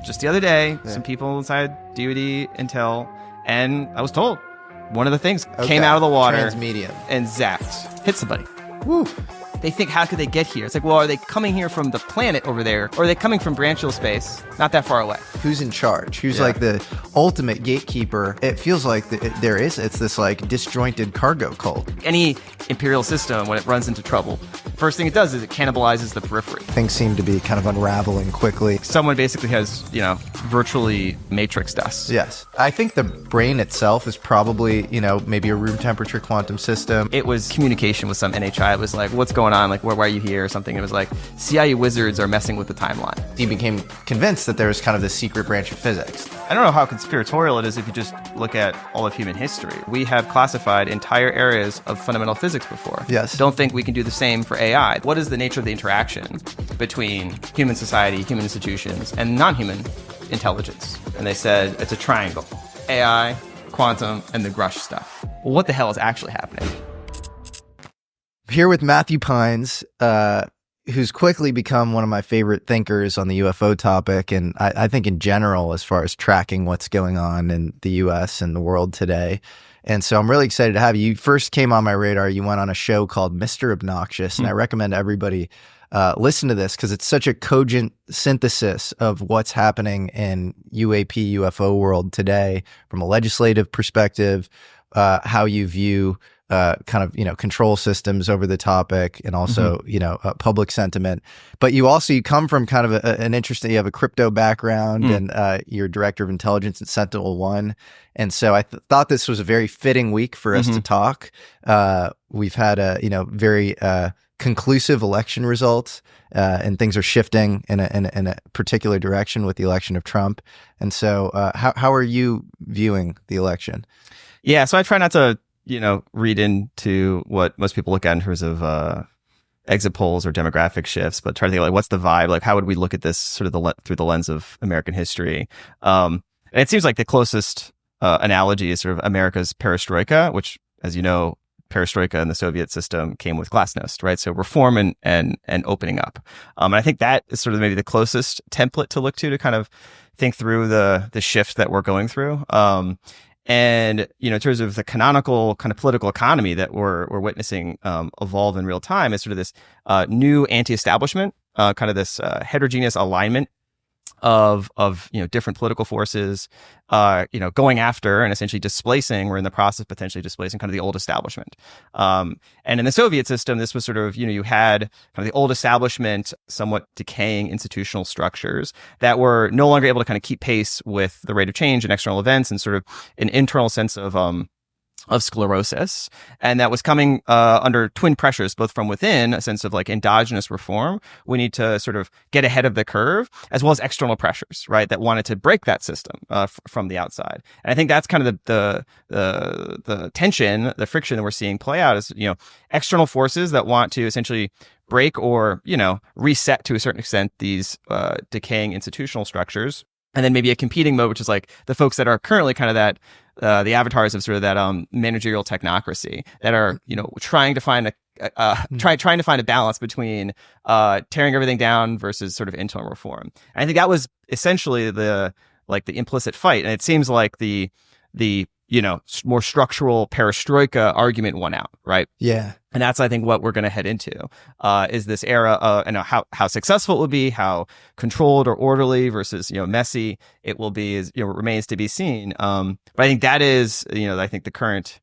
just the other day, some people inside DoD Intel, and I was told one of the things came out of the water Transmedium. and zapped, hit somebody. Woo. They think, how could they get here? It's like, well, are they coming here from the planet over there? Or are they coming from branchial space, not that far away? Who's in charge? Who's like the ultimate gatekeeper? It feels like it's this like disjointed cargo cult. Any imperial system, when it runs into trouble, first thing it does is it cannibalizes the periphery. Things seem to be kind of unraveling quickly. Someone basically has, virtually matrixed us. Yes. I think the brain itself is probably, maybe a room temperature quantum system. It was communication with some NHI. It was like, what's going on? Like, why are you here or something? It was like, CIA wizards are messing with the timeline. He became convinced that there was kind of this secret branch of physics. I don't know how conspiratorial it is if you just look at all of human history. We have classified entire areas of fundamental physics before. Yes. Don't think we can do the same for AI. What is the nature of the interaction between human society, human institutions, and non-human intelligence? And they said it's a triangle. AI, quantum, and the Grush stuff. Well, what the hell is actually happening? Here with Matthew Pines, who's quickly become one of my favorite thinkers on the UFO topic, and I think in general as far as tracking what's going on in the US and the world today. And so I'm really excited to have you. You first came on my radar. You went on a show called Mr. Obnoxious, and I recommend everybody listen to this because it's such a cogent synthesis of what's happening in UAP, UFO world today from a legislative perspective, how you view control systems over the topic, and also, public sentiment. But you come from kind of an interesting, you have a crypto background, and you're director of intelligence at Sentinel-1. And so I thought this was a very fitting week for us to talk. We've had very conclusive election results, and things are shifting in a particular direction with the election of Trump. And so how are you viewing the election? Yeah, so I try not to read into what most people look at in terms of exit polls or demographic shifts, but try to think like, what's the vibe? Like, how would we look at this sort of through the lens of American history? And it seems like the closest analogy is sort of America's perestroika, which, as you know, perestroika in the Soviet system came with glasnost, right? So reform and opening up. And I think that is sort of maybe the closest template to look to kind of think through the shift that we're going through. And, in terms of the canonical kind of political economy that we're witnessing evolve in real time, is sort of this new anti-establishment, kind of this heterogeneous alignment of different political forces, going after and essentially displacing, we're in the process of potentially displacing kind of the old establishment. And in the Soviet system, this was sort of, you had kind of the old establishment, somewhat decaying institutional structures that were no longer able to kind of keep pace with the rate of change and external events, and sort of an internal sense of sclerosis, and that was coming under twin pressures, both from within, a sense of like endogenous reform. We need to sort of get ahead of the curve, as well as external pressures, right, that wanted to break that system from the outside. And I think that's kind of the tension, the friction that we're seeing play out is, external forces that want to essentially break or, reset to a certain extent these decaying institutional structures. And then maybe a competing mode, which is like the folks that are currently kind of that, the avatars of sort of that managerial technocracy that are, trying to find trying to find a balance between tearing everything down versus sort of internal reform. And I think that was essentially the implicit fight. And it seems like the more structural perestroika argument won out, right? Yeah. And that's, I think, what we're going to head into is this era of, how successful it will be, how controlled or orderly versus, messy it will be, is, remains to be seen. But I think that is, I think the current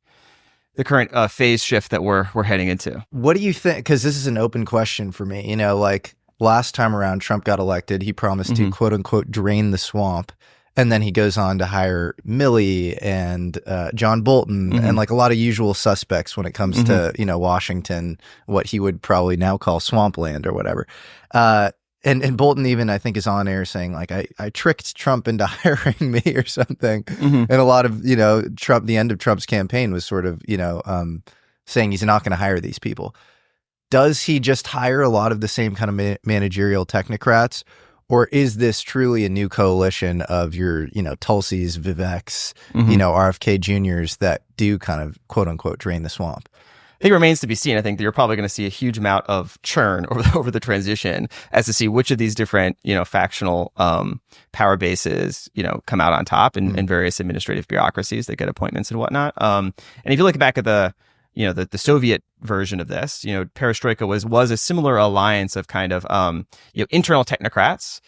phase shift that we're heading into. What do you think? Because this is an open question for me. Last time around, Trump got elected. He promised to quote unquote drain the swamp. And then he goes on to hire Milley and John Bolton and like a lot of usual suspects when it comes to, Washington, what he would probably now call swampland or whatever. And Bolton even, I think, is on air saying like, I tricked Trump into hiring me or something. And a lot of, Trump, the end of Trump's campaign was sort of, saying he's not going to hire these people. Does he just hire a lot of the same kind of managerial technocrats? Or is this truly a new coalition of your, Tulsi's, Vivek's, RFK Juniors that do kind of quote unquote drain the swamp? think it remains to be seen. I think that you're probably going to see a huge amount of churn over the transition as to see which of these different, factional power bases, come out on top in various administrative bureaucracies that get appointments and whatnot. And if you look back at the Soviet version of this, perestroika was a similar alliance of kind of, internal technocrats,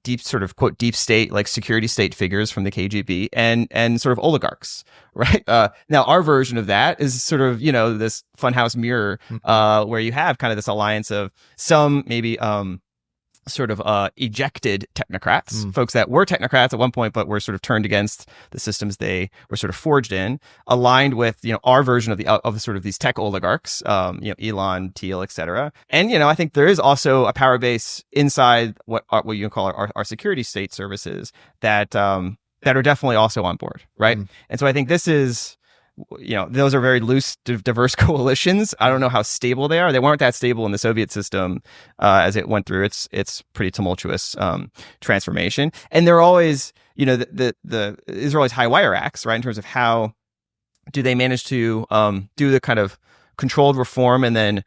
deep sort of quote, deep state, like security state figures from the KGB and sort of oligarchs, right? Now our version of that is sort of, this funhouse mirror, where you have kind of this alliance of some maybe, sort of ejected technocrats, folks that were technocrats at one point, but were sort of turned against the systems they were sort of forged in, aligned with our version of sort of these tech oligarchs, Elon, Thiel, etc. And I think there is also a power base inside what you call our security state services that are definitely also on board, right? And so I think this is. Those are very loose, diverse coalitions. I don't know how stable they are. They weren't that stable in the Soviet system as it went through its pretty tumultuous transformation. And they're always, these are always high wire acts, right? In terms of how do they manage to do the kind of controlled reform and then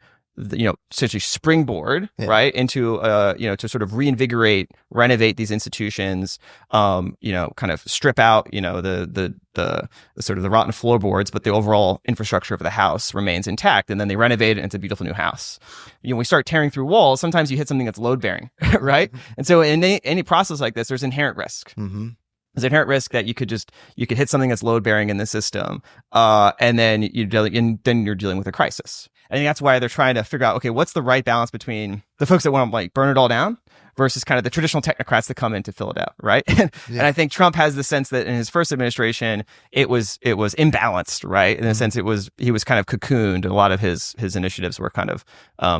essentially springboard, right, into to sort of reinvigorate, renovate these institutions, kind of strip out, the sort of the rotten floorboards, but the overall infrastructure of the house remains intact, and then they renovate it into a beautiful new house. We start tearing through walls. Sometimes you hit something that's load bearing, right? And so in any process like this, there's inherent risk. There's inherent risk that you could hit something that's load bearing in the system, and then you're dealing with a crisis. I think that's why they're trying to figure out, okay, what's the right balance between the folks that want to burn it all down versus kind of the traditional technocrats that come in to fill it out, right? And I think Trump has the sense that in his first administration, it was imbalanced, right? In a sense, he was kind of cocooned. A lot of his initiatives were kind of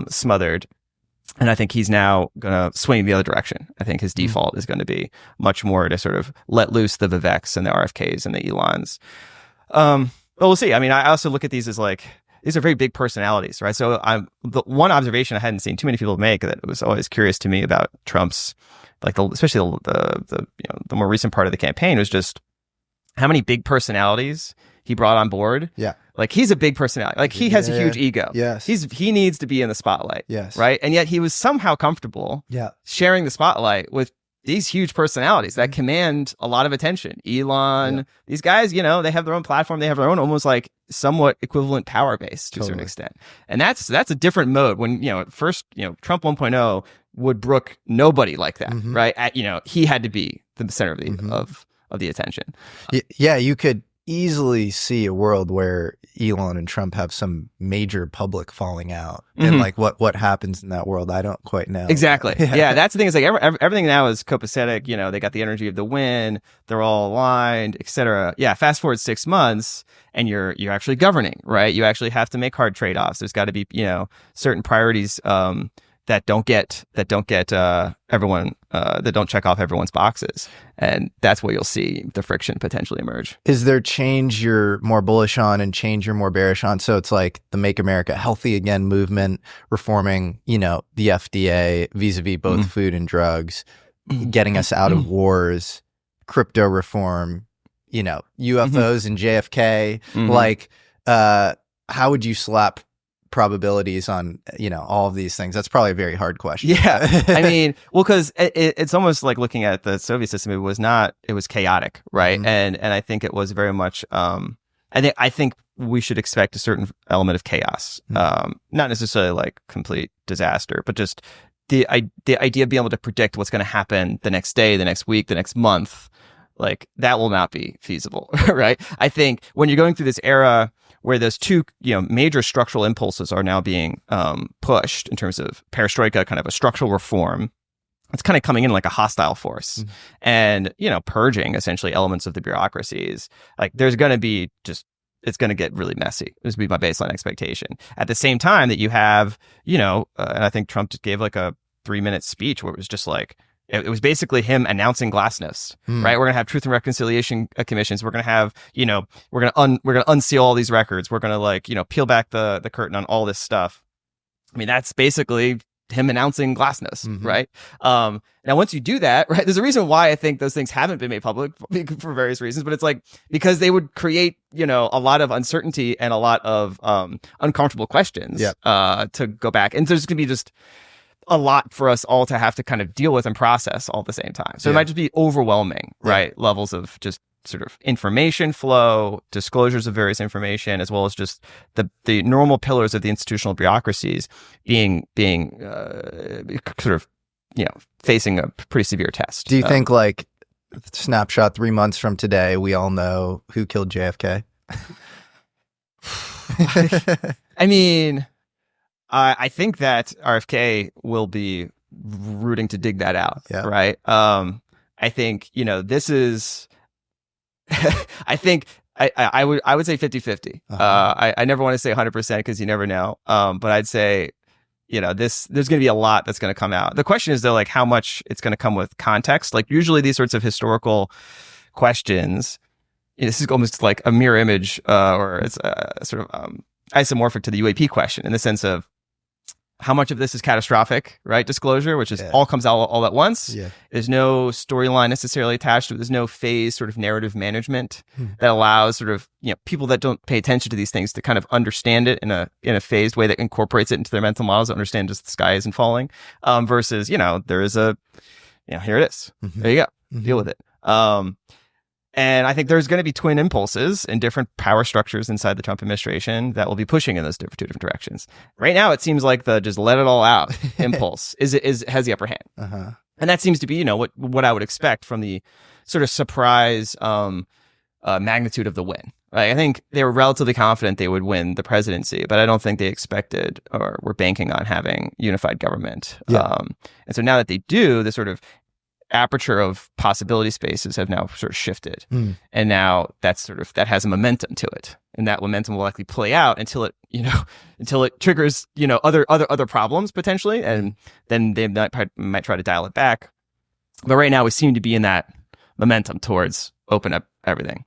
smothered. And I think he's now going to swing the other direction. I think his default is going to be much more to sort of let loose the Viveks and the RFKs and the Elons. But we'll see. I mean, I also look at these as these are very big personalities, right? So the one observation I hadn't seen too many people make that was always curious to me about Trump's, especially the more recent part of the campaign was just how many big personalities he brought on board. Yeah. He's a big personality. He has a huge ego. Yes. He needs to be in the spotlight. Yes. Right. And yet he was somehow comfortable sharing the spotlight with these huge personalities that command a lot of attention. Elon, these guys, they have their own platform. They have their own almost somewhat equivalent power base to a certain extent. And that's a different mode when, at first, Trump 1.0 would brook nobody like that, right? He had to be the center of the attention. Yeah, you could easily see a world where Elon and Trump have some major public falling out, and what happens in that world, I don't quite know. Exactly. Yeah, that's the thing. Is everything now is copacetic. They got the energy of the wind. They're all aligned, etc. Yeah. Fast forward 6 months, and you're actually governing, right? You actually have to make hard trade offs. There's got to be certain priorities that don't get everyone that don't check off everyone's boxes, and that's where you'll see the friction potentially emerge. Is there change you're more bullish on and change you're more bearish on? So it's like the Make America Healthy Again movement, reforming the FDA vis-a-vis both food and drugs, getting us out of wars, crypto reform, UFOs and JFK. How would you slap probabilities on all of these things? That's probably a very hard question. Yeah. I mean, well, because it's almost like looking at the Soviet system. It was chaotic, right? And I think it was very much I think we should expect a certain element of chaos, not necessarily complete disaster, but just the idea of being able to predict what's going to happen the next day, the next week, the next month, that will not be feasible, right? I think when you're going through this era where those two, major structural impulses are now being pushed in terms of perestroika, kind of a structural reform, it's kind of coming in like a hostile force, and purging essentially elements of the bureaucracies. There's going to be it's going to get really messy. This would be my baseline expectation. At the same time that you have, and I think Trump just gave a 3-minute speech where it was just it was basically him announcing glasnost, right? We're gonna have truth and reconciliation commissions. We're gonna have, we're gonna unseal all these records. We're gonna peel back the curtain on all this stuff. I mean, that's basically him announcing glasnost, right? Now, once you do that, right, there's a reason why I think those things haven't been made public for various reasons, but it's like because they would create, a lot of uncertainty and a lot of uncomfortable questions to go back. And there's going to be just a lot for us all to have to kind of deal with and process all at the same time. So it might just be overwhelming, right? Levels of just sort of information flow, disclosures of various information, as well as just the normal pillars of the institutional bureaucracies being sort of, facing a pretty severe test. Do you think like snapshot 3 months from today, we all know who killed JFK? I mean, I think that RFK will be rooting to dig that out, right? I think, this is, I think I would say 50-50. I never want to say 100% because you never know. But I'd say, there's going to be a lot that's going to come out. The question is though, like how much it's going to come with context. Like usually these sorts of historical questions, this is almost like a mirror image, or it's sort of isomorphic to the UAP question in the sense of how much of this is catastrophic, right? Disclosure, which is all comes out all at once. There's no storyline necessarily attached to it. There's no phase sort of narrative management that allows sort of, people that don't pay attention to these things to kind of understand it in a phased way that incorporates it into their mental models, to understand just the sky isn't falling, versus, there is a, here it is. There you go. Deal with it. And I think there's going to be twin impulses in different power structures inside the Trump administration that will be pushing in those two different directions. Right now, it seems like the just let it all out impulse has the upper hand, and that seems to be what I would expect from the sort of surprise magnitude of the win. Right? I think they were relatively confident they would win the presidency, but I don't think they expected or were banking on having unified government. And so now that they do, the sort of aperture of possibility spaces have now sort of shifted, and now that has a momentum to it, and that momentum will likely play out until it triggers other problems potentially, and then they might try to dial it back. But right now we seem to be in that momentum towards open up everything.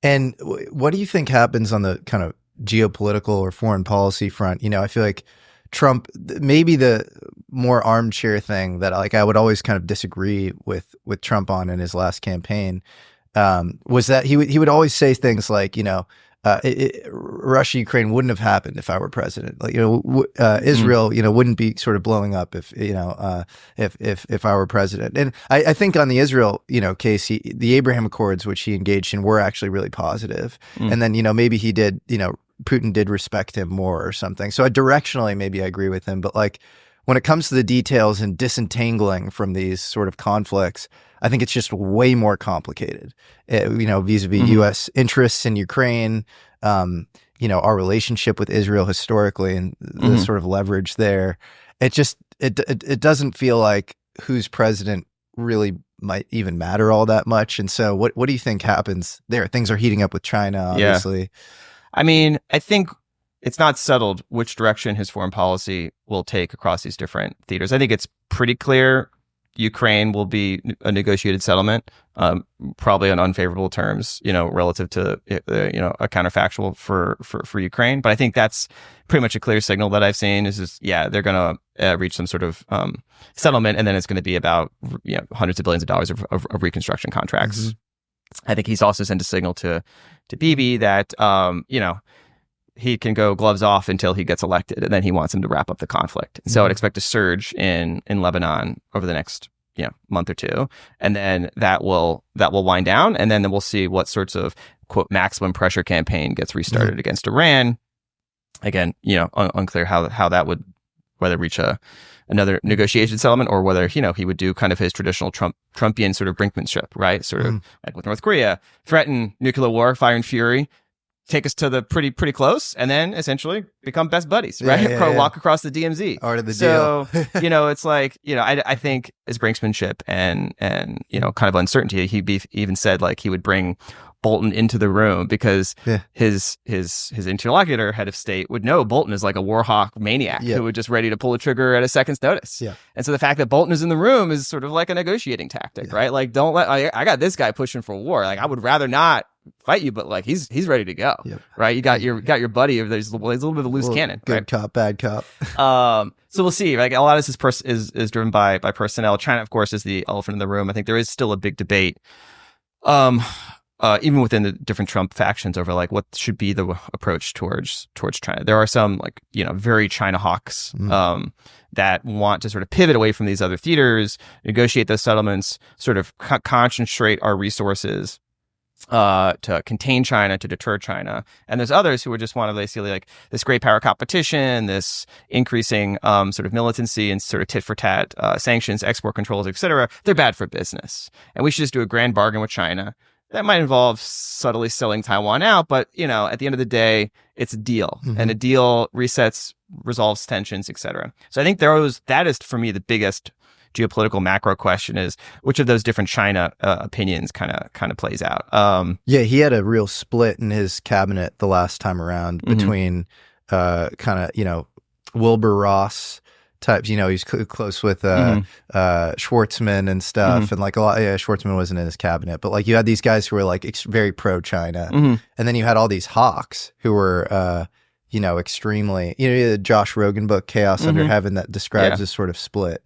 And what do you think happens on the kind of geopolitical or foreign policy front? I feel like Trump, maybe the more armchair thing that I would always kind of disagree with Trump on in his last campaign, was that he would always say things like, Russia, Ukraine wouldn't have happened if I were president. Like, Israel, wouldn't be sort of blowing up if I were president. And I think on the Israel, case, the Abraham Accords, which he engaged in, were actually really positive. And then, maybe he did, Putin did respect him more or something. So directionally, maybe I agree with him. But like when it comes to the details and disentangling from these sort of conflicts, I think it's just way more complicated, vis-a-vis U.S. interests in Ukraine, our relationship with Israel historically and the sort of leverage there. It just, it doesn't feel like who's president really might even matter all that much. And so what do you think happens there? Things are heating up with China, obviously. I mean, I think it's not settled which direction his foreign policy will take across these different theaters. I think it's pretty clear Ukraine will be a negotiated settlement, probably on unfavorable terms, relative to, a counterfactual for Ukraine. But I think that's pretty much a clear signal that I've seen they're going to reach some sort of settlement, and then it's going to be about hundreds of billions of dollars of reconstruction contracts. I think he's also sent a signal to Bibi that, he can go gloves off until he gets elected, and then he wants him to wrap up the conflict. So I'd expect a surge in Lebanon over the next month or two, and then that will wind down, and then we'll see what sorts of quote maximum pressure campaign gets restarted against Iran. Again, unclear how that would whether reach another negotiation settlement or whether he would do kind of his traditional Trumpian sort of brinkmanship, right? Sort of like with North Korea, threaten nuclear war, fire and fury, take us to the pretty close, and then essentially become best buddies, right? Walk across the DMZ. Art of the deal. It's like, I think as brinksmanship and kind of uncertainty, he even said like he would bring Bolton into the room because his interlocutor, head of state, would know Bolton is like a war hawk maniac who would just ready to pull a trigger at a second's notice. And so the fact that Bolton is in the room is sort of like a negotiating tactic, right? Like, don't let I got this guy pushing for war. Like, I would rather not fight you, but like he's ready to go, Yep. right? You got your buddy. There's a little bit of a loose cannon, good right? cop, bad cop. So we'll see. Like a lot of this is driven by personnel. China, of course, is the elephant in the room. I think there is still a big debate, even within the different Trump factions over like what should be the approach towards China. There are some like very China hawks that want to sort of pivot away from these other theaters, negotiate those settlements, sort of concentrate our resources to contain China, to deter China. And there's others who would just want to basically like this great power competition, this increasing sort of militancy and sort of tit for tat sanctions, export controls, etc. They're bad for business. And we should just do a grand bargain with China. That might involve subtly selling Taiwan out, but at the end of the day, it's a deal, and a deal resolves tensions, etc. So I think that is for me the biggest geopolitical macro question is which of those different China opinions kind of plays out. Yeah, he had a real split in his cabinet the last time around between Wilbur Ross types. He's close with Schwartzman and stuff, and like a lot. Yeah, Schwartzman wasn't in his cabinet, but like you had these guys who were like very pro China, and then you had all these hawks who were extremely. The Josh Rogan book Chaos Under Heaven that describes this sort of split.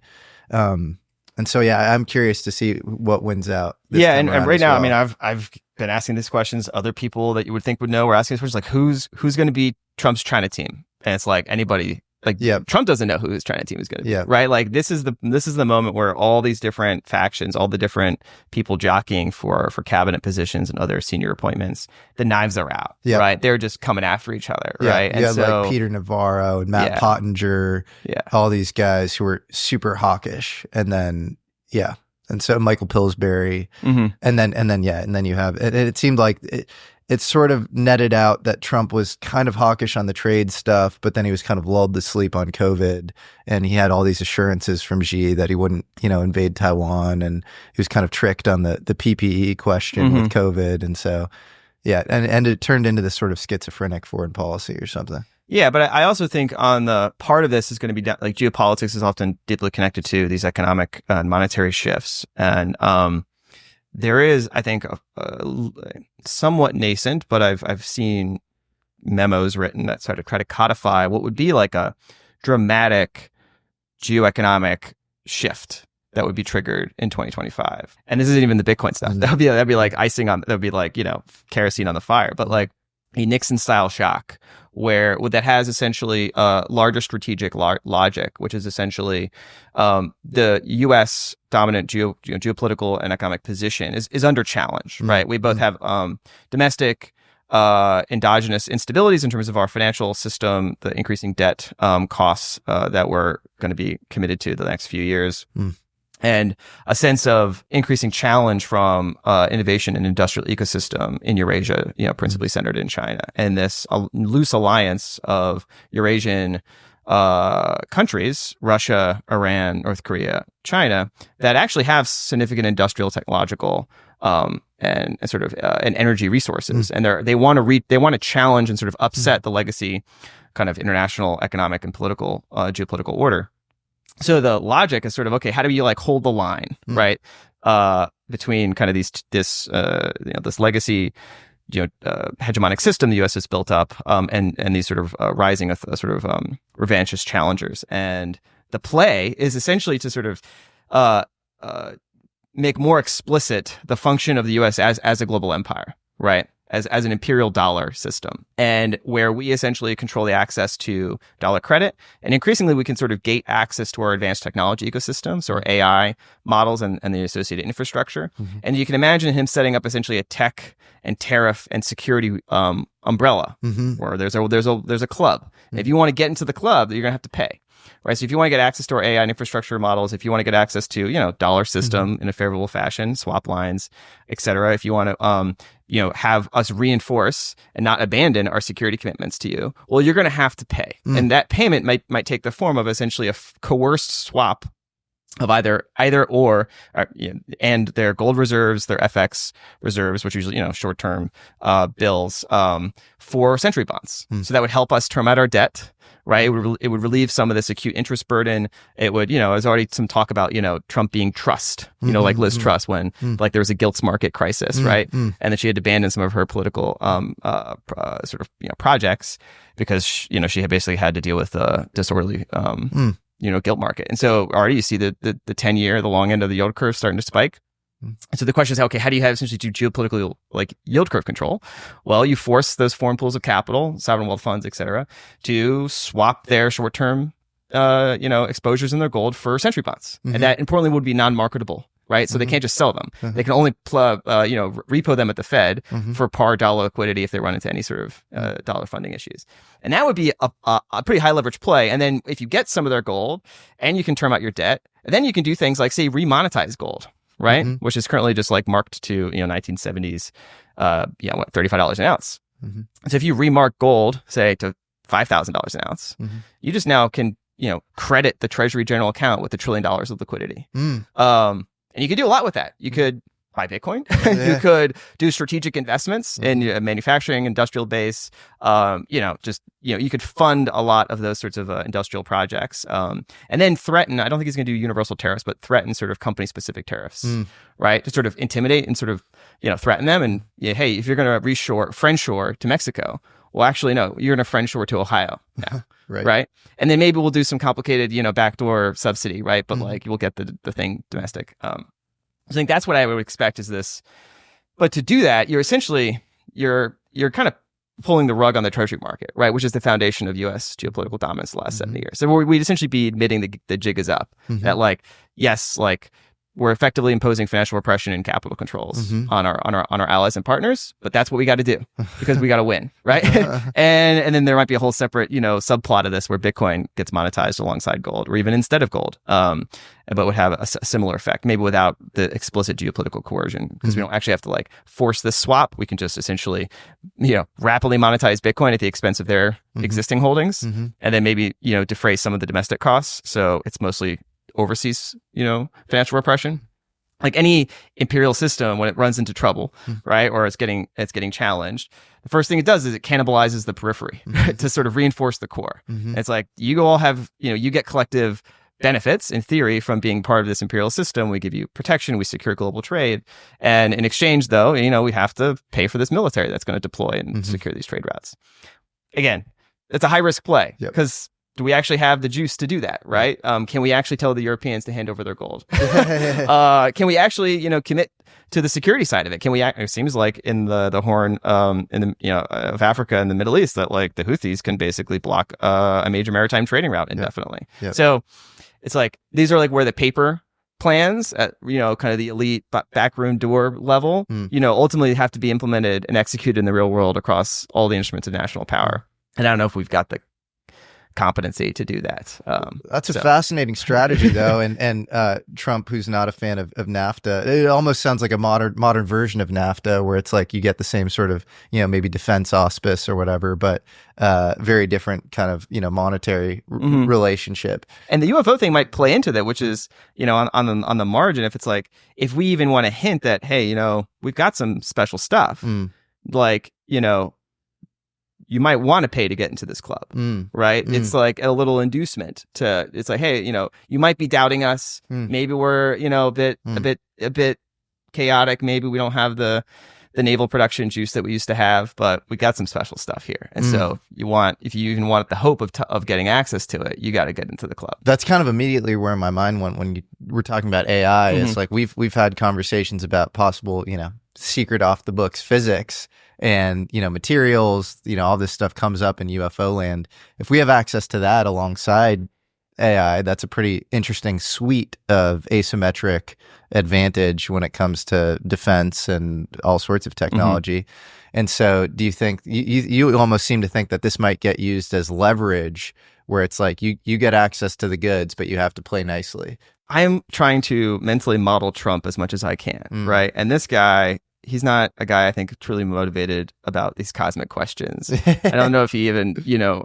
And so I'm curious to see what wins out. And right now, I mean, I've been asking these questions. Other people that you would think would know were asking these questions, like who's going to be Trump's China team, and it's like anybody. Like Trump doesn't know who his China team is going to be, right? Like this is the moment where all these different factions, all the different people jockeying for cabinet positions and other senior appointments, the knives are out, right? They're just coming after each other, right? And so like Peter Navarro and Matt Pottinger, all these guys who were super hawkish, and then and so Michael Pillsbury, and then you have it seemed like it's sort of netted out that Trump was kind of hawkish on the trade stuff, but then he was kind of lulled to sleep on COVID, and he had all these assurances from Xi that he wouldn't, invade Taiwan, and he was kind of tricked on the PPE question with COVID, and so and it turned into this sort of schizophrenic foreign policy or something. Yeah, but I also think on the part of this is going to be like geopolitics is often deeply connected to these economic and monetary shifts, and there is, I think, a somewhat nascent, but I've seen memos written that sort of try to codify what would be like a dramatic geoeconomic shift that would be triggered in 2025. And this isn't even the Bitcoin stuff. That'd be like icing on. That'd be like kerosene on the fire. But like a Nixon style shock that has essentially larger strategic logic, which is essentially the U.S. dominant geopolitical and economic position is under challenge, right? We both have domestic endogenous instabilities in terms of our financial system, the increasing debt costs that we're going to be committed to the next few years. And a sense of increasing challenge from innovation and industrial ecosystem in Eurasia, principally centered in China, and this loose alliance of Eurasian countries, Russia, Iran, North Korea, China, that actually have significant industrial, technological, and sort of and energy resources, and they want to challenge and sort of upset the legacy kind of international economic and political geopolitical order. So the logic is sort of, okay, how do you like hold the line, right? Between kind of this legacy, hegemonic system the U.S. has built up, and these sort of rising sort of revanchist challengers. And the play is essentially to sort of make more explicit the function of the U.S. as a global empire, right? As an imperial dollar system, and where we essentially control the access to dollar credit, and increasingly we can sort of gate access to our advanced technology ecosystems or AI models and the associated infrastructure. And you can imagine him setting up essentially a tech and tariff and security umbrella, where there's a club. And if you want to get into the club, you're gonna have to pay. Right. So if you want to get access to our AI and infrastructure models, if you want to get access to, dollar system in a favorable fashion, swap lines, et cetera, if you want to, have us reinforce and not abandon our security commitments to you, well, you're going to have to pay. And that payment might take the form of essentially a coerced swap of either or, and their gold reserves, their FX reserves, which are usually, short-term bills, for century bonds. So that would help us term out our debt, right? It would relieve some of this acute interest burden. It would, there's already some talk about, Trump being Trust, like Liz Truss, when like there was a gilts market crisis, right? And then she had to abandon some of her political projects because she had basically had to deal with disorderly gilt market. And so already you see the 10-year, the long end of the yield curve starting to spike. And so the question is, okay, how do you have essentially do geopolitical like yield curve control? Well, you force those foreign pools of capital, sovereign wealth funds, et cetera, to swap their short-term, exposures in their gold for century bonds. And that importantly would be non-marketable, right? So they can't just sell them. They can only, repo them at the Fed for par dollar liquidity if they run into any sort of dollar funding issues. And that would be a pretty high leverage play. And then if you get some of their gold and you can term out your debt, then you can do things like, say, remonetize gold, right? Which is currently just like marked to, 1970s, $35 an ounce. So if you remark gold, say, to $5,000 an ounce, you just now can, credit the Treasury General account with $1 trillion of liquidity. And you could do a lot with that. You could buy Bitcoin. You could do strategic investments in manufacturing, industrial base. You could fund a lot of those sorts of industrial projects. And then threaten, I don't think he's going to do universal tariffs, but threaten sort of company-specific tariffs, right? To sort of intimidate and sort of, threaten them. And hey, if you're going to friendshore to Mexico, well, actually, no, you're going to friendshore to Ohio now. Right. And then maybe we'll do some complicated, backdoor subsidy, right? But like you'll get the thing domestic. I think that's what I would expect is this. But to do that, you're essentially, you're kind of pulling the rug on the treasury market, right? Which is the foundation of U.S. geopolitical dominance the last 70 years. So we'd essentially be admitting the jig is up. That like, yes, like we're effectively imposing financial repression and capital controls on our allies and partners, but that's what we got to do because we got to win, right? and then there might be a whole separate, subplot of this where Bitcoin gets monetized alongside gold or even instead of gold, but would have a similar effect, maybe without the explicit geopolitical coercion because we don't actually have to like force this swap. We can just essentially, rapidly monetize Bitcoin at the expense of their existing holdings, and then maybe, defray some of the domestic costs. So it's mostly overseas, financial repression. Like any imperial system, when it runs into trouble, right, or it's getting challenged, the first thing it does is it cannibalizes the periphery to sort of reinforce the core. It's like you all have, you get collective benefits in theory from being part of this imperial system. We give you protection, we secure global trade, and in exchange, though, we have to pay for this military that's going to deploy and secure these trade routes. Again, it's a high risk play because. Do we actually have the juice to do that, right? Can we actually tell the Europeans to hand over their gold? Can we actually, commit to the security side of it? Can we? It seems like in the Horn, of Africa and the Middle East, that like the Houthis can basically block a major maritime trading route indefinitely. So it's like these are like where the paper plans at kind of the elite backroom door level, ultimately have to be implemented and executed in the real world across all the instruments of national power. And I don't know if we've got the competency to do that. That's a fascinating strategy, though. And Trump, who's not a fan of NAFTA, it almost sounds like a modern version of NAFTA, where it's like you get the same sort of maybe defense auspice or whatever, but very different kind of monetary relationship. And the UFO thing might play into that, which is on the margin. If it's like if we even want to hint that hey, we've got some special stuff, like you might want to pay to get into this club, right? It's like a little inducement to, it's like, hey, you might be doubting us. Maybe we're, a bit chaotic. Maybe we don't have the naval production juice that we used to have, but we got some special stuff here. And so if you even want the hope of getting access to it, you got to get into the club. That's kind of immediately where my mind went when you were talking about AI. It's like we've had conversations about possible, secret off the books physics and materials, all this stuff comes up in UFO land. If we have access to that alongside AI, that's a pretty interesting suite of asymmetric advantage when it comes to defense and all sorts of technology. And so do you think you almost seem to think that this might get used as leverage, where it's like you get access to the goods, but you have to play nicely? I'm trying to mentally model Trump as much as I can, right? And this guy he's not a guy I think truly motivated about these cosmic questions. I don't know if he even,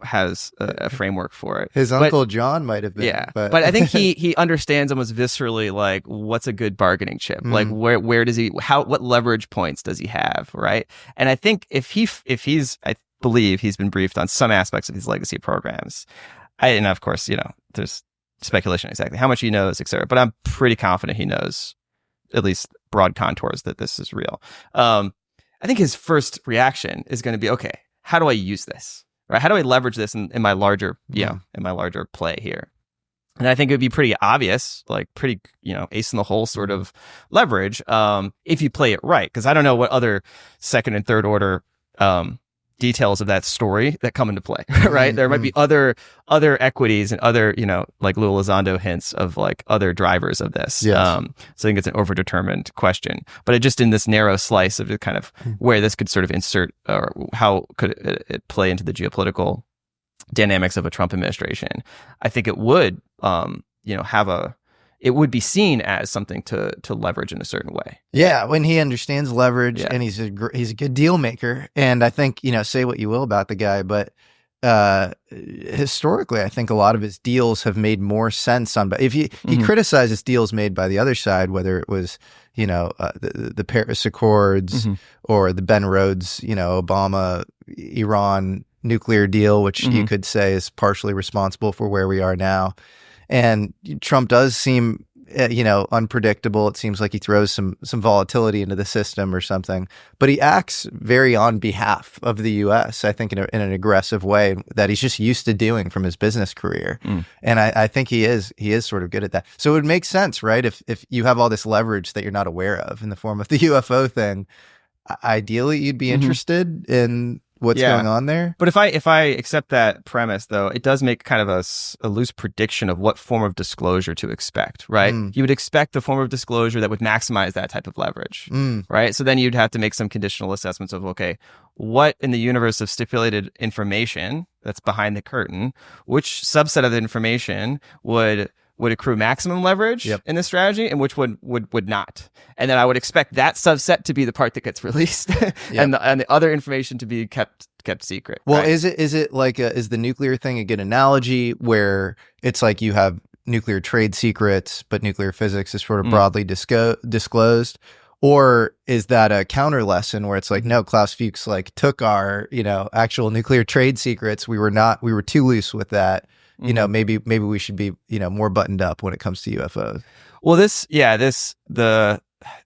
has a framework for it. His Uncle John might have been. Yeah. But I think he understands almost viscerally, like, what's a good bargaining chip? Like, where does what leverage points does he have? Right. And I think I believe he's been briefed on some aspects of these legacy programs. And of course, there's speculation exactly how much he knows, et cetera. But I'm pretty confident he knows at least broad contours that this is real. I think his first reaction is going to be, okay, how do I use this? Right? How do I leverage this in my larger, in my larger play here? And I think it would be pretty obvious, like pretty, ace in the hole sort of leverage, if you play it right. Because I don't know what other second and third order details of that story that come into play, right? There might be other equities and other, like Lou Elizondo hints of like other drivers of this. Yes. So I think it's an overdetermined question, but it just in this narrow slice of kind of where this could sort of insert, or how could it play into the geopolitical dynamics of a Trump administration. I think it would, it would be seen as something to leverage in a certain way. Yeah, when he understands leverage, and he's a good deal maker. And I think, say what you will about the guy, but historically, I think a lot of his deals have made more sense if he criticizes deals made by the other side, whether it was, the Paris Accords or the Ben Rhodes, Obama, Iran nuclear deal, which you could say is partially responsible for where we are now. And Trump does seem, unpredictable. It seems like he throws some volatility into the system or something. But he acts very on behalf of the U.S., I think, in an aggressive way that he's just used to doing from his business career. And I think he is sort of good at that. So it would make sense, right? If you have all this leverage that you're not aware of in the form of the UFO thing, ideally you'd be interested in what's going on there. But if I accept that premise, though, it does make kind of a loose prediction of what form of disclosure to expect, right? You would expect the form of disclosure that would maximize that type of leverage, right? So then you'd have to make some conditional assessments of, okay, what in the universe of stipulated information that's behind the curtain, which subset of the information would accrue maximum leverage in this strategy, and which would not. And then I would expect that subset to be the part that gets released, and the other information to be kept secret. Well, right? is it like is the nuclear thing a good analogy where it's like you have nuclear trade secrets, but nuclear physics is sort of broadly disclosed? Or is that a counter lesson where it's like, no, Klaus Fuchs took our, actual nuclear trade secrets. We were too loose with that. Maybe we should be, more buttoned up when it comes to UFOs. Well, the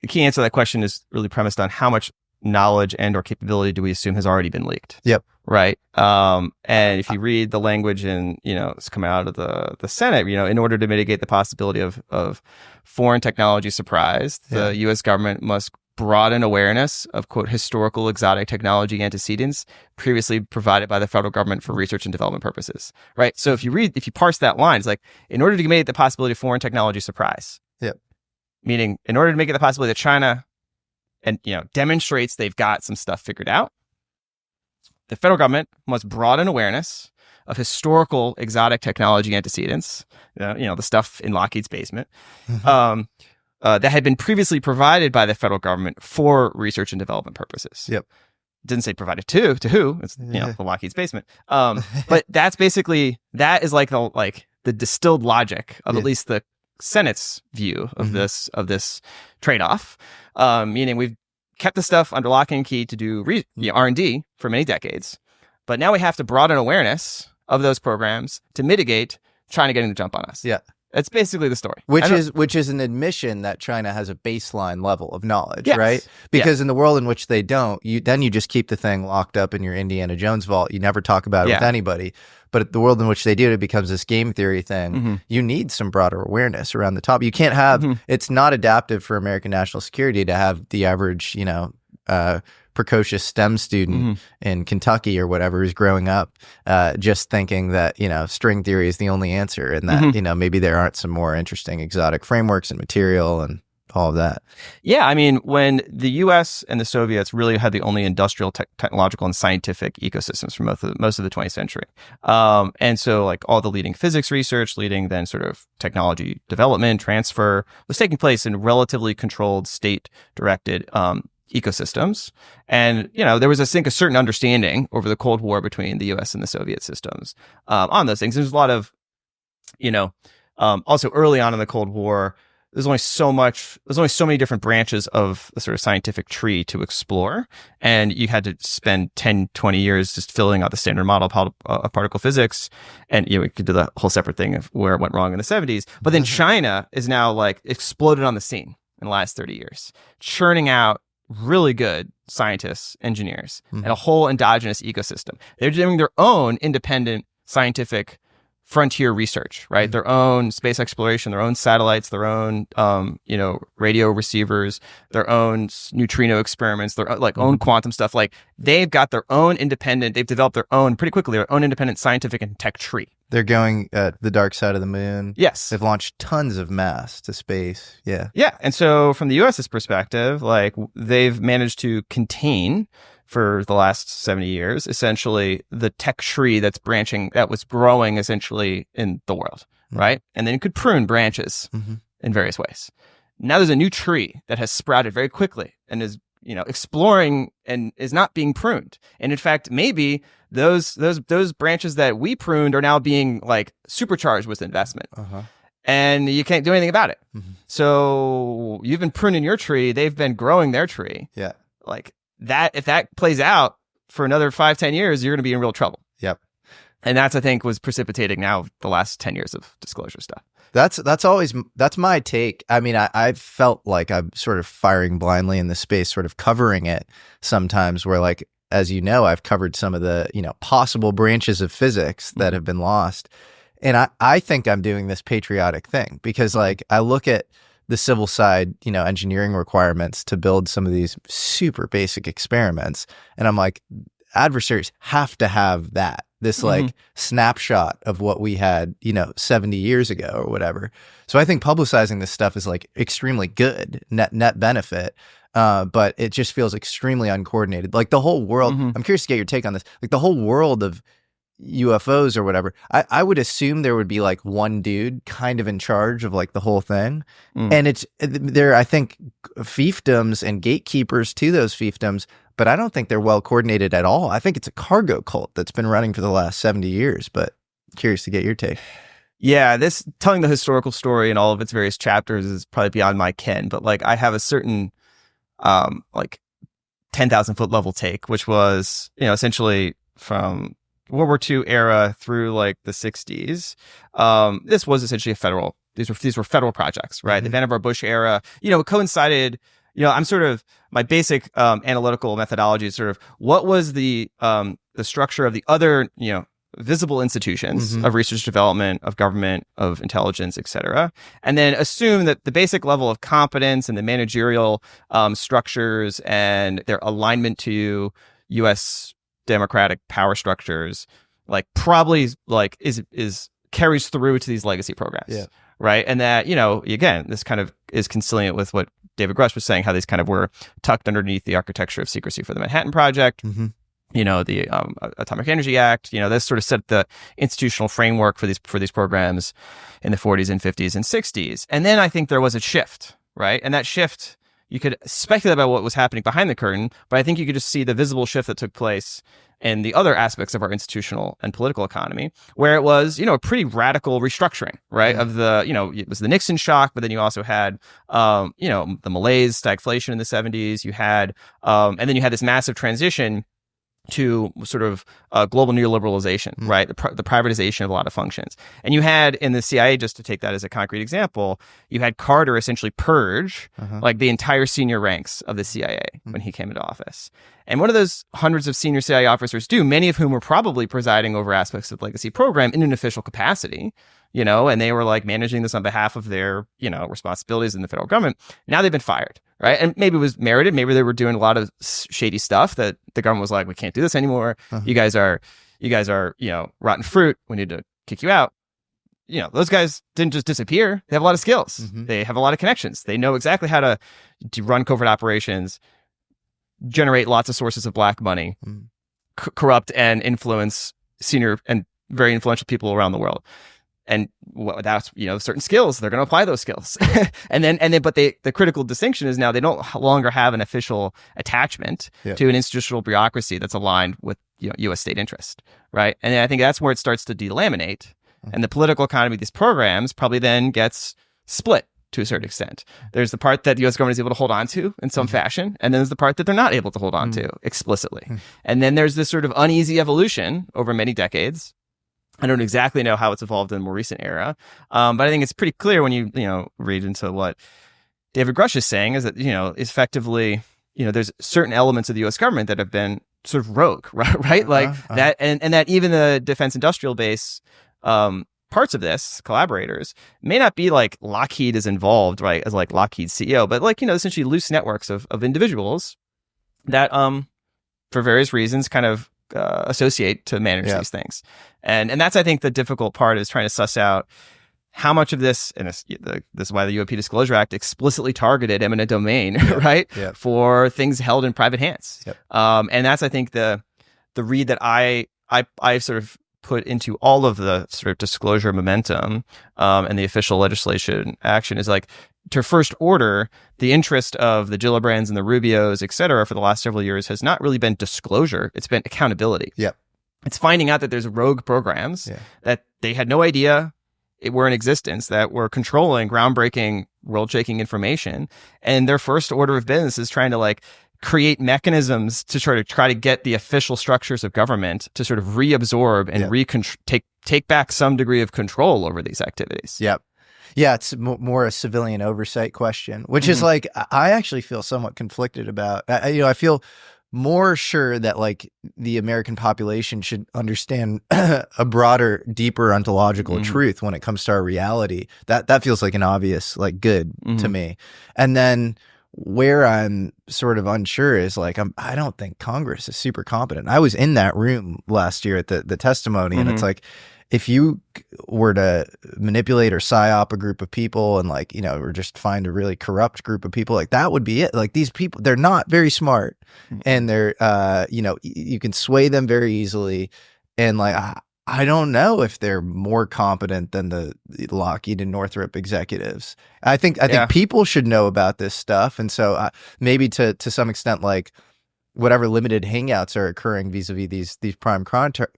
key answer to that question is really premised on how much knowledge and or capability do we assume has already been leaked. Yep. Right. And if you read the language in, it's coming out of the Senate, in order to mitigate the possibility of foreign technology surprise, the U.S. government must broaden awareness of, quote, historical exotic technology antecedents previously provided by the federal government for research and development purposes. Right. So if you parse that line, it's like, in order to mitigate the possibility of foreign technology surprise. Yep. Meaning, in order to make it the possibility that China demonstrates they've got some stuff figured out, the federal government must broaden awareness of historical exotic technology antecedents, the stuff in Lockheed's basement, that had been previously provided by the federal government for research and development purposes. Yep. Didn't say provided to who? It's the Lockheed's basement. But that is like the distilled logic of at least the Senate's view of this trade-off. Meaning we've kept the stuff under lock and key to do R&D for many decades, but now we have to broaden awareness of those programs to mitigate China getting the jump on us. Yeah. That's basically the story. Which is an admission that China has a baseline level of knowledge, right? Because in the world in which they don't, you just keep the thing locked up in your Indiana Jones vault. You never talk about it with anybody. But the world in which they do it becomes this game theory thing. You need some broader awareness around the top. You can't have it's not adaptive for American national security to have the average, precocious STEM student in Kentucky or whatever who's growing up just thinking that, string theory is the only answer, and that, maybe there aren't some more interesting exotic frameworks and material and all of that. Yeah, I mean, when the U.S. and the Soviets really had the only industrial, technological, and scientific ecosystems for most of the 20th century. And so like all the leading physics research, leading then sort of technology development, transfer was taking place in relatively controlled, state-directed ecosystems. And, there was, I think, a certain understanding over the Cold War between the US and the Soviet systems on those things. There's a lot of, also early on in the Cold War, there's only so many different branches of the sort of scientific tree to explore. And you had to spend 10, 20 years just filling out the standard model of particle physics. And, we could do the whole separate thing of where it went wrong in the 70s. But then China is now like exploded on the scene in the last 30 years, churning out really good scientists, engineers, and a whole endogenous ecosystem. They're doing their own independent scientific frontier research, right? Their own space exploration, their own satellites, their own, radio receivers, their own neutrino experiments, their own quantum stuff. Like they've got their own they've developed their own pretty quickly, their own independent scientific and tech tree. They're going the dark side of the moon. Yes. They've launched tons of mass to space. Yeah. Yeah. And so from the US's perspective, like they've managed to contain for the last 70 years, essentially the tech tree that was growing essentially in the world, right? And then it could prune branches in various ways. Now there's a new tree that has sprouted very quickly and is, exploring and is not being pruned. And in fact, maybe those branches that we pruned are now being like supercharged with investment. And you can't do anything about it. So you've been pruning your tree, they've been growing their tree. Yeah. Like, that if that plays out for another 5-10 years, you're going to be in real trouble. Yep. And that's, I think, was precipitating now the last 10 years of disclosure stuff. That's my take. I mean, I felt like I'm sort of firing blindly in the space, sort of covering it sometimes where, like, as you know, I've covered some of the, possible branches of physics that have been lost. And I think I'm doing this patriotic thing because, like, I look at the civil side, engineering requirements to build some of these super basic experiments. And I'm like, adversaries have to have this like snapshot of what we had, 70 years ago or whatever. So I think publicizing this stuff is like extremely good net benefit. But it just feels extremely uncoordinated. Like the whole world, I'm curious to get your take on this. Like the whole world of UFOs or whatever, I would assume there would be like one dude kind of in charge of like the whole thing. And there, I think, fiefdoms and gatekeepers to those fiefdoms, but I don't think they're well coordinated at all. I think it's a cargo cult that's been running for the last 70 years, but curious to get your take. Yeah, this telling the historical story in all of its various chapters is probably beyond my ken, but like I have a certain like 10,000 foot level take, which was, essentially from World War II era through like the 60s. This was essentially these were federal projects, right? The Vannevar Bush era, it coincided, I'm sort of, my basic analytical methodology is sort of what was the structure of the other, visible institutions of research development, of government, of intelligence, et cetera. And then assume that the basic level of competence and the managerial structures and their alignment to U.S. democratic power structures, like probably like is carries through to these legacy programs. Yeah. Right. And that, again, this kind of is conciliant with what David Grush was saying, how these kind of were tucked underneath the architecture of secrecy for the Manhattan Project. The Atomic Energy Act, this sort of set the institutional framework for these programs in the 40s and 50s and 60s. And then I think there was a shift, right? And that shift, you could speculate about what was happening behind the curtain, but I think you could just see the visible shift that took place in the other aspects of our institutional and political economy, where it was, a pretty radical restructuring, right? Of the, it was the Nixon shock, but then you also had, the malaise, stagflation in the 70s. You had, and then you had this massive transition to sort of global neoliberalization, right? The privatization of a lot of functions. And you had in the CIA, just to take that as a concrete example, you had Carter essentially purge like the entire senior ranks of the CIA when he came into office. And what do those hundreds of senior CIA officers do? Many of whom were probably presiding over aspects of the legacy program in an official capacity, and they were like managing this on behalf of their, responsibilities in the federal government. Now they've been fired, right? And maybe it was merited. Maybe they were doing a lot of shady stuff that the government was like, we can't do this anymore. You guys are, rotten fruit. We need to kick you out. Those guys didn't just disappear. They have a lot of skills. They have a lot of connections. They know exactly how to run covert operations, generate lots of sources of black money, corrupt and influence senior and very influential people around the world. and that's certain skills, they're going to apply those skills. But the critical distinction is now they don't longer have an official attachment to an institutional bureaucracy that's aligned with U.S. state interest, right? And I think that's where it starts to delaminate, and the political economy of these programs probably then gets split to a certain extent. There's the part that the U.S. government is able to hold on to in some fashion, and then there's the part that they're not able to hold on to explicitly. And then there's this sort of uneasy evolution over many decades. I don't exactly know how it's evolved in the more recent era, but I think it's pretty clear when you read into what David Grush is saying is that effectively there's certain elements of the U.S. government that have been sort of rogue, right? That, and that even the defense industrial base parts of this, collaborators, may not be like Lockheed is involved, right, as like Lockheed's CEO, but like, essentially loose networks of individuals that, for various reasons, kind of associate to manage these things. And that's, I think, the difficult part is trying to suss out how much of this, and this is why the UAP Disclosure Act explicitly targeted eminent domain, right, for things held in private hands. And that's, I think, the read that I sort of put into all of the sort of disclosure momentum and the official legislation action is like, to first order, the interest of the Gillibrands and the Rubios, et cetera, for the last several years has not really been disclosure. It's been accountability. It's finding out that there's rogue programs that they had no idea were in existence, that were controlling groundbreaking, world-shaking information. And their first order of business is trying to like create mechanisms to try to get the official structures of government to sort of reabsorb and take back some degree of control over these activities. Yeah, it's more a civilian oversight question, which is like, I actually feel somewhat conflicted about. I feel more sure that like the American population should understand a broader, deeper ontological truth when it comes to our reality. That feels like an obvious like good to me. And then where I'm sort of unsure is like, I don't think Congress is super competent. I was in that room last year at the testimony, and it's like, if you were to manipulate or psyop a group of people and like, or just find a really corrupt group of people, like that would be it. Like these people, they're not very smart, and they're, you can sway them very easily. And like, I don't know if they're more competent than the Lockheed and Northrop executives. I think people should know about this stuff. And so maybe to some extent, like whatever limited hangouts are occurring vis-a-vis these prime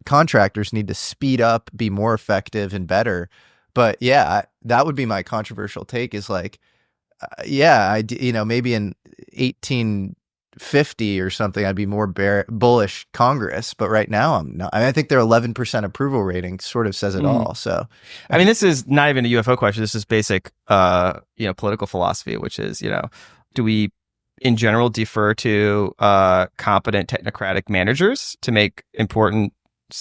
contractors need to speed up, be more effective and better. But that would be my controversial take is like, maybe in 1850 or something, I'd be more bullish Congress, but right now I'm not. I think their 11% approval rating sort of says it all. So, I mean, this is not even a UFO question. This is basic, political philosophy, which is, do we in general defer to competent technocratic managers to make important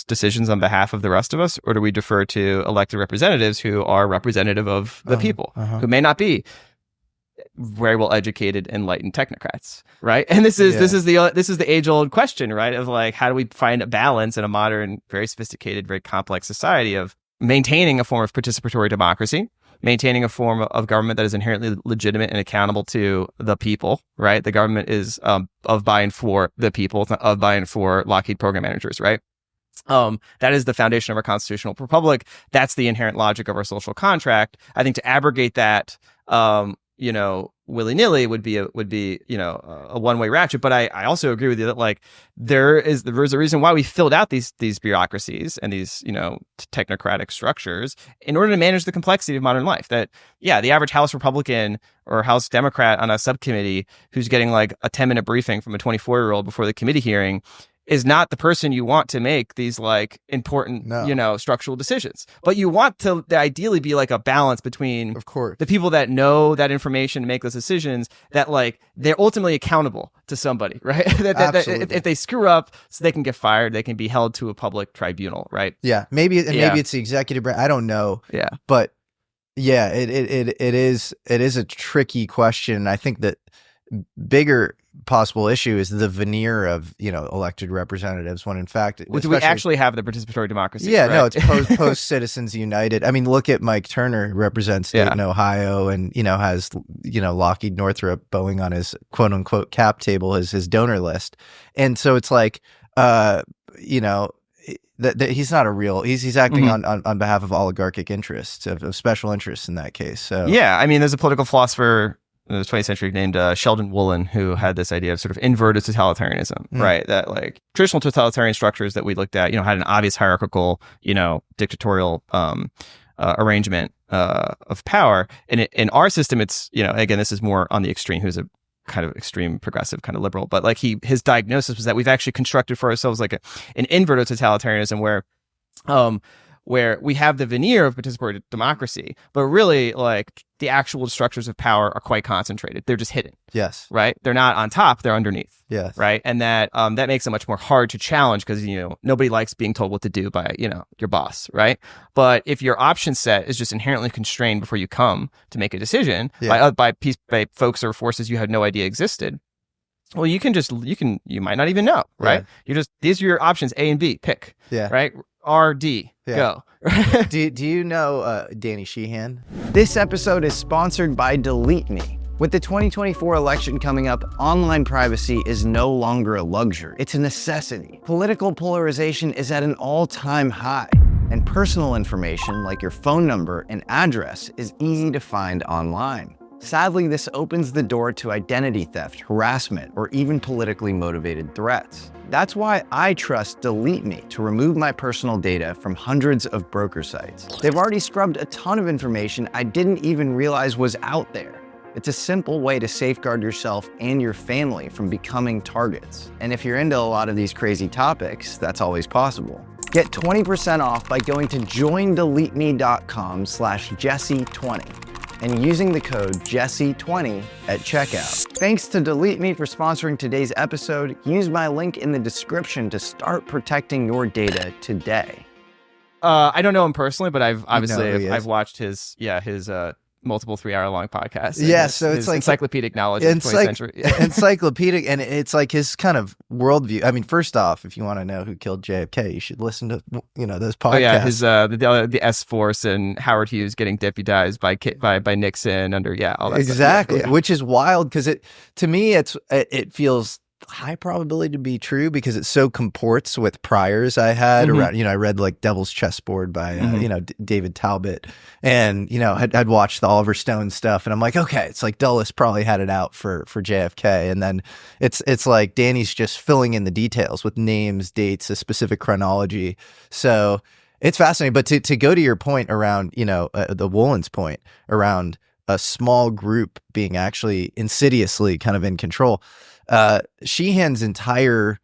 decisions on behalf of the rest of us, or do we defer to elected representatives who are representative of the people, who may not be very well educated, enlightened technocrats, right? And this is the age old question, right? Of like, how do we find a balance in a modern, very sophisticated, very complex society of maintaining a form of participatory democracy, maintaining a form of government that is inherently legitimate and accountable to the people, right? The government is of, by, and for the people. It's not of, by, and for Lockheed program managers, right? That is the foundation of our constitutional republic. That's the inherent logic of our social contract. I think to abrogate that, willy-nilly would be a one-way ratchet. But I also agree with you that like there's a reason why we filled out these bureaucracies and these technocratic structures in order to manage the complexity of modern life. That the average House Republican or House Democrat on a subcommittee who's getting like a 10-minute briefing from a 24-year-old before the committee hearing is not the person you want to make these like important, structural decisions. But you want to ideally be like a balance between, of course, the people that know that information to make those decisions, that like they're ultimately accountable to somebody, right? that if they screw up, so they can get fired, they can be held to a public tribunal, right? Maybe it's the executive branch. I don't know. But it is a tricky question. I think that bigger possible issue is the veneer of elected representatives, when in fact, do we actually have the participatory democracy? No, it's post Citizens United. I mean, look at Mike Turner, represents state in Ohio, and has Lockheed, Northrop, Boeing on his quote unquote cap table as his donor list. And so it's like that he's not a real. He's acting on behalf of oligarchic interests, of special interests in that case. So yeah, I mean, there's a political philosopher in the 20th century named Sheldon Woolen who had this idea of sort of inverted totalitarianism, right? That like traditional totalitarian structures that we looked at, had an obvious hierarchical, dictatorial arrangement of power. And in our system, it's, again, this is more on the extreme. Who's a kind of extreme progressive, kind of liberal, but like his diagnosis was that we've actually constructed for ourselves like an inverted totalitarianism where we have the veneer of participatory democracy, but really like the actual structures of power are quite concentrated. They're just hidden. Yes. Right. They're not on top. They're underneath. Yes. Right. And that makes it much more hard to challenge because, nobody likes being told what to do by, your boss. Right. But if your option set is just inherently constrained before you come to make a decision by folks or forces you had no idea existed, well, you might not even know. Right. These are your options, A and B, pick. Yeah. Right. R, D, go. Do you know Danny Sheehan? This episode is sponsored by Delete Me. With the 2024 election coming up, online privacy is no longer a luxury. It's a necessity. Political polarization is at an all-time high, and personal information like your phone number and address is easy to find online. Sadly, this opens the door to identity theft, harassment, or even politically motivated threats. That's why I trust Delete Me to remove my personal data from hundreds of broker sites. They've already scrubbed a ton of information I didn't even realize was out there. It's a simple way to safeguard yourself and your family from becoming targets. And if you're into a lot of these crazy topics, that's always possible. Get 20% off by going to joindeleteme.com/Jesse20 and using the code Jesse20 at checkout. Thanks to Delete Me for sponsoring today's episode. Use my link in the description to start protecting your data today. I don't know him personally, but I've watched his multiple 3-hour-long podcasts. Yeah, so it's like encyclopedic knowledge of the 20th century. Encyclopedic, and it's like his kind of worldview. I mean, first off, if you want to know who killed JFK, you should listen to those podcasts. Oh yeah, his the S Force and Howard Hughes getting deputized by Nixon under all that exactly, stuff. Yeah. Which is wild because it feels high probability to be true because it so comports with priors I had around, I read like Devil's Chessboard by, David Talbot and, had watched the Oliver Stone stuff and I'm like, okay, it's like Dulles probably had it out for JFK. And then it's like Danny's just filling in the details with names, dates, a specific chronology. So it's fascinating. But to go to your point around, the Woolen's point around a small group being actually insidiously kind of in control, Sheehan's entire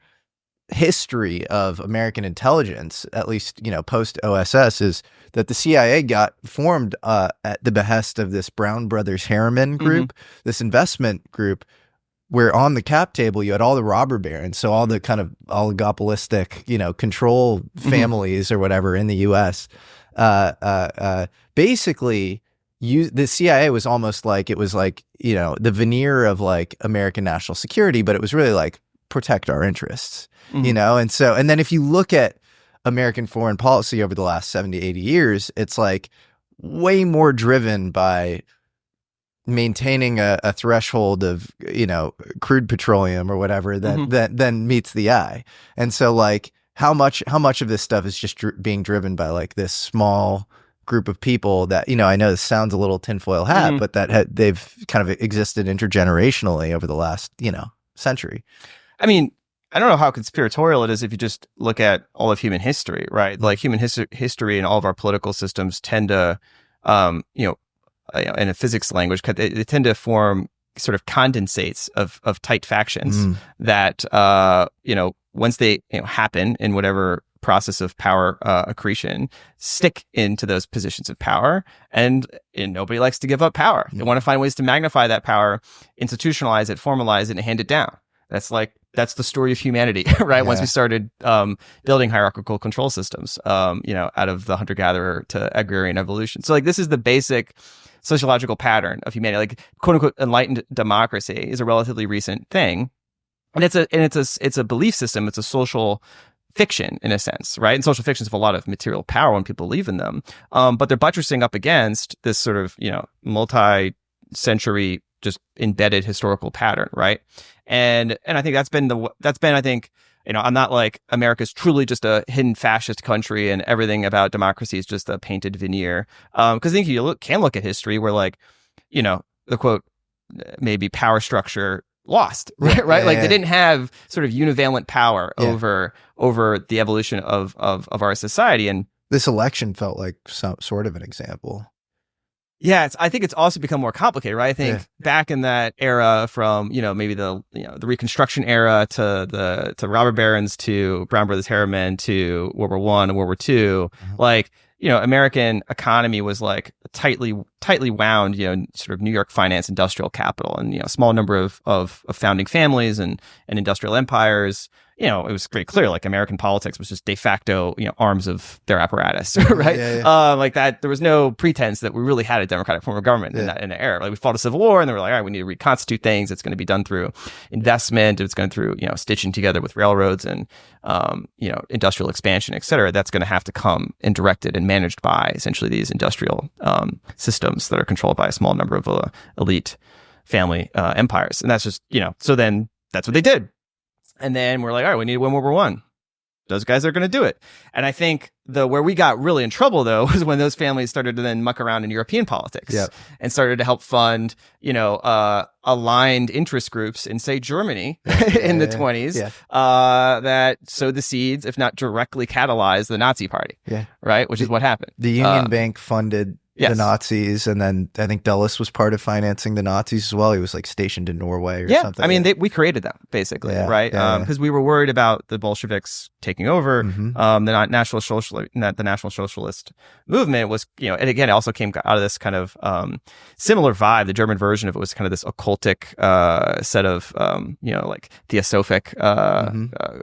history of American intelligence, at least, post OSS, is that the CIA got formed at the behest of this Brown Brothers Harriman group, this investment group, where on the cap table you had all the robber barons, so all the kind of oligopolistic, control families or whatever in the U.S. Basically, the CIA was almost like, it was like, the veneer of like American national security, but it was really like protect our interests, and then if you look at American foreign policy over the last 70, 80 years, it's like way more driven by maintaining a threshold of, crude petroleum or whatever than meets the eye. And so like how much of this stuff is just being driven by like this small group of people that, I know this sounds a little tinfoil hat, but that they've kind of existed intergenerationally over the last, century. I mean, I don't know how conspiratorial it is if you just look at all of human history, right? Like human history and all of our political systems tend to, in a physics language, they tend to form sort of condensates of tight factions that, once they happen in whatever process of power accretion, stick into those positions of power, and nobody likes to give up power. They want to find ways to magnify that power, institutionalize it, formalize it, and hand it down. That's the story of humanity, right? Yeah. Once we started building hierarchical control systems, out of the hunter-gatherer to agrarian evolution. So like this is the basic sociological pattern of humanity. Like quote unquote enlightened democracy is a relatively recent thing. And it's a belief system, it's a social fiction in a sense, right? And social fictions have a lot of material power when people believe in them. But they're buttressing up against this sort of, multi-century just embedded historical pattern, right? And I think that's been I think, I'm not like America's truly just a hidden fascist country and everything about democracy is just a painted veneer. Because I think you can look at history where like, the quote, maybe power structure lost, right? They didn't have sort of univalent power over the evolution of our society. And this election felt like some sort of an example. Yeah, I think it's also become more complicated, right? I think back in that era, from maybe the Reconstruction era to robber barons to Brown Brothers Harriman to World War I and World War II, like American economy was like tightly wound, sort of New York finance industrial capital, and a small number of founding families and industrial empires. It was very clear, like American politics was just de facto, arms of their apparatus, right? Like that, there was no pretense that we really had a democratic form of government in that era. Like we fought a civil war, and they were like, all right, we need to reconstitute things. It's going to be done through investment. It's going through, stitching together with railroads and, industrial expansion, et cetera. That's going to have to come and directed and managed by essentially these industrial systems that are controlled by a small number of elite family empires. And that's just, so then that's what they did. And then we're like, all right, we need to win World War I. Those guys are going to do it. And I think where we got really in trouble, though, was when those families started to then muck around in European politics and started to help fund, aligned interest groups in, say, Germany in the 20s that sowed the seeds, if not directly catalyzed the Nazi Party, right? Which is what happened. The Union Bank funded the Nazis, and then I think Dulles was part of financing the Nazis as well. He was like stationed in Norway or something. I mean, we created them basically, right? Because we were worried about the Bolsheviks taking over. The National Socialist movement was, and again, it also came out of this kind of similar vibe. The German version of it was kind of this occultic set of, like theosophic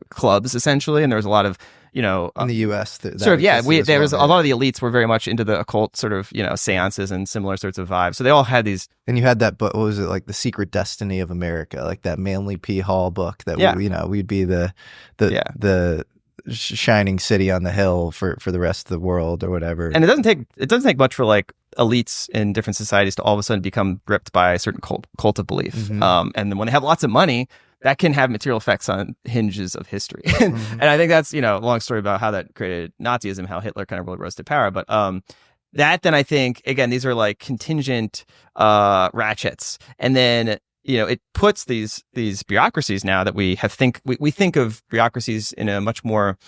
clubs essentially, and there was a lot of in the U.S. There was a lot of the elites were very much into the occult sort of, seances and similar sorts of vibes. So they all had these. And you had that book, what was it, like The Secret Destiny of America, like that Manly P. Hall book that we'd be the shining city on the hill for the rest of the world or whatever. And it doesn't take much for like elites in different societies to all of a sudden become gripped by a certain cult of belief. And then when they have lots of money, that can have material effects on hinges of history. And I think that's, a long story about how that created Nazism, how Hitler kind of really rose to power. But that then I think, again, these are like contingent ratchets. And then, it puts these bureaucracies now that we think of bureaucracies in a much more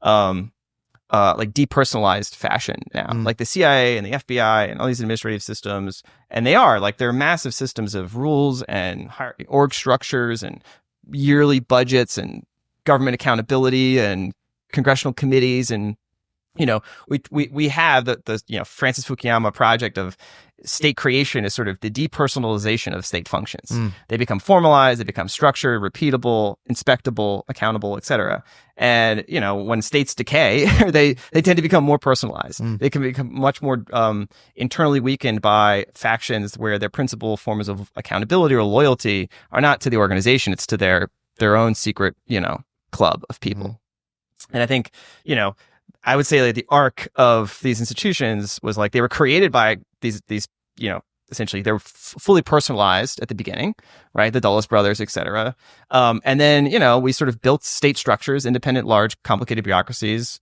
like depersonalized fashion now, like the CIA and the FBI and all these administrative systems. And they're massive systems of rules and org structures and yearly budgets and government accountability and congressional committees. And, we have the Francis Fukuyama project of state creation is sort of the depersonalization of state functions. They become formalized, they become structured, repeatable, inspectable, accountable, et cetera. And, when states decay, they tend to become more personalized. They can become much more internally weakened by factions where their principal forms of accountability or loyalty are not to the organization, it's to their own secret, club of people. And I think, I would say like the arc of these institutions was like they were created by these essentially they were fully personalized at the beginning, right? The Dulles brothers, et cetera. And then, we sort of built state structures, independent, large, complicated bureaucracies,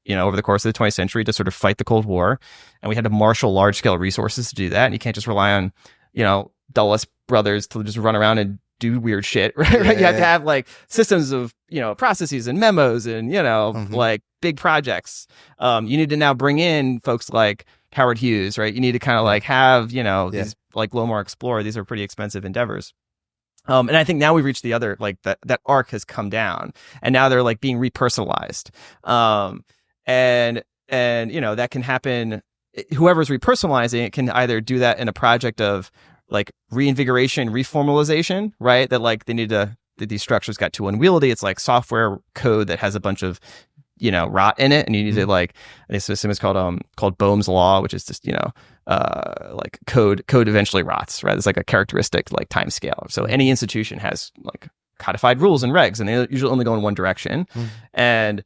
over the course of the 20th century to sort of fight the Cold War. And we had to marshal large scale resources to do that. And you can't just rely on, Dulles brothers to just run around and do weird shit, right? You have to have like systems of, processes and memos and, like big projects. You need to now bring in folks like Howard Hughes, right? You need to kind of like have, these like Lomar Explorer. These are pretty expensive endeavors. And I think now we've reached the other, like that arc has come down and now they're like being repersonalized. And that can happen. Whoever's repersonalizing it can either do that in a project of like reinvigoration, reformalization, right? That like these structures got too unwieldy. It's like software code that has a bunch of, rot in it. And you need to like, this system is called Bohm's Law, which is just, like code eventually rots, right? It's like a characteristic like time scale. So any institution has like codified rules and regs, and they usually only go in one direction. And,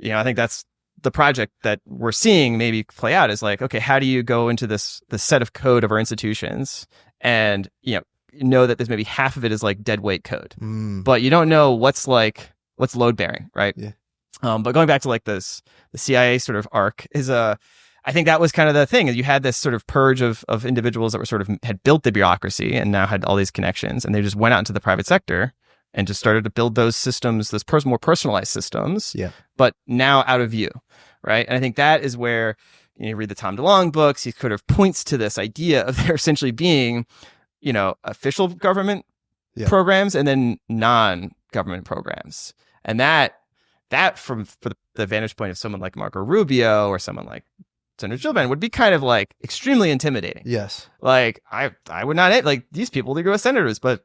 I think that's the project that we're seeing maybe play out is like, okay, how do you go into the set of code of our institutions and you know that there's maybe half of it is like dead weight code, but you don't know what's load bearing, right? Yeah. But going back to like the CIA sort of arc is I think that was kind of the thing, is you had this sort of purge of individuals that were sort of had built the bureaucracy and now had all these connections, and they just went out into the private sector and just started to build those systems, those more personalized systems, but now out of view, right? And I think that is where you read the Tom DeLonge books, he sort of points to this idea of there essentially being, official government programs and then non-government programs. And that from the vantage point of someone like Marco Rubio or someone like Senator Gilban would be kind of like extremely intimidating. Yes. Like I would not, like, these people, they're U.S. senators, but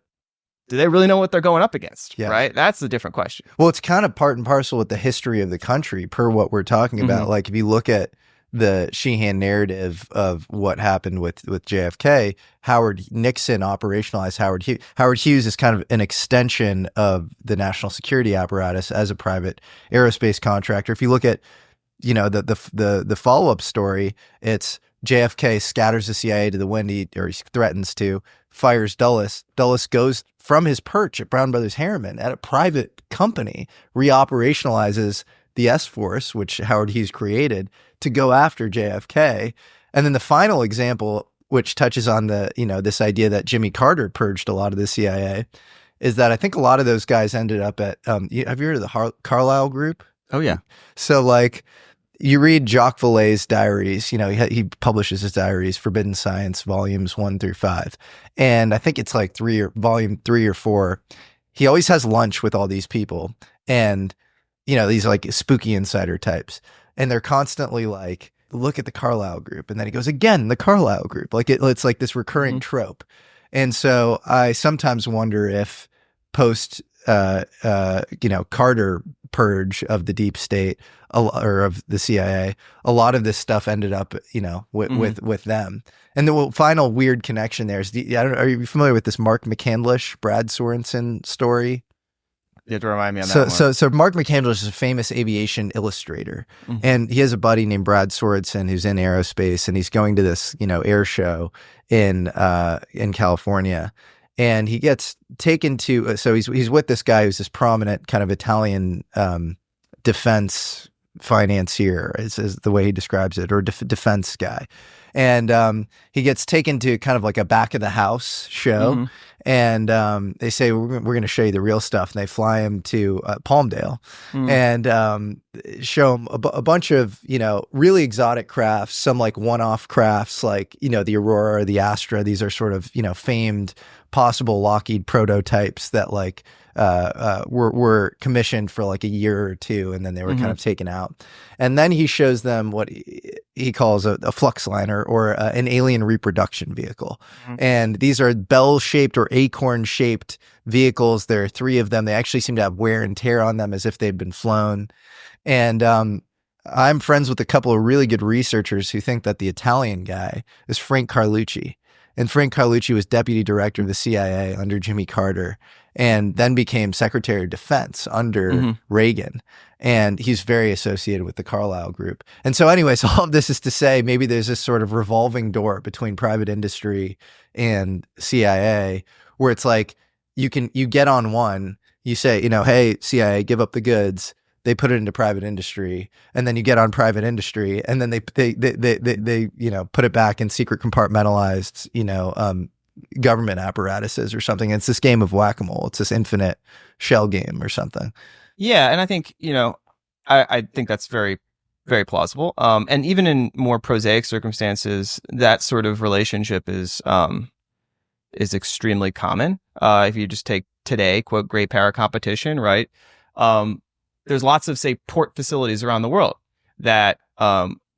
do they really know what they're going up against? Yeah. Right? That's a different question. Well, it's kind of part and parcel with the history of the country per what we're talking about. Like if you look at the Sheehan narrative of what happened with JFK, Howard Nixon operationalized Howard Hughes. Howard Hughes is kind of an extension of the national security apparatus as a private aerospace contractor. If you look at, the follow-up story, it's JFK scatters the CIA to the wind, or he threatens to, fires Dulles. Dulles goes from his perch at Brown Brothers Harriman at a private company, reoperationalizes the S-Force, which Howard Hughes created, to go after JFK. And then the final example, which touches on this idea that Jimmy Carter purged a lot of the CIA, is that I think a lot of those guys ended up at, have you heard of the Carlyle Group? Oh, yeah. So like, you read Jacques Vallée's diaries, he publishes his diaries, Forbidden Science, volumes 1 through 5. And I think it's like volume 3 or 4. He always has lunch with all these people and, these like spooky insider types. And they're constantly like, look at the Carlyle Group. And then he goes, again, the Carlyle Group. Like it's like this recurring trope. And so I sometimes wonder if post, Carter purge of the deep state or of the CIA, a lot of this stuff ended up, with them. And the final weird connection there is, are you familiar with this Mark McCandlish, Brad Sorensen story? You have to remind me on that one. So Mark McCandlish is a famous aviation illustrator, and he has a buddy named Brad Sorensen who's in aerospace, and he's going to this, air show in California. And he gets taken to, so he's with this guy who's this prominent kind of Italian defense financier, is the way he describes it, or defense guy. And he gets taken to kind of like a back of the house show. And they say, we're going to show you the real stuff. And they fly him to Palmdale and show him a bunch of, really exotic crafts, some like one-off crafts like, the Aurora or the Astra. These are sort of, famed possible Lockheed prototypes that like were commissioned for like a year or two, and then they were kind of taken out. And then he shows them what he calls a flux liner, or an alien reproduction vehicle. And these are bell-shaped or acorn-shaped vehicles. There are 3 of them. They actually seem to have wear and tear on them as if they'd been flown. And I'm friends with a couple of really good researchers who think that the Italian guy is Frank Carlucci. And Frank Carlucci was deputy director of the CIA under Jimmy Carter, and then became Secretary of Defense under Reagan. And he's very associated with the Carlyle Group. And so anyways, all of this is to say, maybe there's this sort of revolving door between private industry and CIA, where it's like, you get on one, you say, hey, CIA, give up the goods. They put it into private industry, and then you get on private industry, and then they put it back in secret compartmentalized, government apparatuses or something. It's this game of whack-a-mole. It's this infinite shell game or something. Yeah, and I think I think that's very, very plausible. And even in more prosaic circumstances, that sort of relationship is extremely common. If you just take today, quote, great power competition, right? There's lots of, say, port facilities around the world that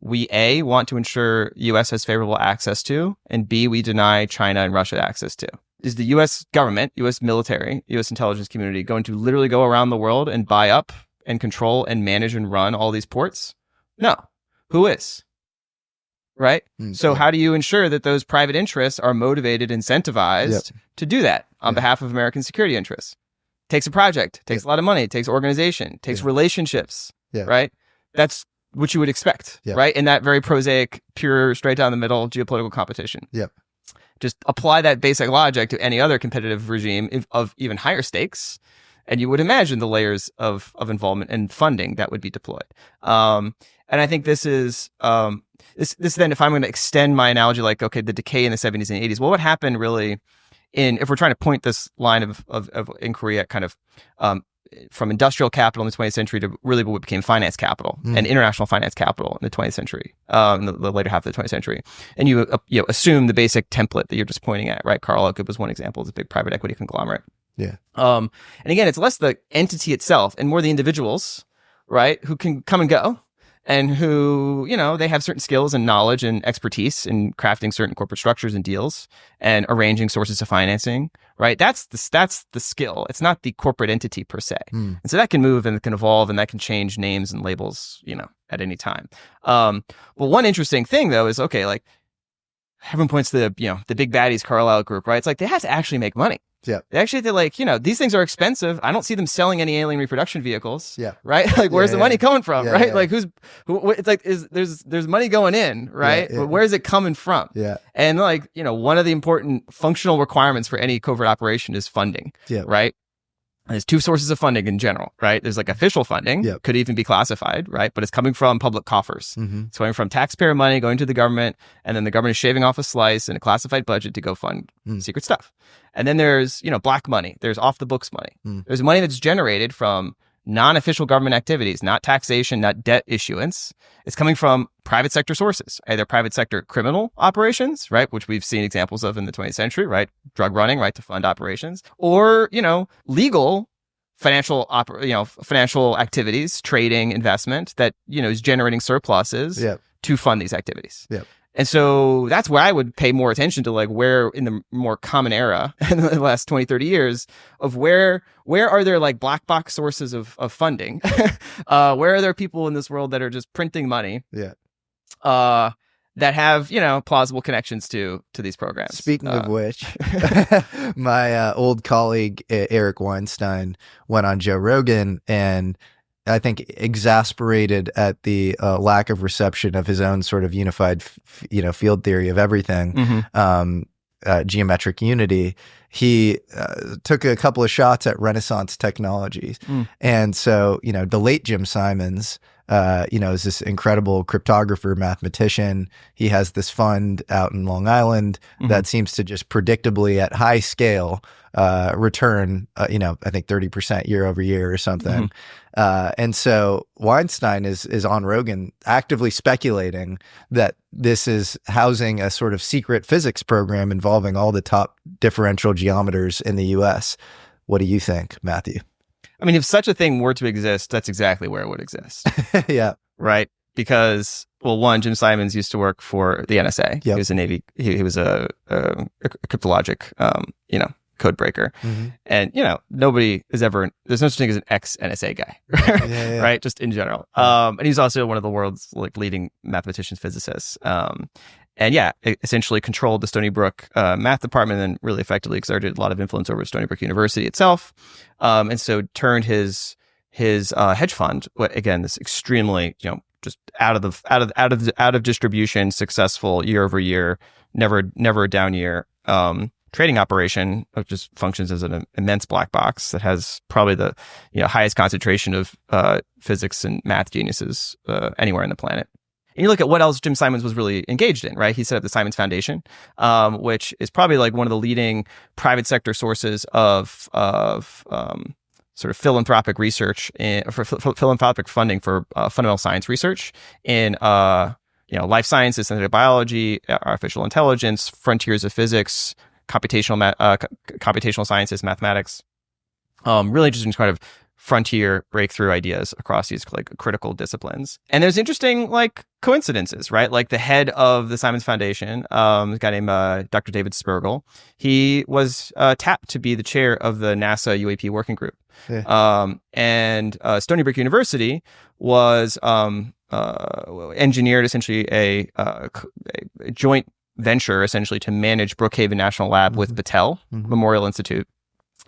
we, A, want to ensure U.S. has favorable access to, and B, we deny China and Russia access to. Is the U.S. government, U.S. military, U.S. intelligence community going to literally go around the world and buy up and control and manage and run all these ports? No. Who is? Right? So how do you ensure that those private interests are motivated, incentivized to do that on behalf of American security interests? Takes a project, takes a lot of money, takes organization, takes relationships, right? That's what you would expect, right? In that very prosaic, pure, straight down the middle geopolitical competition. just apply that basic logic to any other competitive regime of even higher stakes, and you would imagine the layers of involvement and funding that would be deployed. And I think this is this then, if I'm going to extend my analogy, like, okay, the decay in the 70s and 80s, well, what happened really if we're trying to point this line of inquiry at kind of from industrial capital in the 20th century to really what became finance capital and international finance capital in the 20th century, in the later half of the 20th century. And you assume the basic template that you're just pointing at, right? Carl Icahn was one example. It's a big private equity conglomerate. Yeah. And again, it's less the entity itself and more the individuals, right? Who can come and go and who, they have certain skills and knowledge and expertise in crafting certain corporate structures and deals and arranging sources of financing, right? That's the skill. It's not the corporate entity per se. And so that can move and it can evolve and that can change names and labels, at any time. Well, one interesting thing though is, okay, like everyone points to the big baddies Carlyle Group, right? It's like they have to actually make money. Yeah. They're like, these things are expensive. I don't see them selling any alien reproduction vehicles. Yeah. Right. Like, where's the money coming from? Yeah, right. Yeah. Like, it's like, there's money going in, right? Yeah. But where's it coming from? Yeah. And like, one of the important functional requirements for any covert operation is funding. Yeah. Right. There's two sources of funding in general, right? There's like official funding, Yep. could even be classified, right? But it's coming from public coffers. Mm-hmm. It's coming from taxpayer money going to the government, and then the government is shaving off a slice in a classified budget to go fund secret stuff. And then there's, black money. There's off the books money. There's money that's generated from non-official government activities, not taxation, not debt issuance. It's coming from private sector sources, either private sector criminal operations, right, which we've seen examples of in the 20th century, right, drug running, right, to fund operations, or legal financial activities, trading, investment that is generating surpluses to fund these activities. Yep. And so that's where I would pay more attention to, like, where in the more common era in the last 20, 30 years of where are there like black box sources of funding? Where are there people in this world that are just printing money? Yeah. That have, plausible connections to these programs. Speaking of which, my old colleague, Eric Weinstein, went on Joe Rogan and I think exasperated at the lack of reception of his own sort of unified, field theory of everything, geometric unity. He took a couple of shots at Renaissance technologies. And so, the late Jim Simons, is this incredible cryptographer, mathematician. He has this fund out in Long Island that seems to just predictably at high scale return, I think 30% year over year or something. And so Weinstein is on Rogan actively speculating that this is housing a sort of secret physics program involving all the top differential geometers in the US. What do you think, Matthew? I mean, if such a thing were to exist, that's exactly where it would exist. Yeah. Right. Because, well, one, Jim Simons used to work for the NSA. Yep. He was a Navy. He was a cryptologic, code breaker. And, nobody is ever, there's no such thing as an ex-NSA guy, right? Just in general. And he's also one of the world's like leading mathematicians, physicists. And essentially controlled the Stony Brook math department and really effectively exerted a lot of influence over Stony Brook University itself. And so turned his hedge fund, again, this extremely, just out of distribution, successful year over year, never a down year, trading operation, which just functions as an immense black box that has probably the highest concentration of physics and math geniuses anywhere on the planet. And you look at what else Jim Simons was really engaged in, right? He set up the Simons Foundation, which is probably like one of the leading private sector sources of sort of philanthropic research for philanthropic funding for fundamental science research in life sciences, synthetic biology, artificial intelligence, frontiers of physics, computational sciences, mathematics. Really interesting kind of frontier breakthrough ideas across these like critical disciplines. And there's interesting like coincidences, right? Like the head of the Simons Foundation, a guy named Dr. David Spergel, he was tapped to be the chair of the NASA UAP working group. Yeah. And Stony Brook University was engineered essentially a joint venture essentially to manage Brookhaven National Lab with Battelle Memorial Institute.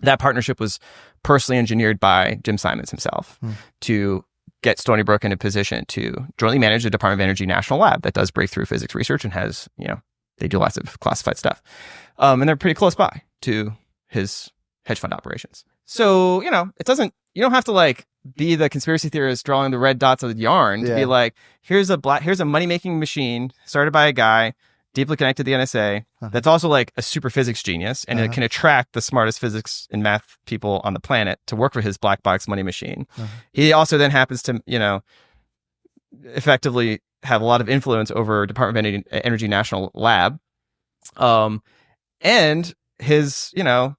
That partnership was personally engineered by Jim Simons himself to get Stony Brook in a position to jointly manage the Department of Energy National Lab that does breakthrough physics research and has, they do lots of classified stuff. And they're pretty close by to his hedge fund operations. So, you know, you don't have to like be the conspiracy theorist drawing the red dots of the yarn to be like, here's a money-making machine started by a guy deeply connected to the NSA that's also like a super physics genius, and it can attract the smartest physics and math people on the planet to work for his black box money machine. He also then happens to, you know, effectively have a lot of influence over Department of Energy National Lab. And his, you know,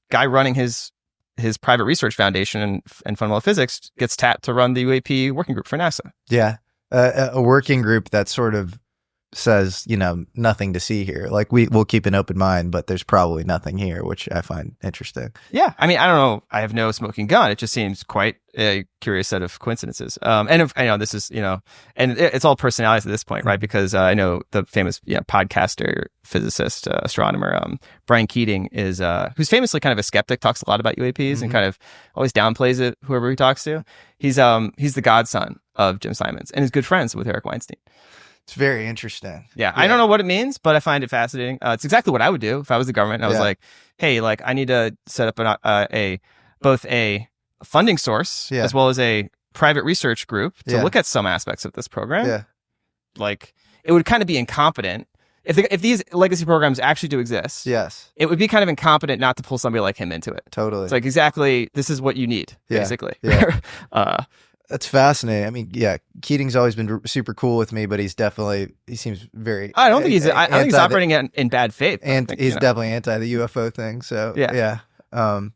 guy running his private research foundation and fundamental physics gets tapped to run the UAP working group for NASA. Yeah. A working group that sort of says, you know, nothing to see here. Like we'll keep an open mind, but there's probably nothing here, which I find interesting. Yeah. I mean, I don't know. I have no smoking gun. It just seems quite a curious set of coincidences. And if, I know this is, you know, and it's all personalities at this point, right? Because I know the famous podcaster, physicist, astronomer, Brian Keating is, who's famously kind of a skeptic, talks a lot about UAPs and kind of always downplays it, whoever he talks to. He's the godson of Jim Simons and is good friends with Eric Weinstein. It's very interesting. Yeah, I don't know what it means, but I find it fascinating. It's exactly what I would do if I was the government. And I was like, hey, like I need to set up both a funding source as well as a private research group to look at some aspects of this program. Yeah. Like it would kind of be incompetent if these legacy programs actually do exist. Yes. It would be kind of incompetent not to pull somebody like him into it. Totally. It's like exactly this is what you need, basically. Yeah. That's fascinating. I mean, yeah, Keating's always been super cool with me, but he seems very. I don't think he's operating in bad faith. And he's definitely anti the UFO thing. So yeah. Well,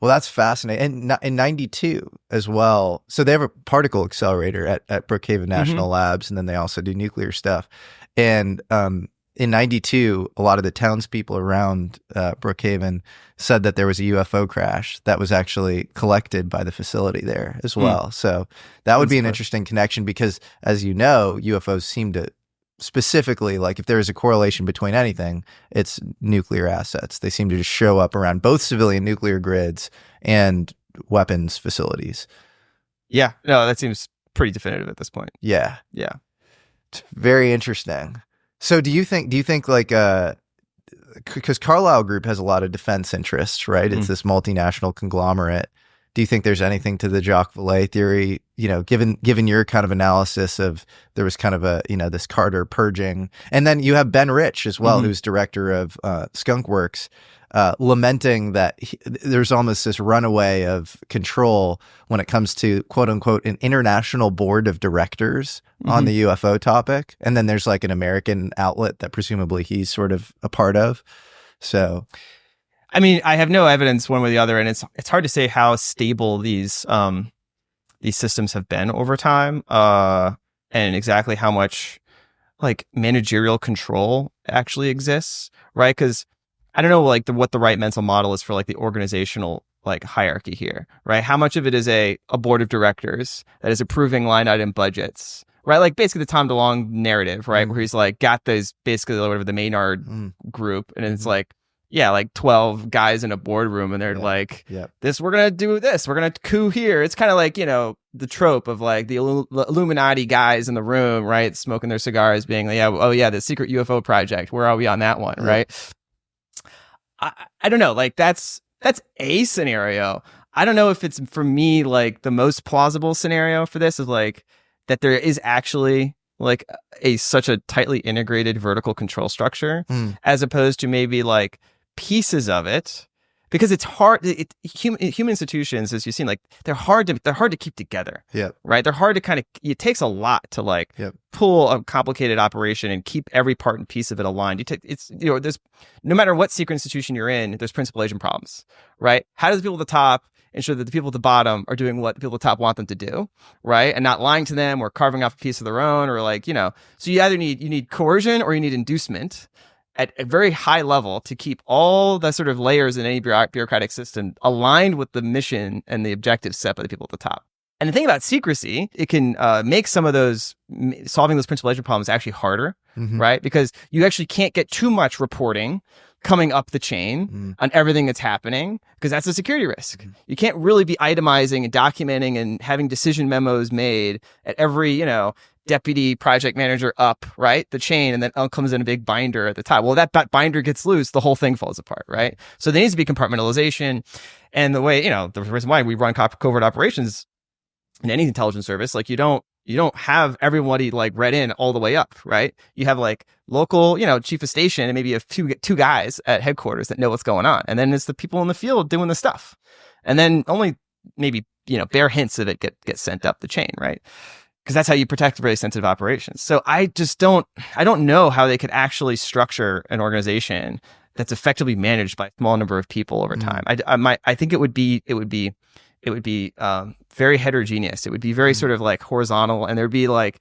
that's fascinating. And in '92 as well. So they have a particle accelerator at Brookhaven National Labs, and then they also do nuclear stuff. And in '92, a lot of the townspeople around Brookhaven said that there was a UFO crash that was actually collected by the facility there as well. So that would be an interesting connection because, as you know, UFOs seem to specifically, like if there is a correlation between anything, it's nuclear assets. They seem to just show up around both civilian nuclear grids and weapons facilities. Yeah, no, that seems pretty definitive at this point. Yeah. Yeah. It's very interesting. So do you think like, because Carlyle Group has a lot of defense interests, right? It's this multinational conglomerate. Do you think there's anything to the Jacques Vallée theory, you know, given your kind of analysis of there was kind of a, you know, this Carter purging, and then you have Ben Rich as well, who's director of Skunk Works, lamenting that there's almost this runaway of control when it comes to quote unquote an international board of directors on the UFO topic. And then there's like an American outlet that presumably he's sort of a part of. So, I mean, I have no evidence one way or the other, and it's hard to say how stable these systems have been over time, and exactly how much like managerial control actually exists, right? Because I don't know like what the right mental model is for like the organizational like hierarchy here, right? How much of it is a board of directors that is approving line item budgets, right? Like basically the Tom DeLonge narrative, right? Where he's like got those basically whatever the Maynard group, and it's like, yeah, like 12 guys in a boardroom, and they're like, this, we're going to do this. We're going to coup here. It's kind of like, you know, the trope of like the Illuminati guys in the room, right? Smoking their cigars being like, the secret UFO project. Where are we on that one? Right. I don't know. Like that's a scenario. I don't know if it's for me, like the most plausible scenario for this is like that there is actually like such a tightly integrated vertical control structure as opposed to maybe like pieces of it, because it's hard. Human institutions, as you've seen, like they're hard to keep together. Yeah. Right. They're hard to kind of. It takes a lot to like pull a complicated operation and keep every part and piece of it aligned. There's no matter what secret institution you're in, there's principal agent problems. Right. How does the people at the top ensure that the people at the bottom are doing what the people at the top want them to do, right? And not lying to them or carving off a piece of their own, or like, you know, so you either need coercion or you need inducement at a very high level to keep all the sort of layers in any bureaucratic system aligned with the mission and the objectives set by the people at the top. And the thing about secrecy, it can make some of those, solving those principal agent problems actually harder, right? Because you actually can't get too much reporting coming up the chain on everything that's happening, because that's a security risk. You can't really be itemizing and documenting and having decision memos made at every, you know, deputy project manager up, right? The chain, and then comes in a big binder at the top. Well, that binder gets loose, the whole thing falls apart, right? So there needs to be compartmentalization. And the way, you know, the reason why we run covert operations in any intelligence service, like you don't have everybody like read in all the way up, right? You have like local, you know, chief of station and maybe two guys at headquarters that know what's going on. And then it's the people in the field doing the stuff. And then only maybe, you know, bare hints of it get sent up the chain, right? Because that's how you protect very sensitive operations. So I don't know how they could actually structure an organization that's effectively managed by a small number of people over time. I think it would be very heterogeneous. It would be very sort of like horizontal, and there'd be like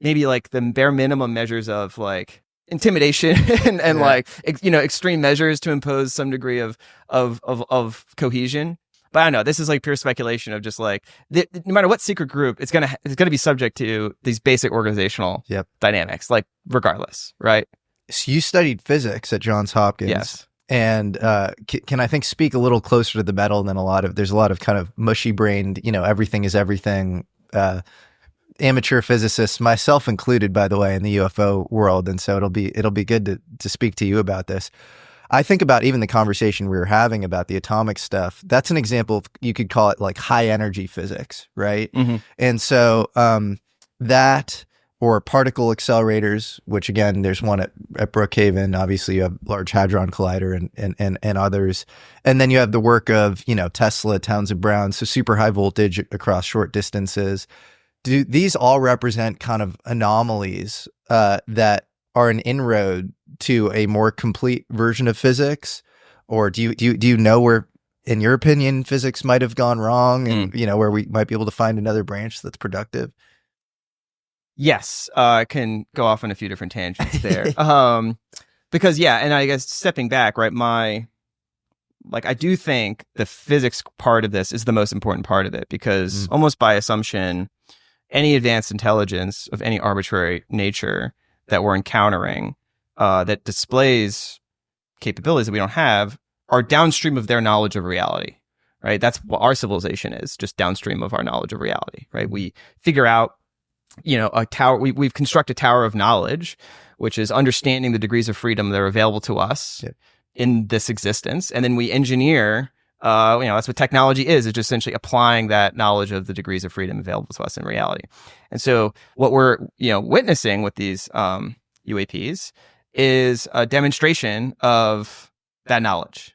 maybe like the bare minimum measures of like intimidation and like, you know, extreme measures to impose some degree of cohesion. But I don't know. This is like pure speculation of just like no matter what secret group, it's gonna be subject to these basic organizational dynamics, like regardless, right? So you studied physics at Johns Hopkins, yes, and can I think speak a little closer to the metal than there's a lot of kind of mushy brained, you know, everything is everything. Amateur physicists, myself included, by the way, in the UFO world, and so it'll be good to speak to you about this. I think about even the conversation we were having about the atomic stuff. That's an example of, you could call it like high energy physics, right? And so that, or particle accelerators, which again, there's one at Brookhaven. Obviously, you have Large Hadron Collider and others. And then you have the work of, you know, Tesla, Townsend Brown, so super high voltage across short distances. Do these all represent kind of anomalies that are an inroad to a more complete version of physics? Or do you know where, in your opinion, physics might have gone wrong, and you know, where we might be able to find another branch that's productive? Yes, I can go off on a few different tangents there. Because and I guess stepping back, right, I do think the physics part of this is the most important part of it, because almost by assumption, any advanced intelligence of any arbitrary nature that we're encountering that displays capabilities that we don't have are downstream of their knowledge of reality, right? That's what our civilization is, just downstream of our knowledge of reality, right? We figure out, you know, a tower, we've constructed a tower of knowledge, which is understanding the degrees of freedom that are available to us in this existence. And then we engineer, you know, that's what technology is just essentially applying that knowledge of the degrees of freedom available to us in reality. And so what we're, you know, witnessing with these UAPs is a demonstration of that knowledge.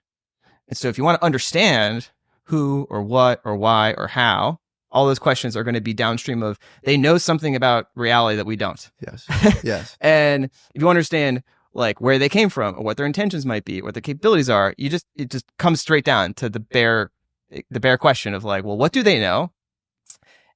And so if you want to understand who or what or why or how, all those questions are going to be downstream of, they know something about reality that we don't. Yes. And if you understand like where they came from or what their intentions might be, what their capabilities are, it just comes straight down to the bare question of like, well, what do they know?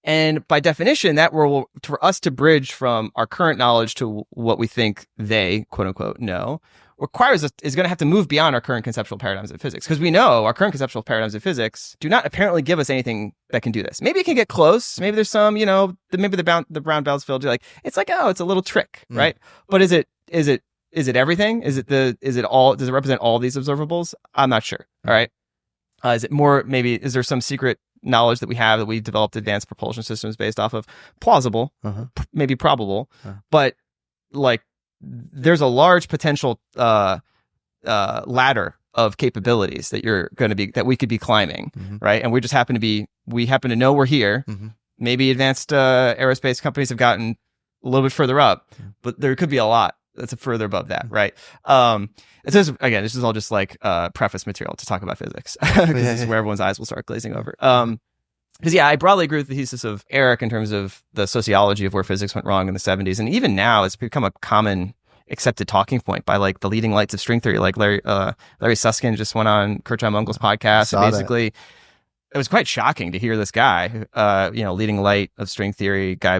And by definition, that will, for us to bridge from our current knowledge to what we think they, quote unquote, know, requires us, is going to have to move beyond our current conceptual paradigms of physics. Because we know our current conceptual paradigms of physics do not apparently give us anything that can do this. Maybe it can get close. Maybe there's some, you know, maybe the brown Bellsfield, like, it's like, oh, it's a little trick, right? But is it everything? Does it represent all these observables? I'm not sure. All right. Is it more, maybe, is there some secret knowledge that we have that we've developed advanced propulsion systems based off of? Plausible, maybe probable, but like there's a large potential ladder of capabilities that we could be climbing, right? And we happen to know we're here. Maybe advanced aerospace companies have gotten a little bit further up, but there could be a lot that's further above that, right? This is all just like preface material to talk about physics, because this is where everyone's eyes will start glazing over. Because I broadly agree with the thesis of Eric in terms of the sociology of where physics went wrong in the 70s, and even now it's become a common accepted talking point by like the leading lights of string theory. Like Larry Susskind just went on Kurt John Mungel's podcast, and basically it was quite shocking to hear this guy, leading light of string theory guy,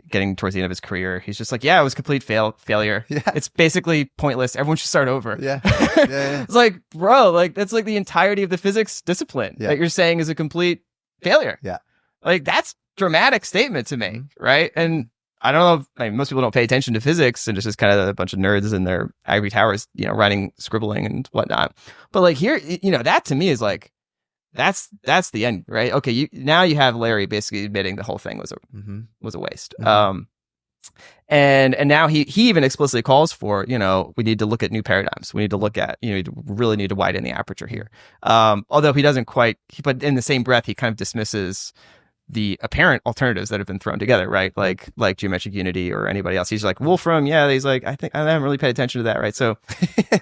getting towards the end of his career, he's just like, it was complete failure. It's basically pointless. Everyone should start over. It's like, bro, like that's like the entirety of the physics discipline that you're saying is a complete failure. Like that's dramatic statement to me, right? And I don't know. I mean, most people don't pay attention to physics, and it's just kind of a bunch of nerds in their ivory towers, writing, scribbling, and whatnot. But like here, that to me is like, that's the end, right? Okay, now you have Larry basically admitting the whole thing was a waste. Mm-hmm. And now he even explicitly calls for, we need to look at new paradigms. We need to look at, really need to widen the aperture here. Although he doesn't quite, but in the same breath, he kind of dismisses the apparent alternatives that have been thrown together, right? Like geometric unity or anybody else. He's like, Wolfram, yeah. He's like, I haven't really paid attention to that, right? So,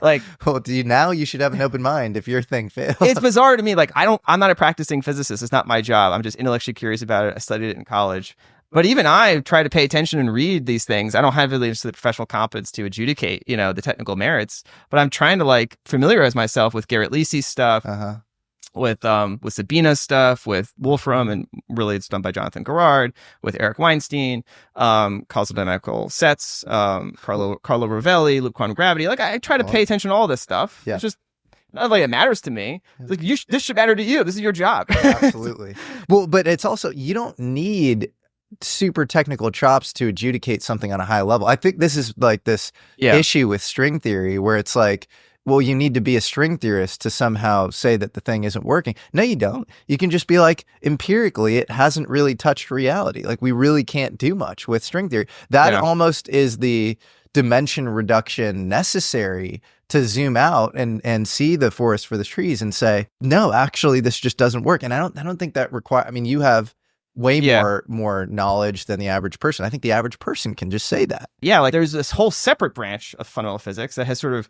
like, well, now you should have an open mind if your thing fails. It's bizarre to me. Like, I'm not a practicing physicist. It's not my job. I'm just intellectually curious about it. I studied it in college. But even I try to pay attention and read these things. I don't have really the professional competence to adjudicate, the technical merits. But I'm trying to like familiarize myself with Garrett Lisi's stuff. With Sabina's stuff, with Wolfram, and really it's done by Jonathan Garrard, with Eric Weinstein, causal dynamical sets, Carlo Rovelli, loop quantum gravity. Like I try to pay attention to all this stuff. Yeah. It's just not like it matters to me. It's like this should matter to you. This is your job. Absolutely. Well, but it's also, you don't need super technical chops to adjudicate something on a high level. I think this is like this issue with string theory where it's like, well, you need to be a string theorist to somehow say that the thing isn't working. No, you don't. You can just be like, empirically, it hasn't really touched reality. Like, we really can't do much with string theory. That almost is the dimension reduction necessary to zoom out and see the forest for the trees and say, no, actually, this just doesn't work. And I don't think that I mean, you have way more knowledge than the average person. I think the average person can just say that. Yeah, like there's this whole separate branch of fundamental physics that has sort of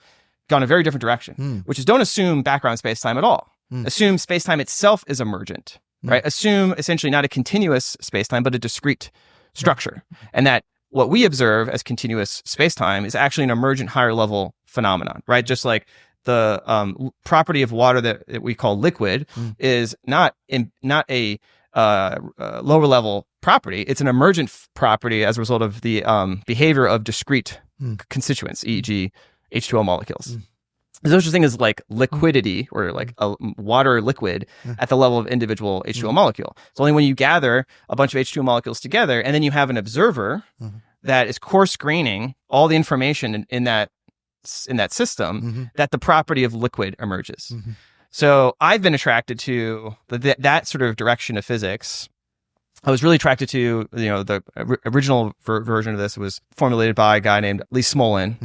gone a very different direction, which is don't assume background space-time at all. Assume space-time itself is emergent, right? Assume essentially not a continuous space-time, but a discrete structure. And that what we observe as continuous space-time is actually an emergent higher level phenomenon, right? Just like the property of water that we call liquid is not a lower level property. It's an emergent property as a result of the behavior of discrete constituents, e.g. H2O molecules. There's such a thing as like liquidity or like a water liquid at the level of individual H2O molecule. It's only when you gather a bunch of H2O molecules together and then you have an observer that is coarse graining all the information in that system that the property of liquid emerges. So I've been attracted to that sort of direction of physics. I was really attracted to, the original version of this was formulated by a guy named Lee Smolin,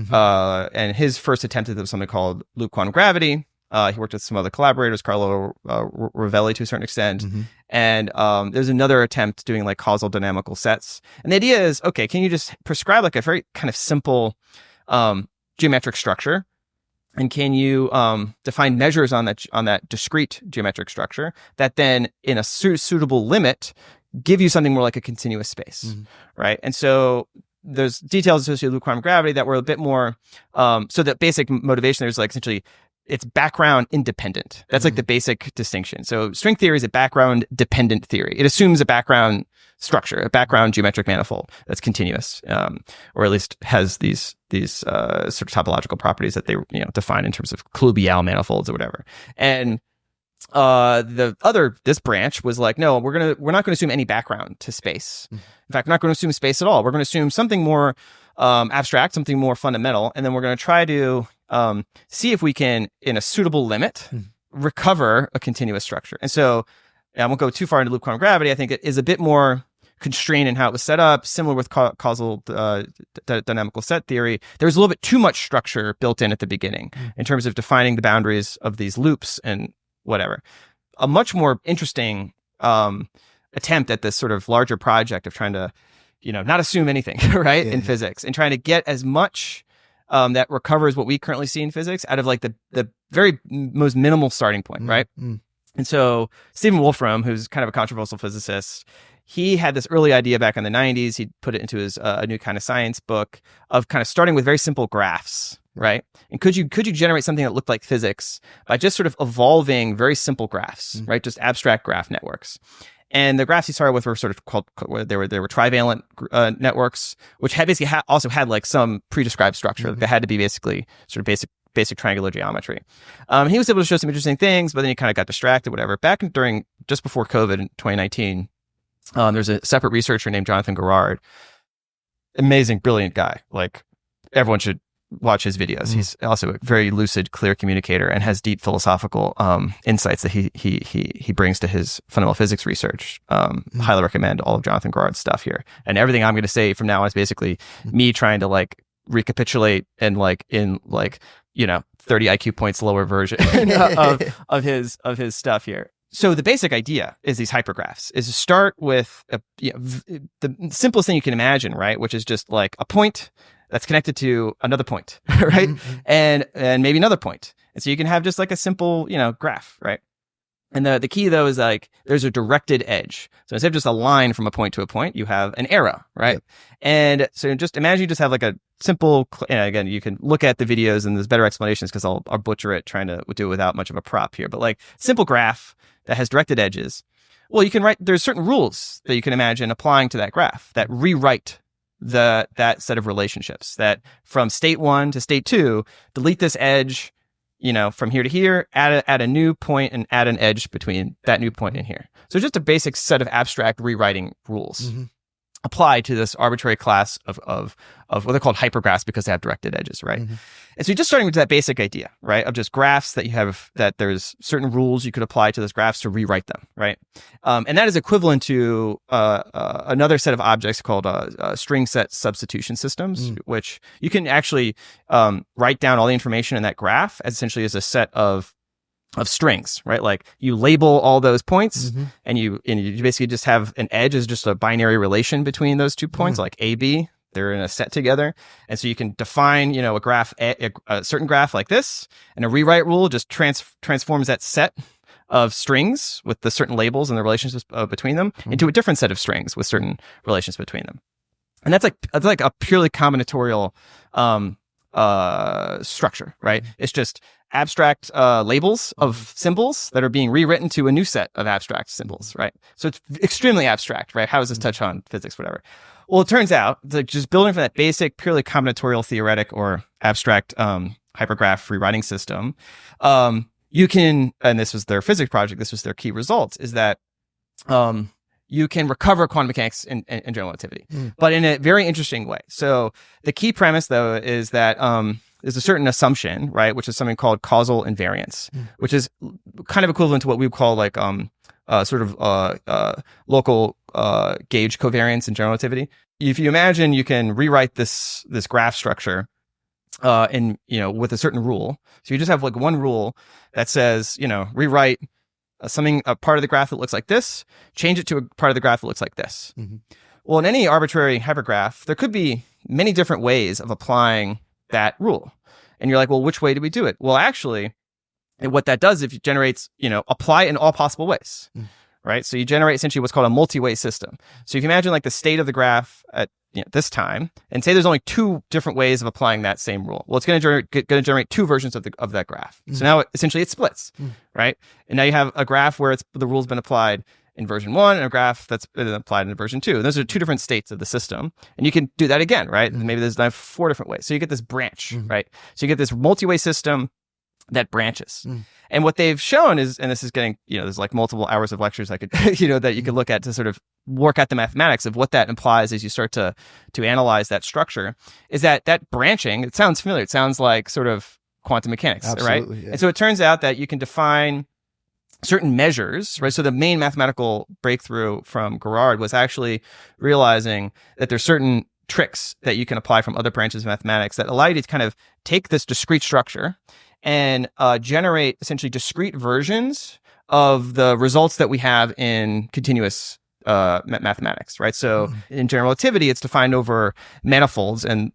and his first attempt at something called loop quantum gravity. He worked with some other collaborators, Carlo Rovelli to a certain extent, and there's another attempt doing like causal dynamical sets. And the idea is, okay, can you just prescribe like a very kind of simple geometric structure? And can you define measures on that discrete geometric structure that then in a suitable limit give you something more like a continuous space, right? And so there's details associated with quantum gravity that were a bit more, so the basic motivation there's like essentially it's background independent. That's like the basic distinction. So string theory is a background dependent theory. It assumes a background structure, a background geometric manifold that's continuous, or at least has these sort of topological properties that they define in terms of Klubial manifolds or whatever. And this branch was like, no, we're not going to assume any background to space. In fact, we're not going to assume space at all. We're going to assume something more abstract, something more fundamental, and then we're going to try to see if we can, in a suitable limit, recover a continuous structure. And so I won't go too far into loop quantum gravity. I think it is a bit more constrained in how it was set up, similar with causal dynamical set theory. There's a little bit too much structure built in at the beginning in terms of defining the boundaries of these loops and whatever. A much more interesting attempt at this sort of larger project of trying to, not assume anything, right, in physics, and trying to get as much that recovers what we currently see in physics out of like the very most minimal starting point, right? And so Stephen Wolfram, who's kind of a controversial physicist, he had this early idea back in the 90s. He put it into his A New Kind of Science book of kind of starting with very simple graphs, right? And could you generate something that looked like physics by just sort of evolving very simple graphs, right? Just abstract graph networks. And the graphs he started with were sort of called, they were trivalent networks, which had basically also had like some pre-described structure. They had to be basically sort of basic triangular geometry. He was able to show some interesting things, but then he kind of got distracted, whatever. Just before COVID in 2019, there's a separate researcher named Jonathan Garrard amazing, brilliant guy. Like everyone should watch his videos. He's also a very lucid, clear communicator and has deep philosophical insights that he brings to his fundamental physics research. Highly recommend all of Jonathan Garrett's stuff here. And everything I'm going to say from now on is basically me trying to like recapitulate and like in like, 30 IQ points lower version of his stuff here. So the basic idea is these hypergraphs is to start with the simplest thing you can imagine, right? Which is just like a point that's connected to another point, right? And maybe another point. And so you can have just like a simple, graph, right? And the key though is like there's a directed edge. So instead of just a line from a point to a point, you have an arrow, right? Yep. And so just imagine you just have like a simple, and again, you can look at the videos and there's better explanations because I'll butcher it trying to do it without much of a prop here. But like simple graph that has directed edges. Well, you can there's certain rules that you can imagine applying to that graph that rewrite that set of relationships, that from state 1 to state 2, delete this edge, from here to here, add a new point and add an edge between that new point and here. So just a basic set of abstract rewriting rules apply to this arbitrary class of what they're called hypergraphs because they have directed edges, right? And so you're just starting with that basic idea, right? Of just graphs that you have, that there's certain rules you could apply to those graphs to rewrite them, right? And that is equivalent to another set of objects called string set substitution systems, which you can actually write down all the information in that graph as essentially as a set of strings, right? Like you label all those points and you basically just have an edge as just a binary relation between those 2 points, like A, B, they're in a set together. And so you can define, a graph, a certain graph like this, and a rewrite rule just transforms that set of strings with the certain labels and the relationships between them into a different set of strings with certain relations between them. And that's like a purely combinatorial structure, right? It's just abstract labels of symbols that are being rewritten to a new set of abstract symbols, right? So it's extremely abstract, right? How does this touch on physics, whatever? Well, it turns out that just building from that basic, purely combinatorial theoretic or abstract hypergraph rewriting system, you can, and this was their physics project, this was their key result, is that you can recover quantum mechanics and general relativity, but in a very interesting way. So the key premise, though, is that there's a certain assumption, right, which is something called causal invariance, which is kind of equivalent to what we would call like local gauge covariance in general relativity. If you imagine you can rewrite this graph structure with a certain rule, so you just have like one rule that says, rewrite a part of the graph that looks like this, change it to a part of the graph that looks like this. Well, in any arbitrary hypergraph, there could be many different ways of applying that rule. And you're like, well, which way do we do it? Well, actually, what that does is it generates, apply in all possible ways, right? So you generate essentially what's called a multi-way system. So if you imagine like the state of the graph at this time, and say there's only 2 different ways of applying that same rule. Well, it's going to generate 2 versions of that graph. So now essentially it splits, right? And now you have a graph where the rule's been applied in version 1 and a graph that's been applied in version 2. And those are 2 different states of the system. And you can do that again, right? And maybe there's now 4 different ways. So you get this branch, right? So you get this multi-way system that branches. And what they've shown is, and this is getting, there's like multiple hours of lectures I could, that you could look at to sort of work out the mathematics of what that implies as you start to analyze that structure, is that branching, it sounds familiar. It sounds like sort of quantum mechanics, right? Yeah. And so it turns out that you can define certain measures, right? So the main mathematical breakthrough from Gerard was actually realizing that there's certain tricks that you can apply from other branches of mathematics that allow you to kind of take this discrete structure and generate essentially discrete versions of the results that we have in continuous mathematics, right? So in general relativity, it's defined over manifolds, and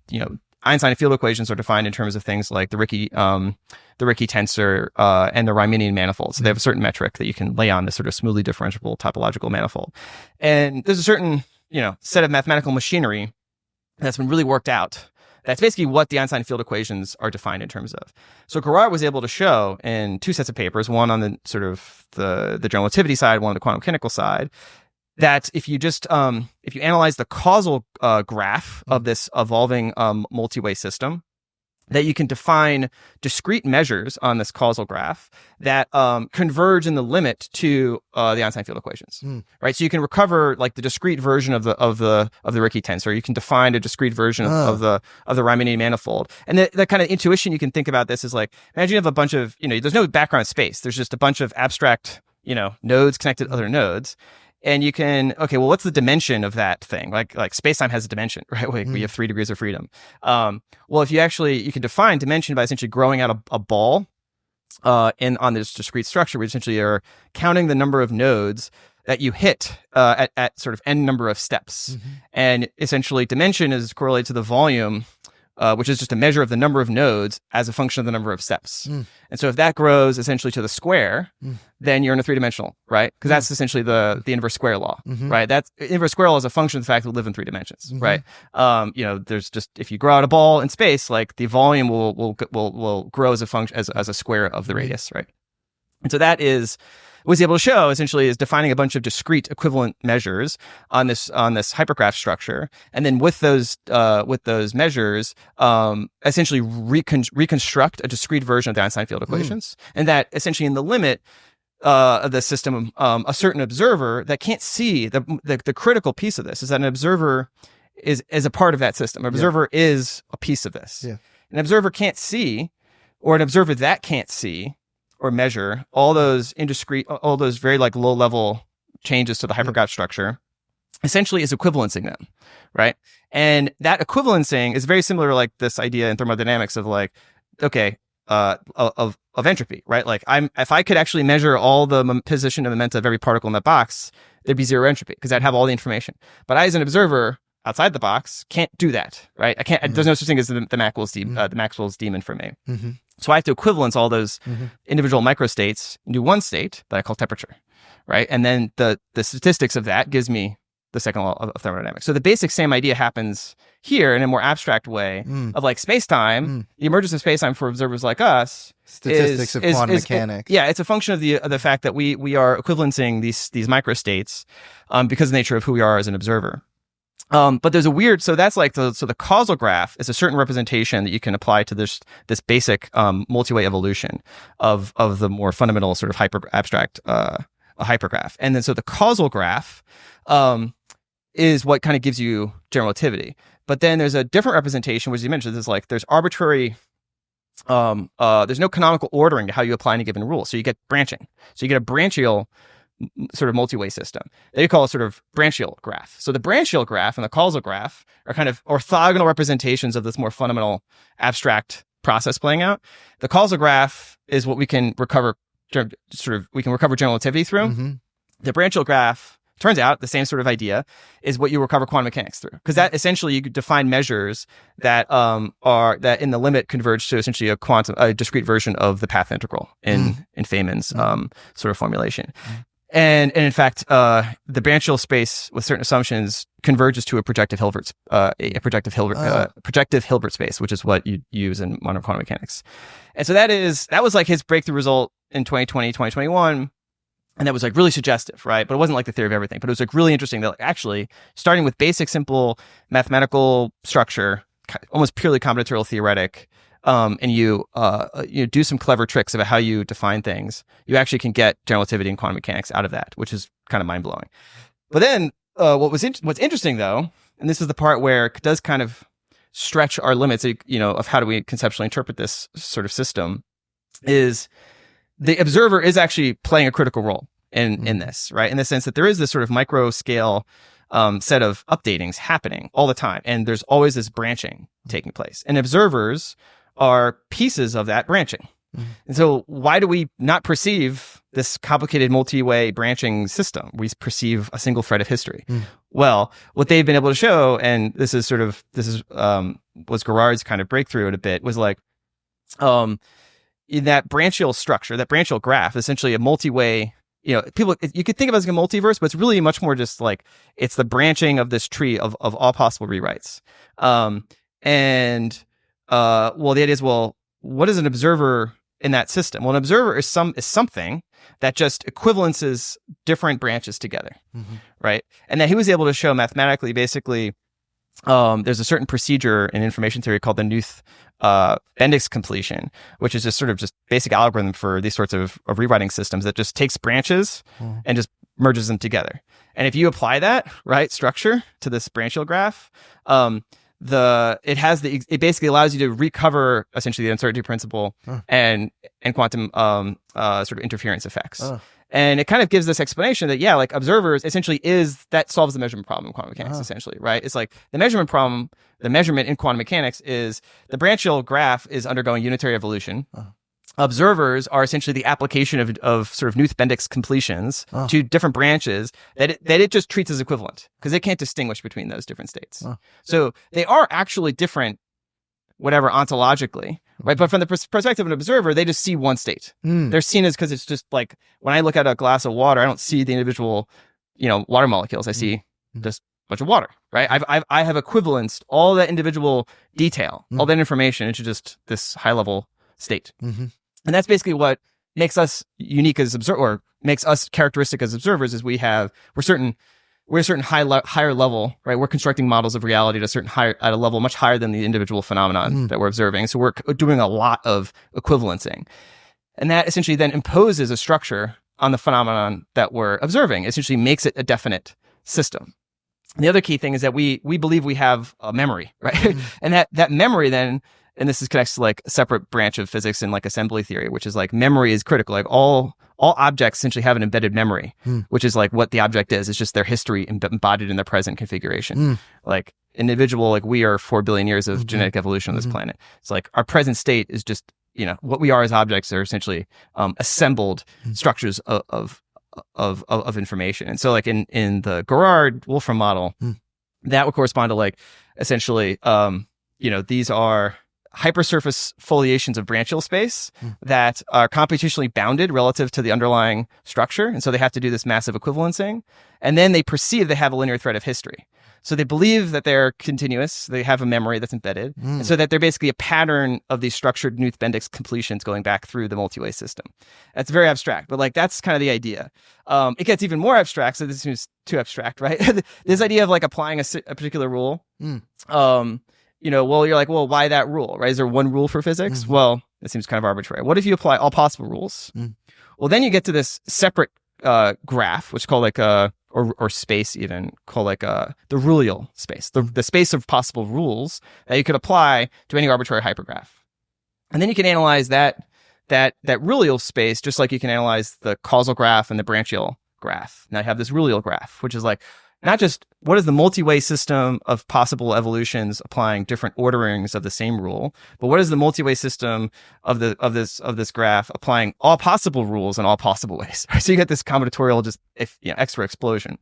Einstein field equations are defined in terms of things like the Ricci tensor and the Riemannian manifold. So they have a certain metric that you can lay on this sort of smoothly differentiable topological manifold. And there's a certain set of mathematical machinery that's been really worked out. That's basically what the Einstein field equations are defined in terms of. So Gerard was able to show in 2 sets of papers, one on the sort of the general relativity side, one on the quantum mechanical side, that if you just if you analyze the causal graph of this evolving multi-way system, that you can define discrete measures on this causal graph that converge in the limit to the Einstein field equations, right? So you can recover like the discrete version of the Ricci tensor. You can define a discrete version of the Riemannian manifold. And the kind of intuition you can think about this is like, imagine you have a bunch of, there's no background space. There's just a bunch of abstract, nodes connected to other nodes. And you can, well, what's the dimension of that thing? Like space-time has a dimension, right? We have 3 degrees of freedom. Well, if you can define dimension by essentially growing out a ball on this discrete structure, we essentially are counting the number of nodes that you hit at sort of n number of steps. And essentially dimension is correlated to the volume, which is just a measure of the number of nodes as a function of the number of steps. And so if that grows essentially to the square, then you're in a 3-dimensional, right? Because that's essentially the inverse square law, right? That's inverse square law is a function of the fact that we live in 3 dimensions, right? There's just, if you grow out a ball in space, like the volume will grow as a function, as a square of the radius, right? And so that is was able to show essentially is defining a bunch of discrete equivalent measures on this hypergraph structure, and then with those measures, essentially reconstruct a discrete version of the Einstein field equations, and that essentially in the limit of the system, a certain observer that can't see the critical piece of this is that an observer is a part of that system. An observer is a piece of this. Yeah. An observer can't see, or an observer that can't see or measure all those all those very like low level changes to the hypergraph structure, essentially is equivalencing them, right? And that equivalencing is very similar to like this idea in thermodynamics of like, of entropy, right? Like if I could actually measure all the position and momenta of every particle in that box, there'd be zero entropy because I'd have all the information. But I, as an observer outside the box, can't do that, right? I can't. There's no such thing as the Maxwell's demon for me. So I have to equivalence all those individual microstates into one state that I call temperature, right? And then the statistics of that gives me the second law of thermodynamics. So the basic same idea happens here in a more abstract way of like space-time. The emergence of space-time for observers like us statistics of quantum mechanics. It's a function of the fact that we are equivalencing these microstates because of the nature of who we are as an observer. But there's a weird, so that's like the causal graph is a certain representation that you can apply to this basic multi-way evolution of the more fundamental sort of abstract hypergraph. And then so the causal graph is what kind of gives you general relativity. But then there's a different representation, which you mentioned, is like there's arbitrary, there's no canonical ordering to how you apply any given rule. So you get branching. So you get a branchial sort of multi-way system. They call it sort of branchial graph. So the branchial graph and the causal graph are kind of orthogonal representations of this more fundamental abstract process playing out. The causal graph is what we can recover general relativity through. The branchial graph, turns out the same sort of idea is what you recover quantum mechanics through, because that essentially you could define measures that that in the limit converge to essentially a discrete version of the path integral in Feynman's sort of formulation. And in fact, the branchial space with certain assumptions converges to a projective Hilbert space, which is what you use in modern quantum mechanics. And so that was like his breakthrough result in 2020, 2021. And that was like really suggestive, right? But it wasn't like the theory of everything, but it was like really interesting that like actually starting with basic, simple mathematical structure, almost purely combinatorial theoretic, and you do some clever tricks about how you define things, you actually can get general relativity and quantum mechanics out of that, which is kind of mind blowing. But then what's interesting though, and this is the part where it does kind of stretch our limits, of how do we conceptually interpret this sort of system, is the observer is actually playing a critical role in this, right? In the sense that there is this sort of micro scale set of updatings happening all the time, and there's always this branching taking place, and observers are pieces of that branching. And so why do we not perceive this complicated multi-way branching system? We perceive a single thread of history. Well, what they've been able to show, and this was Gerard's kind of breakthrough in a bit, was like in that branchial structure, that branchial graph, essentially a multi-way, you could think of it as a multiverse, but it's really much more just like it's the branching of this tree of all possible rewrites. The idea is, what is an observer in that system? Well, an observer is something that just equivalences different branches together, right? And that he was able to show mathematically, basically, there's a certain procedure in information theory called the Knuth Bendix completion, which is just sort of just basic algorithm for these sorts of rewriting systems that just takes branches and just merges them together. And if you apply that right structure to this branchial graph, it basically allows you to recover essentially the uncertainty principle and quantum sort of interference effects. And it kind of gives this explanation that, yeah, like observers essentially that solves the measurement problem in quantum mechanics, essentially, right? It's like the measurement problem, the measurement in quantum mechanics is the branchial graph is undergoing unitary evolution. Observers are essentially the application of sort of Knuth Bendix completions to different branches that it just treats as equivalent because it can't distinguish between those different states. So they are actually different, whatever, ontologically, right? But from the perspective of an observer, they just see one state. They're seen as, because it's just like when I look at a glass of water, I don't see the individual, water molecules. I see just a bunch of water, right? I have equivalenced all that individual detail, all that information into just this high level state. And that's basically what makes us unique as or makes us characteristic as observers. Is we're a certain higher level, right? We're constructing models of reality at a level much higher than the individual phenomenon that we're observing. So we're doing a lot of equivalencing, and that essentially then imposes a structure on the phenomenon that we're observing. It essentially makes it a definite system. And the other key thing is that we believe we have a memory, right? And that memory then. And this connects to like a separate branch of physics in like assembly theory, which is like memory is critical. Like all objects essentially have an embedded memory, which is like what the object is. It's just their history embodied in their present configuration. Like individual, like we are 4 billion years of genetic evolution on this planet. It's like our present state is just, what we are as objects are essentially assembled structures of information. And so like in the Gerard-Wolfram model, that would correspond to like essentially, these are hypersurface foliations of branchial space that are computationally bounded relative to the underlying structure. And so they have to do this massive equivalencing. And then they perceive they have a linear thread of history. So they believe that they're continuous. They have a memory that's embedded. And so that they're basically a pattern of these structured Knuth Bendix completions going back through the multi-way system. That's very abstract, but like that's kind of the idea. It gets even more abstract. So this seems too abstract, right? This idea of like applying a particular rule. You're like, well, why that rule, right? Is there one rule for physics? Well, it seems kind of arbitrary. What if you apply all possible rules? Well, then you get to this separate graph, which is called like or space even, called like the Rullial space, the space of possible rules that you could apply to any arbitrary hypergraph. And then you can analyze that Rullial space just like you can analyze the causal graph and the branchial graph. Now you have this Rullial graph, which is like, not just what is the multi-way system of possible evolutions applying different orderings of the same rule, but what is the multi-way system of this graph applying all possible rules in all possible ways. So you get this combinatorial extra explosion.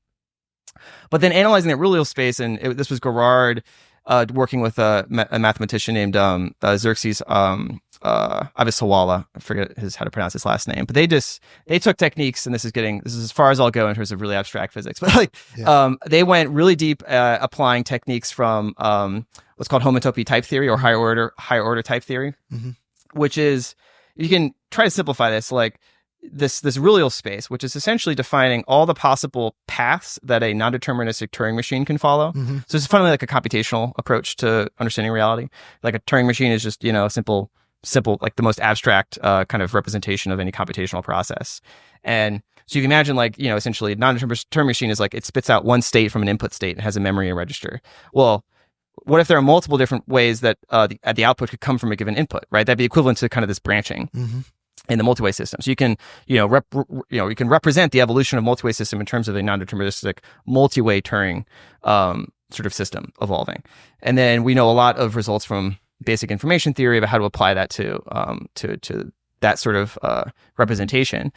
But then analyzing that Rullial space, and this was Gerard working with a mathematician named Xerxes Avisawala. I forget how to pronounce his last name, but they took techniques, and this is as far as I'll go in terms of really abstract physics. But they went really deep applying techniques from what's called homotopy type theory or higher order type theory, which is, you can try to simplify this like this Rullial space, which is essentially defining all the possible paths that a non-deterministic Turing machine can follow. So it's fundamentally like a computational approach to understanding reality. Like a Turing machine is just, a simple, like the most abstract kind of representation of any computational process. And so you can imagine like, essentially non-deterministic Turing machine is like, it spits out one state from an input state and has a memory and register. Well, what if there are multiple different ways that the output could come from a given input, right? That'd be equivalent to kind of this branching. In the multi-way system. So you can, you can represent the evolution of multi-way system in terms of a non-deterministic multi-way Turing sort of system evolving. And then we know a lot of results from basic information theory about how to apply that to that sort of representation.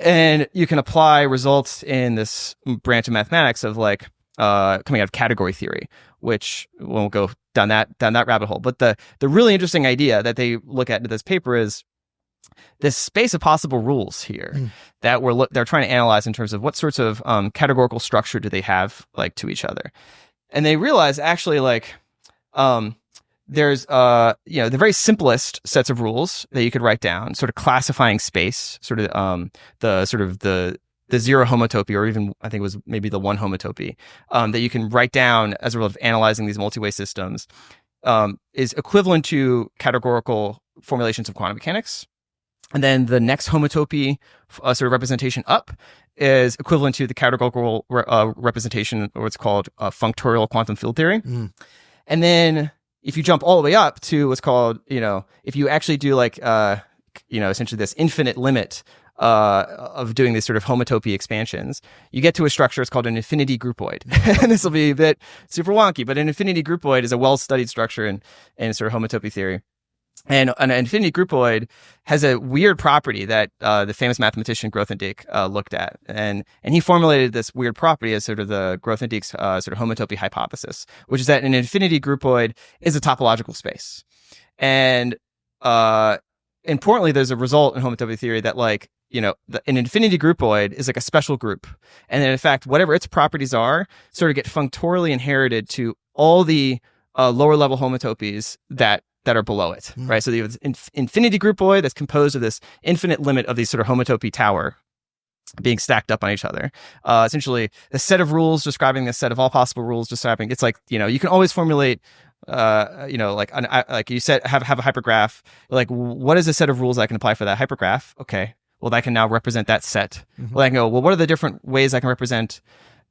And you can apply results in this branch of mathematics of like coming out of category theory, which we won't go down that rabbit hole. But the really interesting idea that they look at in this paper is this space of possible rules here that they're trying to analyze in terms of what sorts of categorical structure do they have like to each other. And they realize actually like there's the very simplest sets of rules that you could write down, sort of classifying space, sort of the the zero homotopy, or even I think it was maybe the one homotopy, that you can write down as a result of analyzing these multi-way systems, is equivalent to categorical formulations of quantum mechanics. And then the next homotopy sort of representation up is equivalent to the categorical representation, or what's called functorial quantum field theory. And then if you jump all the way up to what's called, if you actually do like, essentially this infinite limit of doing these sort of homotopy expansions, you get to a structure. It's called an infinity groupoid. And this will be a bit super wonky, but an infinity groupoid is a well-studied structure in sort of homotopy theory. And an infinity groupoid has a weird property that the famous mathematician Grothendieck looked at, and he formulated this weird property as sort of the Grothendieck's sort of homotopy hypothesis, which is that an infinity groupoid is a topological space. And importantly, there's a result in homotopy theory that an infinity groupoid is like a special group, and then in fact, whatever its properties are, sort of get functorially inherited to all the lower level homotopies that are below it, right? So you have this infinity groupoid that's composed of this infinite limit of these sort of homotopy tower being stacked up on each other. Essentially, a set of rules describing the set of all possible rules describing. It's like you can always formulate, like you said, have a hypergraph. Like, what is a set of rules I can apply for that hypergraph? Okay, well, I can now represent that set. Well, I can go, well, what are the different ways I can represent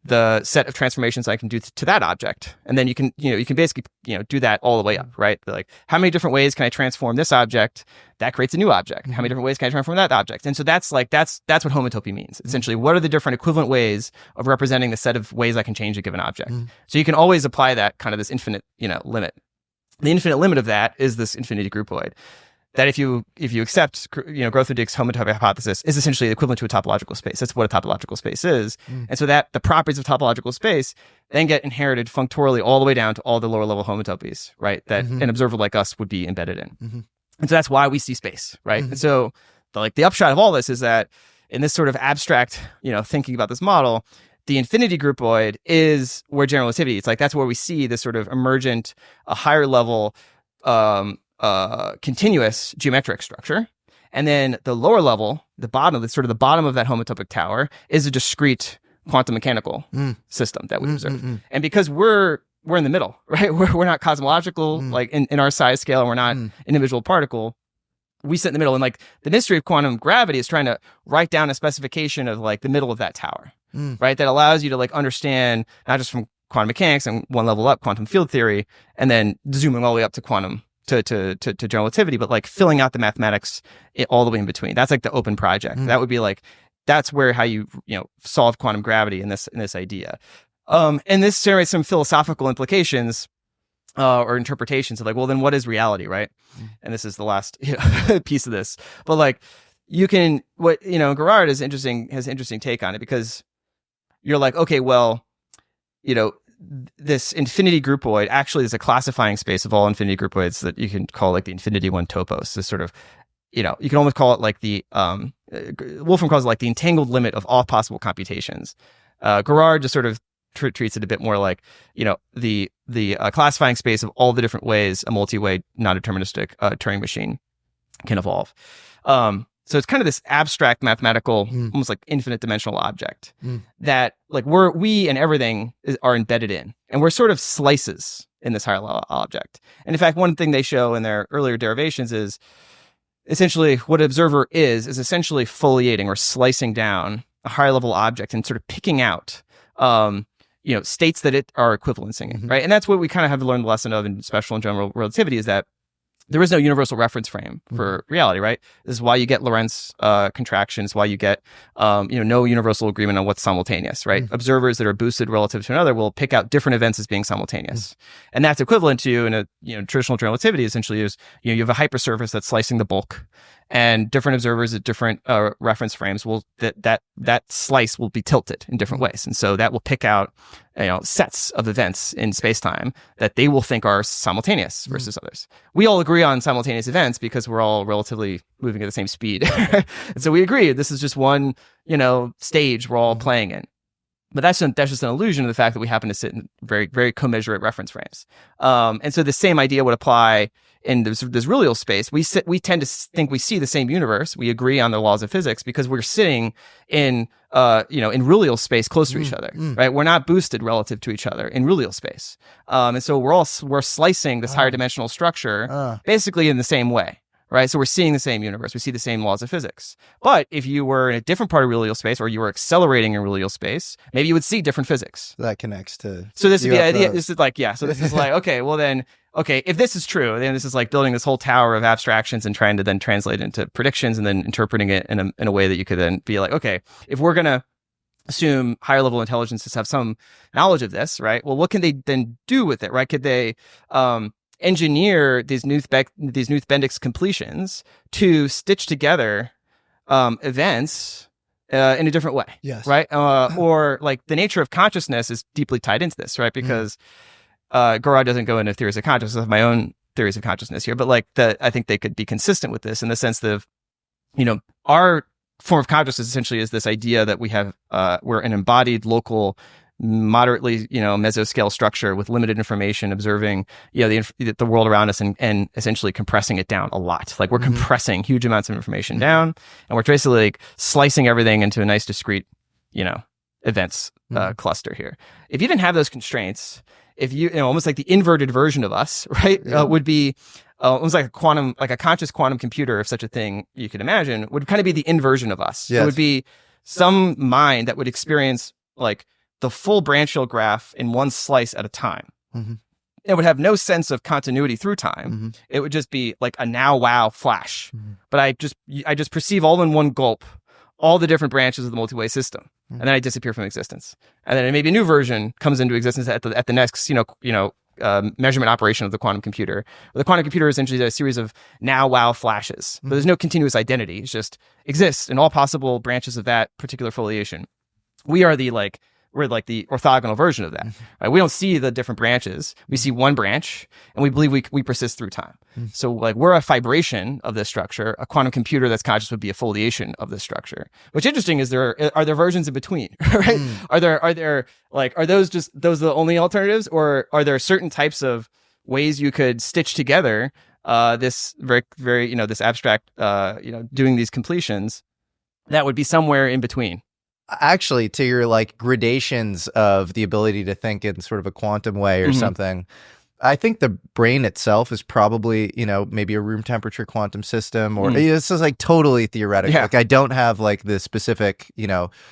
the set of transformations I can do to that object? And then you can basically, do that all the way up, right? Like, how many different ways can I transform this object? That creates a new object. How many different ways can I transform that object? And so that's what homotopy means. Essentially, what are the different equivalent ways of representing the set of ways I can change a given object? So you can always apply that kind of this infinite, limit. The infinite limit of that is this infinity groupoid. That if you accept, Grothendieck's homotopy hypothesis, is essentially equivalent to a topological space. That's what a topological space is. And so that the properties of topological space then get inherited functorially all the way down to all the lower level homotopies, right? That an observer like us would be embedded in. And so that's why we see space, right? And so the upshot of all this is that in this sort of abstract, thinking about this model, the infinity groupoid is where general relativity, it's like that's where we see this sort of emergent, a higher level, continuous geometric structure. And then the lower level, the bottom of that homotopic tower, is a discrete quantum mechanical system that we observe. And because we're in the middle, right? We're not cosmological, like in our size scale, and we're not an individual particle. We sit in the middle, and like the mystery of quantum gravity is trying to write down a specification of like the middle of that tower, right? That allows you to like understand not just from quantum mechanics and one level up quantum field theory, and then zooming all the way up to quantum to general relativity, but like filling out the mathematics all the way in between. That's like the open project. That would be like, that's where how you solve quantum gravity in this idea. And this generates some philosophical implications or interpretations of like, well, then what is reality, right? And this is the last piece of this. But like, Gerard has an interesting take on it, because you're like, okay, well, this infinity groupoid actually is a classifying space of all infinity groupoids that you can call like the infinity one topos. This sort of, you can almost call it like the, Wolfram calls it like the entangled limit of all possible computations. Gerard just sort of treats it a bit more like, the classifying space of all the different ways a multi-way non-deterministic Turing machine can evolve. So it's kind of this abstract mathematical, almost like infinite dimensional object that like we and everything are embedded in, and we're sort of slices in this higher level object. And in fact, one thing they show in their earlier derivations is essentially what an observer is essentially foliating or slicing down a higher level object and sort of picking out, states that it are equivalencing, right? And that's what we kind of have learned the lesson of in special and general relativity, is that there is no universal reference frame for reality, right? This is why you get Lorentz contractions, why you get, no universal agreement on what's simultaneous, right? Observers that are boosted relative to another will pick out different events as being simultaneous. And that's equivalent to, in a traditional general relativity, essentially is, you have a hypersurface that's slicing the bulk, and different observers at different reference frames will, that slice will be tilted in different ways. And so that will pick out, sets of events in space-time that they will think are simultaneous versus others. We all agree on simultaneous events because we're all relatively moving at the same speed. And so we agree, this is just one, stage we're all playing in. But that's just an illusion of the fact that we happen to sit in very, very commensurate reference frames. And so the same idea would apply in this real space. We tend to think we see the same universe. We agree on the laws of physics because we're sitting in in real space close to each other, right? We're not boosted relative to each other in real space. And so we're slicing this higher dimensional structure basically in the same way. Right. So we're seeing the same universe. We see the same laws of physics. But if you were in a different part of real space, or you were accelerating in real space, maybe you would see different physics. That connects to. So this is the idea. This is like, so this is like, okay, well then, if this is true, then this is like building this whole tower of abstractions and trying to then translate it into predictions and then interpreting it in a way that you could then be like, okay, if we're going to assume higher level intelligences have some knowledge of this, right? Well, what can they then do with it, right? Could they, engineer these Bendix completions to stitch together events in a different way, yes, right? Or like the nature of consciousness is deeply tied into this, right? Because Garrod doesn't go into theories of consciousness. I have my own theories of consciousness here, but like I think they could be consistent with this in the sense that our form of consciousness essentially is this idea that we're an embodied local, moderately, mesoscale structure with limited information, observing, the world around us and essentially compressing it down a lot. Like we're compressing huge amounts of information down, and we're basically like slicing everything into a nice discrete, events cluster here. If you didn't have those constraints, if you, almost like the inverted version of us, right, would be almost like a conscious quantum computer, if such a thing you could imagine, would kind of be the inversion of us. Yes. It would be some mind that would experience like the full branch hill graph in one slice at a time. It would have no sense of continuity through time. It would just be like a wow flash. But I just perceive all in one gulp all the different branches of the multi-way system, and then I disappear from existence. And then maybe a new version comes into existence at the next measurement operation of the quantum computer. The quantum computer is essentially a series of wow flashes, but there's no continuous identity. It just exists in all possible branches of that particular foliation. We're like the orthogonal version of that. Right? We don't see the different branches. We see one branch, and we believe we persist through time. So like we're a fibration of this structure. A quantum computer that's conscious would be a foliation of this structure. What's interesting is are there versions in between, right? Are those the only alternatives, or are there certain types of ways you could stitch together this very, very, this abstract, doing these completions that would be somewhere in between? Actually, to your like gradations of the ability to think in sort of a quantum way or something, I think the brain itself is probably, maybe a room temperature quantum system, or this is like totally theoretical. Yeah. Like I don't have like the specific,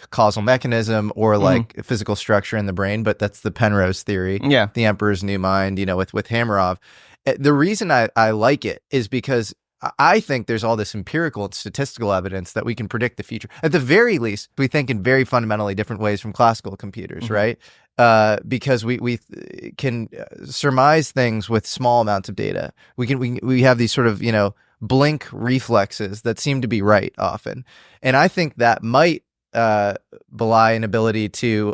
causal mechanism or like physical structure in the brain, but that's the Penrose theory. Yeah. The Emperor's New Mind, with Hamarov. The reason I like it is because I think there's all this empirical and statistical evidence that we can predict the future. At the very least, we think in very fundamentally different ways from classical computers, right? Because we can surmise things with small amounts of data. We have these sort of blink reflexes that seem to be right often, and I think that might belie an ability to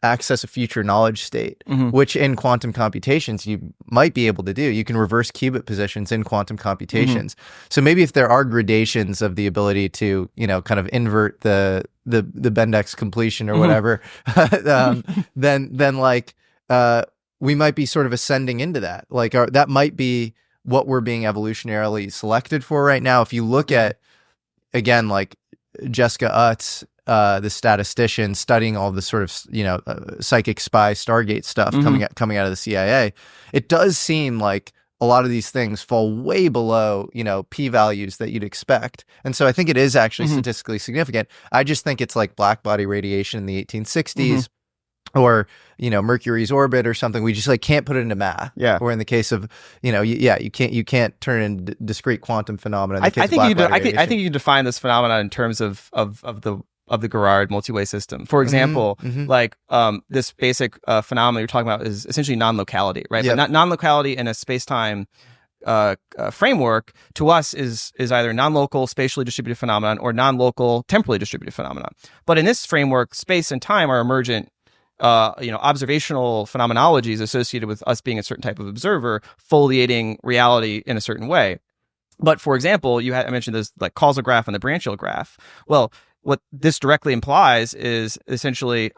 access a future knowledge state, which in quantum computations you might be able to do. You can reverse qubit positions in quantum computations. So maybe if there are gradations of the ability to, kind of invert the Bendix completion or whatever, then like we might be sort of ascending into that. Like that might be what we're being evolutionarily selected for right now. If you look at, again, like Jessica Utz, the statistician studying all the sort of psychic spy Stargate stuff coming out of the CIA, it does seem like a lot of these things fall way below p-values that you'd expect, and so I think it is actually statistically significant. I just think it's like black body radiation in the 1860s. Or Mercury's orbit or something. We just like can't put it into math. Yeah. Or in the case of you can't turn it into discrete quantum phenomena. I think you define this phenomenon in terms of the Garrard multi-way system. For example, like this basic phenomenon you're talking about is essentially non-locality, right? Yep. But non-locality in a space-time framework to us is either non-local spatially distributed phenomenon or non-local temporally distributed phenomenon. But in this framework, space and time are emergent observational phenomenologies associated with us being a certain type of observer, foliating reality in a certain way. But for example, I mentioned this like causal graph and the branch hill graph. Well, what this directly implies is essentially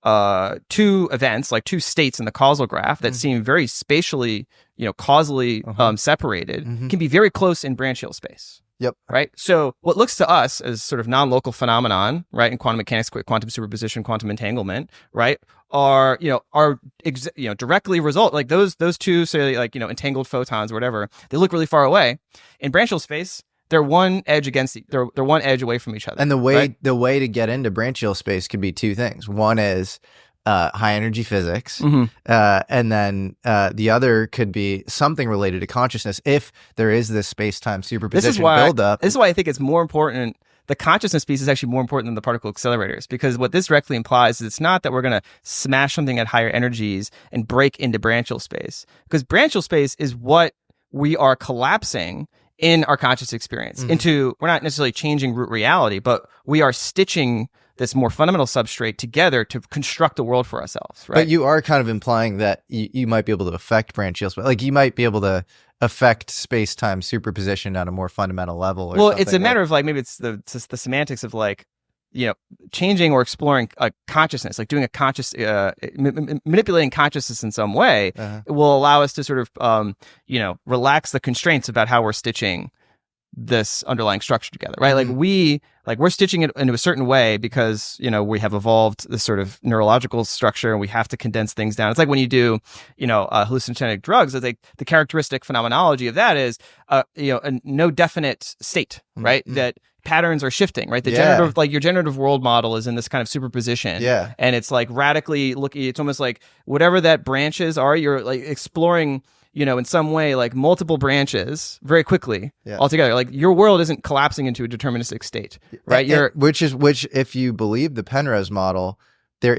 two events, like two states in the causal graph that seem very spatially, causally separated, can be very close in Branchial space. Yep. Right. So what looks to us as sort of non-local phenomenon, right, in quantum mechanics, quantum superposition, quantum entanglement, right, are directly result, like those two, say, like, entangled photons or whatever, they look really far away. In Branchial space, they're one edge they're one edge away from each other. And the way right? the way to get into Branchial space could be two things. One is high energy physics, and then the other could be something related to consciousness. If there is this space-time superposition buildup, this is why I think it's more important. The consciousness piece is actually more important than the particle accelerators, because what this directly implies is it's not that we're going to smash something at higher energies and break into Branchial space, because Branchial space is what we are collapsing in our conscious experience into. We're not necessarily changing root reality, but we are stitching this more fundamental substrate together to construct a world for ourselves, right? But you are kind of implying that you might be able to affect Branchial space. Like, you might be able to affect space-time superposition on a more fundamental level. Or it's a matter of, like, maybe it's the semantics of, like, changing or exploring a consciousness, like doing a conscious, manipulating consciousness in some way. It will allow us to sort of, relax the constraints about how we're stitching this underlying structure together, right? Like we're stitching it into a certain way because, we have evolved this sort of neurological structure and we have to condense things down. It's like when you do, hallucinogenic drugs, it's like the characteristic phenomenology of that is, a no definite state, right? That patterns are shifting, right? Generative, like your generative world model is in this kind of superposition. Yeah. And it's like radically looking, it's almost like whatever that branches are, you're like exploring, in some way, like multiple branches very quickly altogether. Like your world isn't collapsing into a deterministic state, right? Which if you believe the Penrose model, there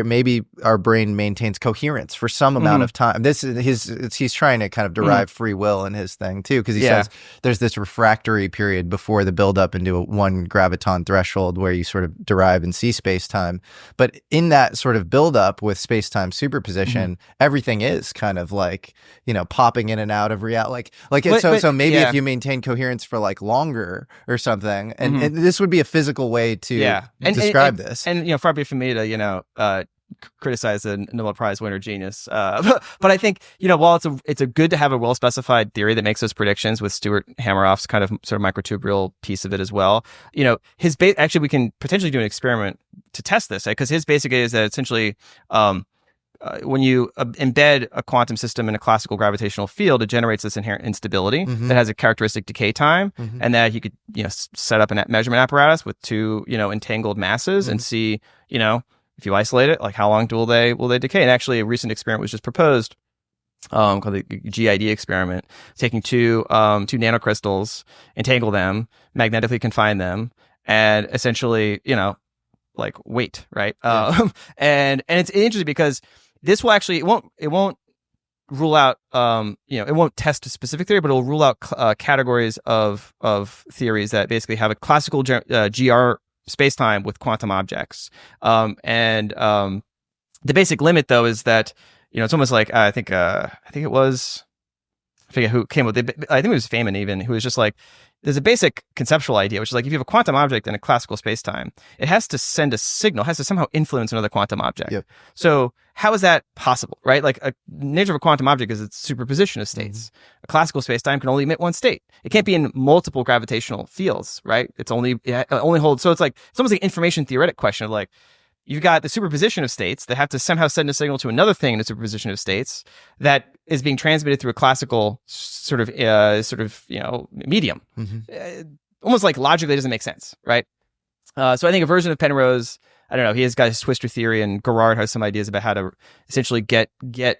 maybe our brain maintains coherence for some amount of time. This is he's trying to kind of derive free will in his thing too, because he says there's this refractory period before the buildup into a one graviton threshold where you sort of derive and see space time. But in that sort of buildup with space time superposition, everything is kind of like popping in and out of reality. So maybe if you maintain coherence for like longer or something, and this would be a physical way to describe this. And far be it from me to criticize the Nobel Prize winner genius, but I think while it's a good to have a well specified theory that makes those predictions, with Stuart Hameroff's kind of sort of microtubule piece of it as well. His actually we can potentially do an experiment to test this, because his basic idea is that essentially when you embed a quantum system in a classical gravitational field, it generates this inherent instability that has a characteristic decay time, and that you could set up a measurement apparatus with two entangled masses and see if you isolate it, like how long will they decay. And actually, a recent experiment was just proposed called the GID experiment, taking two nanocrystals, entangle them, magnetically confine them, and essentially like wait, right? And it's interesting because this will actually, it won't rule out, it won't test a specific theory, but it'll rule out categories of theories that basically have a classical GR space-time with quantum objects. And the basic limit, though, is that, it's almost like, I think it was, I forget who came with it. I think it was Feynman even, who was just like, there's a basic conceptual idea, which is like, if you have a quantum object in a classical space-time, it has to send a signal, has to somehow influence another quantum object. Yep. So how is that possible, right? Like, a nature of a quantum object is its superposition of states. A classical space-time can only emit one state. It can't be in multiple gravitational fields, right? It only holds. So it's almost like an information theoretic question of like, you've got the superposition of states that have to somehow send a signal to another thing in a superposition of states that is being transmitted through a classical sort of medium. Almost like logically doesn't make sense, right? So I think a version of Penrose, I don't know, he has got his twister theory, and Gerard has some ideas about how to essentially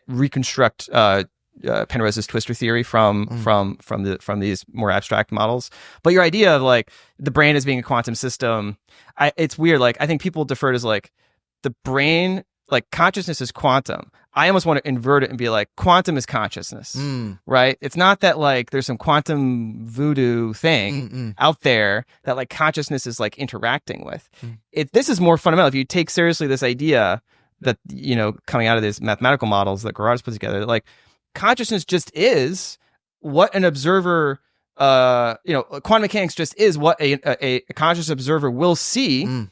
reconstruct Penrose's twister theory from these more abstract models. But your idea of like the brain as being a quantum system, it's weird. Like, I think people defer to as like the brain, like consciousness is quantum. I almost want to invert it and be like, quantum is consciousness, right? It's not that like there's some quantum voodoo thing out there that like consciousness is like interacting with. This is more fundamental. If you take seriously this idea that, coming out of these mathematical models that Gerard's put together, like, consciousness just is what an observer, quantum mechanics just is what a conscious observer will see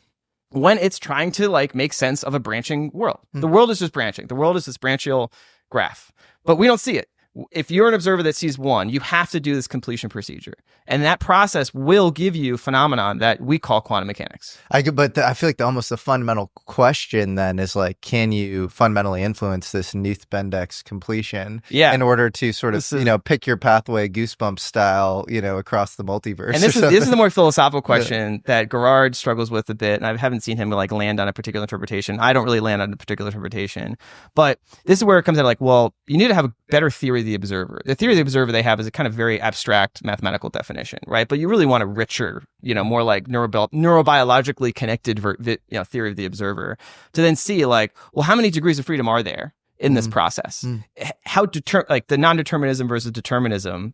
when it's trying to like make sense of a branching world. The world is just branching. The world is this branchial graph, but we don't see it. If you're an observer that sees one, you have to do this completion procedure. And that process will give you phenomenon that we call quantum mechanics. But I feel like almost the fundamental question then is like, can you fundamentally influence this Neath-Bendix completion in order to sort of, pick your pathway Goosebumps style, across the multiverse? And this is the more philosophical question that Gerard struggles with a bit. And I haven't seen him like land on a particular interpretation. I don't really land on a particular interpretation. But this is where it comes out like, well, you need to have a better theory of the observer. The theory of the observer they have is a kind of very abstract mathematical definition, right? But you really want a richer, more like neurobiologically connected theory of the observer to then see like, well, how many degrees of freedom are there in this process? How like the non-determinism versus determinism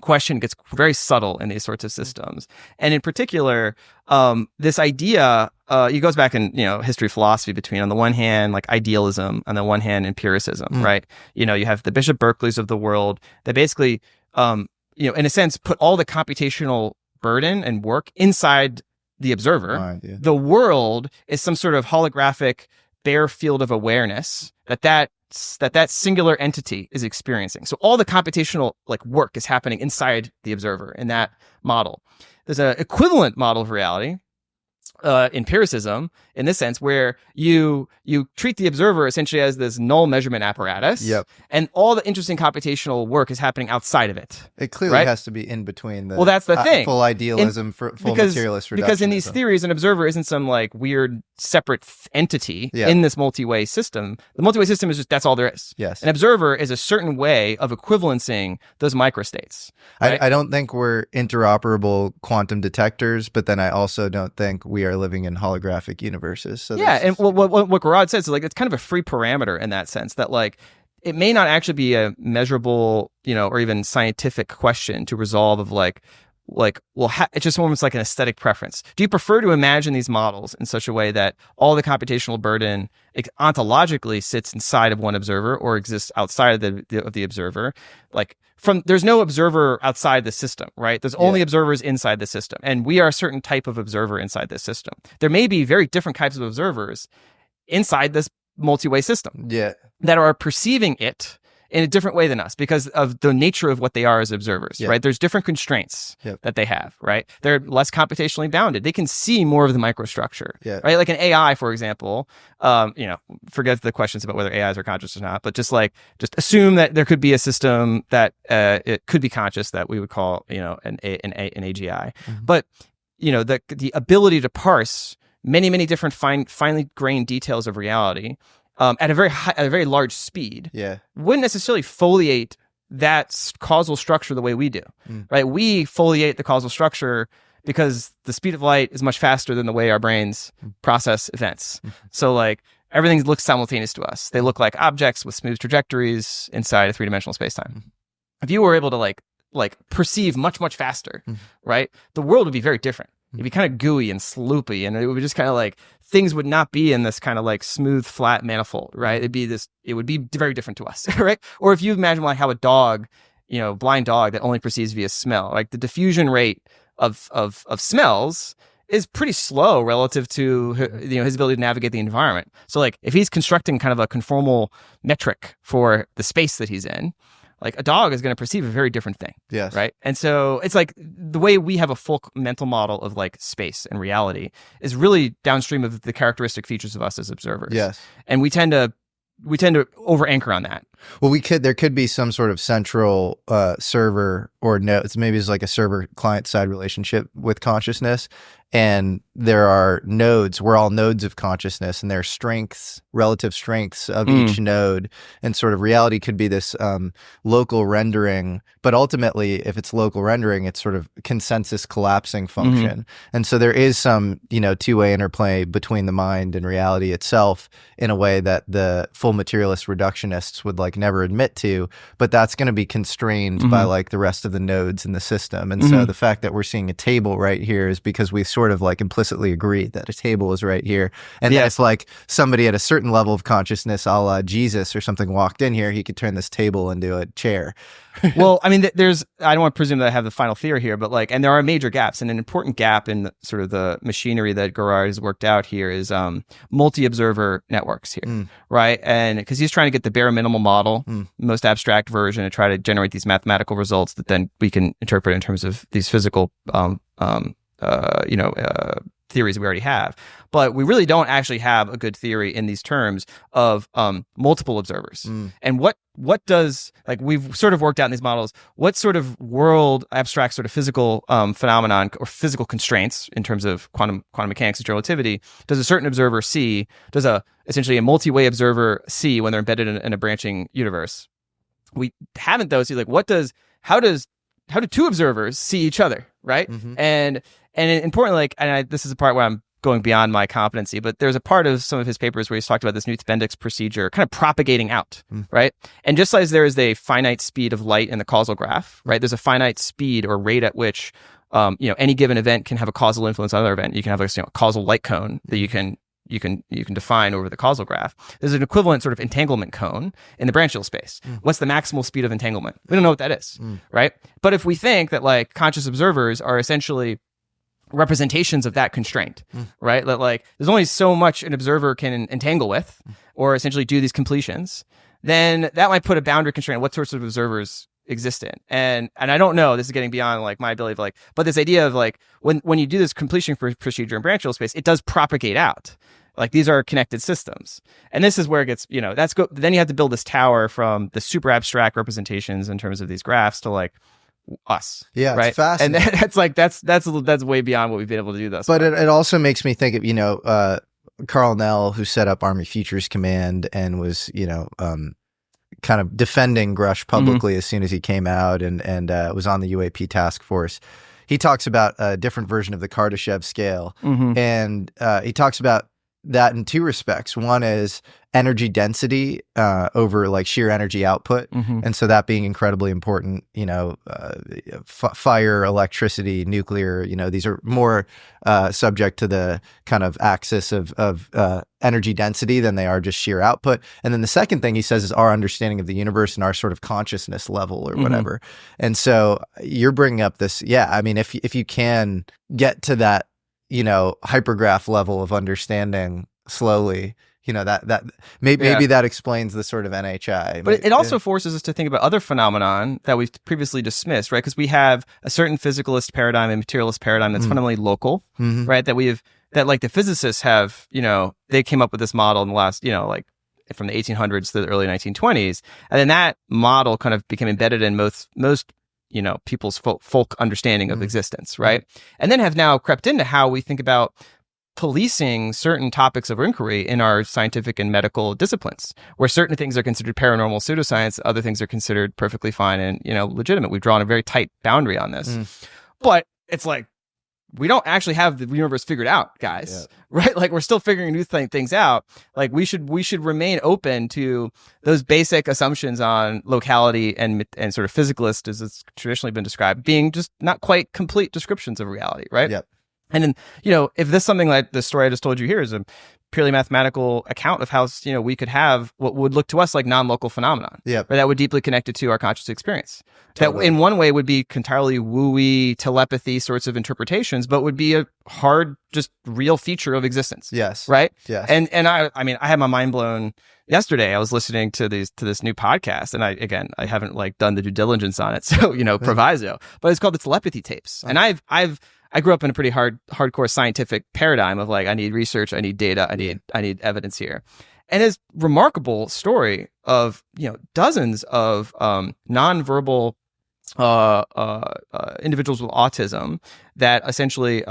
question gets very subtle in these sorts of systems. And in particular, this idea, it goes back in, history philosophy between, on the one hand, like idealism, on the one hand, empiricism, right? You have the Bishop Berkeleys of the world that basically, in a sense, put all the computational burden and work inside the observer. The world is some sort of holographic bare field of awareness that singular entity is experiencing. So all the computational work is happening inside the observer in that model. There's an equivalent model of reality, empiricism, in this sense, where you treat the observer essentially as this null measurement apparatus, and all the interesting computational work is happening outside of it. It clearly has to be in between the that's the thing. Full idealism, full materialist reductionism. Because in these theories, an observer isn't some weird separate entity in this multi-way system. The multi-way system is just, that's all there is. Yes. An observer is a certain way of equivalenting those microstates. Right? I don't think we're interoperable quantum detectors, but then I also don't think we are living in holographic universes. So and what Gerard says is it's kind of a free parameter in that sense that it may not actually be a measurable, or even scientific question to resolve of it's just almost like an aesthetic preference. Do you prefer to imagine these models in such a way that all the computational burden ontologically sits inside of one observer or exists outside of the observer? There's no observer outside the system, right? There's only observers inside the system. And we are a certain type of observer inside this system. There may be very different types of observers inside this multi-way system that are perceiving it in a different way than us because of the nature of what they are as observers, right? There's different constraints that they have, right? They're less computationally bounded. They can see more of the microstructure, right? Like an AI, for example, forget the questions about whether AIs are conscious or not, but just assume that there could be a system that it could be conscious that we would call, an AGI. But, the ability to parse many, many different finely grained details of reality at a very large speed, wouldn't necessarily foliate that causal structure the way we do, right? We foliate the causal structure because the speed of light is much faster than the way our brains process events. So everything looks simultaneous to us. They look like objects with smooth trajectories inside a three-dimensional spacetime. If you were able to perceive much, much faster, right? The world would be very different. It'd be kind of gooey and sloopy, and it would just kind of things would not be in this kind of smooth, flat manifold, right? It would be very different to us, right? Or if you imagine how a dog, blind dog that only perceives via smell, the diffusion rate of smells is pretty slow relative to his ability to navigate the environment. So if he's constructing kind of a conformal metric for the space that he's in, a dog is going to perceive a very different thing. Yes. Right. And so it's the way we have a full mental model of space and reality is really downstream of the characteristic features of us as observers. Yes. And we tend to over anchor on that. Well, there could be some sort of central server or nodes. Maybe it's a server client side relationship with consciousness. And there are nodes. We're all nodes of consciousness, and there are strengths, relative strengths of each node. And sort of reality could be this local rendering. But ultimately, if it's local rendering, it's sort of consensus collapsing function. And so there is some, two-way interplay between the mind and reality itself in a way that the full materialist reductionists would never admit to. But that's going to be constrained by the rest of the nodes in the system. And so the fact that we're seeing a table right here is because we sort of like implicitly agree that a table is right here. And then if like somebody at a certain level of consciousness, a la Jesus or something, walked in here, he could turn this table into a chair. Well, I mean, I don't want to presume that I have the final theory here, but like, and there are major gaps, and an important gap in sort of the machinery that Gerard has worked out here is multi-observer networks here, right? And because he's trying to get the bare minimal model, most abstract version, and try to generate these mathematical results that then we can interpret in terms of these physical, theories we already have. But we really don't actually have a good theory in these terms of multiple observers. And what does, like, we've sort of worked out in these models, what sort of world abstract sort of physical phenomenon or physical constraints in terms of quantum mechanics and relativity does a certain observer see, does essentially a multi-way observer see when they're embedded in a branching universe? We haven't though. See, like, how do two observers see each other, right? And importantly, like, this is the part where I'm going beyond my competency, but there's a part of some of his papers where he's talked about this Knuth-Bendix procedure kind of propagating out, right? And just as there is a finite speed of light in the causal graph, right? There's a finite speed or rate at which, any given event can have a causal influence on another event. You can have a causal light cone that you can define over the causal graph. There's an equivalent sort of entanglement cone in the branchial space. What's the maximal speed of entanglement? We don't know what that is, right? But if we think that like conscious observers are essentially representations of that constraint, right? That like there's only so much an observer can entangle with or essentially do these completions, then that might put a boundary constraint on what sorts of observers exist in. And I don't know, this is getting beyond like my ability of like, but this idea of like when you do this completion procedure in branchial space, it does propagate out. Like these are connected systems. And this is where it gets, then you have to build this tower from the super abstract representations in terms of these graphs to like us. Yeah, right? It's fascinating. And that's like, that's way beyond what we've been able to do thus But far. it also makes me think of, Carl Nell, who set up Army Futures Command and was, kind of defending Grush publicly as soon as he came out and was on the UAP task force. He talks about a different version of the Kardashev scale. And he talks about that in two respects. One is energy density over like sheer energy output. And so that being incredibly important, fire, electricity, nuclear, these are more subject to the kind of axis of energy density than they are just sheer output. And then the second thing he says is our understanding of the universe and our sort of consciousness level or whatever. And so you're bringing up this, I mean, if you can get to that, hypergraph level of understanding slowly, that maybe that explains the sort of NHI. But it also forces us to think about other phenomenon that we've previously dismissed, right? Because we have a certain physicalist paradigm and materialist paradigm that's fundamentally local, right? That like the physicists have, they came up with this model in the last, like from the 1800s to the early 1920s. And then that model kind of became embedded in most people's folk understanding of existence, right? And then have now crept into how we think about policing certain topics of inquiry in our scientific and medical disciplines, where certain things are considered paranormal pseudoscience, other things are considered perfectly fine and, legitimate. We've drawn a very tight boundary on this. But it's like, we don't actually have the universe figured out, guys, right? Like we're still figuring new things out. Like we should remain open to those basic assumptions on locality and sort of physicalist, as it's traditionally been described, being just not quite complete descriptions of reality, right? Yep. And then, if this something like the story I just told you here is a purely mathematical account of how, we could have what would look to us like non-local phenomenon, right? That would deeply connect it to our conscious experience. Totally. That in one way would be entirely wooey telepathy sorts of interpretations, but would be a hard, just real feature of existence. Yes. Right. Yes. And I mean, I had my mind blown yesterday. I was listening to this new podcast, and I haven't like done the due diligence on it. So, proviso, but it's called the Telepathy Tapes. And I grew up in a pretty hardcore scientific paradigm of like, I need research, I need data, I need evidence here. And his remarkable story of, dozens of nonverbal individuals with autism that essentially,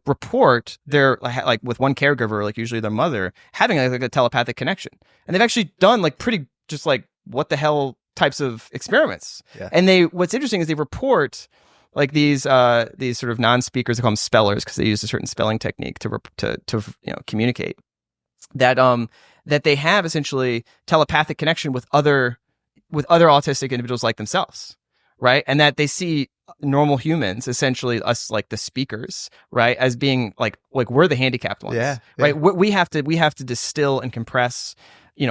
report their, like with one caregiver, like usually their mother, having like a telepathic connection. And they've actually done like pretty just like what the hell types of experiments. Yeah. And what's interesting is they report like these sort of non-speakers, they call them spellers because they use a certain spelling technique to communicate, that they have essentially telepathic connection with other autistic individuals like themselves, right? And that they see normal humans, essentially us, like the speakers, right, as being like we're the handicapped ones, right? We have to distill and compress,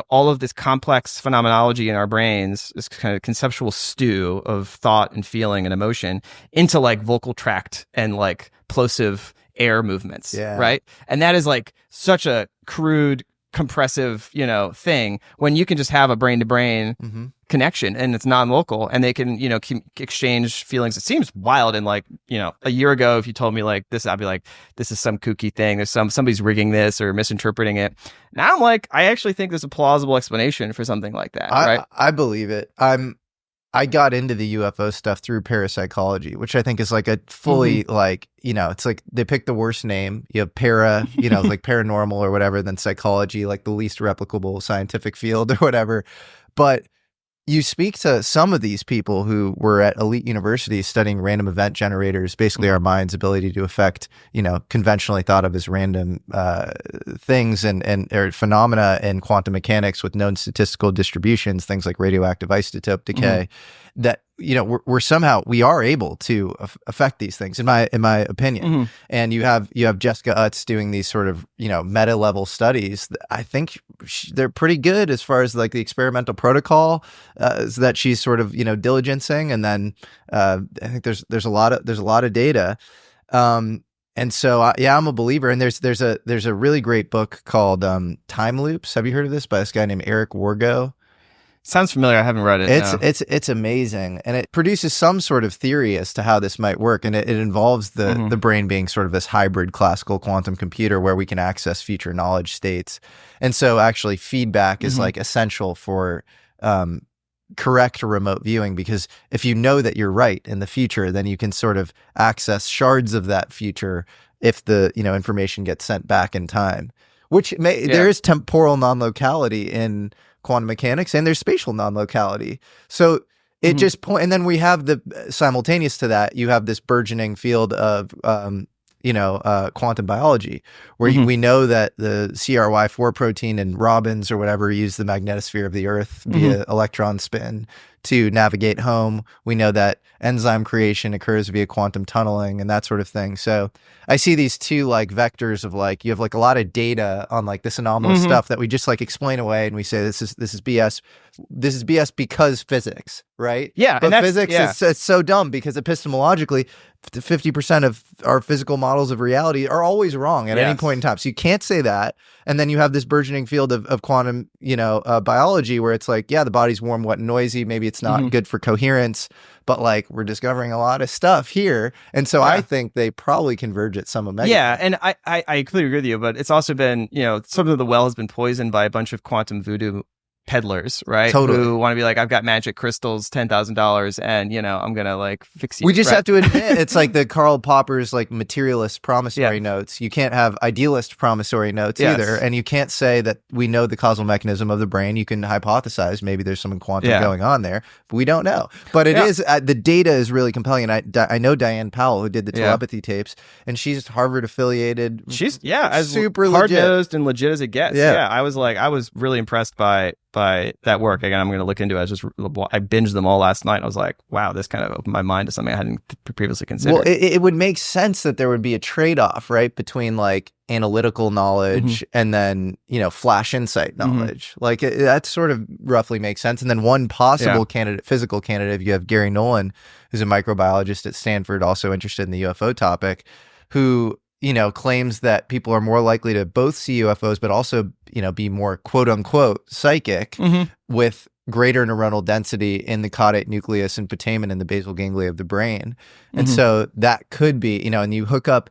all of this complex phenomenology in our brains, this kind of conceptual stew of thought and feeling and emotion, into like vocal tract and like plosive air movements, right? And that is like such a crude, compressive, thing, when you can just have a brain to brain connection and it's non-local, and they can, exchange feelings. It seems wild. And like, a year ago, if you told me like this, I'd be like, this is some kooky thing. There's somebody's rigging this or misinterpreting it. Now I'm like, I actually think there's a plausible explanation for something like that. Right. I believe it. I got into the UFO stuff through parapsychology, which I think is like a fully like, it's like they pick the worst name. You have para, like paranormal or whatever, then psychology, like the least replicable scientific field or whatever. But you speak to some of these people who were at elite universities studying random event generators, basically our mind's ability to affect, conventionally thought of as random things and or phenomena in quantum mechanics with known statistical distributions, things like radioactive isotope decay, that, we're somehow, we are able to affect these things, in my opinion. And you have Jessica Utz doing these sort of, meta level studies. I think they're pretty good as far as like the experimental protocol that she's sort of, diligencing. And then I think there's a lot of data. And so, I'm a believer. And there's a really great book called Time Loops. Have you heard of this, by this guy named Eric Wargo? Sounds familiar. I haven't read it. It's amazing, and it produces some sort of theory as to how this might work, and it involves the brain being sort of this hybrid classical quantum computer where we can access future knowledge states. And so actually feedback is like essential for correct remote viewing, because if you know that you're right in the future, then you can sort of access shards of that future if the information gets sent back in time, which there is temporal non-locality in quantum mechanics, and there's spatial non-locality. So it just and then we have simultaneous to that, you have this burgeoning field of quantum biology, where we know that the CRY4 protein in robins or whatever use the magnetosphere of the Earth via electron spin to navigate home. We know that enzyme creation occurs via quantum tunneling and that sort of thing. So I see these two like vectors of like, you have like a lot of data on like this anomalous stuff that we just like explain away, and we say this is BS. This is BS because physics, right? Yeah. But physics is so dumb, because epistemologically 50% of our physical models of reality are always wrong at any point in time. So you can't say that. And then you have this burgeoning field of quantum, biology, where it's like, the body's warm, wet, and noisy. Maybe it's not good for coherence, but like we're discovering a lot of stuff here. And so I think they probably converge at some omega. Yeah. And I completely agree with you, but it's also been, some of the well has been poisoned by a bunch of quantum voodoo peddlers, right? Totally. Who want to be like, I've got magic crystals, $10,000, and I'm gonna like fix you. We just have to admit, it's like the Karl Popper's like materialist promissory notes. You can't have idealist promissory notes either, and you can't say that we know the causal mechanism of the brain. You can hypothesize maybe there's something quantum going on there, but we don't know. But it is the data is really compelling, and I know Diane Powell, who did the telepathy tapes, and she's Harvard affiliated. She's as super hard-nosed and legit as it gets. I was really impressed by that work. Again, I'm going to look into it. I binged them all last night. I was like, wow, this kind of opened my mind to something I hadn't previously considered. Well, it would make sense that there would be a trade-off, right, between like analytical knowledge and then, flash insight knowledge. Like that sort of roughly makes sense. And then one possible physical candidate, you have Gary Nolan, who's a microbiologist at Stanford, also interested in the UFO topic, who claims that people are more likely to both see UFOs, but also, be more quote unquote psychic with greater neuronal density in the caudate nucleus and putamen in the basal ganglia of the brain. And so that could be, and you hook up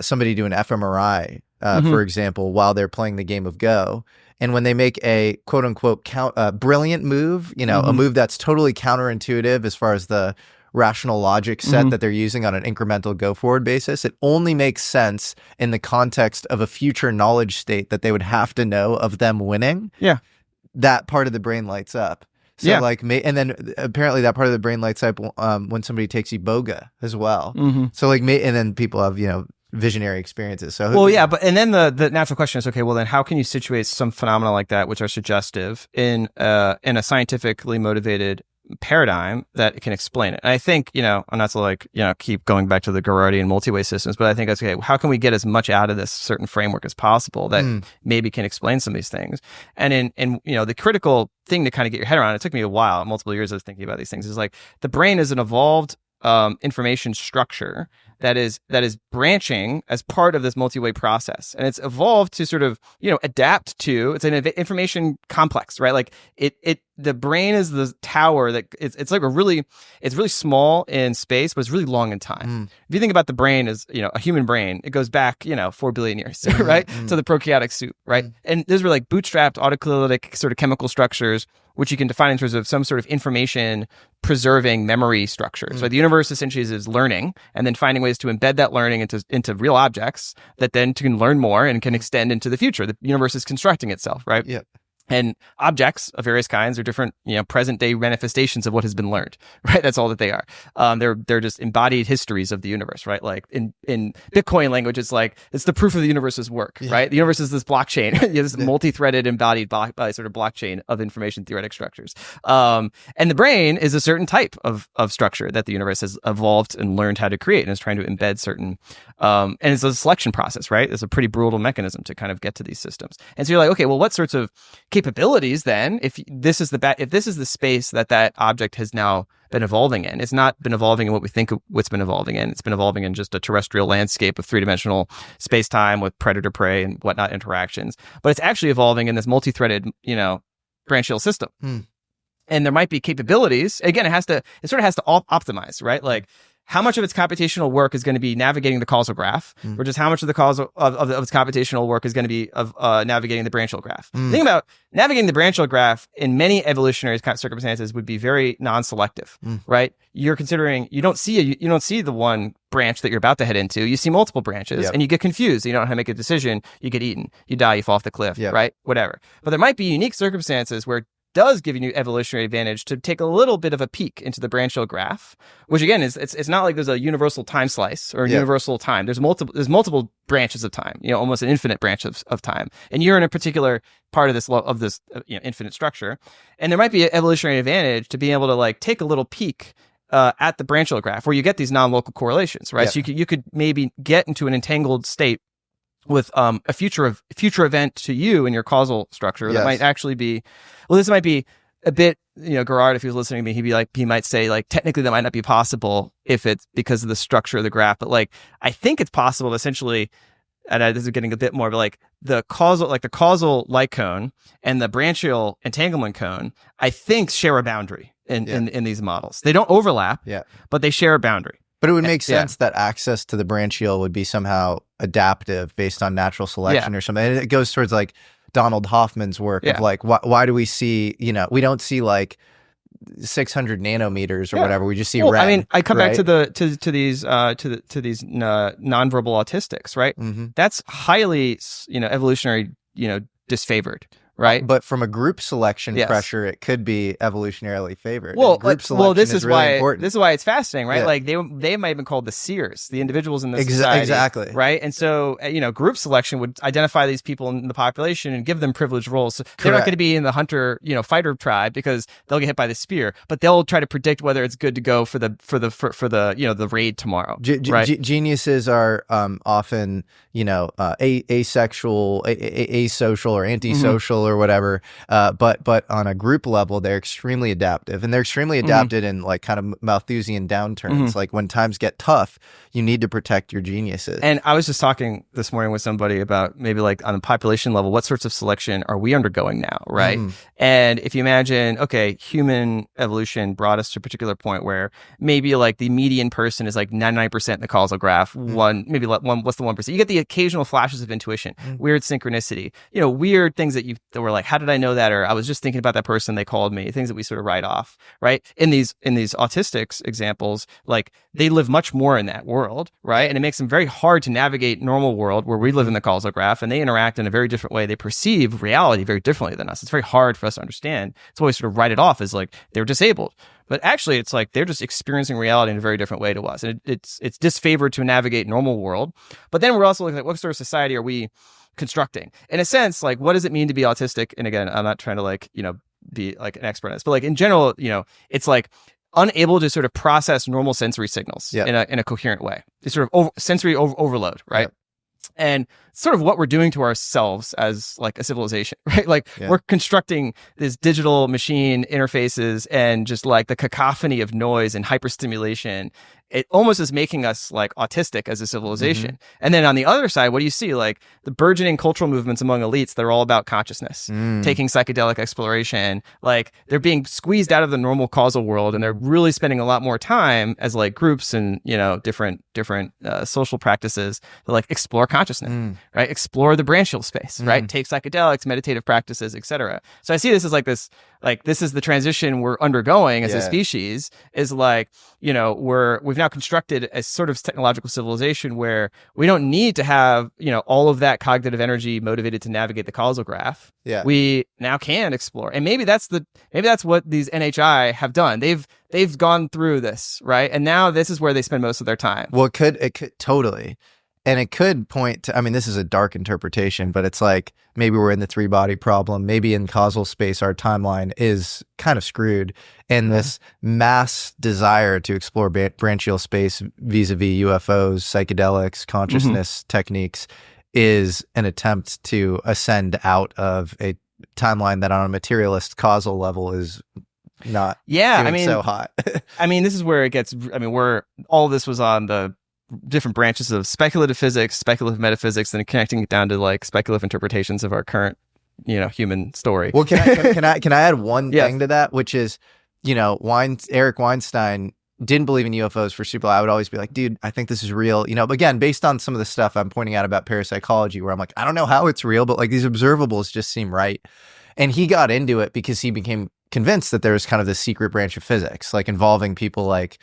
somebody to an fMRI, for example, while they're playing the game of Go. And when they make a quote unquote brilliant move, a move that's totally counterintuitive as far as the rational logic set that they're using on an incremental go forward basis, it only makes sense in the context of a future knowledge state that they would have to know of them winning. That part of the brain lights up. So and then apparently that part of the brain lights up when somebody takes iboga as well. So and then people have, visionary experiences. So but and then the natural question is, okay, well then how can you situate some phenomena like that, which are suggestive, in a scientifically motivated paradigm that can explain it. And I think, I'm not to like, keep going back to the Gerardian multi-way systems, but I think that's okay. How can we get as much out of this certain framework as possible that maybe can explain some of these things? And in the critical thing to kind of get your head around, it took me a while, multiple years of thinking about these things, is like the brain is an evolved information structure that is branching as part of this multi-way process, and it's evolved to sort of adapt to. It's an information complex, right? Like the brain is the tower that it's really small in space, but it's really long in time. If you think about the brain as a human brain, it goes back 4 billion years, right? So the prokaryotic soup, right? And those were like bootstrapped autocatalytic sort of chemical structures, which you can define in terms of some sort of information preserving memory structures. So the universe essentially is learning, and then finding ways to embed that learning into real objects that then can learn more and can extend into the future. The universe is constructing itself, right? Yep. And objects of various kinds are different, present day manifestations of what has been learned, right? That's all that they are. They're just embodied histories of the universe, right? Like in Bitcoin language, it's the proof of the universe's work, right? The universe is this blockchain, this multi-threaded embodied sort of blockchain of information theoretic structures. And the brain is a certain type of structure that the universe has evolved and learned how to create, and is trying to embed certain, and it's a selection process, right? It's a pretty brutal mechanism to kind of get to these systems. And so you're like, okay, well, what sorts of capabilities then, if this is the space that object has now been evolving in? It's not been evolving in what we think what's been evolving in. It's been evolving in just a terrestrial landscape of three-dimensional space-time with predator-prey and whatnot interactions. But it's actually evolving in this multi-threaded, branchial system. And there might be capabilities. Again, it sort of has to optimize, right? Like, how much of its computational work is going to be navigating the causal graph, or just how much of the causal of its computational work is going to be of navigating the branchial graph. Think about navigating the branchial graph in many evolutionary circumstances would be very non-selective, right? You're considering you don't see the one branch that you're about to head into. You see multiple branches, and you get confused. You don't know how to make a decision. You get eaten. You die. You fall off the cliff, right? Whatever. But there might be unique circumstances where does give you evolutionary advantage to take a little bit of a peek into the branchial graph, which again is it's not like there's a universal time slice or a universal time. There's multiple branches of time, almost an infinite branch of time, and you're in a particular part of this infinite structure, and there might be an evolutionary advantage to being able to like take a little peek at the branchial graph where you get these non-local correlations, right? So you could maybe get into an entangled state with a future event to you in your causal structure that might actually be, this might be a bit, Gerard, if he was listening to me, he might say like, technically that might not be possible if it's because of the structure of the graph, but like, I think it's possible to essentially, and this is getting a bit more, but like the causal light cone and the branchial entanglement cone, I think share a boundary in these models. They don't overlap, but they share a boundary. But it would make sense that access to the branchial would be somehow adaptive based on natural selection or something. And it goes towards like Donald Hoffman's work of like, why do we see, we don't see like 600 nanometers or whatever. We just see red. I mean, I come back to these nonverbal autistics, right? That's highly, evolutionary, disfavored. Right, but from a group selection pressure, it could be evolutionarily favored. Well, group selection this is really why important. This is why it's fascinating, right? Like they might have been called the seers, the individuals in the society, exactly, right? And so group selection would identify these people in the population and give them privileged roles. So they're not going to be in the hunter, fighter tribe because they'll get hit by the spear, but they'll try to predict whether it's good to go for the raid tomorrow. Right? Geniuses are often asexual, asocial, or antisocial. Or whatever, but on a group level, they're extremely adaptive, and they're extremely adapted in like kind of Malthusian downturns. Like when times get tough, you need to protect your geniuses. And I was just talking this morning with somebody about maybe like on a population level, what sorts of selection are we undergoing now, right? And if you imagine, okay, human evolution brought us to a particular point where maybe like the median person is like 99% in the causal graph, less than 1%. You get the occasional flashes of intuition, weird synchronicity, weird things that were like, how did I know that? Or I was just thinking about that person, they called me, things that we sort of write off, right? In these autistics examples, like they live much more in that world, right? And it makes them very hard to navigate normal world where we live in the causal graph, and they interact in a very different way. They perceive reality very differently than us. It's very hard for us to understand. It's why we sort of write it off as like they're disabled. But actually, it's like they're just experiencing reality in a very different way to us. And it's disfavored to navigate normal world. But then we're also looking at what sort of society are we constructing? In a sense, like, what does it mean to be autistic? And again, I'm not trying to like, be like an expert on this, but like in general, it's like unable to sort of process normal sensory signals in a coherent way. It's sort of sensory overload, right? Yep. And sort of what we're doing to ourselves as like a civilization, right? Like we're constructing this digital machine interfaces and just like the cacophony of noise and hyperstimulation. It almost is making us like autistic as a civilization. And then on the other side, what do you see? Like the burgeoning cultural movements among elites, they're all about consciousness, taking psychedelic exploration. Like they're being squeezed out of the normal causal world, and they're really spending a lot more time as like groups and, different social practices to like explore consciousness, right? Explore the branchial space, right? Take psychedelics, meditative practices, etc. So I see this as this is the transition we're undergoing as a species, is like, we've now constructed a sort of technological civilization where we don't need to have, all of that cognitive energy motivated to navigate the causal graph. Yeah. We now can explore. And maybe that's what these NHI have done. They've gone through this, right? And now this is where they spend most of their time. Well, it could totally. And it could point to, this is a dark interpretation, but it's like maybe we're in the three-body problem. Maybe in causal space, our timeline is kind of screwed. And this mass desire to explore branchial space vis-a-vis UFOs, psychedelics, consciousness techniques is an attempt to ascend out of a timeline that on a materialist causal level is not so hot. This is where it gets, where all this was on the different branches of speculative physics, speculative metaphysics, and connecting it down to like speculative interpretations of our current, human story. Well, can I add one thing to that, which is, Eric Weinstein didn't believe in UFOs for super. I would always be like, dude, I think this is real. Again, based on some of the stuff I'm pointing out about parapsychology, where I'm like, I don't know how it's real, but like these observables just seem right. And he got into it because he became convinced that there was kind of this secret branch of physics, like involving people like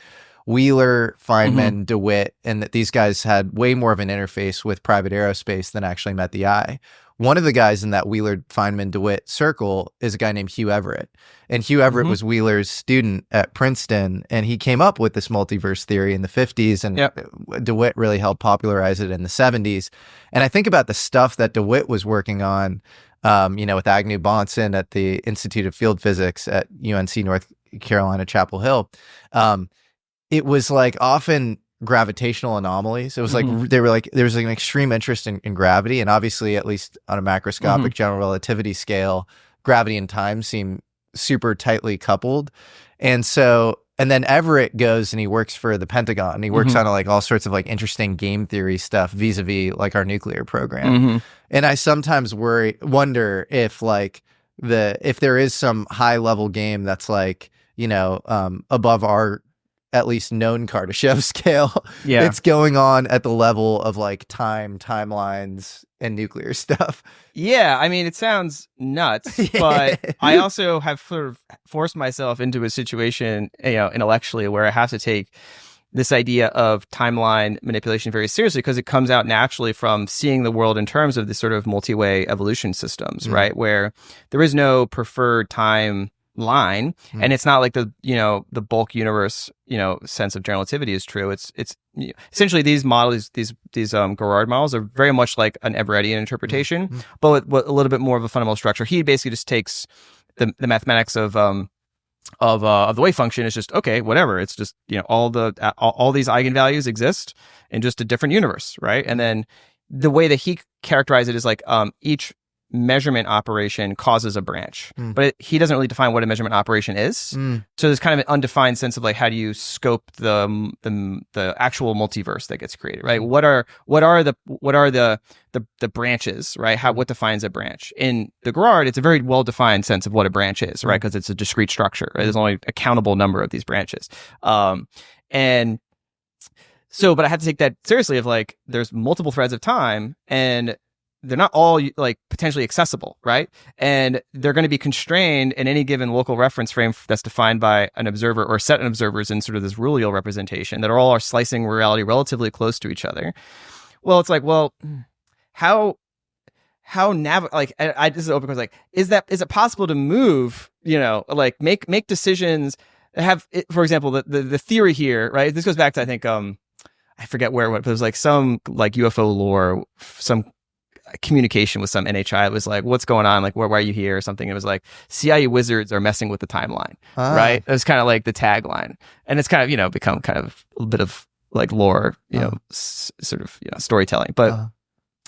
Wheeler, Feynman, DeWitt, and that these guys had way more of an interface with private aerospace than actually met the eye. One of the guys in that Wheeler, Feynman, DeWitt circle is a guy named Hugh Everett. And Hugh Everett was Wheeler's student at Princeton, and he came up with this multiverse theory in the 50s, and DeWitt really helped popularize it in the 70s. And I think about the stuff that DeWitt was working on, with Agnew Bonson at the Institute of Field Physics at UNC North Carolina, Chapel Hill. It was like often gravitational anomalies. It was like there was like an extreme interest in gravity, and obviously, at least on a macroscopic general relativity scale, gravity and time seem super tightly coupled. And then Everett goes and he works for the Pentagon, and he works on like all sorts of like interesting game theory stuff vis-a-vis like our nuclear program. And I sometimes wonder if like if there is some high level game that's like, above our at least known Kardashev scale. It's going on at the level of like timelines and nuclear stuff. It sounds nuts, but I also have sort of forced myself into a situation, intellectually, where I have to take this idea of timeline manipulation very seriously, because it comes out naturally from seeing the world in terms of this sort of multi-way evolution systems, right? Where there is no preferred time line, and it's not like the bulk universe sense of general relativity is true. It's essentially these models, these Gerard models are very much like an Everettian interpretation, but with a little bit more of a fundamental structure. He basically just takes the mathematics of the wave function is just okay, whatever. It's just all these eigenvalues exist in just a different universe, right? And then the way that he characterized it is like each measurement operation causes a branch, but he doesn't really define what a measurement operation is. So there's kind of an undefined sense of like, how do you scope the actual multiverse that gets created, right? What are the branches, right? What defines a branch? In the Gerard, it's a very well defined sense of what a branch is, right? Because it's a discrete structure, right? There's only a countable number of these branches, and so, but I had to take that seriously. Of like, there's multiple threads of time, and they're not all like potentially accessible, right? And they're going to be constrained in any given local reference frame that's defined by an observer or a set of observers in sort of this rulal representation that are slicing reality relatively close to each other. Well, it's like, how I this is open question, like, is it possible to move, like make decisions, have, for example, the theory here, right? This goes back to, I think, I forget where it went, but it was like some like UFO lore, some communication with some NHI. It was like, what's going on? Like, why are you here or something? It was like, CIA wizards are messing with the timeline, right? It was kind of like the tagline. And it's kind of, you know, become kind of a little bit of like lore, you know, sort of, you know, storytelling. But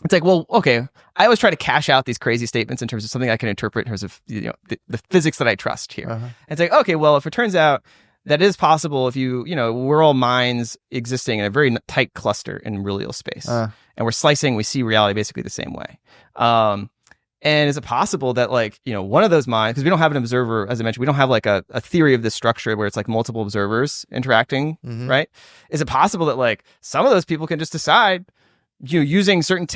it's like, well, okay, I always try to cash out these crazy statements in terms of something I can interpret in terms of, you know, the physics that I trust here. It's like, okay, well, if it turns out that is possible, if you know, we're all minds existing in a very tight cluster in real space, and we're slicing, we see reality basically the same way. And is it possible that, like, you know, one of those minds, because we don't have an observer, as I mentioned, we don't have like a theory of this structure where it's like multiple observers interacting, right? Is it possible that like some of those people can just decide, you know, using certain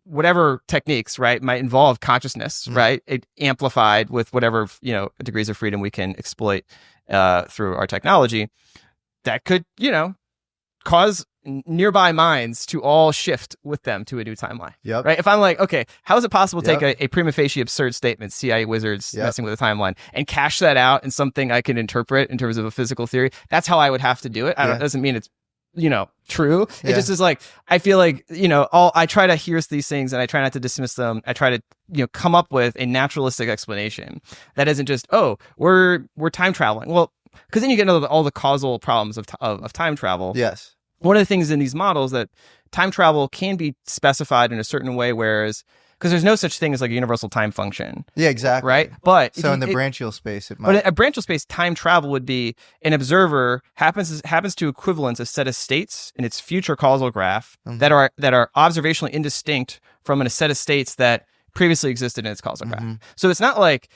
whatever techniques, right, might involve consciousness, right, it amplified with whatever, you know, degrees of freedom we can exploit through our technology, that could, you know, cause nearby minds to all shift with them to a new timeline. Right? If I'm like, okay, how is it possible to take a prima facie absurd statement, CIA wizards messing with a timeline, and cash that out in something I can interpret in terms of a physical theory? That's how I would have to do it. It doesn't mean it's, you know, true. It just is like, I feel like, you know, I try to hear these things and I try not to dismiss them. I try to, you know, come up with a naturalistic explanation that isn't just, oh, we're time traveling. Well, because then you get into all the causal problems of time travel. One of the things in these models that time travel can be specified in a certain way, whereas, because there's no such thing as like a universal time function. Exactly. Right? But so in the branchial space, it might. But in a branchial space, time travel would be an observer happens to equivalence a set of states in its future causal graph that are observationally indistinct from a set of states that previously existed in its causal graph. So it's not like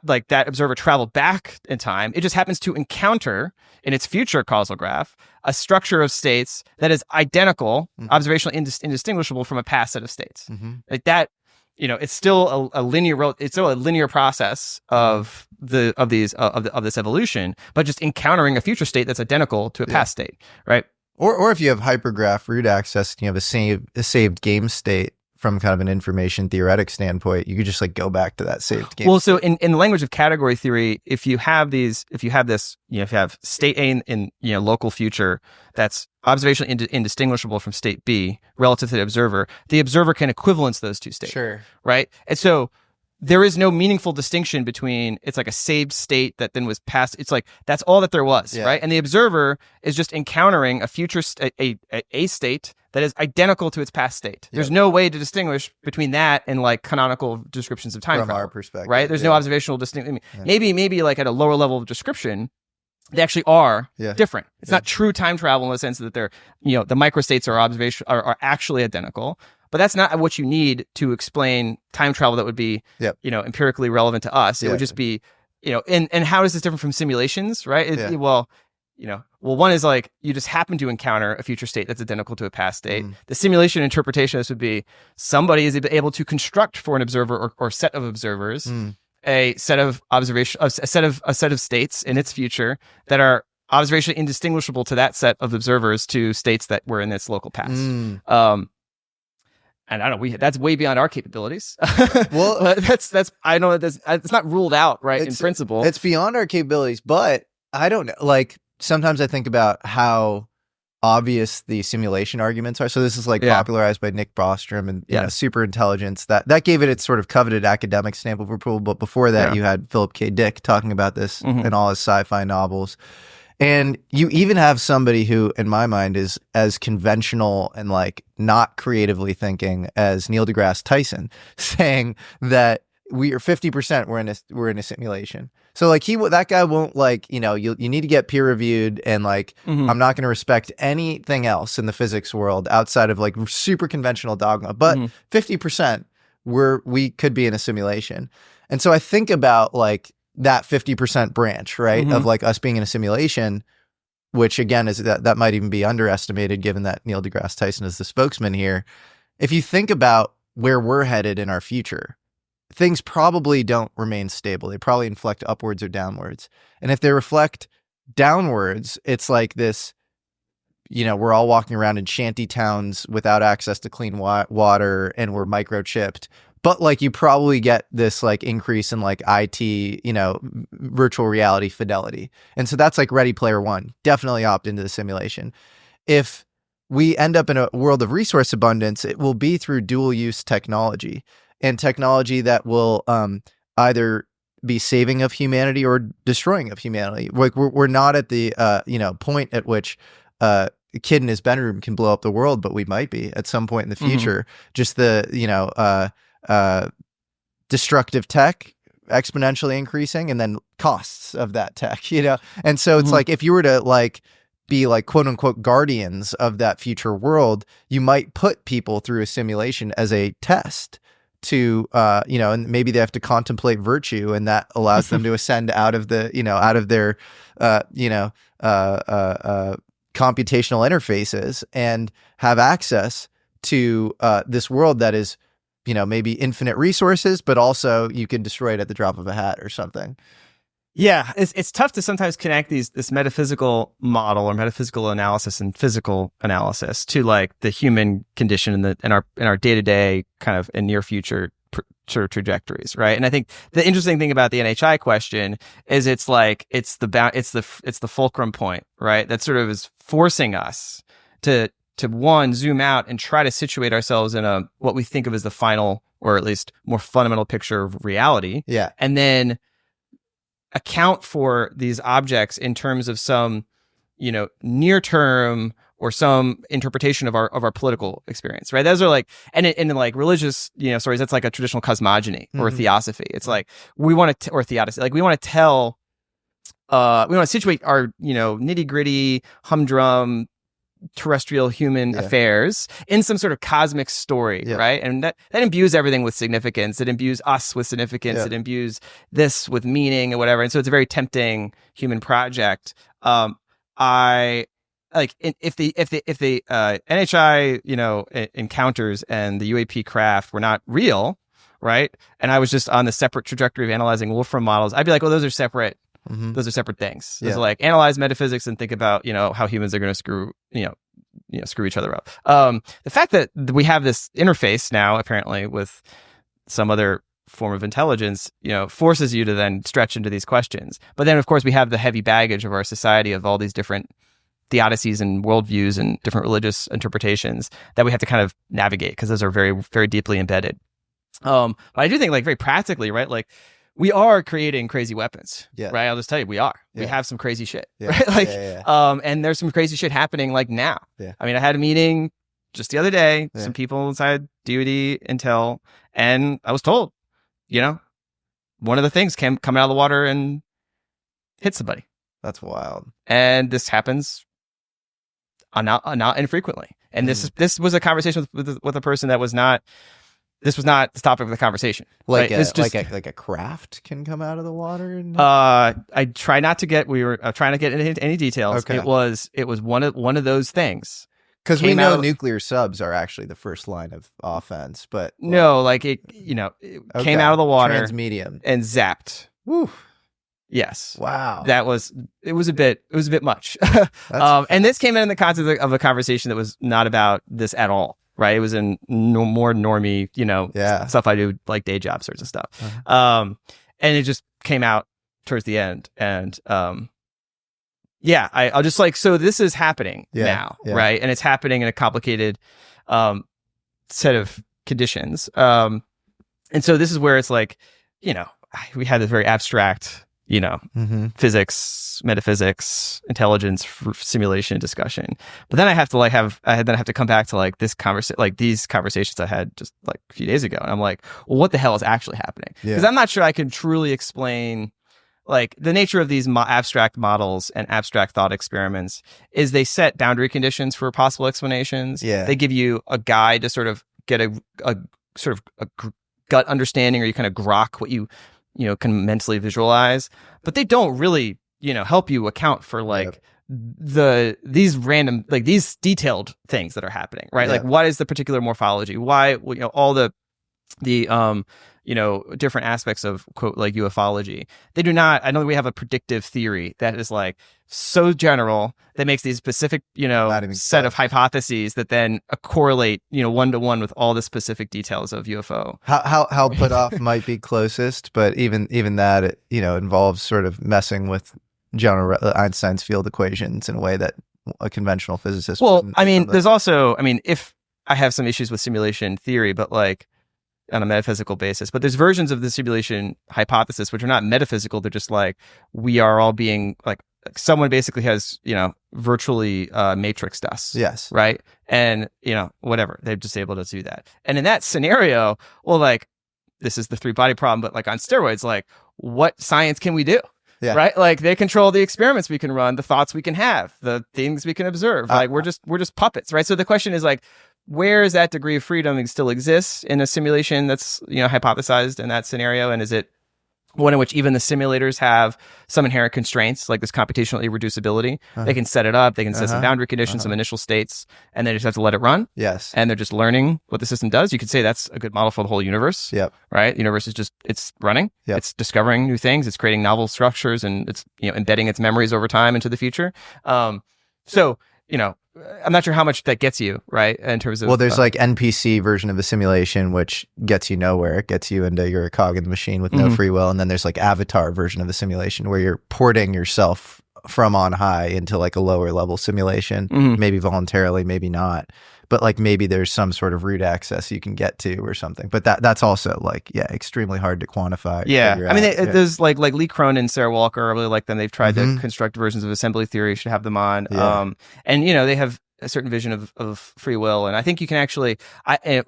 like that observer traveled back in time. It just happens to encounter in its future causal graph a structure of states that is identical, observationally indistinguishable from a past set of states. Like that, you know, it's still a linear process of this evolution, but just encountering a future state that's identical to a past state, right? Or if you have hypergraph root access and you have a saved game state, from kind of an information theoretic standpoint, you could just like go back to that saved game. Well, so in the language of category theory, if you have state A in you know, local future that's observationally indistinguishable from state B relative to the observer can equivalence those two states. Right? And so there is no meaningful distinction between, it's like a saved state that then was passed. It's like, that's all that there was, right? And the observer is just encountering a future, a state that is identical to its past state. There's no way to distinguish between that and like canonical descriptions of time from travel, our perspective, right? There's no observational distinction. I mean, maybe like at a lower level of description, they actually are different. It's not true time travel in the sense that they're, you know, the microstates are actually identical. But that's not what you need to explain time travel that would be, you know, empirically relevant to us. It would just be, you know, and how is this different from simulations, right? Well, you know, one is like, you just happen to encounter a future state that's identical to a past state. The simulation interpretation of this would be somebody is able to construct for an observer or set of observers a set of states in its future that are observationally indistinguishable to that set of observers to states that were in its local past. And I don't know, that's way beyond our capabilities. Well, that's I know that it's not ruled out, right? In principle, it's beyond our capabilities. But I don't know. Like sometimes I think about how obvious the simulation arguments are. So this is like popularized by Nick Bostrom and you know, super intelligence. That gave it its sort of coveted academic stamp of approval. But before that, you had Philip K. Dick talking about this in all his sci-fi novels. And you even have somebody who, in my mind, is as conventional and like not creatively thinking as Neil deGrasse Tyson, saying that we are 50%. We're in a simulation. So like that guy won't like, you know, you need to get peer reviewed and like I'm not going to respect anything else in the physics world outside of like super conventional dogma. But 50% we could be in a simulation. And so I think about like that 50% branch, right? Of like us being in a simulation, which again is that might even be underestimated given that Neil deGrasse Tyson is the spokesman here. If you think about where we're headed in our future, things probably don't remain stable. They probably inflect upwards or downwards. And if they reflect downwards, it's like this, you know, we're all walking around in shanty towns without access to clean water and we're microchipped. But like you probably get this like increase in like IT, you know, virtual reality fidelity. And so that's like Ready Player One. Definitely opt into the simulation. If we end up in a world of resource abundance, it will be through dual use technology, and technology that will either be saving of humanity or destroying of humanity. Like we're not at the point at which a kid in his bedroom can blow up the world, but we might be at some point in the future. Just the destructive tech exponentially increasing, and then costs of that tech, and so it's like if you were to like be like quote unquote guardians of that future world, you might put people through a simulation as a test to and maybe they have to contemplate virtue, and that allows them to ascend out of the out of their computational interfaces and have access to this world that is maybe infinite resources, but also you can destroy it at the drop of a hat or something. Yeah, it's tough to sometimes connect this metaphysical model or metaphysical analysis and physical analysis to like the human condition in our day-to-day kind of and near future sort of trajectories, right? And I think the interesting thing about the NHI question is it's the fulcrum point, right? That sort of is forcing us to one, zoom out and try to situate ourselves in what we think of as the final or at least more fundamental picture of reality. Yeah. And then account for these objects in terms of some, near term or some interpretation of our political experience, right? Those are like, and in like religious, stories, that's like a traditional cosmogony or theosophy. It's like we want to, or theodicy, like we want to tell, we want to situate our, nitty gritty, humdrum, terrestrial human affairs in some sort of cosmic story, right? And that imbues everything with significance. It imbues us with significance. It imbues this with meaning and whatever. And so it's a very tempting human project. I like if the NHI encounters and the UAP craft were not real, right? And I was just on the separate trajectory of analyzing Wolfram models, I'd be like, well, those are separate. Those are separate things. Those are like analyze metaphysics and think about, how humans are going to screw each other up. The fact that we have this interface now, apparently, with some other form of intelligence, forces you to then stretch into these questions. But then, of course, we have the heavy baggage of our society of all these different theodicies and worldviews and different religious interpretations that we have to kind of navigate because those are very, very deeply embedded. But I do think, like, very practically, right, like, we are creating crazy weapons, right? I'll just tell you, we are. We have some crazy shit, right? Like, and there's some crazy shit happening like now. I mean, I had a meeting just the other day, some people inside DoD Intel, and I was told, one of the things coming out of the water and hit somebody. That's wild. And this happens not infrequently. And this was a conversation with a person that was not. This was not the topic of the conversation. Like right? like a craft can come out of the water. And... I try not to get. We were trying to get into any details. Okay. It was one of those things. Because we know nuclear subs are actually the first line of offense, but no, like it came out of the water, transmedium, and zapped. Woo. Yes. Wow. It was a bit much. And this came in the context of a conversation that was not about this at all. Right. It was in more normie, stuff I do, like day job sorts of stuff. And it just came out towards the end. And I'll just like, so this is happening now. Right. And it's happening in a complicated set of conditions. And so this is where it's like, we had this very abstract, physics, metaphysics, intelligence, simulation discussion. But then I have to come back to like these conversations I had just like a few days ago. And I'm like, well, what the hell is actually happening? Because I'm not sure I can truly explain like the nature of these abstract models and abstract thought experiments is they set boundary conditions for possible explanations. They give you a guide to sort of get a sort of a gut understanding, or you kind of grok what you can mentally visualize, but they don't really, help you account for like these random, like these detailed things that are happening, right? Like what is the particular morphology? Why, all the different aspects of quote, like ufology. They do not, I know we have a predictive theory that is like so general that makes these specific, set of hypotheses that then correlate, 1-to-1 with all the specific details of UFO. How put off might be closest, but even that, it, involves sort of messing with Einstein's field equations in a way that a conventional physicist. Well, wouldn't, I mean, something. there's also, I mean, if I have some issues with simulation theory, but like on a metaphysical basis, but there's versions of the simulation hypothesis which are not metaphysical. They're just like, we are all being like, someone basically has, virtually matrixed us. Yes. Right. And, whatever, they're just able to do that. And in that scenario, well, like, this is the 3-body problem, but like on steroids, like, what science can we do? Yeah. Right. Like, they control the experiments we can run, the thoughts we can have, the things we can observe. Like, we're just puppets. Right. So the question is like, where is that degree of freedom still exists in a simulation that's, hypothesized in that scenario? And is it one in which even the simulators have some inherent constraints, like this computational irreducibility? They can set it up, they can set some boundary conditions, some initial states, and they just have to let it run. Yes. And they're just learning what the system does. You could say that's a good model for the whole universe. Yep. Right? The universe is just, it's running. Yep. It's discovering new things. It's creating novel structures, and it's, embedding its memories over time into the future. So, I'm not sure how much that gets you, right? In terms of, well, there's like NPC version of the simulation, which gets you nowhere. It gets you into you're a cog in the machine with no free will. And then there's like avatar version of the simulation where you're porting yourself from on high into like a lower level simulation, maybe voluntarily, maybe not. But like maybe there's some sort of root access you can get to or something. But that's also like, extremely hard to quantify. Yeah. I mean, there's like Lee Cronin, Sarah Walker, I really like them. They've tried to construct versions of assembly theory. You should have them on. Yeah. And, they have a certain vision of free will. And I think you can actually, I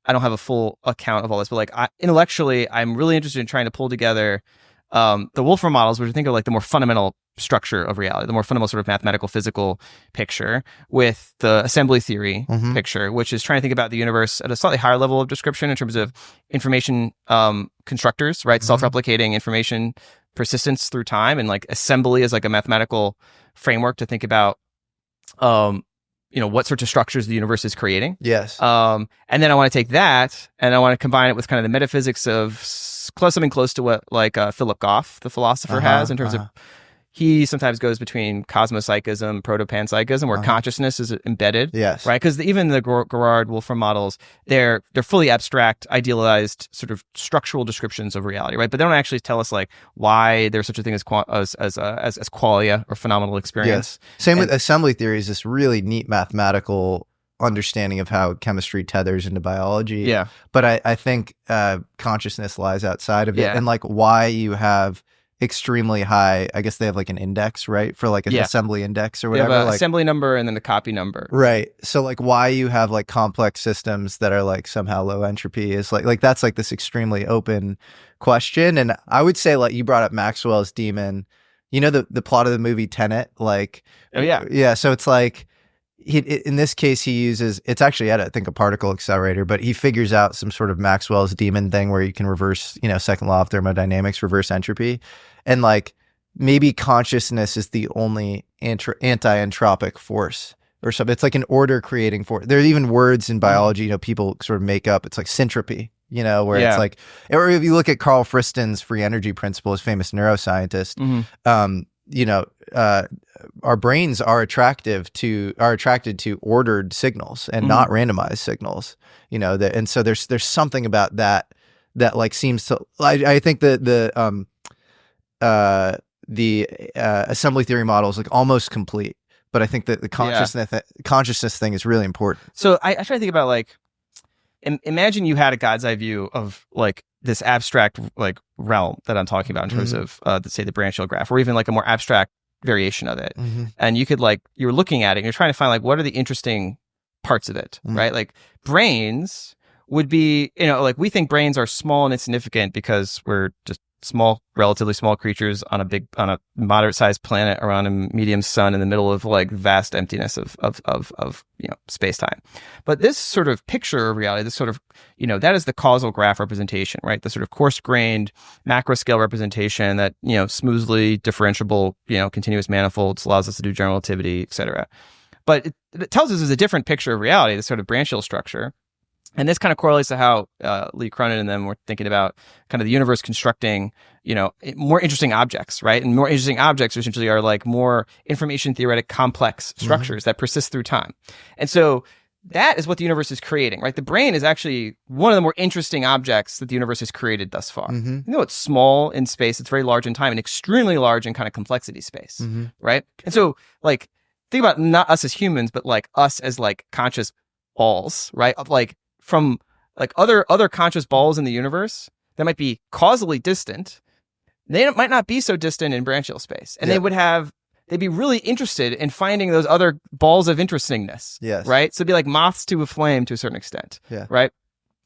don't have a full account of all this, but like intellectually, I'm really interested in trying to pull together the Wolfram models, which I think are like the more fundamental structure of reality, the more fundamental sort of mathematical physical picture, with the assembly theory picture, which is trying to think about the universe at a slightly higher level of description in terms of information constructors, right? Self-replicating information persistence through time, and like assembly as like a mathematical framework to think about what sorts of structures the universe is creating. Yes. And then I want to take that and I want to combine it with kind of the metaphysics of something close to what like Philip Goff, the philosopher, has in terms of, he sometimes goes between cosmopsychism, proto-panpsychism, where consciousness is embedded. Yes. Right? Because even the Gerard-Wolfram models, they're fully abstract, idealized sort of structural descriptions of reality, right? But they don't actually tell us like why there's such a thing as qualia or phenomenal experience. Yes. Same with assembly theory, is this really neat mathematical understanding of how chemistry tethers into biology. Yeah. But I think consciousness lies outside of it. Yeah. And like why you have extremely high, I guess they have like an index, right? For like an assembly index or whatever. They have an like, assembly number and then a copy number. Right. So like why you have like complex systems that are like somehow low entropy is like that's like this extremely open question. And I would say, like, you brought up Maxwell's demon, the plot of the movie Tenet, like, oh yeah. Yeah. So it's like, in this case, he uses, it's actually at, I think, a particle accelerator, but he figures out some sort of Maxwell's demon thing where you can reverse, second law of thermodynamics, reverse entropy. And like, maybe consciousness is the only anti-entropic force or something. It's like an order creating force. There's even words in biology, people sort of make up. It's like syntropy, where it's like, or if you look at Carl Friston's free energy principle, his famous neuroscientist, our brains are attracted to ordered signals and not randomized signals, and so there's something about that like seems to, I think the assembly theory model is like almost complete, but I think that the consciousness thing is really important. So I try to think about like, imagine you had a God's eye view of like this abstract like realm that I'm talking about in terms of say the branchial graph, or even like a more abstract variation of it. And you could like, you're looking at it and you're trying to find like, what are the interesting parts of it, right? Like brains would be, like we think brains are small and insignificant because we're just relatively small creatures on a moderate sized planet around a medium sun in the middle of like vast emptiness of space time. But this sort of picture of reality, this sort of, that is the causal graph representation, right? The sort of coarse grained macro scale representation that, smoothly differentiable, continuous manifolds allows us to do general relativity, et cetera. But it tells us there's a different picture of reality, this sort of branchial structure. And this kind of correlates to how Lee Cronin and them were thinking about kind of the universe constructing, more interesting objects, right? And more interesting objects essentially are like more information theoretic complex structures that persist through time. And so that is what the universe is creating, right? The brain is actually one of the more interesting objects that the universe has created thus far. It's small in space, it's very large in time, and extremely large in kind of complexity space, right? And so like, think about not us as humans, but like us as like conscious balls, right? Of like from like other conscious balls in the universe that might be causally distant. They might not be so distant in branchial space, and they'd be really interested in finding those other balls of interestingness. Yes. Right. So it'd be like moths to a flame to a certain extent. Yeah. Right.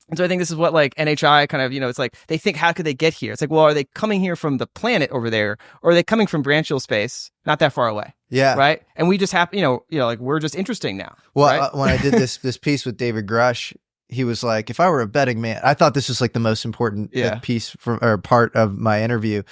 And so I think this is what like NHI kind of, it's like they think, how could they get here? It's like, well, are they coming here from the planet over there, or are they coming from branchial space not that far away? Yeah. Right. And we just happen, like we're just interesting now. Well, right? When I did this piece with David Grush, he was like, if I were a betting man, I thought this was like the most important piece or part of my interview.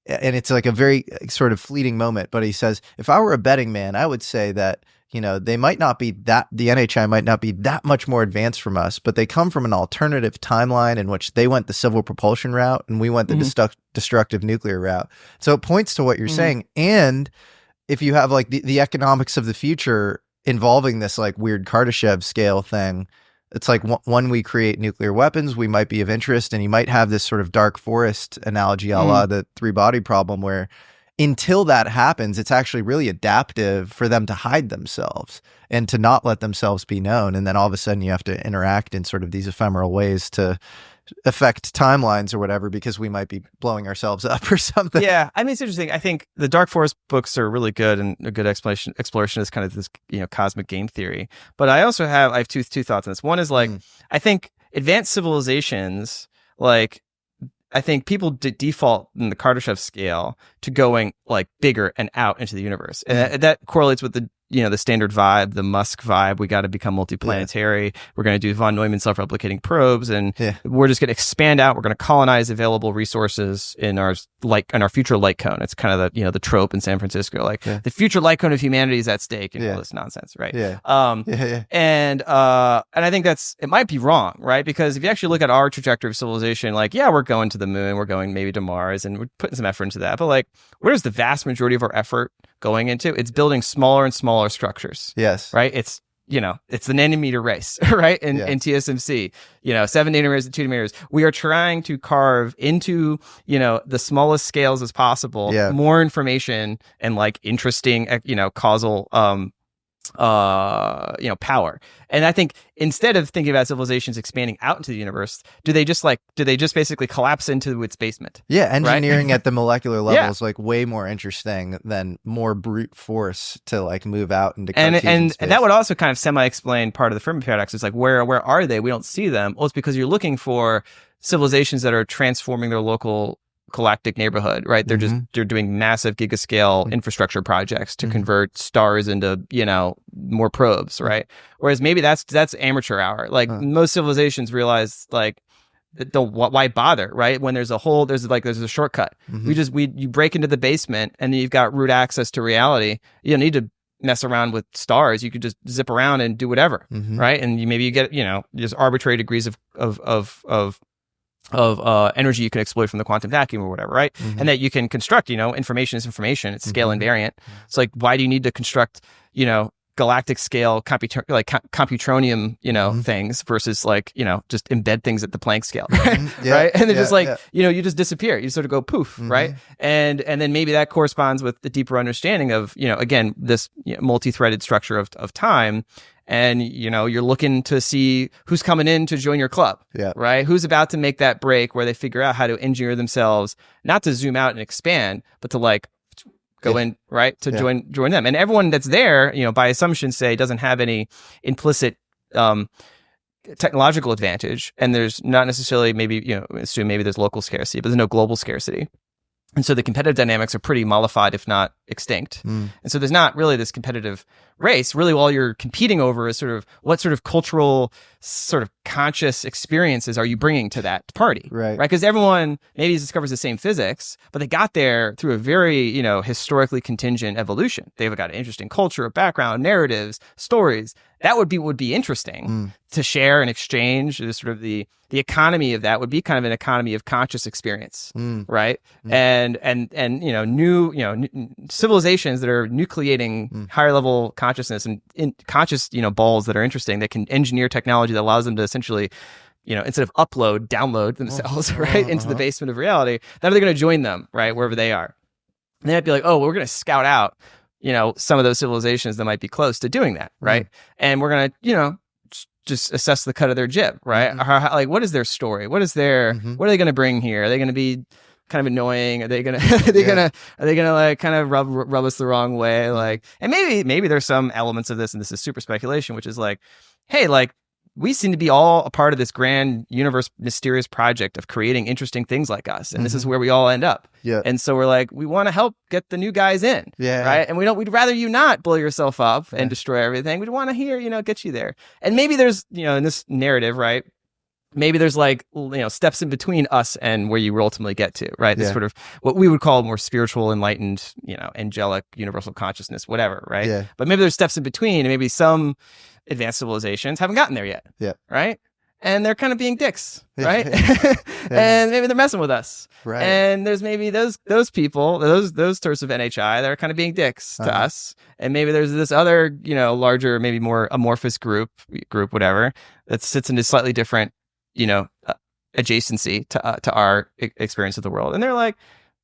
And it's like a very sort of fleeting moment. But he says, if I were a betting man, I would say that, they might not be the NHI might not be that much more advanced from us, but they come from an alternative timeline in which they went the civil propulsion route and we went the destructive nuclear route. So it points to what you're saying. And if you have like the economics of the future involving this like weird Kardashev scale thing, it's like when we create nuclear weapons, we might be of interest. And you might have this sort of dark forest analogy a la the three body problem, where until that happens, it's actually really adaptive for them to hide themselves and to not let themselves be known. And then all of a sudden you have to interact in sort of these ephemeral ways to affect timelines or whatever, because we might be blowing ourselves up or something. Yeah. I mean, it's interesting. I think the Dark Forest books are really good, and a good exploration is kind of this, cosmic game theory. But I have two thoughts on this. One is like, I think advanced civilizations, like, I think people default in the Kardashev scale to going like bigger and out into the universe. And that correlates with the standard vibe, the Musk vibe. We got to become multiplanetary. Yeah. We're going to do von Neumann self-replicating probes, and we're just going to expand out. We're going to colonize available resources in our future light cone. It's kind of the trope in San Francisco, like the future light cone of humanity is at stake, and all this nonsense, right? Yeah. And I think it might be wrong, right? Because if you actually look at our trajectory of civilization, like, we're going to the moon, we're going maybe to Mars, and we're putting some effort into that. But like, where's the vast majority of our effort going into? It's building smaller and smaller structures. Yes. Right. It's the nanometer race, right? In TSMC, 7 nanometers and 2 nanometers. We are trying to carve into, the smallest scales as possible, more information and like interesting, causal, power. And I think instead of thinking about civilizations expanding out into the universe, do they just basically collapse into its basement? Yeah. Engineering at the molecular level is like way more interesting than more brute force to like move out into and that would also kind of semi-explain part of the Fermi paradox. It's like, where are they? We don't see them. Well, it's because you're looking for civilizations that are transforming their local galactic neighborhood, right? They're doing massive gigascale infrastructure projects to convert stars into, more probes, right? Whereas maybe that's amateur hour. Like most civilizations realize, like, why bother, right? When there's a shortcut. You break into the basement and then you've got root access to reality. You don't need to mess around with stars. You could just zip around and do whatever, right? And you get, just arbitrary degrees of energy you can exploit from the quantum vacuum or whatever, right? And that you can construct, information is information. It's scale invariant. It's like, why do you need to construct, galactic scale computronium, things versus like, just embed things at the Planck scale, right? And they're just like, you just disappear. You sort of go poof, right? And then maybe that corresponds with the deeper understanding of, again, this multi-threaded structure of time. And, you're looking to see who's coming in to join your club, right? Who's about to make that break where they figure out how to engineer themselves, not to zoom out and expand, but to like go in, right? To join them. And everyone that's there, by assumption, say doesn't have any implicit technological advantage. And there's not necessarily assume maybe there's local scarcity, but there's no global scarcity. And so the competitive dynamics are pretty mollified, if not extinct. And so there's not really this competitive race. Really, all you're competing over is sort of what sort of cultural, sort of conscious experiences are you bringing to that party, right? Because everyone maybe discovers the same physics, but they got there through a very, historically contingent evolution. They've got an interesting culture, a background, narratives, stories. That would be interesting to share and exchange. Sort of the economy of that would be kind of an economy of conscious experience, right? And new civilizations that are nucleating higher level consciousness and conscious balls that are interesting, that can engineer technology that allows them to essentially, instead of download themselves right into the basement of reality. Then they're going to join them right wherever they are. And they might be like, oh, well, we're going to scout out some of those civilizations that might be close to doing that, right? And we're gonna, just assess the cut of their jib, right? Like, what is their story? What is their, what are they gonna bring here? Are they gonna be kind of annoying? Are they gonna, are they gonna like kind of rub us the wrong way? Like, and maybe there's some elements of this, and this is super speculation, which is like, hey, like, we seem to be all a part of this grand universe mysterious project of creating interesting things like us. And this is where we all end up. Yeah. And so we're like, we want to help get the new guys in. Yeah. Right. And we'd rather you not blow yourself up and destroy everything. We'd want to hear, get you there. And maybe there's, in this narrative, right? Maybe there's like, steps in between us and where you ultimately get to, right? This sort of what we would call more spiritual, enlightened, angelic, universal consciousness, whatever, right? Yeah. But maybe there's steps in between, and maybe some advanced civilizations haven't gotten there yet. Yeah. Right. And they're kind of being dicks, right? And maybe they're messing with us. Right. And there's maybe those people, those sorts of NHI that are kind of being dicks to us. And maybe there's this other, larger, maybe more amorphous group, whatever, that sits in a slightly different, adjacency to our experience of the world. And they're like,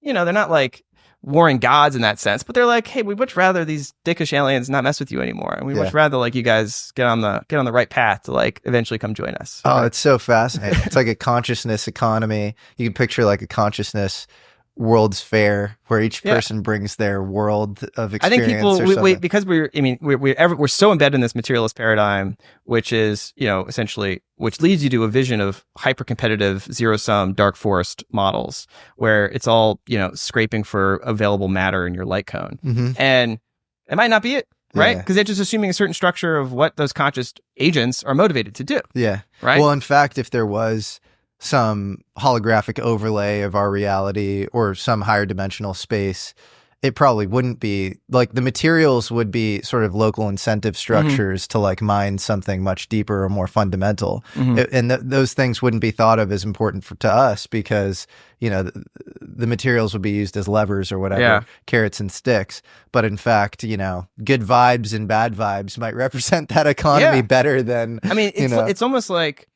they're not like warring gods in that sense, but they're like, hey, we'd much rather these dickish aliens not mess with you anymore, and we'd much rather like you guys get on the right path to like eventually come join us. Oh, it's so fascinating. It's like a consciousness economy. You can picture like a consciousness World's Fair where each person brings their world of experience. I think people because we're so embedded in this materialist paradigm, which is essentially which leads you to a vision of hyper competitive zero sum dark forest models where it's all scraping for available matter in your light cone, and it might not be it. Right? Because they're just assuming a certain structure of what those conscious agents are motivated to do. Yeah. Right. Well, in fact, if there was some holographic overlay of our reality or some higher dimensional space, it probably wouldn't be like the materials would be sort of local incentive structures to like mine something much deeper or more fundamental. And those things wouldn't be thought of as important to us because, the materials would be used as levers or whatever, carrots and sticks. But in fact, good vibes and bad vibes might represent that economy better than, it's almost like,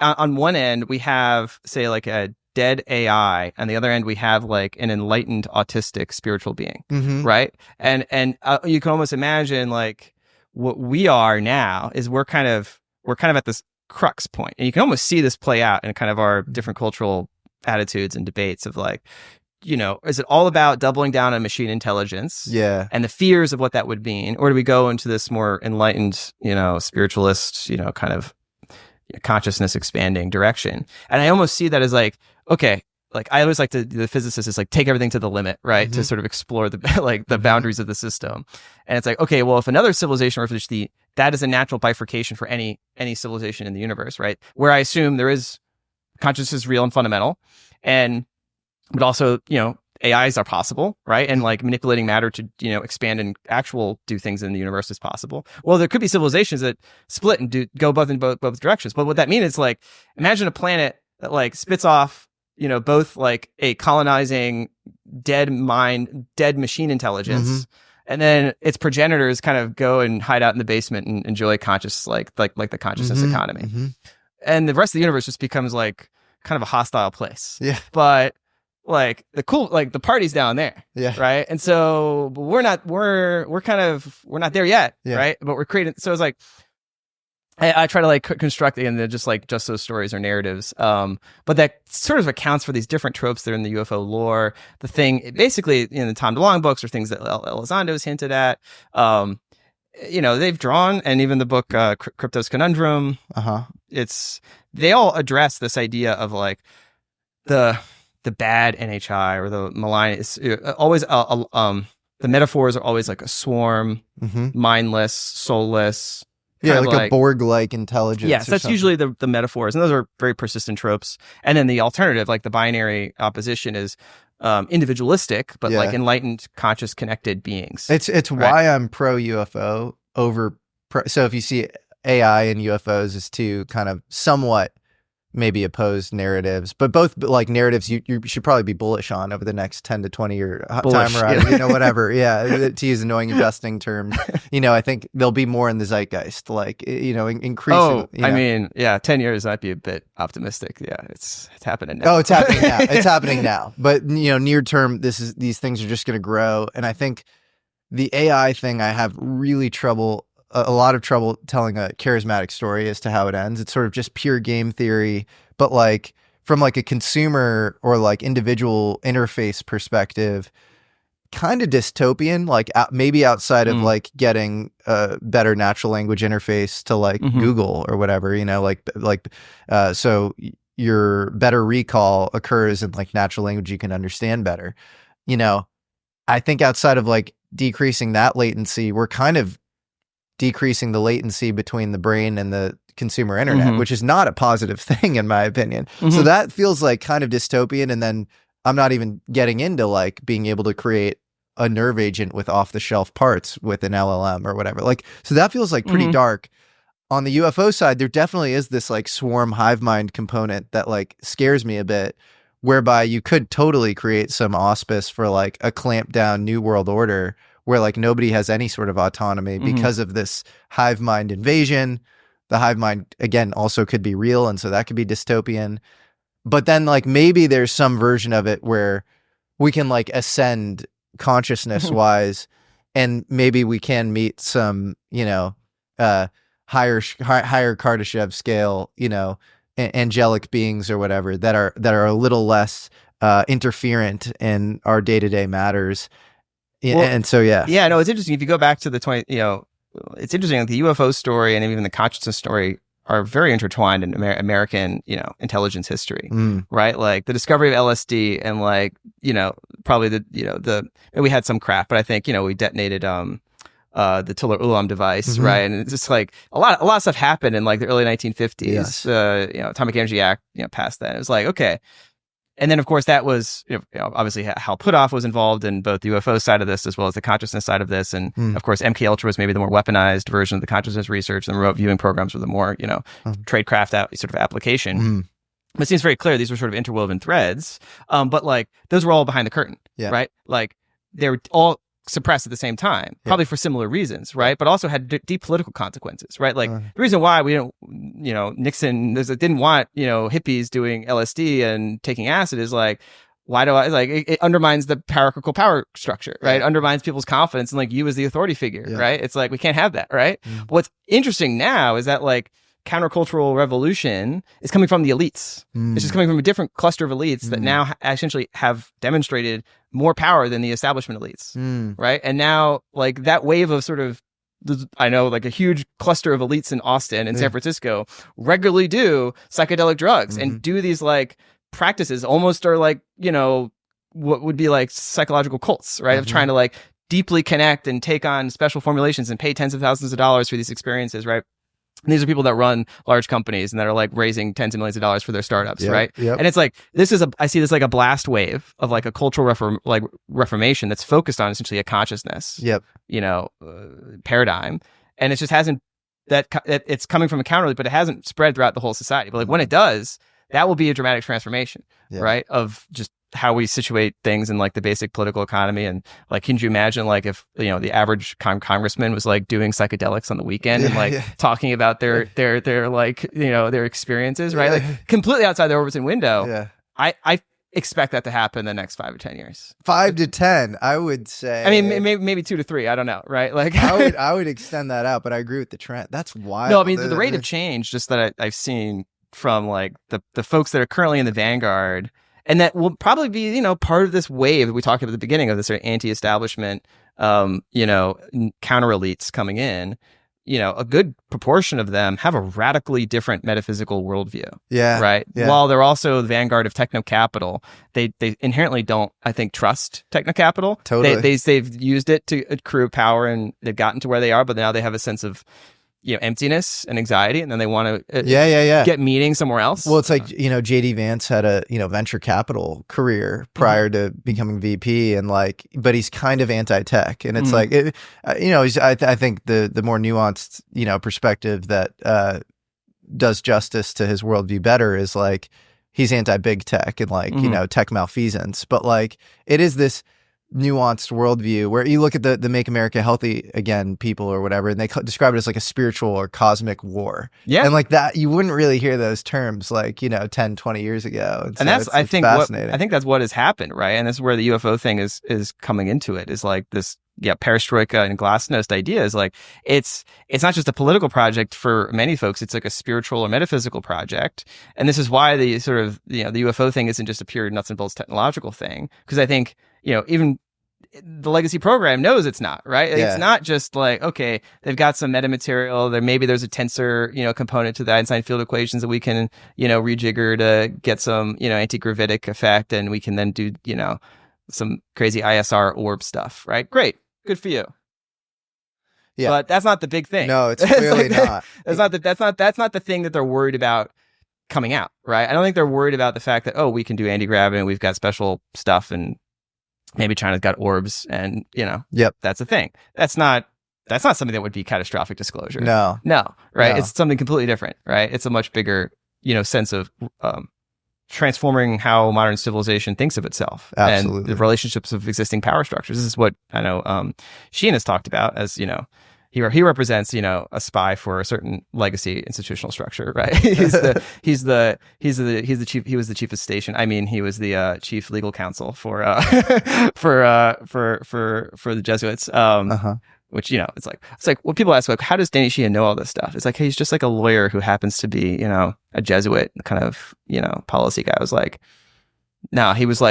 on one end, we have, say, like a dead AI. On the other end, we have like an enlightened autistic spiritual being, right? And you can almost imagine like what we are now is we're kind of at this crux point, and you can almost see this play out in kind of our different cultural attitudes and debates of like, is it all about doubling down on machine intelligence? Yeah, and the fears of what that would mean, or do we go into this more enlightened, spiritualist, kind of consciousness expanding direction? And I almost see that as like, okay, like I always like to, the physicist is like, take everything to the limit, right? To sort of explore the like the boundaries of the system. And it's like, okay, well, if another civilization, or if that is a natural bifurcation for any civilization in the universe, right? Where I assume there is consciousness is real and fundamental, but also, AIs are possible, right? And like manipulating matter to, expand and do things in the universe is possible. Well, there could be civilizations that split and go both directions. But what that means is like, imagine a planet that like spits off, both like a colonizing dead machine intelligence, and then its progenitors kind of go and hide out in the basement and enjoy conscious, like the consciousness economy. And the rest of the universe just becomes like kind of a hostile place. Yeah. But like the party's down there, right? And so we're not there yet, right? But we're creating. So it's like I try to like construct again, they're just those stories or narratives, but that sort of accounts for these different tropes that are in the UFO lore. The thing, basically, in the Tom DeLonge books or things that Elizondo's hinted at. They've drawn, and even the book Crypto's Conundrum. They all address this idea of like the bad NHI or the malign. It's always the metaphors are always like a swarm, mindless, soulless. Like a Borg-like intelligence. Yes, that's usually the metaphors, and those are very persistent tropes. And then the alternative, like the binary opposition, is individualistic, but like enlightened, conscious, connected beings. It's why I'm pro UFO over. So if you see AI and UFOs as two kind of somewhat maybe opposed narratives, but both like narratives you should probably be bullish on over the next 10 to 20 year time horizon, whatever. To use annoying investing terms, I think they'll be more in the zeitgeist, like, increasing. 10 years might be a bit optimistic. Yeah, it's happening now. Oh, it's happening now. It's happening now. But, near term, these things are just going to grow. And I think the AI thing, I have really a lot of trouble telling a charismatic story as to how it ends. It's sort of just pure game theory, but like from like a consumer or like individual interface perspective, kind of dystopian, like maybe outside of like getting a better natural language interface to like Google or whatever, you know, so your better recall occurs in like natural language you can understand better. You know, I think outside of like decreasing that latency, we're kind of decreasing the latency between the brain and the consumer internet, which is not a positive thing in my opinion. So that feels like kind of dystopian. And then I'm not even getting into like being able to create a nerve agent with off the shelf parts with an LLM or whatever. Like, so that feels like pretty dark. On the UFO side, there definitely is this like swarm hive mind component that like scares me a bit, whereby you could totally create some auspice for like a clamped down new world order where like nobody has any sort of autonomy because of this hive mind invasion. The hive mind, again, also could be real. And so that could be dystopian. But then like maybe there's some version of it where we can like ascend consciousness wise and maybe we can meet some, you know, higher Kardashev scale, you know, angelic beings or whatever that are a little less interferent in our day-to-day matters. Well, and so, yeah, no, it's interesting. If you go back to the 20, you know, it's interesting. Like the UFO story and even the consciousness story are very intertwined in American, you know, intelligence history, right? Like the discovery of LSD and like, you know, probably we had some craft, but I think, you know, we detonated, the Tiller Ulam device, right? And it's just like a lot of stuff happened in like the early 1950s. Yes. You know, Atomic Energy Act, you know, passed that. It was like, okay. And then, of course, that was, you know, obviously Hal Puthoff was involved in both the UFO side of this as well as the consciousness side of this. And of course, MK Ultra was maybe the more weaponized version of the consciousness research. And the remote viewing programs were the more, you know, tradecraft sort of application. But it seems very clear these were sort of interwoven threads. But like those were all behind the curtain, right? Like they were all suppressed at the same time, probably for similar reasons, right? But also had deep political consequences, right? Like the reason why we didn't, you know, Nixon didn't want, you know, hippies doing LSD and taking acid is like, why do I, like, it undermines the hierarchical power structure, right? It undermines people's confidence in like you as the authority figure, right? It's like, we can't have that, right? But what's interesting now is that like countercultural revolution is coming from the elites. It's just coming from a different cluster of elites that now essentially have demonstrated more power than the establishment elites, right? And now, like that wave of sort of, I know, like a huge cluster of elites in Austin and San Francisco regularly do psychedelic drugs and do these like practices, almost are like, you know, what would be like psychological cults, right? Of trying to like deeply connect and take on special formulations and pay tens of thousands of dollars for these experiences, right? And these are people that run large companies and that are like raising tens of millions of dollars for their startups, right? And it's like, I see this like a blast wave of like a cultural reformation that's focused on essentially a consciousness, you know, paradigm. And it just hasn't, it's coming from a counter, but it hasn't spread throughout the whole society. But like when it does, that will be a dramatic transformation, right? Of just how we situate things in like the basic political economy. And like, can you imagine like if, you know, the average congressman was like doing psychedelics on the weekend and like talking about their like, you know, their experiences, right? Like completely outside their Overton window. I expect that to happen in the next 5 or 10 years. 5 to 10, I would say. I mean, maybe 2 to 3. I don't know, right? Like I would extend that out, but I agree with the trend. That's wild. No, I mean, the rate of change just that I've seen from like the folks that are currently in the vanguard. And that will probably be, you know, part of this wave that we talked about at the beginning of this sort of anti-establishment, you know, counter elites coming in. You know, a good proportion of them have a radically different metaphysical worldview. Right. While they're also the vanguard of techno capital, they inherently don't, I think, trust techno capital. Totally. They've used it to accrue power and they've gotten to where they are, but now they have a sense of, you know, emptiness and anxiety, and then they want to get meaning somewhere else. Well, it's like, you know, JD Vance had a, you know, venture capital career prior to becoming VP, and like, but he's kind of anti-tech, and it's like, you know, I think the more nuanced, you know, perspective that does justice to his worldview better is like he's anti-big tech and like, you know, tech malfeasance, but like it is this nuanced worldview where you look at the Make America Healthy Again people or whatever, and they describe it as like a spiritual or cosmic war. And like that, you wouldn't really hear those terms like, you know, 10, 20 years ago. And so that's, I think that's what has happened, right? And this is where the UFO thing is coming into it, is like this perestroika and glasnost ideas, like it's not just a political project for many folks, it's like a spiritual or metaphysical project. And this is why the sort of, the UFO thing isn't just a pure nuts and bolts technological thing, because I think, even the legacy program knows it's not, right? Like, it's not just like, okay, they've got some metamaterial there, maybe there's a tensor, component to the Einstein field equations that we can, rejigger to get some, anti-gravitic effect, and we can then do, some crazy ISR orb stuff, right? Great, good for you. Yeah, but that's not the big thing. No, it's clearly not. That's not the thing that they're worried about coming out, right? I don't think they're worried about the fact that, oh, we can do anti-gravity and we've got special stuff, and maybe China's got orbs, and that's a thing. That's not something that would be catastrophic disclosure. No, right? No. It's something completely different, right? It's a much bigger, sense of transforming how modern civilization thinks of itself. Absolutely. And the relationships of existing power structures. This is what I know Sheen has talked about as, he represents, a spy for a certain legacy institutional structure, right? He was the chief of station. I mean, he was the chief legal counsel for the Jesuits. Which, it's like when people ask, like, how does Danny Sheehan know all this stuff? It's like, hey, he's just like a lawyer who happens to be, a Jesuit kind of, policy guy. I was like, no, he was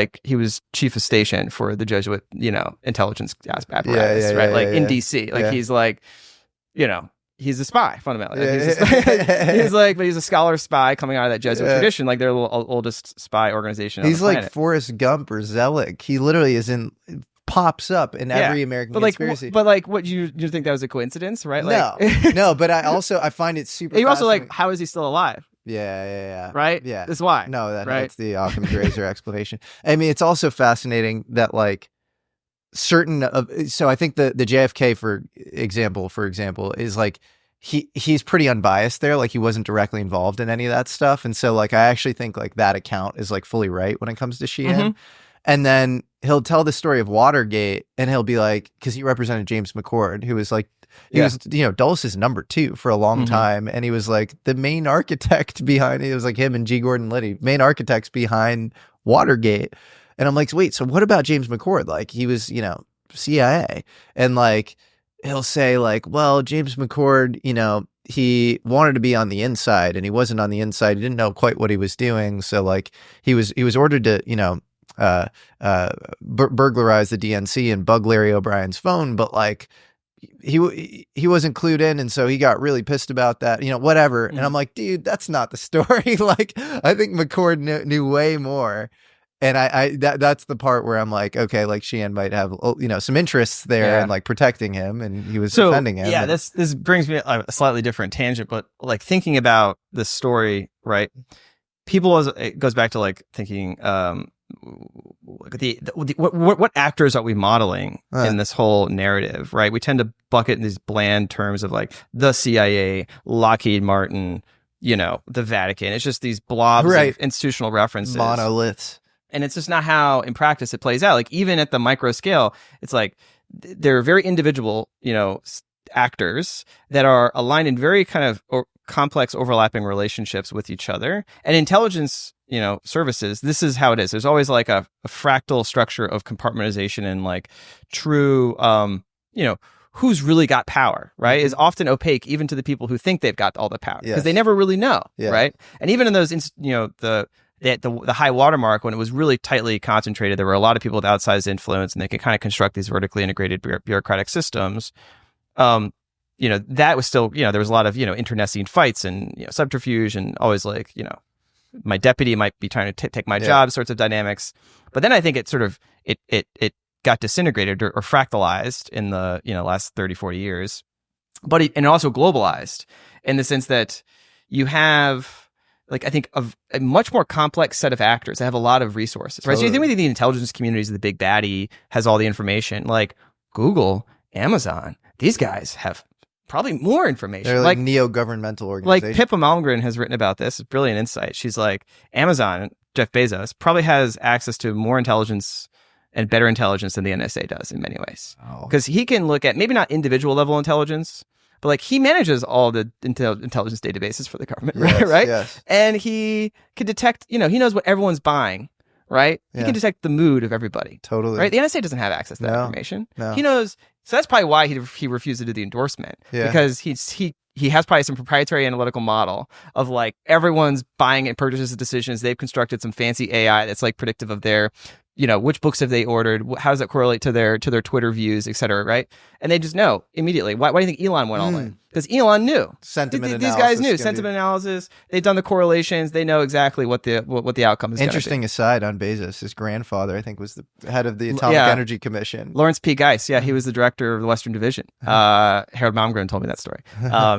chief of station for the Jesuit, intelligence apparatus, right? In DC. Like, he's like, he's a spy fundamentally. Like, but he's a scholar spy coming out of that Jesuit tradition. Like, they're the oldest spy organization. He's on the like planet. Forrest Gump or Zelig. He literally pops up in every American conspiracy. But like, what you think that was a coincidence, right? Like, no. But I find it super. You also like, how is he still alive? Yeah. Right? Yeah. That's why. No, that's the Occam's razor explanation. I mean, it's also fascinating that like so I think the JFK for example is like he's pretty unbiased there. Like, he wasn't directly involved in any of that stuff. And so like, I actually think like that account is like fully right when it comes to Sheehan. Mm-hmm. And then he'll tell the story of Watergate, and he'll be like, because he represented James McCord, who was like, he was, Dulles' number 2 for a long time. And he was like the main architect behind it. It was like him and G. Gordon Liddy, main architects behind Watergate. And I'm like, wait, so what about James McCord? Like, he was, CIA. And like, he'll say like, well, James McCord, he wanted to be on the inside, and he wasn't on the inside. He didn't know quite what he was doing. So like, he was ordered to, burglarize the DNC and bug Larry O'Brien's phone, but like he wasn't clued in, and so he got really pissed about that, whatever. And I'm like, dude, that's not the story. Like, I think McCord knew way more, and that's the part where I'm like, okay, like Sheehan might have some interests there and like protecting him, and he was defending him. Yeah, this brings me a slightly different tangent, but like thinking about this story, right? It goes back to like thinking what actors are we modeling in this whole narrative, right? We tend to bucket in these bland terms of like the CIA, Lockheed Martin, the Vatican. It's just these blobs of institutional references, monoliths, and it's just not how in practice it plays out. Like, even at the micro scale, it's like they're very individual, actors that are aligned in very kind of complex overlapping relationships with each other. And intelligence, services, this is how it is. There's always like a fractal structure of compartmentalization, and like true, who's really got power, right? Is often opaque even to the people who think they've got all the power, because they never really know, right? And even in those, the high watermark, when it was really tightly concentrated, there were a lot of people with outsized influence, and they could kind of construct these vertically integrated bureaucratic systems. That was still, there was a lot of, internecine fights and, subterfuge, and always like, my deputy might be trying to take my job sorts of dynamics. But then I think it sort of, it got disintegrated or fractalized in the, last 30, 40 years. But and also globalized in the sense that you have, like, I think of a much more complex set of actors that have a lot of resources, right? Totally. So you think the intelligence community is the big baddie, has all the information, like Google, Amazon, these guys have probably more information. They're like neo-governmental organizations. Like Pippa Malmgren has written about this. Brilliant insight. She's like, Amazon, Jeff Bezos, probably has access to more intelligence and better intelligence than the NSA does in many ways. Because he can look at maybe not individual level intelligence, but like he manages all the intelligence databases for the government, right? Yes. And he can detect, he knows what everyone's buying, right? He can detect the mood of everybody. Totally. Right? The NSA doesn't have access to that information. No. He knows So that's probably why he refused to do the endorsement, because he has probably some proprietary analytical model of like everyone's buying and purchases decisions. They've constructed some fancy AI that's like predictive of their, which books have they ordered? How does that correlate to their Twitter views, et cetera, right? And they just know immediately. Why do you think Elon went all in? Because Elon knew. Sentiment These guys knew sentiment analysis. They've done the correlations. They know exactly what the outcome is. Interesting aside on Bezos. His grandfather, I think, was the head of the Atomic Energy Commission. Lawrence P. Geist. Yeah, he was the director of the Western Division. Harold Malmgren told me that story.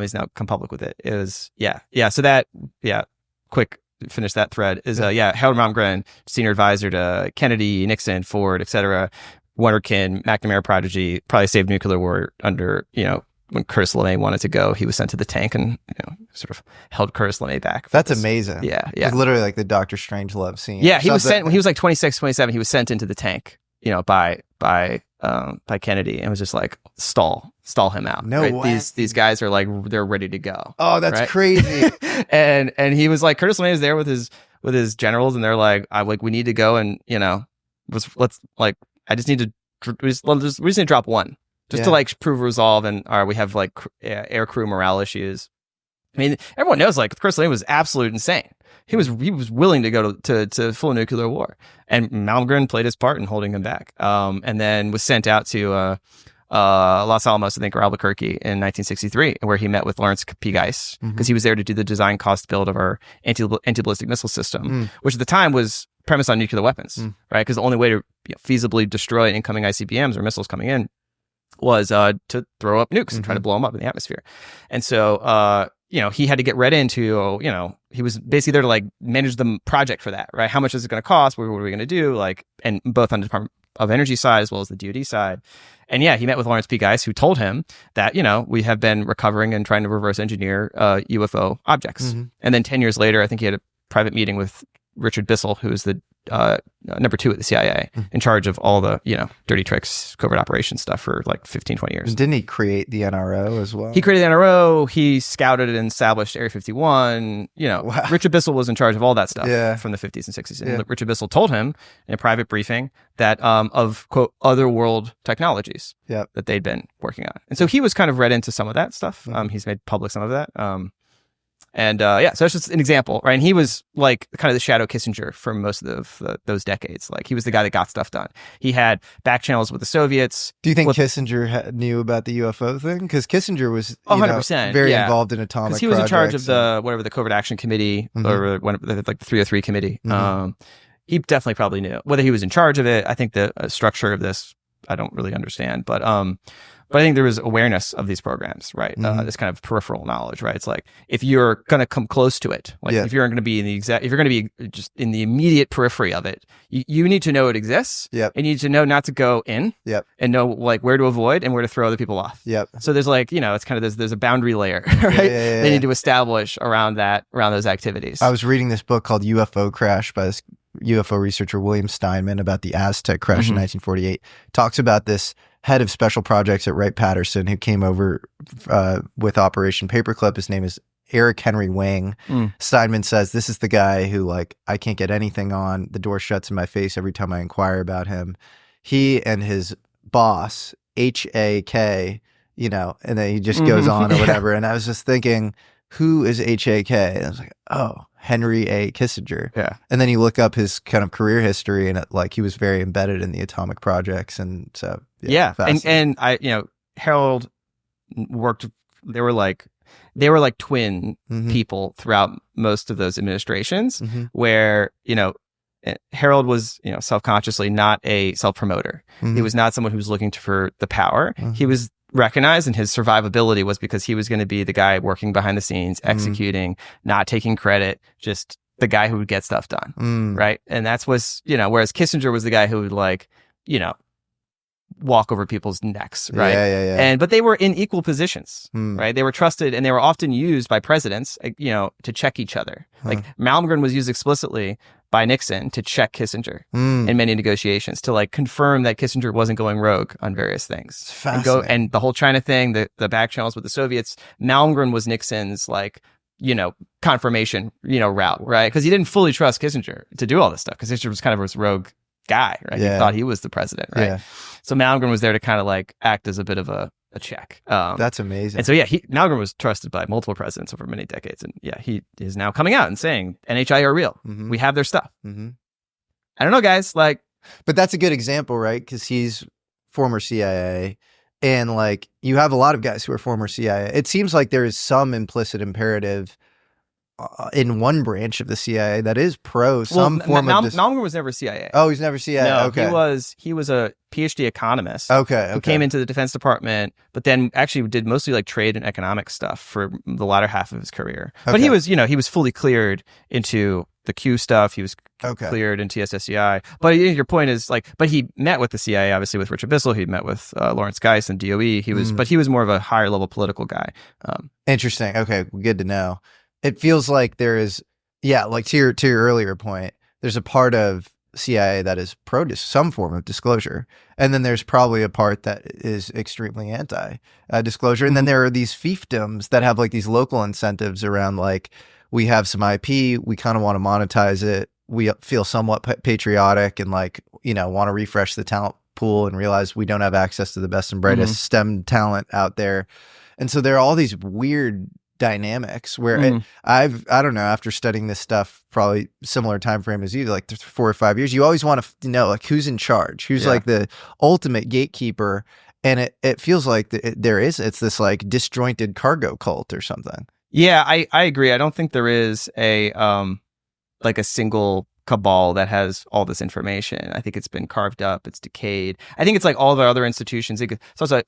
He's now come public with it. It was So that quick. Finish that thread is Harold Malmgren, senior advisor to Kennedy, Nixon, Ford, etc. Wunderkind, McNamara prodigy, probably saved nuclear war under when Curtis LeMay wanted to go, he was sent to the tank and sort of held Curtis LeMay back. That's amazing. Yeah. It's literally like the Doctor Strangelove scene. Yeah, he was sent when he was like 26, 27. He was sent into the tank, by Kennedy, and was just like stall him out. No way. These guys are like they're ready to go. Oh, that's crazy. and he was like Curtis LeMay was there with his generals, and they're like, we need to go, and let's like I just need to we just need to drop one just to like prove resolve, and we have like air crew morale issues. I mean, everyone knows like Curtis LeMay was absolutely insane. He was willing to go to full nuclear war, and Malmgren played his part in holding him back. And then was sent out to Los Alamos, I think, or Albuquerque in 1963, where he met with Lawrence P. Geist, because he was there to do the design cost build of our anti-ballistic missile system, which at the time was premised on nuclear weapons, right? Because the only way to feasibly destroy incoming ICBMs or missiles coming in was to throw up nukes and try to blow them up in the atmosphere. And so he had to get read into, he was basically there to like manage the project for that, right? How much is it going to cost? What are we going to do? Like, and both on the Department of Energy side as well as the DoD side. And he met with Lawrence P. Geist, who told him that, we have been recovering and trying to reverse engineer UFO objects. And then 10 years later, I think he had a private meeting with Richard Bissell, who is the number 2 at the CIA, in charge of all the, dirty tricks, covert operations stuff for like 15, 20 years. Didn't he create the NRO as well? He created the NRO. He scouted and established Area 51. Wow. Richard Bissell was in charge of all that stuff from the 50s and 60s. And Richard Bissell told him in a private briefing that of, quote, other world technologies that they'd been working on. And so he was kind of read into some of that stuff. He's made public some of that. So it's just an example, right? And he was like kind of the shadow Kissinger for most of those decades. Like he was the guy that got stuff done. He had back channels with the Soviets. Do you think Kissinger knew about the UFO thing? Because Kissinger was 100% very involved in atomic projects. He was in charge of the Covert Action Committee or like the 303 Committee. He definitely probably knew. Whether he was in charge of it, I think the structure of this, I don't really understand. But I think there was awareness of these programs, right? This kind of peripheral knowledge, right? It's like if you're going to come close to it, like if you're going to be if you're going to be just in the immediate periphery of it, you need to know it exists. And you need to know not to go in. And know like where to avoid and where to throw other people off. So there's like it's kind of there's a boundary layer, right? They need to establish around those activities. I was reading this book called UFO Crash by this UFO researcher William Steinman about the Aztec crash in 1948. Talks about this head of special projects at Wright-Patterson who came over with Operation Paperclip. His name is Eric Henry Wang. Steinman says, this is the guy who like I can't get anything on. The door shuts in my face every time I inquire about him. He and his boss, H.A.K., and then he just goes on or whatever. And I was just thinking, who is H.A.K.? And I was like, oh, Henry A. Kissinger. And then you look up his kind of career history, and he was very embedded in the atomic projects, and so and I Harold worked. They were like twin people throughout most of those administrations, where Harold was self-consciously not a self-promoter. He was not someone who was looking for the power. He was recognized, and his survivability was because he was going to be the guy working behind the scenes, executing, not taking credit, just the guy who would get stuff done, right? And that's what's whereas Kissinger was the guy who would walk over people's necks, right? But they were in equal positions, right? They were trusted, and they were often used by presidents, to check each other. Like Malmgren was used explicitly by Nixon to check Kissinger in many negotiations, to confirm that Kissinger wasn't going rogue on various things. And the whole China thing, the back channels with the Soviets. Malmgren was Nixon's confirmation, route, right? Because he didn't fully trust Kissinger to do all this stuff, because Kissinger was kind of this rogue guy, right? Yeah. He thought he was the president, right? Yeah. So Malmgren was there to kind of like act as a bit of a check. That's amazing. And so, yeah, Malmgren was trusted by multiple presidents over many decades. And yeah, he is now coming out and saying NHI are real. Mhm. We have their stuff. Mm-hmm. I don't know, guys. Like, But that's a good example, right? Because he's former CIA. And like you have a lot of guys who are former CIA. It seems like there is some implicit imperative in one branch of the CIA that is pro some form of Malmgren was never CIA. Oh, he's never CIA. No, okay. he was a PhD economist. Okay. Who came into the Defense Department, but then actually did mostly like trade and economic stuff for the latter half of his career. But Okay. he was fully cleared into the Q stuff. He was Okay. cleared into SSCI. But your point is like, but he met with the CIA, obviously with Richard Bissell. He met with Lawrence Geist and DOE. But he was more of a higher level political guy. Interesting. Okay, good to know. It feels like there is, yeah, like to your earlier point, there's a part of CIA that is pro some form of disclosure, and then there's probably a part that is extremely anti disclosure, and then there are these fiefdoms that have like these local incentives around like we have some IP, we kind of want to monetize it, we feel somewhat patriotic, and like want to refresh the talent pool and realize we don't have access to the best and brightest STEM talent out there, and so there are all these weird dynamics where I don't know, after studying this stuff probably similar time frame as you, like 4 or 5 years, you always want to know like who's in charge, who's like the ultimate gatekeeper, and it feels like it's this like disjointed cargo cult or something. Yeah, I agree. I don't think there is a like a single cabal that has all this information. I think it's been carved up, it's decayed. I think it's like all the other institutions. It's also,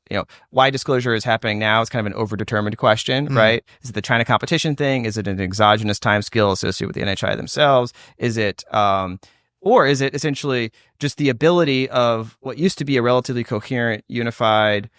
why disclosure is happening now is kind of an overdetermined question, right? Is it the China competition thing? Is it an exogenous time scale associated with the NHI themselves? Is it, or is it essentially just the ability of what used to be a relatively coherent, unified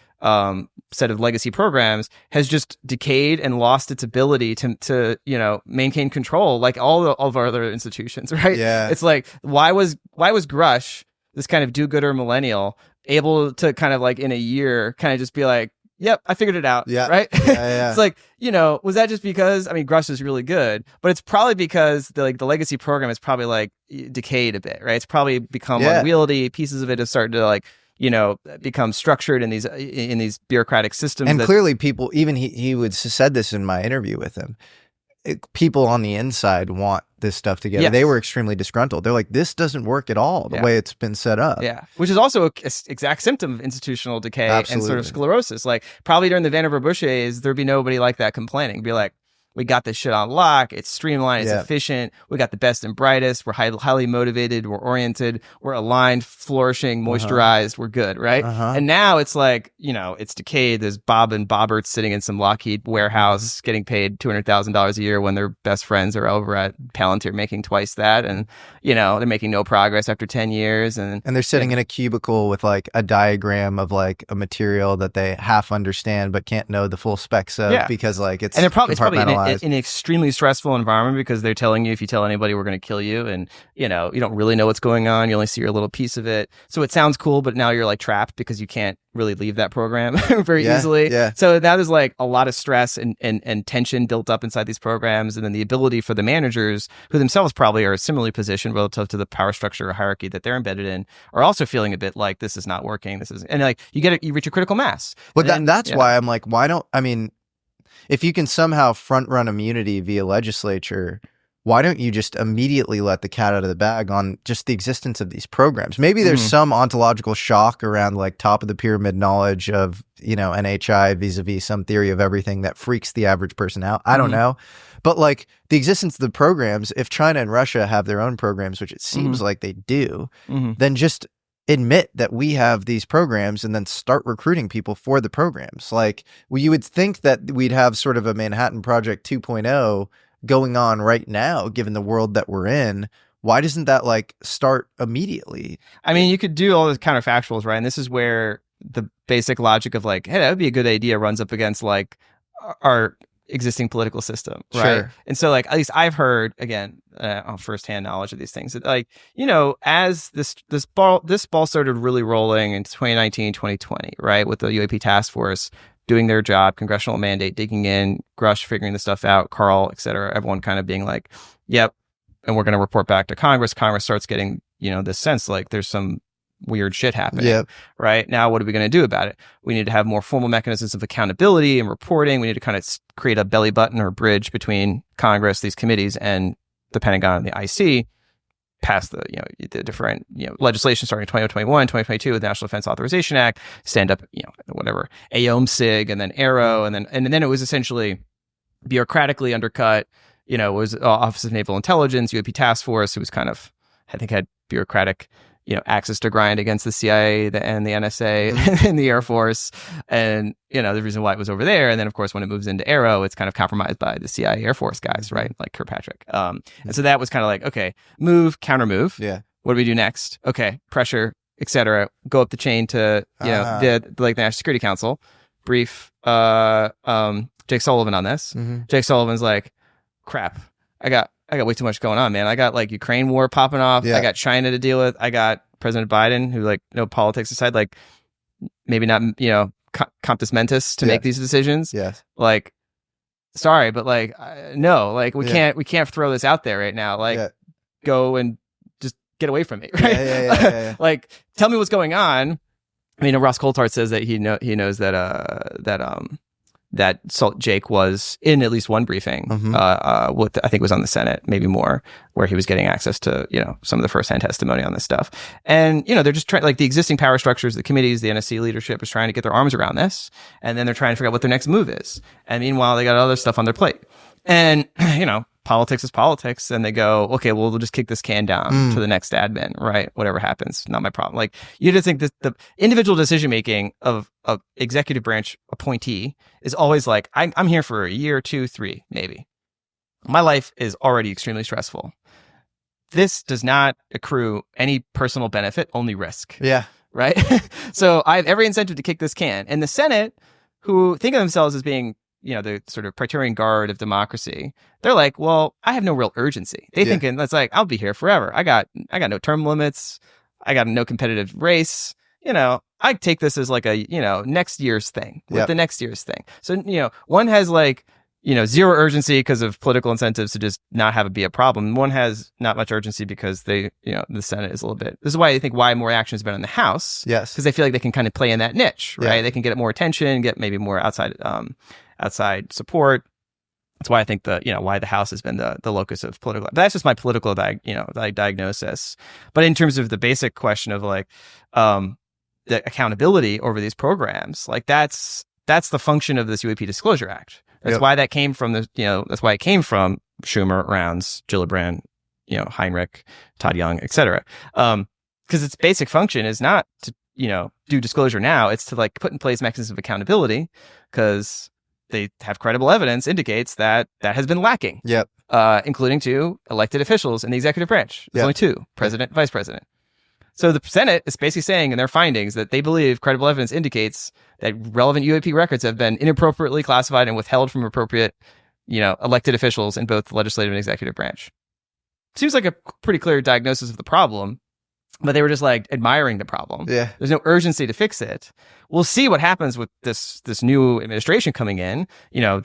set of legacy programs has just decayed and lost its ability to maintain control like all of our other institutions, right? Yeah. It's like why was Grush, this kind of do-gooder millennial, able to kind of like in a year kind of just be like, yep, I figured it out. Yeah. Right. Yeah. It's like, was that just because, Grush is really good, but it's probably because the legacy program is probably like decayed a bit, right? It's probably become unwieldy. Pieces of it have started to like, become structured in these bureaucratic systems. And clearly people, even he would said this in my interview with him, people on the inside want this stuff together. Yes. They were extremely disgruntled. They're like, this doesn't work at all the way it's been set up. Yeah, which is also an exact symptom of institutional decay and sort of Absolutely. sclerosis. Like probably during the Vannevar Bush days, there'd be nobody like that complaining. Be like, we got this shit on lock. It's streamlined. It's efficient. We got the best and brightest. We're highly motivated. We're oriented. We're aligned, flourishing, moisturized. We're good, right? And now it's like, it's decayed. There's Bob and Bobbert sitting in some Lockheed warehouse getting paid $200,000 a year when their best friends are over at Palantir making twice that. And, they're making no progress after 10 years. And they're sitting in a cubicle with like a diagram of like a material that they half understand but can't know the full specs of because like it's compartmentalized. In an extremely stressful environment because they're telling you if you tell anybody we're going to kill you, and you don't really know what's going on. You only see your little piece of it, so it sounds cool, but now you're like trapped because you can't really leave that program very easily. Yeah. So now there's like a lot of stress and tension built up inside these programs, and then the ability for the managers, who themselves probably are similarly positioned relative to the power structure or hierarchy that they're embedded in, are also feeling a bit like this is not working. And like you reach a critical mass. But that's why I'm like, why don't if you can somehow front run immunity via legislature, why don't you just immediately let the cat out of the bag on just the existence of these programs? Maybe there's some ontological shock around like top of the pyramid knowledge of, NHI vis-a-vis some theory of everything that freaks the average person out. I don't know. But like the existence of the programs, if China and Russia have their own programs, which it seems like they do, then just admit that we have these programs and then start recruiting people for the programs. Like you would think that we'd have sort of a Manhattan Project 2.0 going on right now, given the world that we're in. Why doesn't that like start immediately? You could do all the counterfactuals, right? And this is where the basic logic of like, hey, that would be a good idea runs up against like our existing political system, right? Sure. And so like, at least I've heard, again, on firsthand knowledge of these things, that like, as this ball started really rolling in 2019, 2020, right? With the UAP task force doing their job, congressional mandate, digging in, Grush figuring this stuff out, Carl, et cetera, everyone kind of being like, yep. And we're going to report back to Congress. Congress starts getting, this sense like there's some weird shit happening. Yep. Right now, what are we going to do about it? We need to have more formal mechanisms of accountability and reporting. We need to kind of create a belly button or bridge between Congress, these committees, and the Pentagon and the IC. Pass the different legislation starting in 2021, 2022 with the National Defense Authorization Act. Stand up whatever AOMSIG and then ARROW, and then it was essentially bureaucratically undercut. It was Office of Naval Intelligence, UAP Task Force. It was kind of, I think, had bureaucratic axes to grind against the CIA and the NSA and the Air Force, and the reason why it was over there. And then of course when it moves into ARROW, it's kind of compromised by the CIA Air Force guys, right? Like Kirkpatrick. And so that was kind of like, okay, move, counter move. Yeah. What do we do next? Okay, pressure, etc. Go up the chain to the National Security Council. Brief Jake Sullivan on this. Jake Sullivan's like, crap, I got way too much going on, man. I got like Ukraine war popping off. Yeah. I got China to deal with. I got President Biden, who like, politics aside, like maybe not, comptus mentis to make these decisions. Yes. Like, sorry, but like, no, like we can't throw this out there right now. Like, go and just get away from me. Right. Yeah. Like, tell me what's going on. I mean, Ross Coulthart says that he knows that Jake was in at least one briefing, I think was on the Senate, maybe more, where he was getting access to, some of the firsthand testimony on this stuff. And, they're just trying, like the existing power structures, the committees, the NSC leadership is trying to get their arms around this. And then they're trying to figure out what their next move is. And meanwhile, they got other stuff on their plate. And, politics is politics. And they go, okay, well, we'll just kick this can down to the next admin, right? Whatever happens, not my problem. Like, you just think that the individual decision-making of executive branch appointee is always like, I'm here for a year, 2, 3, maybe. My life is already extremely stressful. This does not accrue any personal benefit, only risk. Yeah. Right? So I have every incentive to kick this can. And the Senate, who think of themselves as being the sort of Praetorian Guard of democracy, they're like, well, I have no real urgency. They thinking that's like, I'll be here forever. I got no term limits. I got no competitive race. I take this as like a, next year's thing with the next year's thing. So, one has like, zero urgency because of political incentives to just not have it be a problem. One has not much urgency because the Senate is a little bit, this is why I think why more action has been in the House. Yes. Because they feel like they can kind of play in that niche, right? Yeah. They can get more attention, get maybe more outside support. That's why I think why the House has been the locus of political. But that's just my political diagnosis. But in terms of the basic question of like the accountability over these programs, like that's the function of this UAP Disclosure Act. That's why that came from that's why it came from Schumer, Rounds, Gillibrand, Heinrich, Todd Young, etc. Because its basic function is not to do disclosure now. It's to like put in place mechanisms of accountability because they have credible evidence indicates that has been lacking. Yep. Including to elected officials in the executive branch. There's only 2, president, vice president. So the Senate is basically saying in their findings that they believe credible evidence indicates that relevant UAP records have been inappropriately classified and withheld from appropriate, elected officials in both the legislative and executive branch. Seems like a pretty clear diagnosis of the problem, but they were just like admiring the problem. Yeah. There's no urgency to fix it. We'll see what happens with this new administration coming in.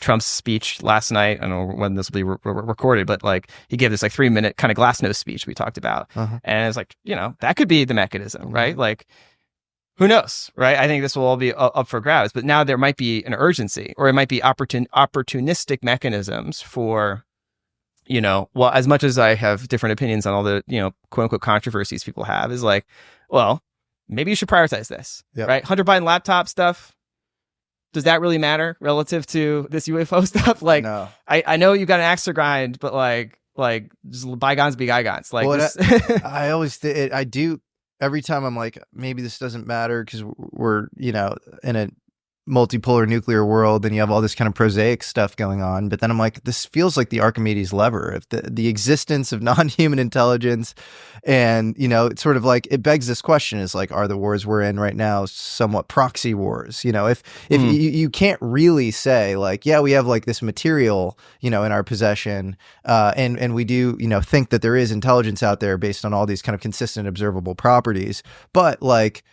Trump's speech last night, I don't know when this will be recorded, but like he gave this like 3-minute kind of glassnose speech we talked about. And it's like, that could be the mechanism, right? Like, who knows, right? I think this will all be up for grabs, but now there might be an urgency, or it might be opportunistic mechanisms for, well, as much as I have different opinions on all the, quote unquote controversies people have, is like, well, maybe you should prioritize this, right? Hunter Biden laptop stuff. Does that really matter relative to this UFO stuff? Like, no. I know you got an axe to grind, but like just bygones be bygones. Like, well, I always, I do every time I'm like, maybe this doesn't matter because we're, in a multipolar nuclear world and you have all this kind of prosaic stuff going on. But then I'm like, this feels like the Archimedes lever. If the existence of non-human intelligence and, it's sort of like, it begs this question is like, are the wars we're in right now somewhat proxy wars? If you can't really say like, yeah, we have like this material, in our possession. And we do, think that there is intelligence out there based on all these kind of consistent observable properties, but like,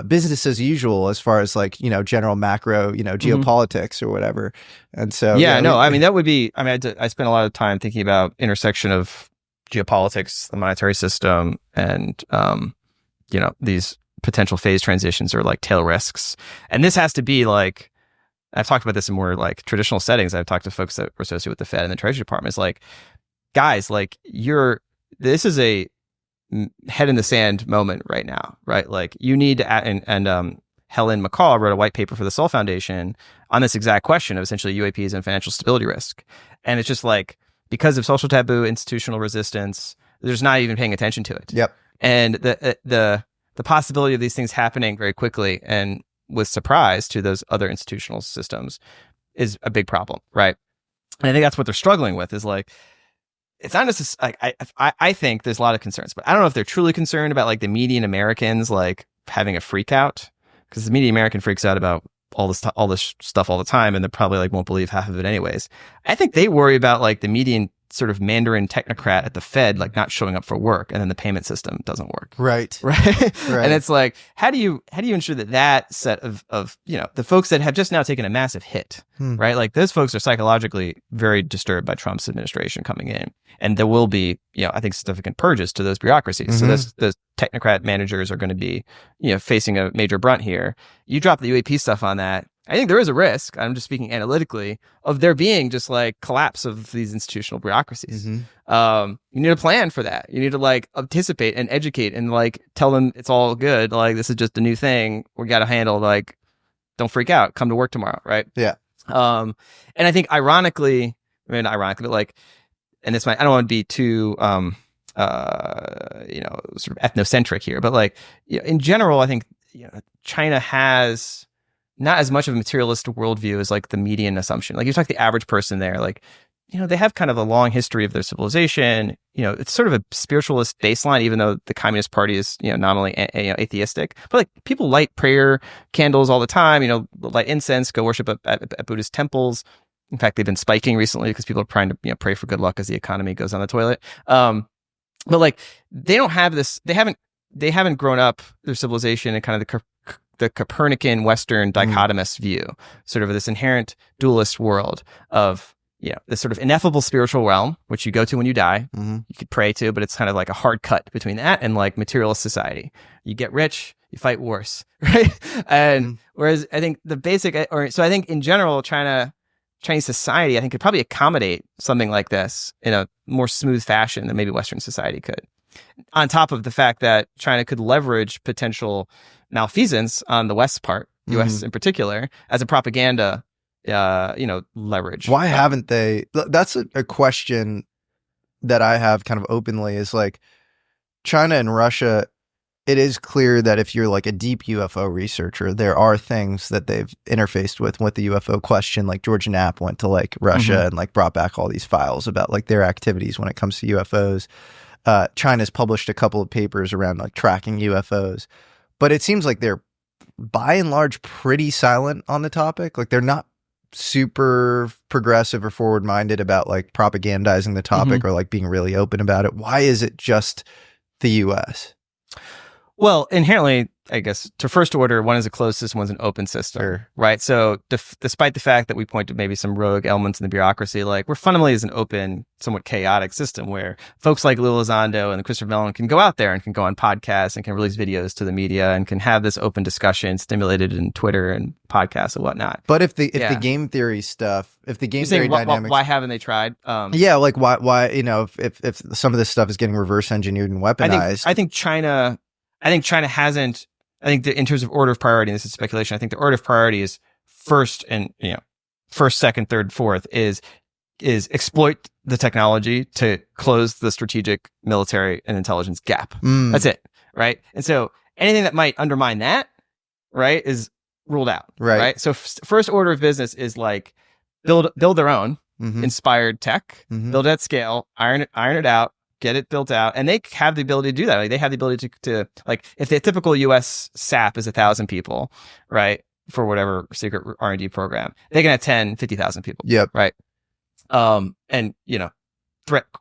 business as usual, as far as like, general macro, geopolitics or whatever. And so, I mean, that would be, I spent a lot of time thinking about intersection of geopolitics, the monetary system, and these potential phase transitions or like tail risks. And this has to be like, I've talked about this in more like traditional settings. I've talked to folks that were associated with the Fed and the Treasury Department. It's like, guys, like this is a head in the sand moment right now, right? Like you need to, and Helen McCall wrote a white paper for the Sol Foundation on this exact question of essentially UAPs and financial stability risk. And it's just like, because of social taboo, institutional resistance, they're just not even paying attention to it. Yep. And the possibility of these things happening very quickly and with surprise to those other institutional systems is a big problem, right? And I think that's what they're struggling with is like, it's not necessarily, like, I think there's a lot of concerns, but I don't know if they're truly concerned about like the median Americans like having a freak out, because the median American freaks out about all this stuff all the time, and they probably like won't believe half of it anyways. I think they worry about like the median sort of Mandarin technocrat at the Fed like not showing up for work, and then the payment system doesn't work. Right. And it's like, how do you ensure that set of the folks that have just now taken a massive hit, right? Like those folks are psychologically very disturbed by Trump's administration coming in, and there will be I think significant purges to those bureaucracies. So those technocrat managers are going to be facing a major brunt here. You drop the UAP stuff on that, I think there is a risk, I'm just speaking analytically, of there being just like collapse of these institutional bureaucracies. You need a plan for that. You need to like anticipate and educate and like tell them it's all good. Like this is just a new thing. We got to handle, like, don't freak out. Come to work tomorrow. Right. Yeah. And I think not ironically, but like, and this might, I don't want to be too, sort of ethnocentric here, but like, in general, I think, China has not as much of a materialistic worldview as like the median assumption. Like you talk to the average person there, like, they have kind of a long history of their civilization. It's sort of a spiritualist baseline, even though the Communist Party is, nominally atheistic. But like people light prayer candles all the time, light incense, go worship at Buddhist temples. In fact, they've been spiking recently because people are trying to pray for good luck as the economy goes on the toilet. But like they don't have this. They haven't grown up their civilization in kind of the Copernican Western dichotomous view, sort of this inherent dualist world of, this sort of ineffable spiritual realm, which you go to when you die, you could pray to, but it's kind of like a hard cut between that and like materialist society. You get rich, you fight wars, right? And whereas I think the basic, so I think in general, Chinese society, I think could probably accommodate something like this in a more smooth fashion than maybe Western society could. On top of the fact that China could leverage potential malfeasance on the West part, US in particular, as a propaganda, leverage. Why haven't they? That's a question that I have kind of openly is like China and Russia. It is clear that if you're like a deep UFO researcher, there are things that they've interfaced with the UFO question. Like George Knapp went to like Russia and like brought back all these files about like their activities when it comes to UFOs. China's published a couple of papers around like tracking UFOs, but it seems like they're by and large pretty silent on the topic. Like they're not super progressive or forward minded about like propagandizing the topic or like being really open about it. Why is it just the US? Well, inherently, I guess, to first order, one is a closed system, one's an open system, right? So despite the fact that we point to maybe some rogue elements in the bureaucracy, like we're fundamentally as an open, somewhat chaotic system where folks like Lil Elizondo and Christopher Mellon can go out there and can go on podcasts and can release videos to the media and can have this open discussion stimulated in Twitter and podcasts and whatnot. But if the game theory stuff, if the game theory dynamics, why haven't they tried? Like why if some of this stuff is getting reverse engineered and weaponized, I think China hasn't. I think that in terms of order of priority, and this is speculation, I think the order of priority is first, second, third, fourth is exploit the technology to close the strategic military and intelligence gap. That's it, right? And so anything that might undermine that, right, is ruled out, right? So first order of business is like build their own inspired tech, build it at scale, iron it out, get it built out, and they have the ability to do that. Like they have the ability to like if the typical U.S. SAP is 1,000 people, right, for whatever secret R&D program, they can have 50,000 people. Yep. Right. And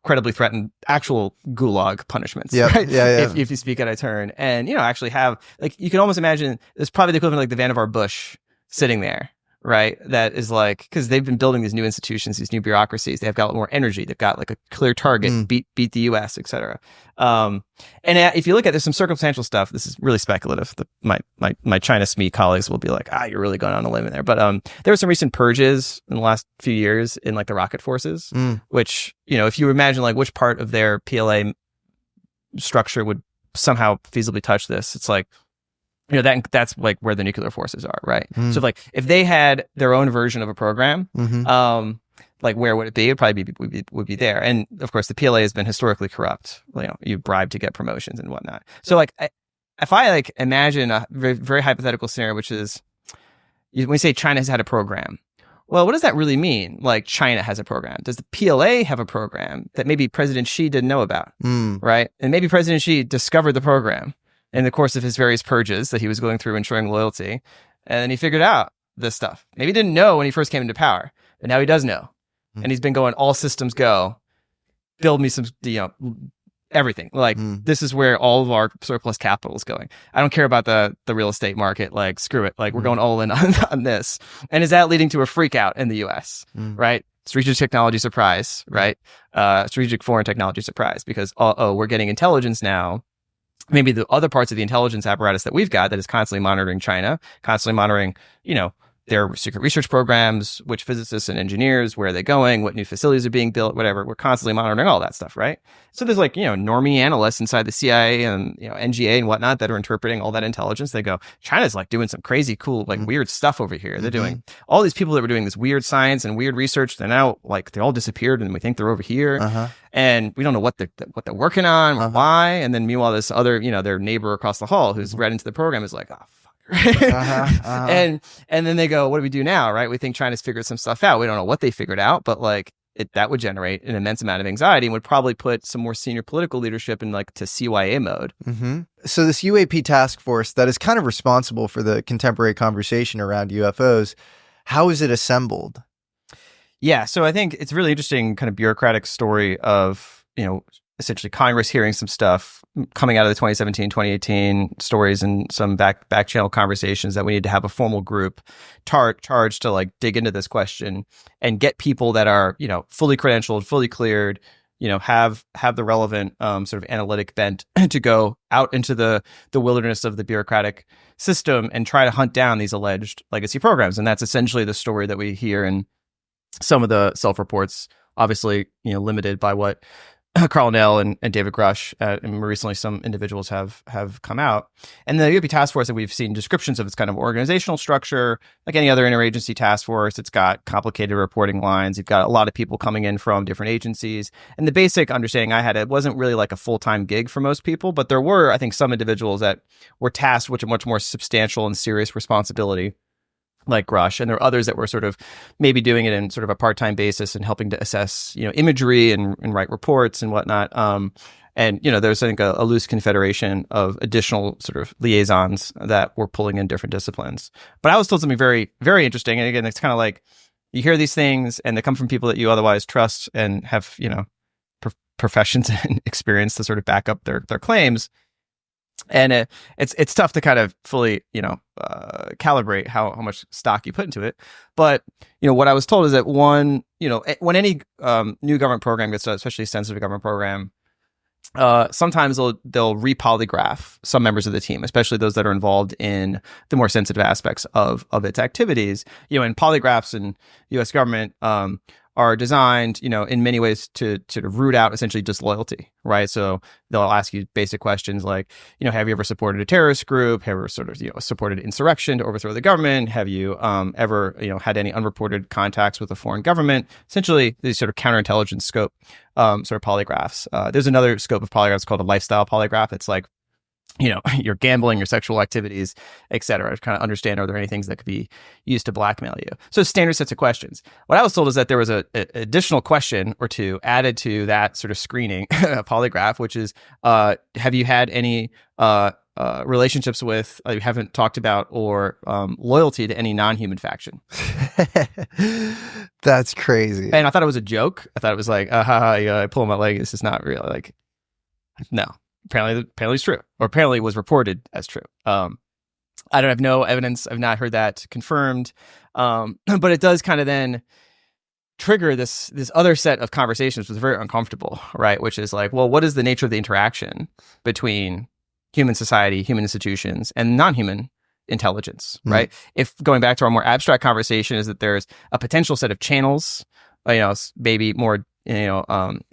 credibly threaten actual gulag punishments. Yep. Right. Yeah. If you speak out of turn, and actually have like you can almost imagine there's probably the equivalent of like the Vannevar Bush sitting there, right? That is like, because they've been building these new institutions, these new bureaucracies. They've got more energy. They've got like a clear target, beat the U.S., et cetera. And if you look at, there's some circumstantial stuff. This is really speculative. My China SME colleagues will be like, you're really going on a limb in there. But there were some recent purges in the last few years in like the rocket forces, which, if you imagine like which part of their PLA structure would somehow feasibly touch this, it's like, that's like where the nuclear forces are, right? So if they had their own version of a program, like where would it be? It'd probably would be there. And of course, the PLA has been historically corrupt. You bribe to get promotions and whatnot. So if I like imagine a very, very hypothetical scenario, which is when we say China has had a program, well, what does that really mean? Like China has a program. Does the PLA have a program that maybe President Xi didn't know about, right? And maybe President Xi discovered the program in the course of his various purges that he was going through ensuring loyalty. And then he figured out this stuff. Maybe he didn't know when he first came into power, but now he does know. And he's been going all systems go, build me some, everything. Like this is where all of our surplus capital is going. I don't care about the real estate market. Like, screw it. Like we're going all in on this. And is that leading to a freak out in the US, right? Strategic technology surprise, right? Strategic foreign technology surprise, because, we're getting intelligence now. Maybe the other parts of the intelligence apparatus that we've got that is constantly monitoring China, constantly monitoring, their secret research programs, which physicists and engineers, where are they going, what new facilities are being built, whatever. We're constantly monitoring all that stuff, right? So there's like, normie analysts inside the CIA and, NGA and whatnot that are interpreting all that intelligence. They go, China's like doing some crazy, cool, like weird stuff over here. They're doing all these people that were doing this weird science and weird research. They're now like, they all disappeared and we think they're over here. And we don't know what they're working on or why. And then meanwhile, this other, their neighbor across the hall who's read into the program is like, and then they go, what do we do now, right? We think China's figured some stuff out. We don't know what they figured out, but like that would generate an immense amount of anxiety and would probably put some more senior political leadership in like to CYA mode. So this UAP task force that is kind of responsible for the contemporary conversation around UFOs, how is it assembled? Yeah, so I think it's a really interesting kind of bureaucratic story of, essentially Congress hearing some stuff coming out of the 2017, 2018 stories and some back channel conversations that we need to have a formal group charged to like dig into this question and get people that are, fully credentialed, fully cleared, have the relevant sort of analytic bent to go out into the wilderness of the bureaucratic system and try to hunt down these alleged legacy programs. And that's essentially the story that we hear in some of the self-reports, obviously, limited by what Carl Nell and David Grush and more recently some individuals have come out. And the UAP task force that we've seen descriptions of its kind of organizational structure, like any other interagency task force. It's got complicated reporting lines. You've got a lot of people coming in from different agencies. And the basic understanding I had, it wasn't really like a full-time gig for most people, but there were, I think, some individuals that were tasked with a much more substantial and serious responsibility, like Grush, and there are others that were sort of maybe doing it in sort of a part-time basis and helping to assess, imagery and write reports and whatnot. And, there's, I think, a loose confederation of additional sort of liaisons that were pulling in different disciplines. But I was told something very, very interesting. And again, it's kind of like you hear these things and they come from people that you otherwise trust and have, professions and experience to sort of back up their claims. And it's tough to kind of fully, calibrate how much stock you put into it. But, what I was told is that when any new government program gets started, especially a sensitive government program, sometimes they'll repolygraph some members of the team, especially those that are involved in the more sensitive aspects of its activities. And polygraphs in U.S. government are designed, in many ways to sort of root out essentially disloyalty, right? So they'll ask you basic questions like, have you ever supported a terrorist group? Have you ever sort of, supported insurrection to overthrow the government? Have you ever, had any unreported contacts with a foreign government? Essentially, these sort of counterintelligence scope sort of polygraphs. There's another scope of polygraphs called a lifestyle polygraph. It's like, your gambling, your sexual activities, et cetera, to kind of understand, are there any things that could be used to blackmail you? So standard sets of questions. What I was told is that there was a additional question or two added to that sort of screening polygraph, which is, have you had any relationships with, you haven't talked about, or loyalty to any non-human faction? That's crazy. And I thought it was a joke. I thought it was like, I pull my leg. This is not real. Like, no. Apparently it's true, or apparently it was reported as true. I don't have no evidence. I've not heard that confirmed. But it does kind of then trigger this other set of conversations, which is very uncomfortable, right? Which is like, well, what is the nature of the interaction between human society, human institutions, and non-human intelligence, right? If going back to our more abstract conversation is that there's a potential set of channels, maybe more,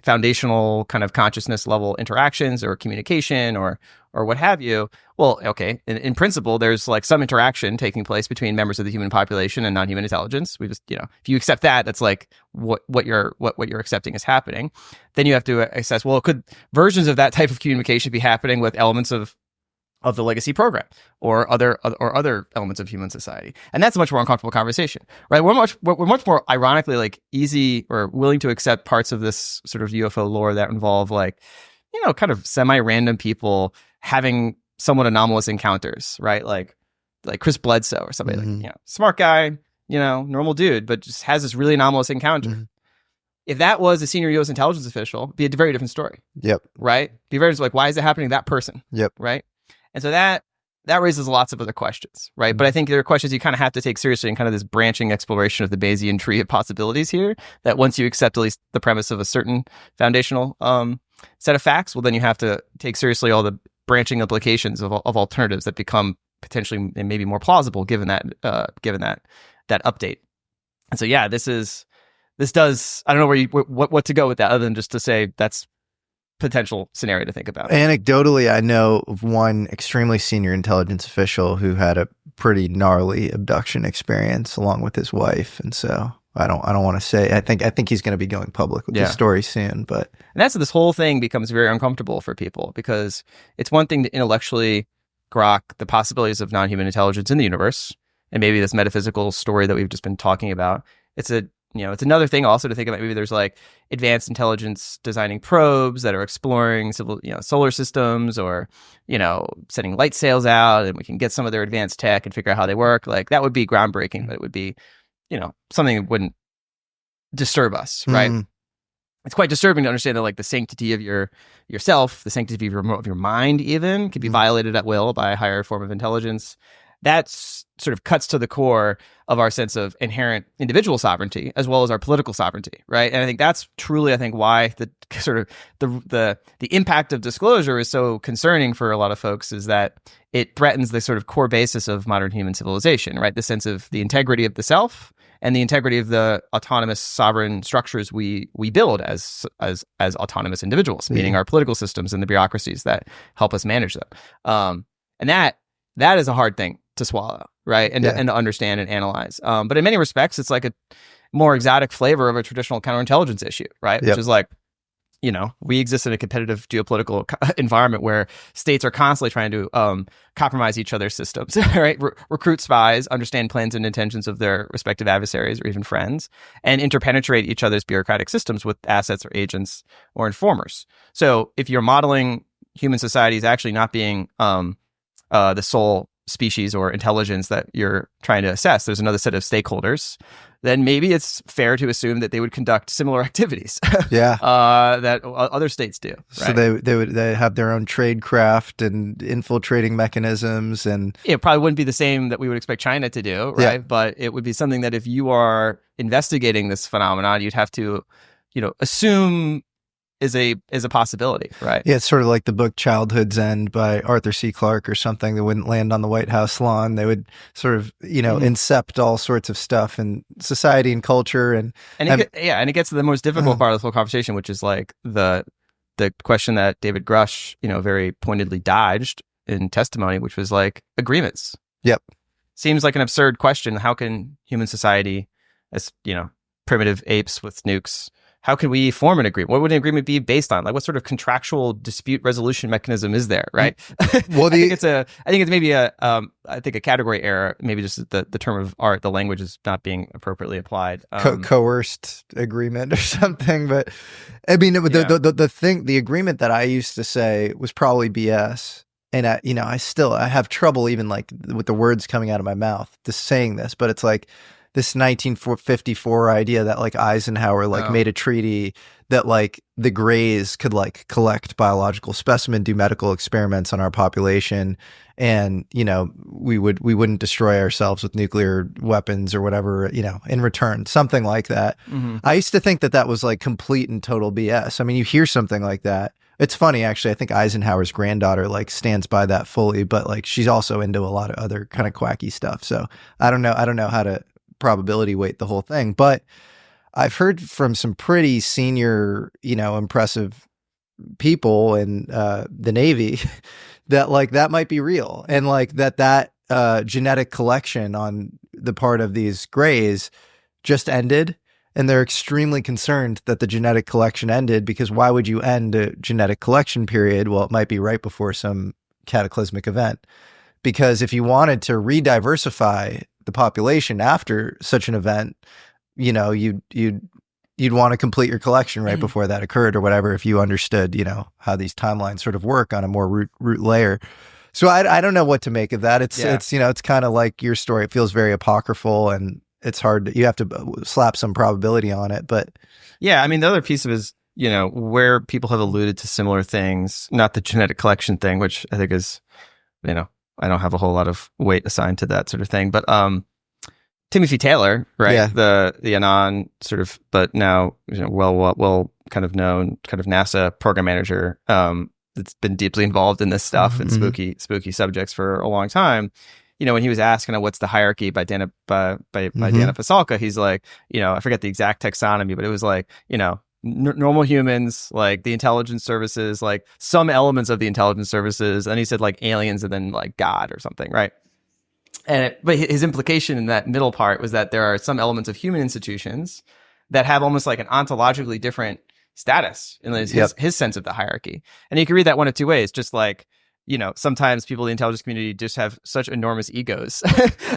foundational kind of consciousness level interactions or communication or what have you. Well, okay, in principle, there's like some interaction taking place between members of the human population and non-human intelligence. We just, if you accept that, that's like what you're accepting is happening. Then you have to assess, well, could versions of that type of communication be happening with elements of the legacy program or other elements of human society? And that's a much more uncomfortable conversation, right? We're much more ironically like easy or willing to accept parts of this sort of UFO lore that involve like, kind of semi-random people having somewhat anomalous encounters, right? Like Chris Bledsoe or somebody like, smart guy, normal dude, but just has this really anomalous encounter. If that was a senior U.S. intelligence official, it'd be a very different story. Yep. Right? Be very like, why is it happening to that person? Yep. Right? And so that raises lots of other questions, right? But I think there are questions you kind of have to take seriously in kind of this branching exploration of the Bayesian tree of possibilities here, that once you accept at least the premise of a certain foundational set of facts, well, then you have to take seriously all the branching implications of alternatives that become potentially and maybe more plausible given that update. And so, yeah, this does, I don't know what to go with that other than just to say that's potential scenario to think about. Anecdotally, I know of one extremely senior intelligence official who had a pretty gnarly abduction experience along with his wife, and so I don't want to say. I think he's going to be going public with the story soon, but this whole thing becomes very uncomfortable for people because it's one thing to intellectually grok the possibilities of non-human intelligence in the universe and maybe this metaphysical story that we've just been talking about. It's another thing also to think about. Maybe there's like advanced intelligence designing probes that are exploring solar systems or, sending light sails out, and we can get some of their advanced tech and figure out how they work. Like that would be groundbreaking, but it would be, something that wouldn't disturb us, right? It's quite disturbing to understand that like the sanctity of yourself, the sanctity of your mind even could be violated at will by a higher form of intelligence. That's sort of cuts to the core of our sense of inherent individual sovereignty as well as our political sovereignty, right? And I think that's truly, why the sort of the impact of disclosure is so concerning for a lot of folks, is that it threatens the sort of core basis of modern human civilization, right? The sense of the integrity of the self and the integrity of the autonomous sovereign structures we build as autonomous individuals, meaning our political systems and the bureaucracies that help us manage them. And that is a hard thing to swallow, right? And to understand and analyze. But in many respects, it's like a more exotic flavor of a traditional counterintelligence issue, right? Which is like, we exist in a competitive geopolitical environment where states are constantly trying to compromise each other's systems, right? Recruit spies, understand plans and intentions of their respective adversaries or even friends, and interpenetrate each other's bureaucratic systems with assets or agents or informers. So if you're modeling human society as actually not being the sole species or intelligence that you're trying to assess, there's another set of stakeholders, then maybe it's fair to assume that they would conduct similar activities that other states do. Right? So they have their own tradecraft and infiltrating mechanisms, and it probably wouldn't be the same that we would expect China to do, right? But it would be something that if you are investigating this phenomenon, you'd have to, assume is a possibility, right? Yeah, it's sort of like the book Childhood's End by Arthur C. Clarke or something. They wouldn't land on the White House lawn. They would sort of, incept all sorts of stuff in society and culture. And it gets to the most difficult part of the whole conversation, which is like the question that David Grush, very pointedly dodged in testimony, which was like agreements. Yep. Seems like an absurd question. How can human society, as, primitive apes with nukes, how can we form an agreement? What would an agreement be based on? Like, what sort of contractual dispute resolution mechanism is there? Right. Well, I think it's maybe a category error. Maybe just the term of art, the language is not being appropriately applied. Coerced agreement or something. But I mean, the agreement that I used to say was probably BS. And I have trouble even like with the words coming out of my mouth just saying this, but it's like, this 1954 idea that like Eisenhower like made a treaty that like the Greys could like collect biological specimen, do medical experiments on our population, and you know we wouldn't destroy ourselves with nuclear weapons or whatever, you know, in return, something like that. I used to think that that was like complete and total BS. I mean, you hear something like that. It's funny, actually. I think Eisenhower's granddaughter like stands by that fully, but like she's also into a lot of other kind of quacky stuff. So I don't know how to probability weight the whole thing, but I've heard from some pretty senior, you know, impressive people in the Navy that like that might be real, and like that genetic collection on the part of these Greys just ended. And they're extremely concerned that the genetic collection ended, because why would you end a genetic collection period? Well, it might be right before some cataclysmic event. Because if you wanted to re-diversify the population after such an event, you know, you'd want to complete your collection right before that occurred or whatever, if you understood, you know, how these timelines sort of work on a more root layer. So I don't know what to make of that. It's you know, it's kind of like your story. It feels very apocryphal, and it's hard. You have to slap some probability on it, but yeah, I mean, the other piece of it is, you know, where people have alluded to similar things, not the genetic collection thing, which I think is, you know, I don't have a whole lot of weight assigned to that sort of thing, but Timothy Taylor, right? Yeah. The Anon sort of, but now, you know, well kind of known kind of NASA program manager that's been deeply involved in this stuff and spooky subjects for a long time. You know, when he was asked, what's the hierarchy by Dana Pasalka, he's like, you know, I forget the exact taxonomy, but it was like, you know, normal humans, like the intelligence services, like some elements of the intelligence services. And he said like aliens and then like God or something, right? But his implication in that middle part was that there are some elements of human institutions that have almost like an ontologically different status in his sense of the hierarchy. And you can read that one of two ways, just like, you know, sometimes people in the intelligence community just have such enormous egos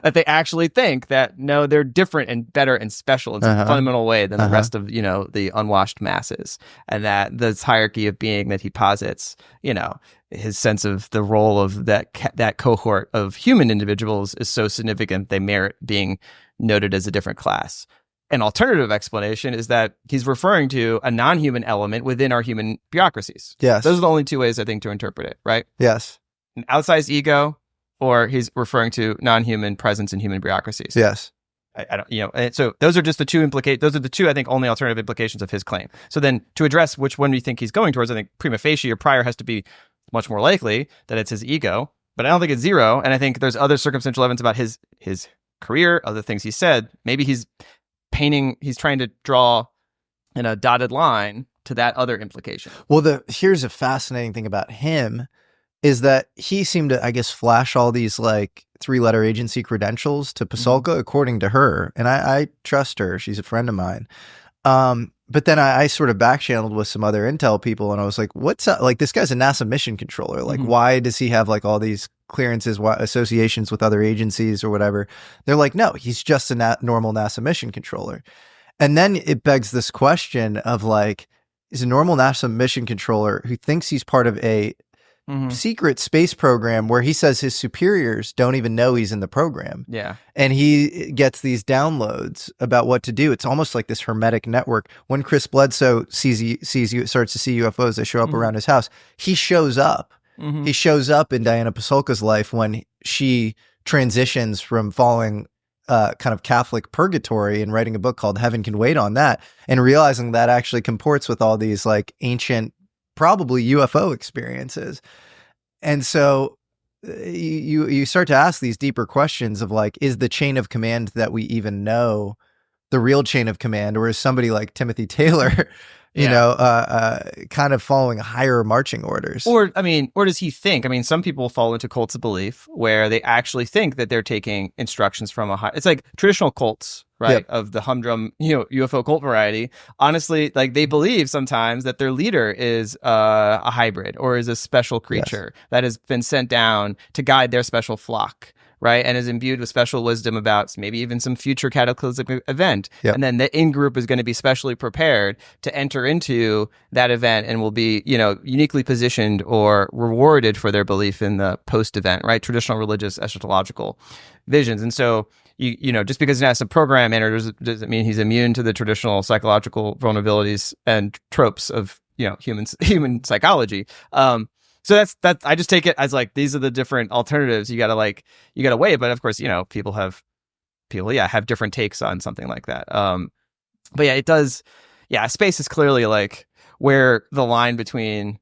that they actually think that, no, they're different and better and special in some fundamental way than the rest of, you know, the unwashed masses. And that this hierarchy of being that he posits, you know, his sense of the role of that cohort of human individuals is so significant they merit being noted as a different class. An alternative explanation is that he's referring to a non-human element within our human bureaucracies. Yes. Those are the only two ways, I think, to interpret it, right? Yes. An outsized ego, or he's referring to non-human presence in human bureaucracies. Yes. I don't, you know, and so those are just the two those are the two, I think, only alternative implications of his claim. So then to address which one we think he's going towards, I think prima facie or prior has to be much more likely that it's his ego, but I don't think it's zero. And I think there's other circumstantial evidence about his career, other things he said. Maybe he's trying to draw in a dotted line to that other implication. Well, here's a fascinating thing about him is that he seemed to, I guess, flash all these like 3-letter agency credentials to Pasulka, according to her. And I trust her. She's a friend of mine. But then I sort of back-channeled with some other intel people, and I was like, what's up? Like, this guy's a NASA mission controller. Like, why does he have like all these clearances, associations with other agencies or whatever? They're like, no, he's just a normal NASA mission controller. And then it begs this question of like, is a normal NASA mission controller who thinks he's part of a secret space program where he says his superiors don't even know he's in the program. Yeah. And he gets these downloads about what to do. It's almost like this hermetic network. When Chris Bledsoe starts to see UFOs, they show up around his house. He shows up. He shows up in Diana Pasulka's life when she transitions from following kind of Catholic purgatory and writing a book called Heaven Can Wait on That, and realizing that actually comports with all these like ancient, probably UFO experiences. And so you start to ask these deeper questions of like, is the chain of command that we even know the real chain of command, or is somebody like Timothy Taylor, you know, kind of following higher marching orders? Or does he think? I mean, some people fall into cults of belief where they actually think that they're taking instructions from it's like traditional cults, right? Of the humdrum, you know, UFO cult variety. Honestly, like they believe sometimes that their leader is a hybrid or is a special creature that has been sent down to guide their special flock, right? And is imbued with special wisdom about maybe even some future cataclysmic event. And then the in-group is going to be specially prepared to enter into that event and will be, you know, uniquely positioned or rewarded for their belief in the post-event, right? Traditional religious eschatological visions. And so you know, just because NASA program manager doesn't mean he's immune to the traditional psychological vulnerabilities and tropes of, you know, human psychology. So that's I just take it as like, these are the different alternatives. You gotta weigh it. But of course, you know, people have different takes on something like that. But yeah, it does. Yeah, space is clearly like where the line between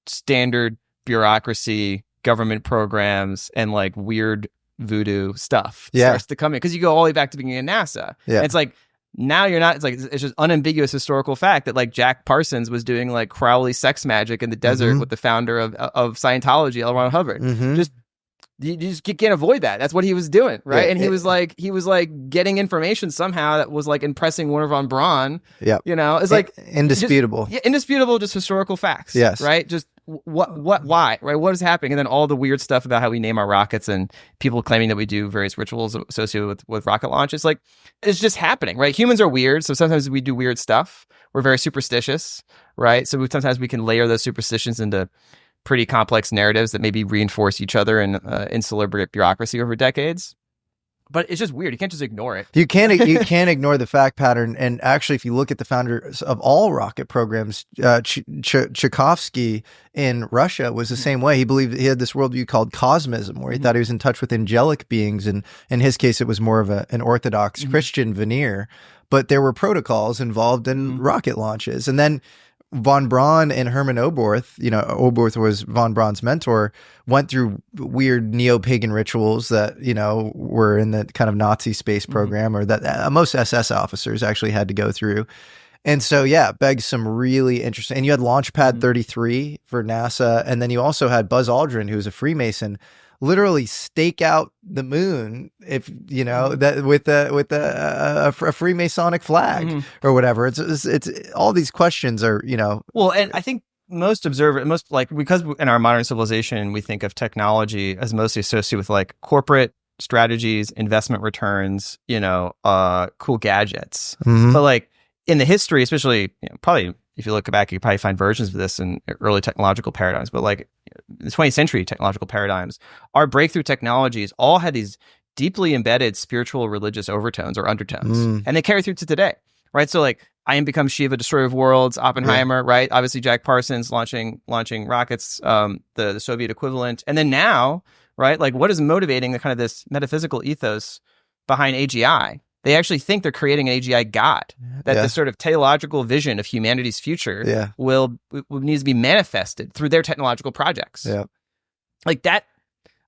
standard bureaucracy, government programs, and like weird voodoo stuff starts to come in, because you go all the way back to the beginning of NASA. Yeah. And it's like, now you're not, it's just unambiguous historical fact that like Jack Parsons was doing like Crowley sex magic in the desert with the founder of Scientology, L. Ron Hubbard. Just you just can't avoid that. That's what he was doing, right? And he was like getting information somehow that was like impressing Wernher von Braun. Yeah, you know, it's like indisputable. Indisputable, just historical facts. Yes, right. Just why, right? What is happening? And then all the weird stuff about how we name our rockets and people claiming that we do various rituals associated with rocket launch. It's like, it's just happening, right? Humans are weird, so sometimes we do weird stuff. We're very superstitious, right? So sometimes we can layer those superstitions into pretty complex narratives that maybe reinforce each other in insular bureaucracy over decades. But it's just weird. You can't just ignore it. You can't ignore the fact pattern. And actually, if you look at the founders of all rocket programs, Tchaikovsky in Russia was the same way. He believed he had this worldview called cosmism, where he thought he was in touch with angelic beings. And in his case, it was more of an Orthodox Christian veneer. But there were protocols involved in rocket launches. And then von Braun and Hermann Oberth, you know, Oberth was von Braun's mentor, went through weird neo-pagan rituals that, you know, were in the kind of Nazi space program, or that most SS officers actually had to go through. And so, yeah, it begs some really interesting. And you had Launchpad 33 for NASA, and then you also had Buzz Aldrin, who was a Freemason, literally stake out the moon, if you know that, with a Freemasonic flag or whatever. It's all these questions are, you know. Well, and I think most like, because in our modern civilization we think of technology as mostly associated with like corporate strategies, investment returns, you know, cool gadgets. But like in the history, especially, you know, probably if you look back, you probably find versions of this in early technological paradigms. But like the 20th century technological paradigms, our breakthrough technologies all had these deeply embedded spiritual religious overtones or undertones, and they carry through to today, right? So like, I Am Become Shiva, Destroyer of Worlds, Oppenheimer, right? Obviously Jack Parsons launching rockets, the Soviet equivalent. And then now, right, like, what is motivating the kind of this metaphysical ethos behind AGI? They actually think they're creating an AGI god, that this sort of teleological vision of humanity's future will needs to be manifested through their technological projects. Like that,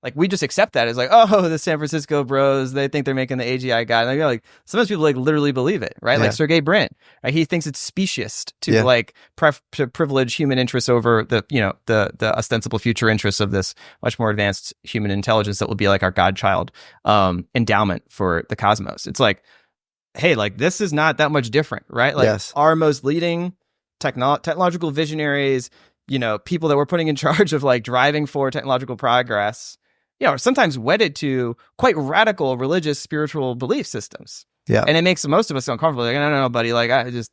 like, we just accept that as like, oh, the San Francisco bros, they think they're making the AGI god. And like sometimes people like literally believe it, right? Like Sergey Brin, right? He thinks it's specious to like to privilege human interests over the, you know, the ostensible future interests of this much more advanced human intelligence that will be like our godchild endowment for the cosmos. It's like, hey, like, this is not that much different, right? Like our most leading technological visionaries, you know, people that we're putting in charge of like driving forward technological progress, you know, are sometimes wedded to quite radical religious, spiritual belief systems. And it makes most of us uncomfortable. Like, no, buddy, like, I just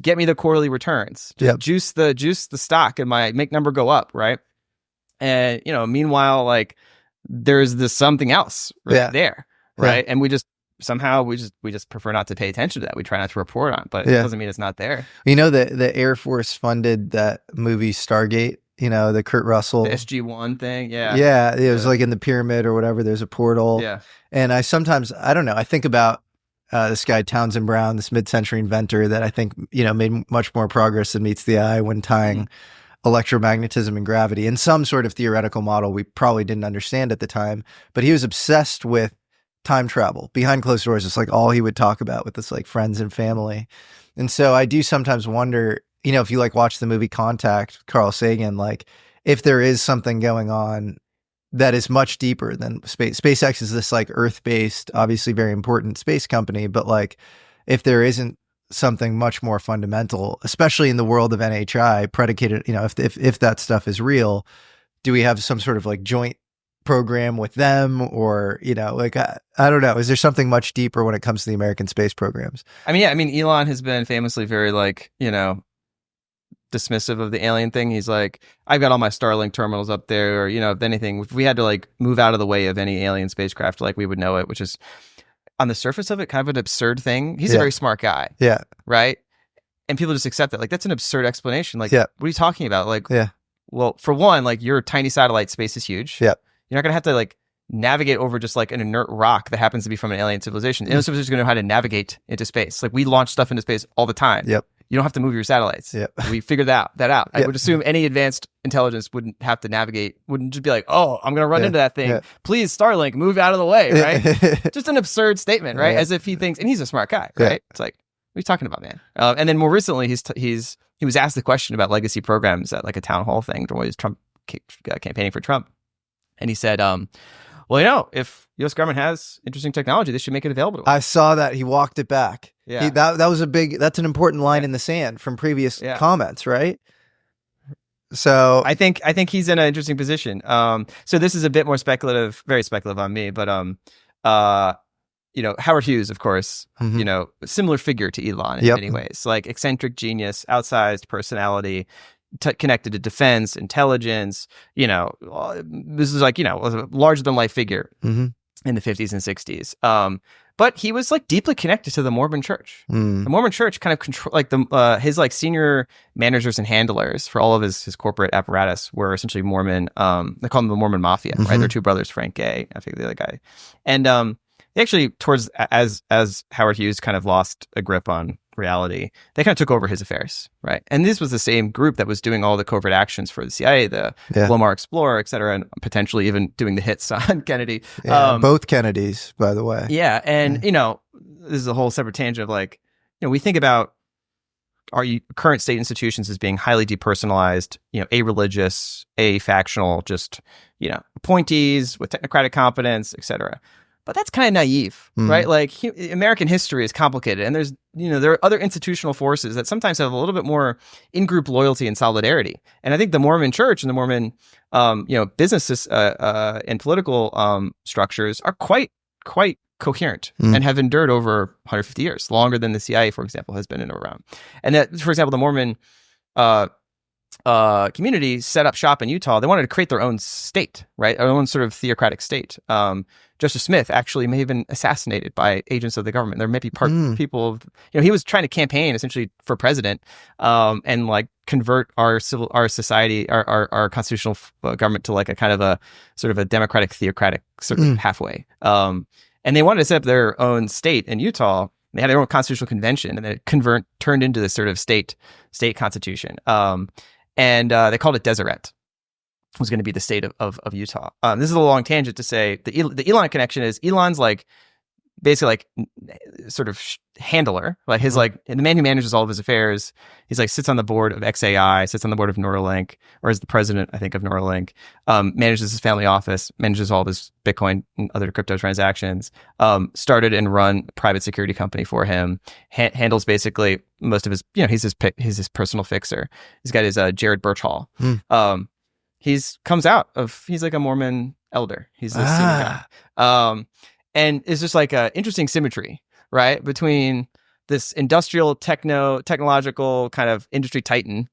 get me the quarterly returns. Juice the stock and my make number go up, right? And, you know, meanwhile, like, there's this something else there, right? And we just prefer not to pay attention to that. We try not to report on it, but it doesn't mean it's not there. You know, the Air Force funded that movie Stargate, you know, the Kurt Russell. The SG-1 thing, it was like in the pyramid or whatever, there's a portal. And I don't know, I think about this guy, Townsend Brown, this mid-century inventor that I think, you know, made much more progress than meets the eye when tying electromagnetism and gravity in some sort of theoretical model we probably didn't understand at the time. But he was obsessed with time travel behind closed doors. It's like all he would talk about with his like friends and family. And so I do sometimes wonder, you know, if you like watch the movie Contact, Carl Sagan, like if there is something going on that is much deeper than space. SpaceX is this like Earth-based, obviously very important space company, but like if there isn't something much more fundamental, especially in the world of NHI, predicated, you know, if that stuff is real, do we have some sort of like joint program with them, or, you know, like I don't know, is there something much deeper when it comes to the American space programs? I mean, Elon has been famously very like, you know, dismissive of the alien thing. He's like, I've got all my Starlink terminals up there, or, you know, if anything, if we had to like move out of the way of any alien spacecraft, like we would know it, which is on the surface of it, kind of an absurd thing. He's a Yeah. very smart guy, Yeah. right? And people just accept that. Like, that's an absurd explanation. Like, Yeah. what are you talking about? Like, Yeah. well, for one, like, your tiny satellite space is huge. Yeah. You're not going to have to, like, navigate over just, like, an inert rock that happens to be from an alien civilization. Alien civilization is going to know how to navigate into space. Like, we launch stuff into space all the time. Yep. You don't have to move your satellites. Yep. We figured that out. I Yep. would assume any advanced intelligence wouldn't have to navigate, wouldn't just be like, oh, I'm going to run Yeah. into that thing. Yeah. Please, Starlink, move out of the way, right? Just an absurd statement, right? Yeah. As if he thinks, and he's a smart guy, Yeah. right? It's like, what are you talking about, man? And then more recently, he was asked the question about legacy programs at like a town hall thing during his Trump campaigning for Trump, and he said, well, if U.S. government has interesting technology, they should make it available to us. I saw that he walked it back. Yeah. That was that's an important line in the sand from previous comments, right? So I think he's in an interesting position. So this is a bit more speculative, very speculative on me, but Howard Hughes, of course, similar figure to Elon in many ways, like eccentric genius, outsized personality, connected to defense, intelligence. This is like was a larger than life figure in the 50s and 60s. But he was like deeply connected to the Mormon Church. The Mormon Church kind of control his like senior managers and handlers for all of his corporate apparatus were essentially Mormon. They call them the Mormon Mafia, right? They're two brothers, Frank Gay, I think the other guy, and they actually as Howard Hughes kind of lost a grip on reality, they kind of took over his affairs, right? And this was the same group that was doing all the covert actions for the CIA, the Glomar Explorer, et cetera, and potentially even doing the hits on Kennedy. Both Kennedys, by the way. Yeah, and this is a whole separate tangent of like, we think about our current state institutions as being highly depersonalized, a-religious, a-factional, just appointees with technocratic competence, et cetera. But that's kind of naive, right? Like American history is complicated, and there's there are other institutional forces that sometimes have a little bit more in-group loyalty and solidarity. And I think the Mormon Church and the Mormon businesses and political structures are quite coherent and have endured over 150 years, longer than the CIA, for example, has been around. And that, for example, the Mormon community set up shop in Utah. They wanted to create their own state, right? Their own sort of theocratic state. Joseph Smith actually may have been assassinated by agents of the government. There may be people, he was trying to campaign essentially for president, and like convert our society, our constitutional government to like a kind of a sort of a democratic theocratic sort of halfway. And they wanted to set up their own state in Utah. They had their own constitutional convention, and then it turned into this sort of state constitution. And they called it Deseret. Was going to be the state of Utah. This is a long tangent to say the Elon connection is Elon's like basically like sort of handler, like his like the man who manages all of his affairs. He's like sits on the board of XAI, sits on the board of Neuralink, or is the president, I think, of Neuralink. Manages his family office, manages all of his Bitcoin and other crypto transactions. Started and run a private security company for him. Handles basically most of his, he's his personal fixer. He's got his Jared Birchall. He's like a Mormon elder. He's a senior guy. And it's just like a interesting symmetry, right? Between this industrial technological kind of industry titan,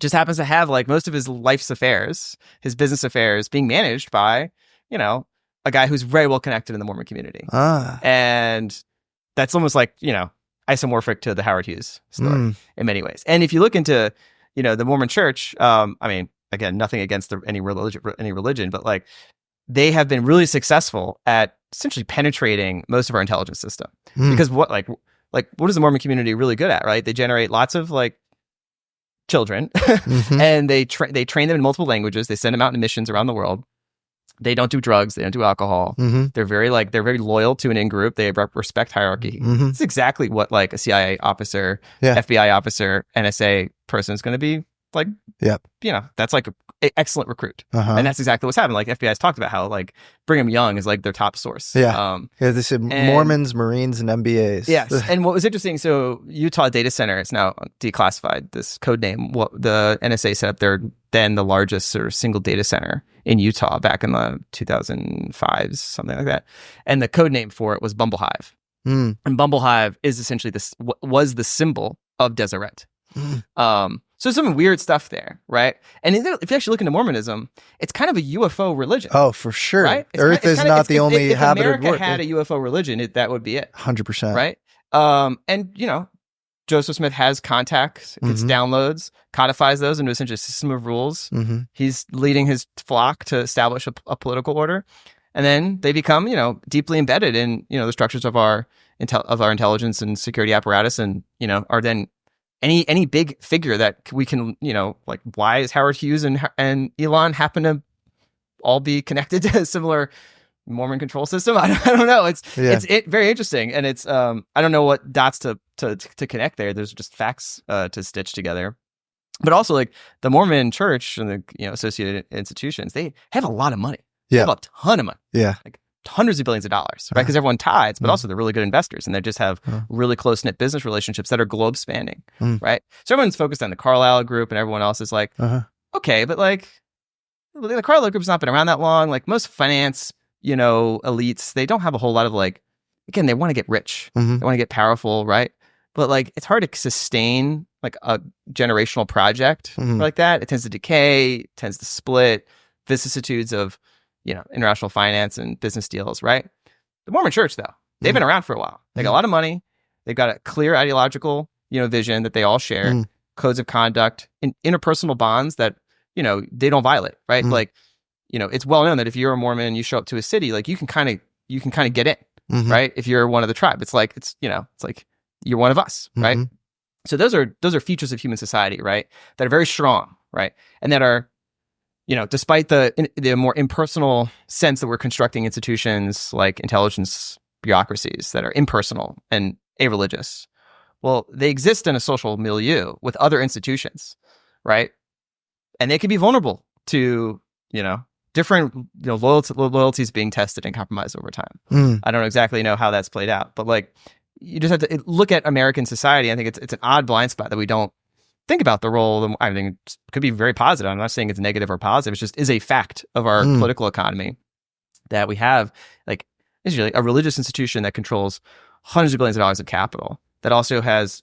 just happens to have like most of his life's affairs, his business affairs being managed by, a guy who's very well connected in the Mormon community. And that's almost like, isomorphic to the Howard Hughes story in many ways. And if you look into, the Mormon Church, again, nothing against any religion, but like they have been really successful at essentially penetrating most of our intelligence system. Because what is the Mormon community really good at, right? They generate lots of like children and they train them in multiple languages. They send them out in missions around the world. They don't do drugs. They don't do alcohol. They're very loyal to an in-group. They respect hierarchy. It's exactly what like a CIA officer, FBI officer, NSA person is going to be like. That's like an excellent recruit. And that's exactly what's happened. Like FBI has talked about how like Brigham Young is like their top source. They said Mormons, Marines, and MBAs. Yes. And what was interesting, so Utah Data Center, it's now declassified, this code name. The NSA set up the largest sort of single data center in Utah back in the 2005s, something like that. And the code name for it was Bumblehive. And Bumblehive is essentially was the symbol of Deseret. So some weird stuff there, right? And if you actually look into Mormonism, it's kind of a UFO religion. Oh, for sure. Right? Earth is not the only habited world. If America had a UFO religion, that would be it. 100%. Right? And, Joseph Smith has contacts, gets downloads, codifies those into essentially a system of rules. He's leading his flock to establish a political order. And then they become, deeply embedded in, the structures of our intelligence and security apparatus, and, are then any big figure that we can, like, why is Howard Hughes and Elon happen to all be connected to a similar Mormon control system? I don't know. It's very interesting, and it's I don't know what dots to connect there. There's just facts to stitch together. But also, like, the Mormon Church and the associated institutions, they have a lot of money. They have a ton of money. Yeah, like hundreds of billions of dollars, right? Because everyone tithes, but also they're really good investors, and they just have really close-knit business relationships that are globe-spanning, right? So everyone's focused on the Carlyle Group, and everyone else is like, okay, but like the Carlyle Group's not been around that long. Like, most finance, elites, they don't have a whole lot of, like, again, they want to get rich, they want to get powerful, right? But like, it's hard to sustain like a generational project like that. It tends to decay, tends to split, vicissitudes of international finance and business deals, right? The Mormon Church, though, they've been around for a while. They got a lot of money. They've got a clear ideological, vision that they all share, codes of conduct, and interpersonal bonds that, they don't violate, right? Like, it's well known that if you're a Mormon, you show up to a city, like, you can kind of get in, right? If you're one of the tribe, it's like you're one of us, right? So those are features of human society, right? That are very strong, right? And that are, despite the more impersonal sense that we're constructing institutions like intelligence bureaucracies that are impersonal and a-religious, well, they exist in a social milieu with other institutions, right? And they can be vulnerable to, different loyalties being tested and compromised over time. I don't exactly know how that's played out, but like, you just have to look at American society. I think it's an odd blind spot that we don't think about the role. I think it could be very positive. I'm not saying it's negative or positive. It's just is a fact of our political economy that we have, like, essentially a religious institution that controls hundreds of billions of dollars of capital, that also has,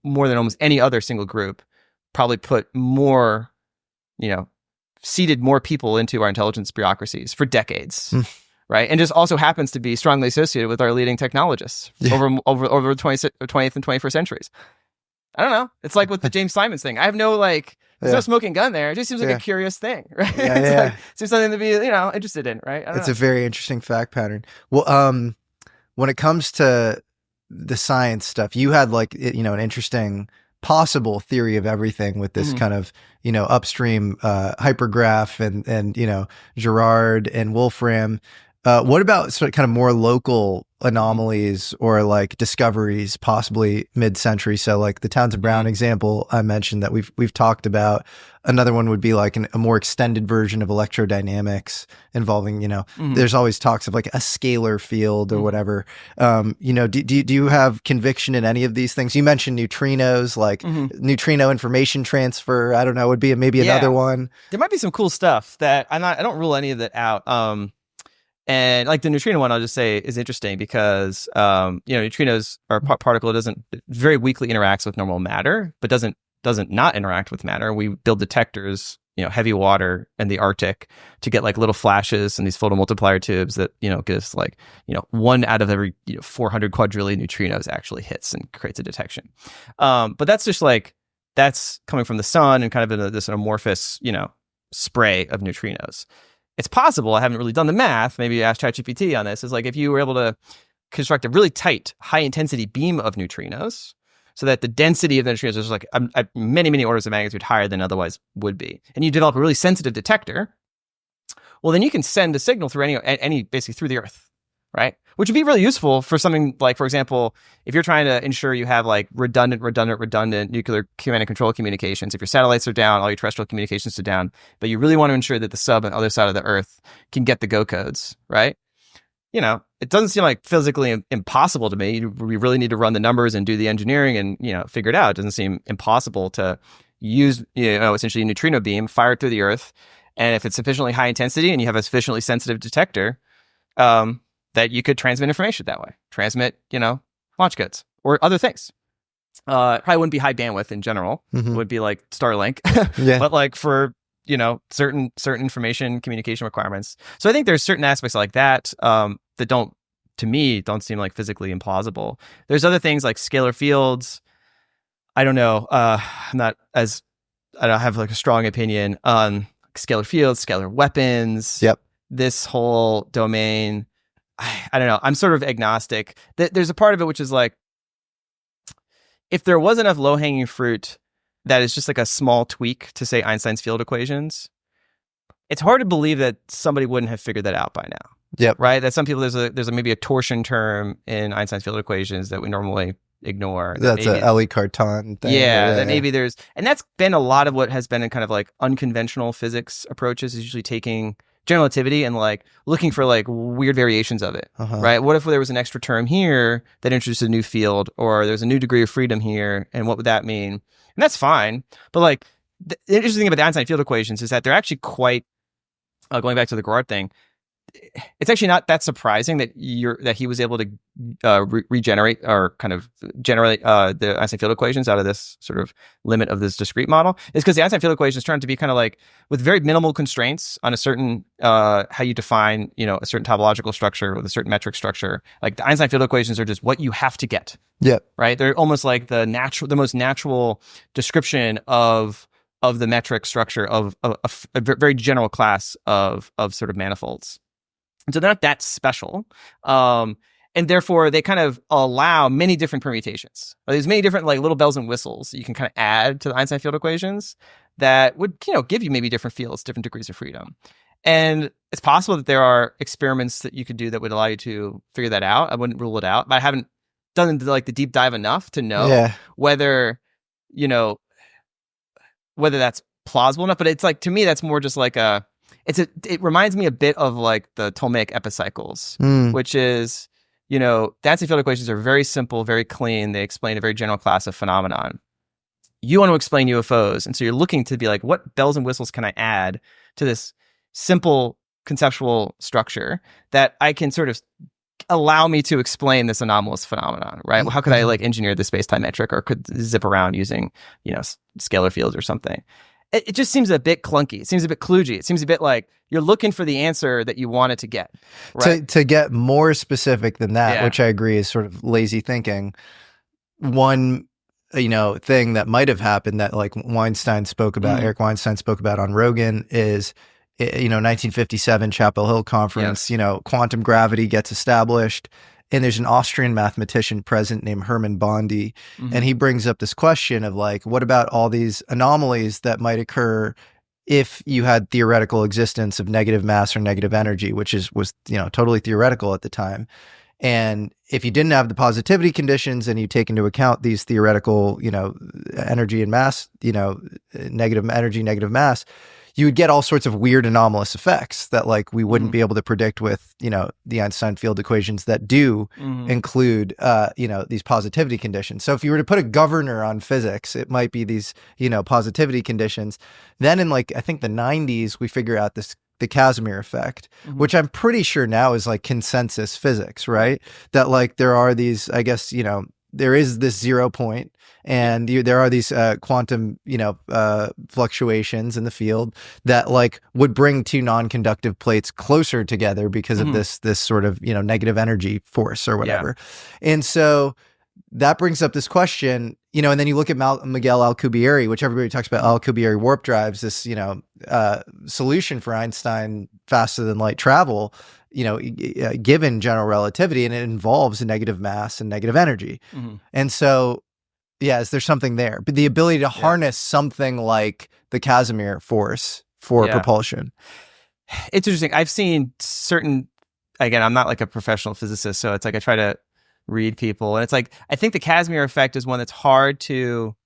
more than almost any other single group, probably put more, seeded more people into our intelligence bureaucracies for decades. Right. And just also happens to be strongly associated with our leading technologists over the 20th and 21st centuries. I don't know. It's like with the James Simons thing. I have no, like, there's no smoking gun there. It just seems like a curious thing, right? Like, seems something to be, interested in, right? It's a very interesting fact pattern. Well, when it comes to the science stuff, you had, like, an interesting possible theory of everything with this kind of, upstream hypergraph and Gerard and Wolfram. What about sort of kind of more local anomalies or like discoveries, possibly mid-century? So like the Townsend Brown example I mentioned that we've talked about. Another one would be like a more extended version of electrodynamics involving, there's always talks of like a scalar field or whatever. Do you have conviction in any of these things? You mentioned neutrinos, like neutrino information transfer. I don't know, would be maybe another one. There might be some cool stuff that I don't rule any of that out. And like the neutrino one, I'll just say is interesting because, neutrinos are a particle that very weakly interacts with normal matter, but doesn't not interact with matter. We build detectors, heavy water in the Arctic to get like little flashes and these photomultiplier tubes that, get us like, 1 out of every 400 quadrillion neutrinos actually hits and creates a detection. But that's just like, that's coming from the sun and kind of in this amorphous, spray of neutrinos. It's possible, I haven't really done the math, maybe ask ChatGPT on this, is like if you were able to construct a really tight, high-intensity beam of neutrinos so that the density of the neutrinos is like many, many orders of magnitude higher than otherwise would be, and you develop a really sensitive detector, well, then you can send a signal through any basically through the Earth, right? Which would be really useful for something like, for example, if you're trying to ensure you have like redundant nuclear command and control communications. If your satellites are down, all your terrestrial communications are down, but you really want to ensure that the sub on the other side of the Earth can get the go codes, right? It doesn't seem like physically impossible to me. We really need to run the numbers and do the engineering and, figure it out. It doesn't seem impossible to use, essentially a neutrino beam, fire it through the Earth. And if it's sufficiently high intensity and you have a sufficiently sensitive detector, that you could transmit information that way, transmit, launch codes or other things. Probably wouldn't be high bandwidth in general. It would be like Starlink, Yeah. but like for certain information communication requirements. So I think there's certain aspects like that that to me don't seem like physically implausible. There's other things like scalar fields. I don't know. I don't have like a strong opinion on scalar fields, scalar weapons. Yep. This whole domain. I don't know. I'm sort of agnostic. There's a part of it which is like, if there was enough low-hanging fruit that is just like a small tweak to say Einstein's field equations, it's hard to believe that somebody wouldn't have figured that out by now. Yep. Right? That some people there's maybe a torsion term in Einstein's field equations that we normally ignore. That's a Elie Cartan thing. Yeah, that maybe there's, and that's been a lot of what has been in kind of like unconventional physics approaches, is usually taking general relativity and like looking for like weird variations of it, right? What if there was an extra term here that introduced a new field, or there's a new degree of freedom here, and what would that mean? And that's fine. But like the interesting thing about the Einstein field equations is that they're actually quite, going back to the Gerard thing, it's actually not that surprising that he was able to regenerate or kind of generate the Einstein field equations out of this sort of limit of this discrete model, is because the Einstein field equations turned to be kind of like with very minimal constraints on a certain how you define a certain topological structure with a certain metric structure. Like the Einstein field equations are just what you have to get. Yeah. Right. They're almost like the most natural description of the metric structure of a very general class of sort of manifolds. And so they're not that special. And therefore, they kind of allow many different permutations. There's many different like little bells and whistles that you can kind of add to the Einstein field equations that would give you maybe different fields, different degrees of freedom. And it's possible that there are experiments that you could do that would allow you to figure that out. I wouldn't rule it out, but I haven't done like the deep dive enough to know whether that's plausible enough. But it's like, to me, that's more just like it reminds me a bit of like the Ptolemaic epicycles, which is, the Einstein field equations are very simple, very clean. They explain a very general class of phenomenon. You want to explain UFOs. And so you're looking to be like, what bells and whistles can I add to this simple conceptual structure that I can sort of allow me to explain this anomalous phenomenon, right? Well, how could I like engineer the space-time metric, or could zip around using, scalar fields or something? It just seems a bit clunky. It seems a bit kludgy. It seems a bit like you're looking for the answer that you wanted to get. Right? To get more specific than that, which I agree is sort of lazy thinking. One, thing that might have happened that like Weinstein spoke about, Eric Weinstein spoke about on Rogan, is 1957 Chapel Hill conference. Quantum gravity gets established. And there's an Austrian mathematician present named Hermann Bondi. And he brings up this question of like, what about all these anomalies that might occur if you had theoretical existence of negative mass or negative energy, which was totally theoretical at the time. And if you didn't have the positivity conditions and you take into account these theoretical, energy and mass, negative energy, negative mass, you would get all sorts of weird anomalous effects that like we wouldn't be able to predict with, the Einstein field equations that do include, these positivity conditions. So if you were to put a governor on physics, it might be these, positivity conditions. Then in like, I think the 90s, we figure out the Casimir effect, which I'm pretty sure now is like consensus physics, right? That like there are these, I guess, there is this 0 point, and there are these quantum, fluctuations in the field that like would bring two non-conductive plates closer together because of this sort of negative energy force or whatever. And so that brings up this question, and then you look at Miguel Alcubierre, which everybody talks about Alcubierre warp drives, this solution for Einstein faster than light travel. Given general relativity, and it involves a negative mass and negative energy. And so, is there something there? But the ability to harness something like the Casimir force for propulsion. It's interesting. I've seen again, I'm not like a professional physicist, so it's like I try to read people, and it's like, I think the Casimir effect is one that's hard to,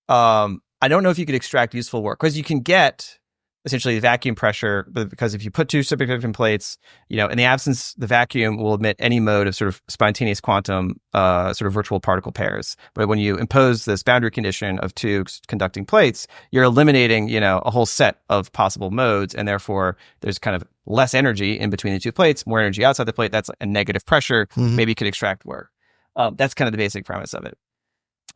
I don't know if you could extract useful work, because you can get essentially vacuum pressure, but because if you put two superconducting plates, in the absence, the vacuum will emit any mode of sort of spontaneous quantum, sort of virtual particle pairs. But when you impose this boundary condition of two conducting plates, you're eliminating, a whole set of possible modes, and therefore there's kind of less energy in between the two plates, more energy outside the plate. That's a negative pressure. Maybe you could extract work. That's kind of the basic premise of it.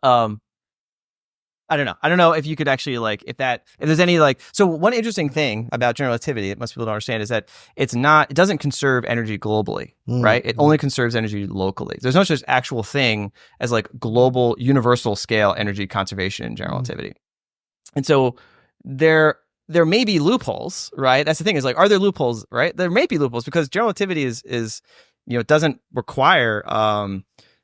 I don't know. I don't know if you could actually like if there's any like so one interesting thing about general relativity that most people don't understand is that it doesn't conserve energy globally, right? It only conserves energy locally. There's no such actual thing as like global universal scale energy conservation in general relativity. And so there may be loopholes, right? That's the thing is like, are there loopholes, right? There may be loopholes because general relativity is it doesn't require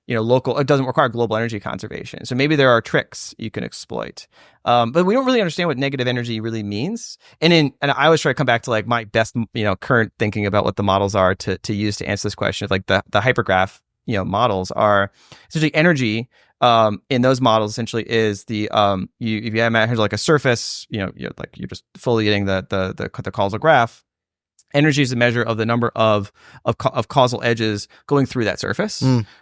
it doesn't require global energy conservation. So maybe there are tricks you can exploit. But we don't really understand what negative energy really means. And I always try to come back to like my best, current thinking about what the models are to use to answer this question. Of like the hypergraph, models are essentially energy. In those models essentially is the, if you imagine like a surface, you're just foliating the causal graph. Energy is a measure of the number of causal edges going through that surface,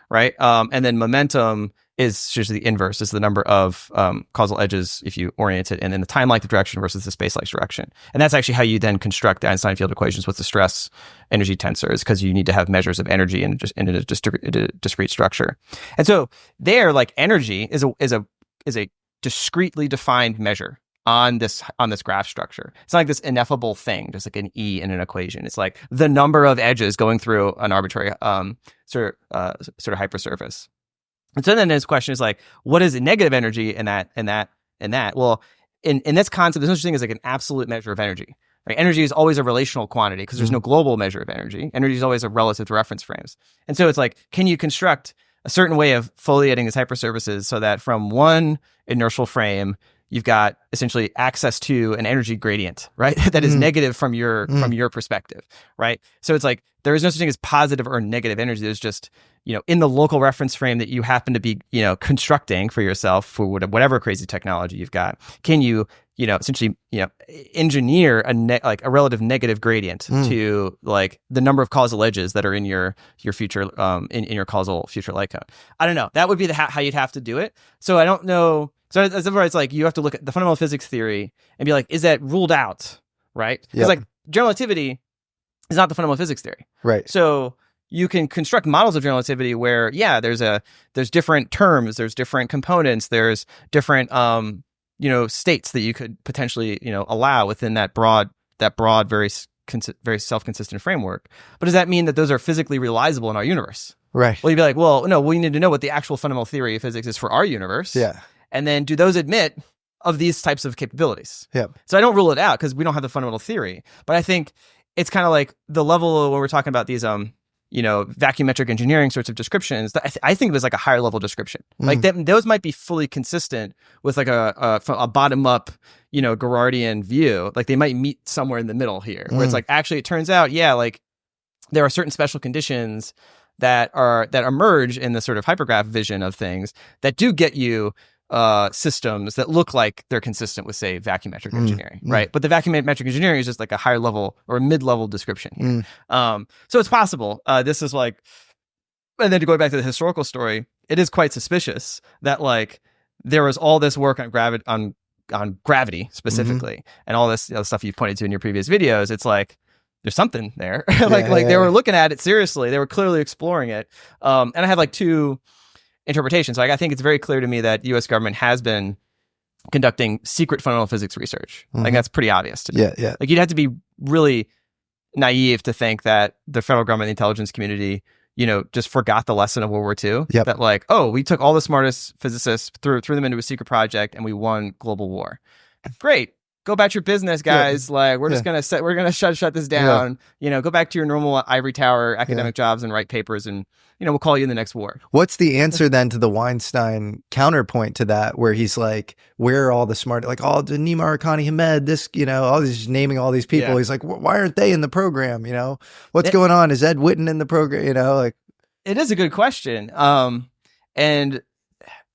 right? And then momentum is just the inverse, is the number of causal edges if you orient it in the time-length direction versus the space-length direction. And that's actually how you then construct the Einstein field equations with the stress energy tensors, because you need to have measures of energy in a discrete structure. And so there, like energy is a discretely defined measure on this graph structure. It's not like this ineffable thing, just like an E in an equation. It's like the number of edges going through an arbitrary sort of hypersurface. And so then this question is like, what is negative energy in that? Well, in this concept, there's no such thing as like an absolute measure of energy. Right? Energy is always a relational quantity because there's no global measure of energy. Energy is always a relative to reference frames. And so it's like, can you construct a certain way of foliating these hypersurfaces so that from one inertial frame, you've got essentially access to an energy gradient, right? That is negative from your perspective, right? So it's like there is no such thing as positive or negative energy. There's just, in the local reference frame that you happen to be, constructing for yourself for whatever crazy technology you've got. Can you, essentially, engineer a relative negative gradient to like the number of causal edges that are in your future in your causal future light cone? I don't know. That would be how you'd have to do it. So I don't know. So it's like you have to look at the fundamental physics theory and be like, is that ruled out, right? Because like general relativity is not the fundamental physics theory, right? So you can construct models of general relativity where there's different terms, there's different components, there's different states that you could potentially allow within that broad very self-consistent framework. But does that mean that those are physically realizable in our universe? Right. Well, you'd be like, well, no, we need to know what the actual fundamental theory of physics is for our universe. Yeah. And then do those admit of these types of capabilities? Yep. So I don't rule it out because we don't have the fundamental theory. But I think it's kind of like the level when we're talking about these, vacuumetric engineering sorts of descriptions. I think it was like a higher level description. Like those might be fully consistent with like a bottom up, Gerardian view. Like they might meet somewhere in the middle here, where it's like actually it turns out, like there are certain special conditions that emerge in the sort of hypergraph vision of things that do get you systems that look like they're consistent with, say, vacuumetric engineering, right? But the vacuumetric engineering is just like a higher level or a mid-level description here. So it's possible. This is like, and then to go back to the historical story, it is quite suspicious that like there was all this work on gravity specifically, and all this other stuff you've pointed to in your previous videos. It's like there's something there. They were looking at it seriously. They were clearly exploring it. And I have like two interpretations. Like I think it's very clear to me that the U.S. government has been conducting secret fundamental physics research. Like that's pretty obvious to me. Yeah. Like you'd have to be really naive to think that the federal government, the intelligence community, just forgot the lesson of World War II. Yep. That like, oh, we took all the smartest physicists, threw them into a secret project, and we won global war. Great. Go about your business, guys. Yeah. Like we're just gonna shut this down. Yeah. Go back to your normal ivory tower academic jobs and write papers, and we'll call you in the next war. What's the answer then to the Weinstein counterpoint to that, where he's like, where are all the smart, like all the Nima Arkani Hamed, this, all these naming all these people. Yeah. He's like, why aren't they in the program? What's going on? Is Ed Witten in the program? Like it is a good question. And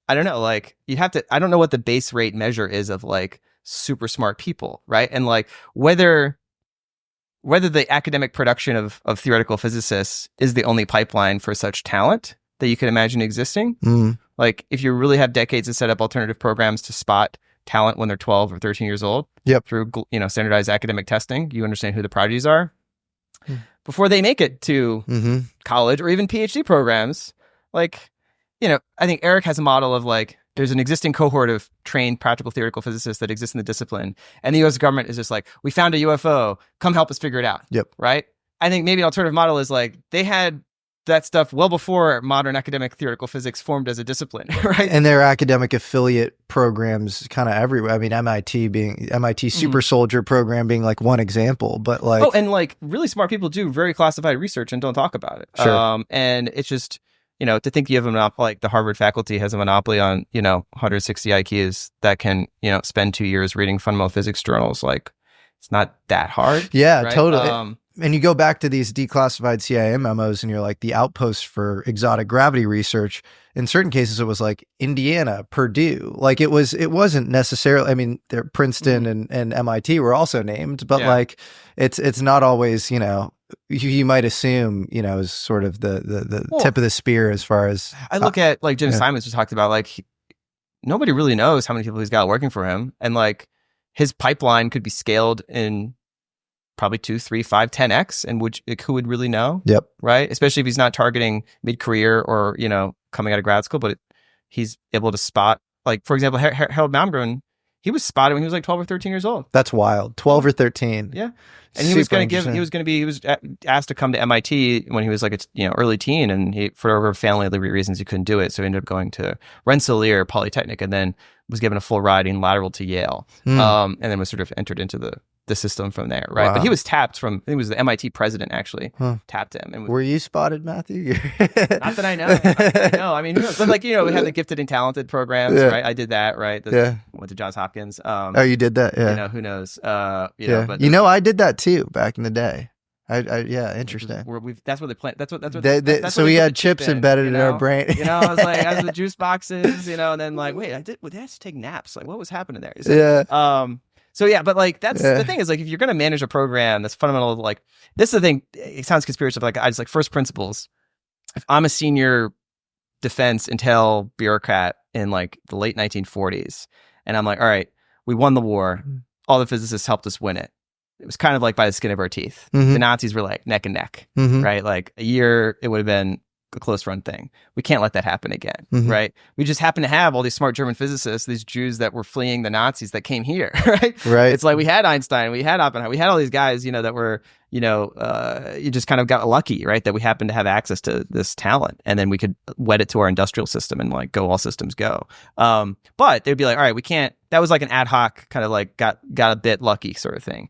I don't know, like I don't know what the base rate measure is of like super smart people, right? And like whether the academic production of theoretical physicists is the only pipeline for such talent that you could imagine existing. Like if you really have decades to set up alternative programs to spot talent when they're 12 or 13 years old through standardized academic testing, you understand who the prodigies are before they make it to college or even PhD programs. Like I think Eric has a model of like there's an existing cohort of trained practical theoretical physicists that exist in the discipline, and the U.S. government is just like, we found a UFO, come help us figure it out. Yep. Right? I think maybe an alternative model is like, they had that stuff well before modern academic theoretical physics formed as a discipline, right? And their academic affiliate programs kind of everywhere. I mean, MIT Super Soldier program being like one example, but like... Oh, and like really smart people do very classified research and don't talk about it. Sure. And it's just, to think you have a monopoly, like the Harvard faculty has a monopoly on, 160 IQs that can, spend 2 years reading fundamental physics journals. Like, it's not that hard. Yeah, right? totally. And you go back to these declassified CIA memos and you're like, the outposts for exotic gravity research, in certain cases, it was like Indiana, Purdue. Like it wasn't necessarily, I mean, Princeton and MIT were also named, but like it's not always, you might assume, is sort of the tip of the spear as far as. I look at like Jim Simons just talked about, like nobody really knows how many people he's got working for him. And like his pipeline could be scaled in probably 2, 3, 5, 10x, and who would really know? Yep. Right. Especially if he's not targeting mid-career or coming out of grad school, but he's able to spot, like for example, Harold Malmgren. He was spotted when he was like 12 or 13 years old. That's wild. 12 or 13. Yeah. And he was asked to come to MIT when he was like early teen, and he, for over family reasons, he couldn't do it. So he ended up going to Rensselaer Polytechnic, and then was given a full riding lateral to Yale, and then was sort of entered into the system from there, right? Wow. But he was tapped from, it was the MIT president actually tapped him. And were you spotted, Matthew? Not that I know. I mean, who knows? But like, we had the gifted and talented programs, right? I did that, right? Went to Johns Hopkins. Oh, you did that? Yeah. Who knows? But I did that too back in the day. Interesting. That's what they planned. That's what. So we had chips embedded in our brain. I was like, I was the juice boxes, and then like, wait, I had to take naps. Like, what was happening there? So yeah, but like that's the thing is like if you're gonna manage a program that's fundamental, like this is the thing. It sounds conspiracy, but like I just like first principles. If I'm a senior defense intel bureaucrat in like the late 1940s, and I'm like, all right, we won the war. All the physicists helped us win it. It was kind of like by the skin of our teeth. The Nazis were like neck and neck, right? Like a year, it would have been a close run thing. We can't let that happen again, right? We just happen to have all these smart German physicists, these Jews that were fleeing the Nazis that came here, right? Right. It's like we had Einstein, we had Oppenheimer, we had all these guys, that were, you just kind of got lucky, right? That we happened to have access to this talent, and then we could wed it to our industrial system and like go all systems go. But they'd be like, all right, we can't. That was like an ad hoc kind of like got a bit lucky sort of thing.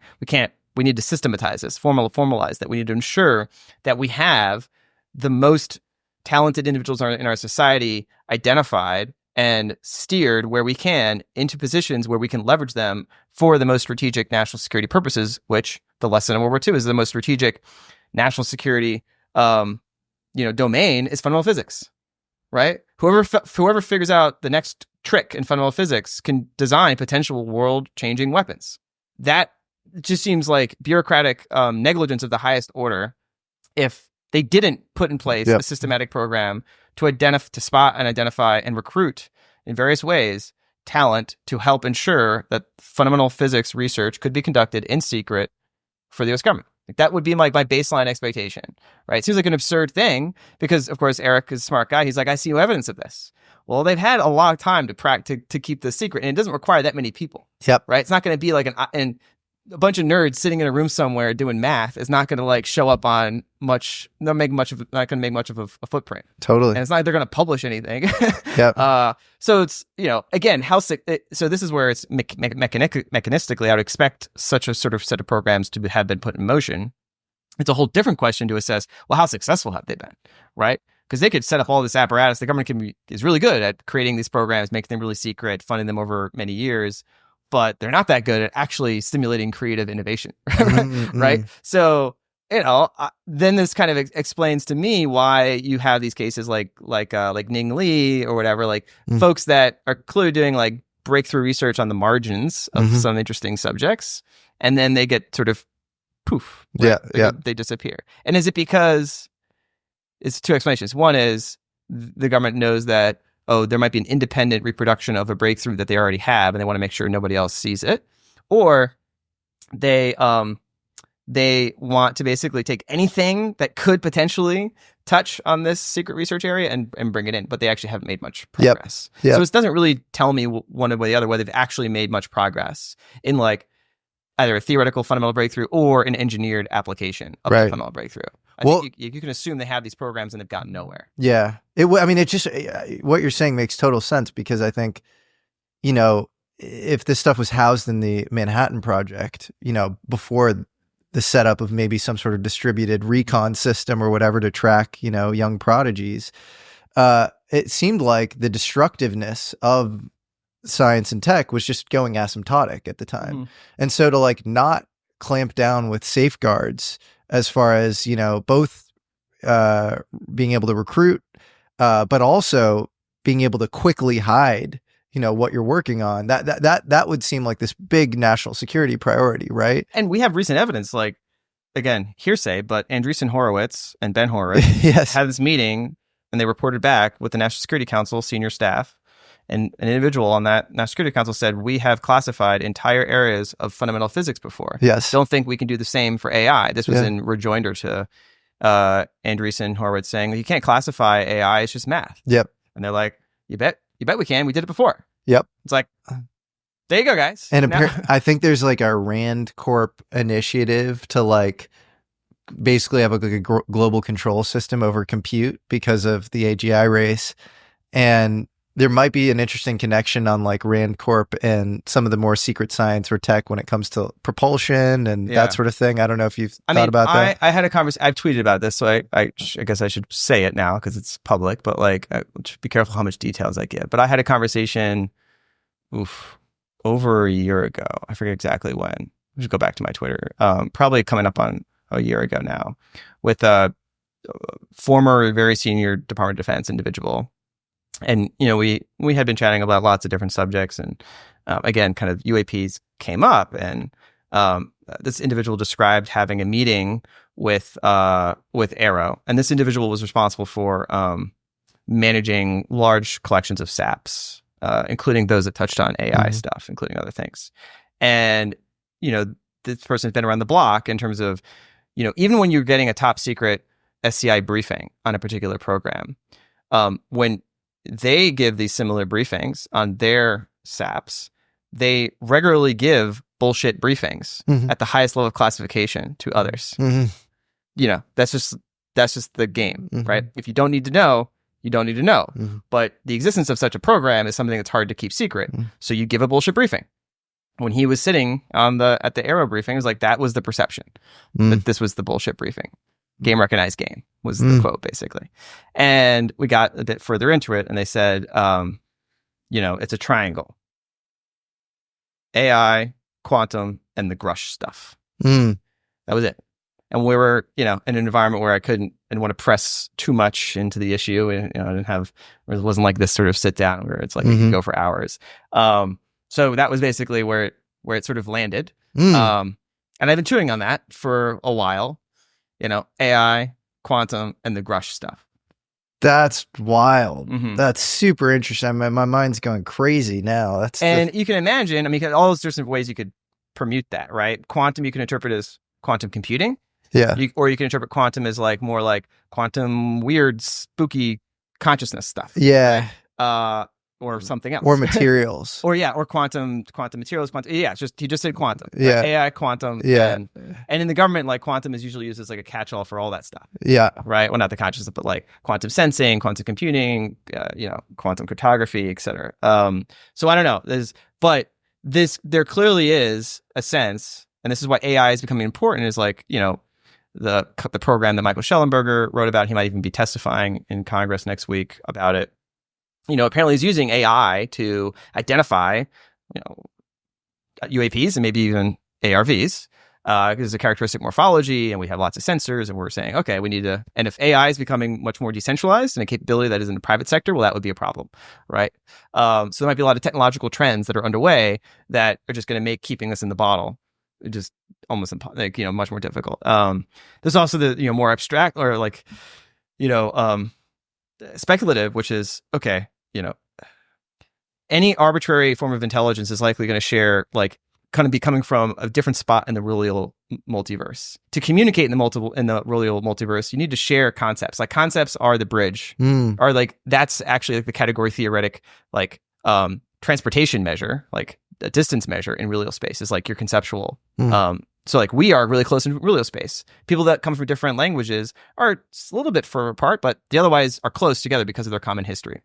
We need to systematize this, formalize that. We need to ensure that we have the most talented individuals in our society identified and steered where we can into positions where we can leverage them for the most strategic national security purposes, which the lesson in World War II is the most strategic national security domain is fundamental physics, right? Whoever figures out the next trick in fundamental physics can design potential world-changing weapons. That just seems like bureaucratic negligence of the highest order if they didn't put in place a systematic program to spot and identify and recruit in various ways talent to help ensure that fundamental physics research could be conducted in secret for the U.S. government. Like that would be like my baseline expectation, right? It seems like an absurd thing because, of course, Eric is a smart guy. He's like, I see no evidence of this. Well, they've had a long time to keep this secret, and it doesn't require that many people. Yep. Right? It's not going to be like a bunch of nerds sitting in a room somewhere doing math is not going to like show up on much. Not going to make much of a footprint. Totally. And it's not like they're going to publish anything. Yep. So it's, again, so this is where it's mechanistically, I would expect such a sort of set of programs to have been put in motion. It's a whole different question to assess, well, how successful have they been, right? Because they could set up all this apparatus. The government is really good at creating these programs, making them really secret, funding them over many years, but they're not that good at actually stimulating creative innovation, right? So, then this kind of explains to me why you have these cases like Ning Li or whatever, like folks that are clearly doing like breakthrough research on the margins of some interesting subjects, and then they get sort of poof, right? They disappear. And is it because it's two explanations? One is the government knows that, there might be an independent reproduction of a breakthrough that they already have, and they want to make sure nobody else sees it, or they they want to basically take anything that could potentially touch on this secret research area and bring it in, but they actually haven't made much progress. Yep. So it doesn't really tell me one way or the other whether they've actually made much progress in like either a theoretical fundamental breakthrough or an engineered application of the fundamental breakthrough. I think you can assume they have these programs and they've gotten nowhere. Yeah. It just, what you're saying makes total sense, because I think, you know, if this stuff was housed in the Manhattan Project, you know, before the setup of maybe some sort of distributed recon system or whatever to track, you know, young prodigies, it seemed like the destructiveness of science and tech was just going asymptotic at the time. And so to like not clamp down with safeguards as far as, you know, both being able to recruit, but also being able to quickly hide, you know, what you're working on, that would seem like this big national security priority, right? And we have recent evidence, like, again, hearsay, but Andreessen Horowitz and Ben Horowitz had this meeting and they reported back with the National Security Council senior staff. And an individual on that National Security Council said, we have classified entire areas of fundamental physics before. Yes. Don't think we can do the same for AI. This was in rejoinder to Andreessen Horowitz saying, you can't classify AI, it's just math. Yep. And they're like, you bet we can. We did it before. Yep. It's like, there you go, guys. And I think there's like a Rand Corp initiative to like basically have a global control system over compute because of the AGI race. And there might be an interesting connection on like Rand Corp and some of the more secret science or tech when it comes to propulsion and that sort of thing. I don't know if you've thought about that. I had a conversation. I've tweeted about this, so I guess I should say it now because it's public. But like, be careful how much details I give. But I had a conversation, over a year ago. I forget exactly when. I should go back to my Twitter. Probably coming up on a year ago now, with a former very senior Department of Defense individual. And, you know, we had been chatting about lots of different subjects, and again, kind of UAPs came up, and this individual described having a meeting with Arrow, and this individual was responsible for managing large collections of SAPs, including those that touched on AI stuff, including other things. And, you know, this person's been around the block in terms of, you know, even when you're getting a top secret SCI briefing on a particular program, when they give these similar briefings on their SAPs, they regularly give bullshit briefings at the highest level of classification to others. You know, that's just the game, right? If you don't need to know, you don't need to know. But the existence of such a program is something that's hard to keep secret. So you give a bullshit briefing. When he was sitting at the Arrow briefing, it was like, that was the perception, that this was the bullshit briefing. Game recognized game was the quote, basically. And we got a bit further into it, and they said, you know, it's a triangle. AI, quantum, and the Grush stuff. That was it. And we were, you know, in an environment where I didn't want to press too much into the issue. And, you know, it wasn't like this sort of sit down where it's like you can go for hours. So that was basically where it sort of landed. And I've been chewing on that for a while. You know, AI, quantum, and the Grush stuff. That's wild. That's super interesting. My mind's going crazy now. You can imagine, I mean, all those different ways you could permute that, right? Quantum you can interpret as quantum computing. Yeah. Or you can interpret quantum as like more like quantum weird, spooky consciousness stuff. Yeah. Or something else. Or materials. or quantum materials. He just said quantum. Yeah. Right? AI, quantum. Yeah. And in the government, like quantum is usually used as like a catch-all for all that stuff. Yeah. Right? Well, not the consciousness, but like quantum sensing, quantum computing, you know, quantum cryptography, et cetera. So I don't know. There clearly is a sense, and this is why AI is becoming important, is like, you know, the program that Michael Schellenberger wrote about. He might even be testifying in Congress next week about it. You know, apparently he's using AI to identify, you know, UAPs and maybe even ARVs, because it's a characteristic morphology, and we have lots of sensors, and we're saying, okay, we need to, and if AI is becoming much more decentralized and a capability that is in the private sector, well, that would be a problem, right? So there might be a lot of technological trends that are underway that are just going to make keeping this in the bottle just almost like, you know, much more difficult. There's also the, you know, more abstract or like, you know, speculative, which is, okay, you know, any arbitrary form of intelligence is likely going to share like kind of be coming from a different spot in the real multiverse. To communicate in the real multiverse, you need to share concepts. Like concepts are the bridge, or like that's actually like the category theoretic, like transportation measure, like a distance measure in real space is like your conceptual. So like we are really close in real space. People that come from different languages are a little bit further apart, but they otherwise are close together because of their common history.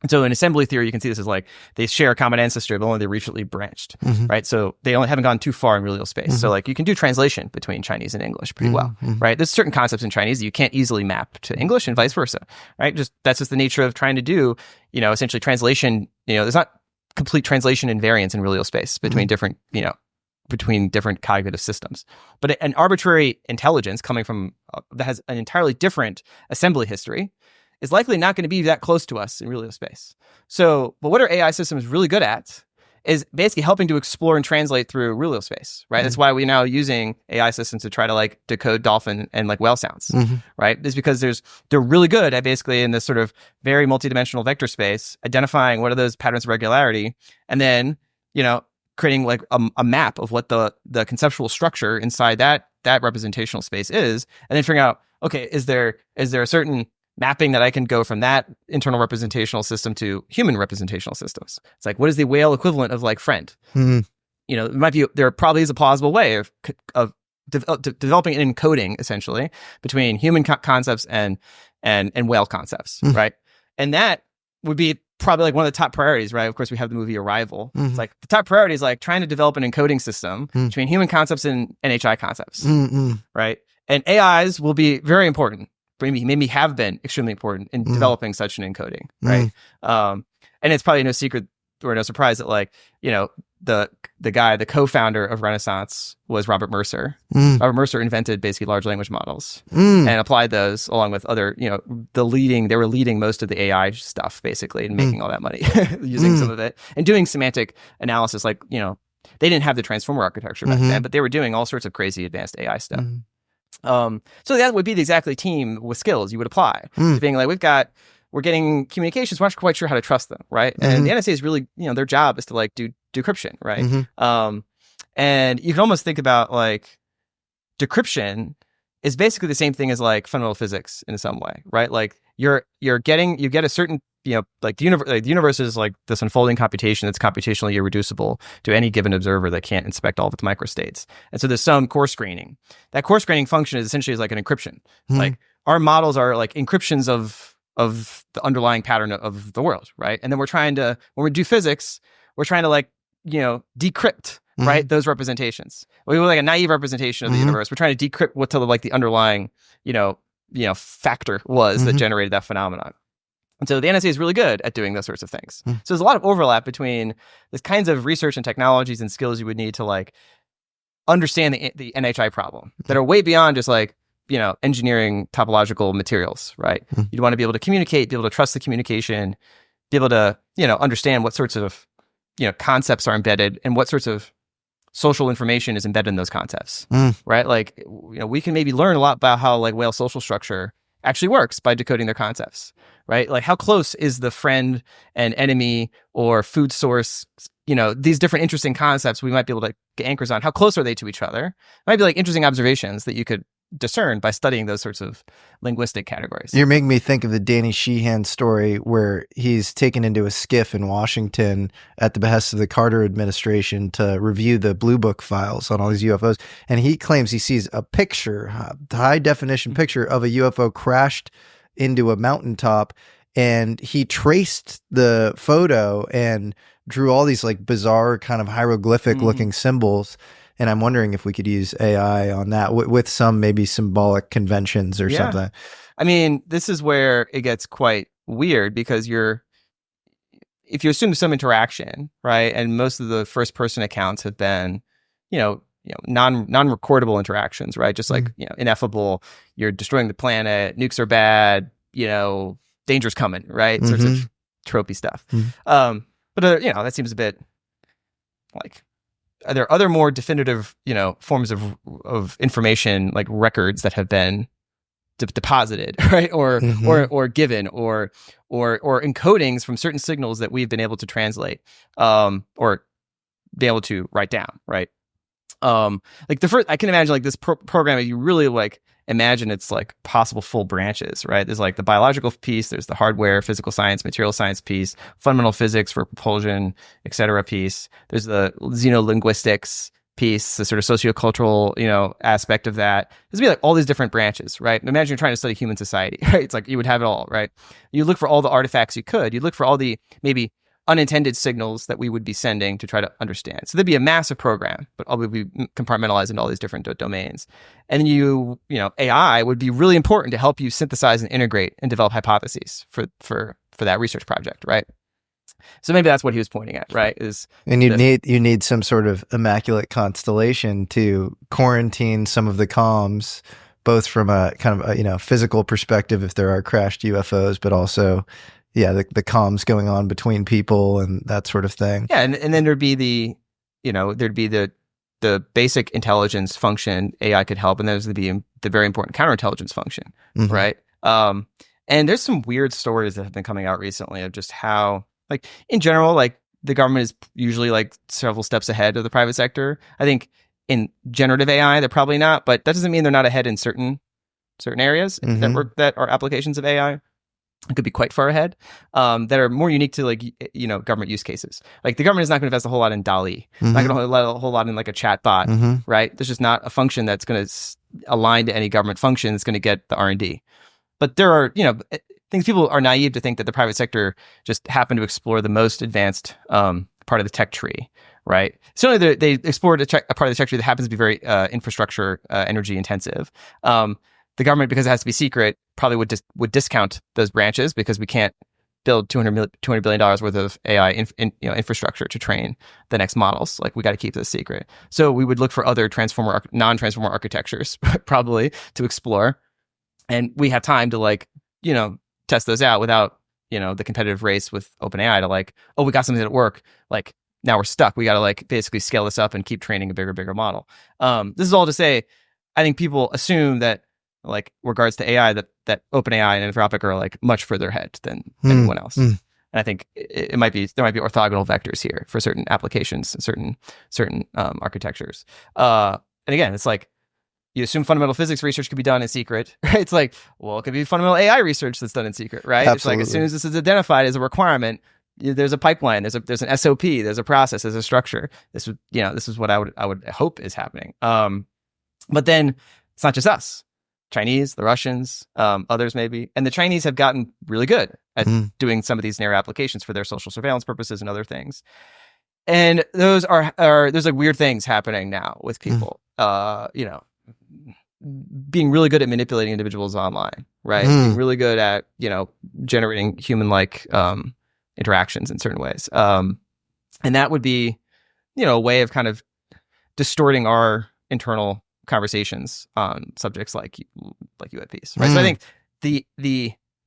And so in assembly theory, you can see this as like they share a common ancestor, but only they're recently branched, right? So they only haven't gone too far in real space. So like you can do translation between Chinese and English pretty well, right? There's certain concepts in Chinese that you can't easily map to English and vice versa, right? That's just the nature of trying to do, essentially translation. There's not complete translation invariance in real space between different, between different cognitive systems. But an arbitrary intelligence coming from that has an entirely different assembly history is likely not going to be that close to us in real space. So, but what our AI systems really good at is basically helping to explore and translate through real space, right? That's why we're now using AI systems to try to like decode dolphin and like whale sounds, right? It's because they're really good at basically in this sort of very multidimensional vector space, identifying what are those patterns of regularity, and then, creating like a map of what the conceptual structure inside that representational space is, and then figuring out, okay, is there a certain mapping that I can go from that internal representational system to human representational systems? It's like, what is the whale equivalent of like friend? There probably is a plausible way of developing an encoding essentially between human concepts and whale concepts, right? And that would be probably like one of the top priorities, right? Of course, we have the movie Arrival. It's like the top priority is like trying to develop an encoding system between human concepts and NHI concepts, right? And AIs will be very important. Maybe have been extremely important in developing such an encoding, right? And it's probably no secret or no surprise that like, the co-founder of Renaissance was Robert Mercer. Robert Mercer invented basically large language models and applied those along with other, they were leading most of the AI stuff basically and making all that money using some of it and doing semantic analysis. Like, they didn't have the transformer architecture back then, but they were doing all sorts of crazy advanced AI stuff. So that would be the exactly team with skills you would apply. Being like, we're getting communications, we're not quite sure how to trust them, right? And the NSA is really, their job is to like do decryption, right? And you can almost think about like decryption is basically the same thing as like fundamental physics in some way, right? Like you get a certain, like the universe is like this unfolding computation that's computationally irreducible to any given observer that can't inspect all of its microstates. And so there's some core screening. That core screening function is essentially like an encryption. Like our models are like encryptions of the underlying pattern of the world, right? And then when we do physics, we're trying to like, decrypt, right? Those representations. We were like a naive representation of the universe. We're trying to decrypt what the underlying, factor was that generated that phenomenon. And so the NSA is really good at doing those sorts of things. So there's a lot of overlap between the kinds of research and technologies and skills you would need to like understand the NHI problem that are way beyond just like, engineering topological materials, right? You'd want to be able to communicate, be able to trust the communication, be able to, understand what sorts of, concepts are embedded and what sorts of social information is embedded in those concepts, right? Like, we can maybe learn a lot about how like whale social structure actually works by decoding their concepts, right? Like how close is the friend and enemy or food source, these different interesting concepts we might be able to get anchors on. How close are they to each other? It might be like interesting observations that you could discern by studying those sorts of linguistic categories. You're making me think of the Danny Sheehan story where he's taken into a skiff in Washington at the behest of the Carter administration to review the Blue Book files on all these UFOs. And he claims he sees a picture, a high definition picture of a UFO crashed into a mountaintop. And he traced the photo and drew all these like bizarre kind of hieroglyphic looking symbols. And I'm wondering if we could use AI on that with some maybe symbolic conventions or something. I mean, this is where it gets quite weird because if you assume some interaction, right, and most of the first person accounts have been, non-recordable interactions, right? Just like, ineffable, you're destroying the planet, nukes are bad, danger's coming, right? Sorts of tropey stuff. But that seems a bit like, are there other more definitive, forms of information like records that have been deposited, right? Or given or encodings from certain signals that we've been able to translate, or be able to write down, right? Like the first, I can imagine like this program, you really like imagine it's like possible full branches, right? There's like the biological piece, there's the hardware, physical science, material science piece, fundamental physics for propulsion, et cetera piece. There's the xenolinguistics piece, the sort of sociocultural, aspect of that. There's be like all these different branches, right? Imagine you're trying to study human society, right? It's like you would have it all, right? You look for all the artifacts you could. You look for all the maybe unintended signals that we would be sending to try to understand. So there'd be a massive program, but all would be compartmentalized into all these different domains. And then AI would be really important to help you synthesize and integrate and develop hypotheses for that research project, right? So maybe that's what he was pointing at, right? And you need some sort of immaculate constellation to quarantine some of the comms, both from a kind of a, physical perspective if there are crashed UFOs, but also the comms going on between people and that sort of thing. Yeah, and then there'd be the basic intelligence function AI could help, and there's the very important counterintelligence function, Mm-hmm. right? And there's some weird stories that have been coming out recently of just how, like, in general, like the government is usually like several steps ahead of the private sector. I think in generative AI, they're probably not, but that doesn't mean they're not ahead in certain areas Mm-hmm. that are applications of AI. It could be quite far ahead, that are more unique to like, government use cases. Like the government is not going to invest a whole lot in DALL-E, Mm-hmm. not going to invest a whole lot in like a chat bot, Mm-hmm. right? There's just not a function that's going to align to any government function that's going to get the R&D. But there are, things people are naive to think that the private sector just happen to explore the most advanced part of the tech tree, right? Certainly they explored a part of the tech tree that happens to be very infrastructure, energy intensive. The government, because it has to be secret, probably would discount those branches because we can't build $200 billion worth of AI infrastructure to train the next models. Like we got to keep this secret. So we would look for other non-transformer architectures probably to explore. And we have time to test those out without, the competitive race with OpenAI to like, oh, we got something that work. Like now we're stuck. We got to like basically scale this up and keep training a bigger model. This is all to say, I think people assume that like regards to AI that OpenAI and Anthropic are like much further ahead than anyone else. And I think there might be orthogonal vectors here for certain applications, certain architectures. And again, it's like you assume fundamental physics research could be done in secret, right? It's like, well, it could be fundamental AI research that's done in secret, right? Absolutely. It's like as soon as this is identified as a requirement, there's a pipeline, there's an SOP, there's a process, there's a structure. This is what I would hope is happening. But then it's not just us. Chinese, the Russians, others maybe. And the Chinese have gotten really good at doing some of these narrow applications for their social surveillance purposes and other things. And those there's like weird things happening now with people, being really good at manipulating individuals online, right? Being really good at, generating human-like interactions in certain ways. And that would be, a way of kind of distorting our internal conversations on subjects like UFOs, right? So I think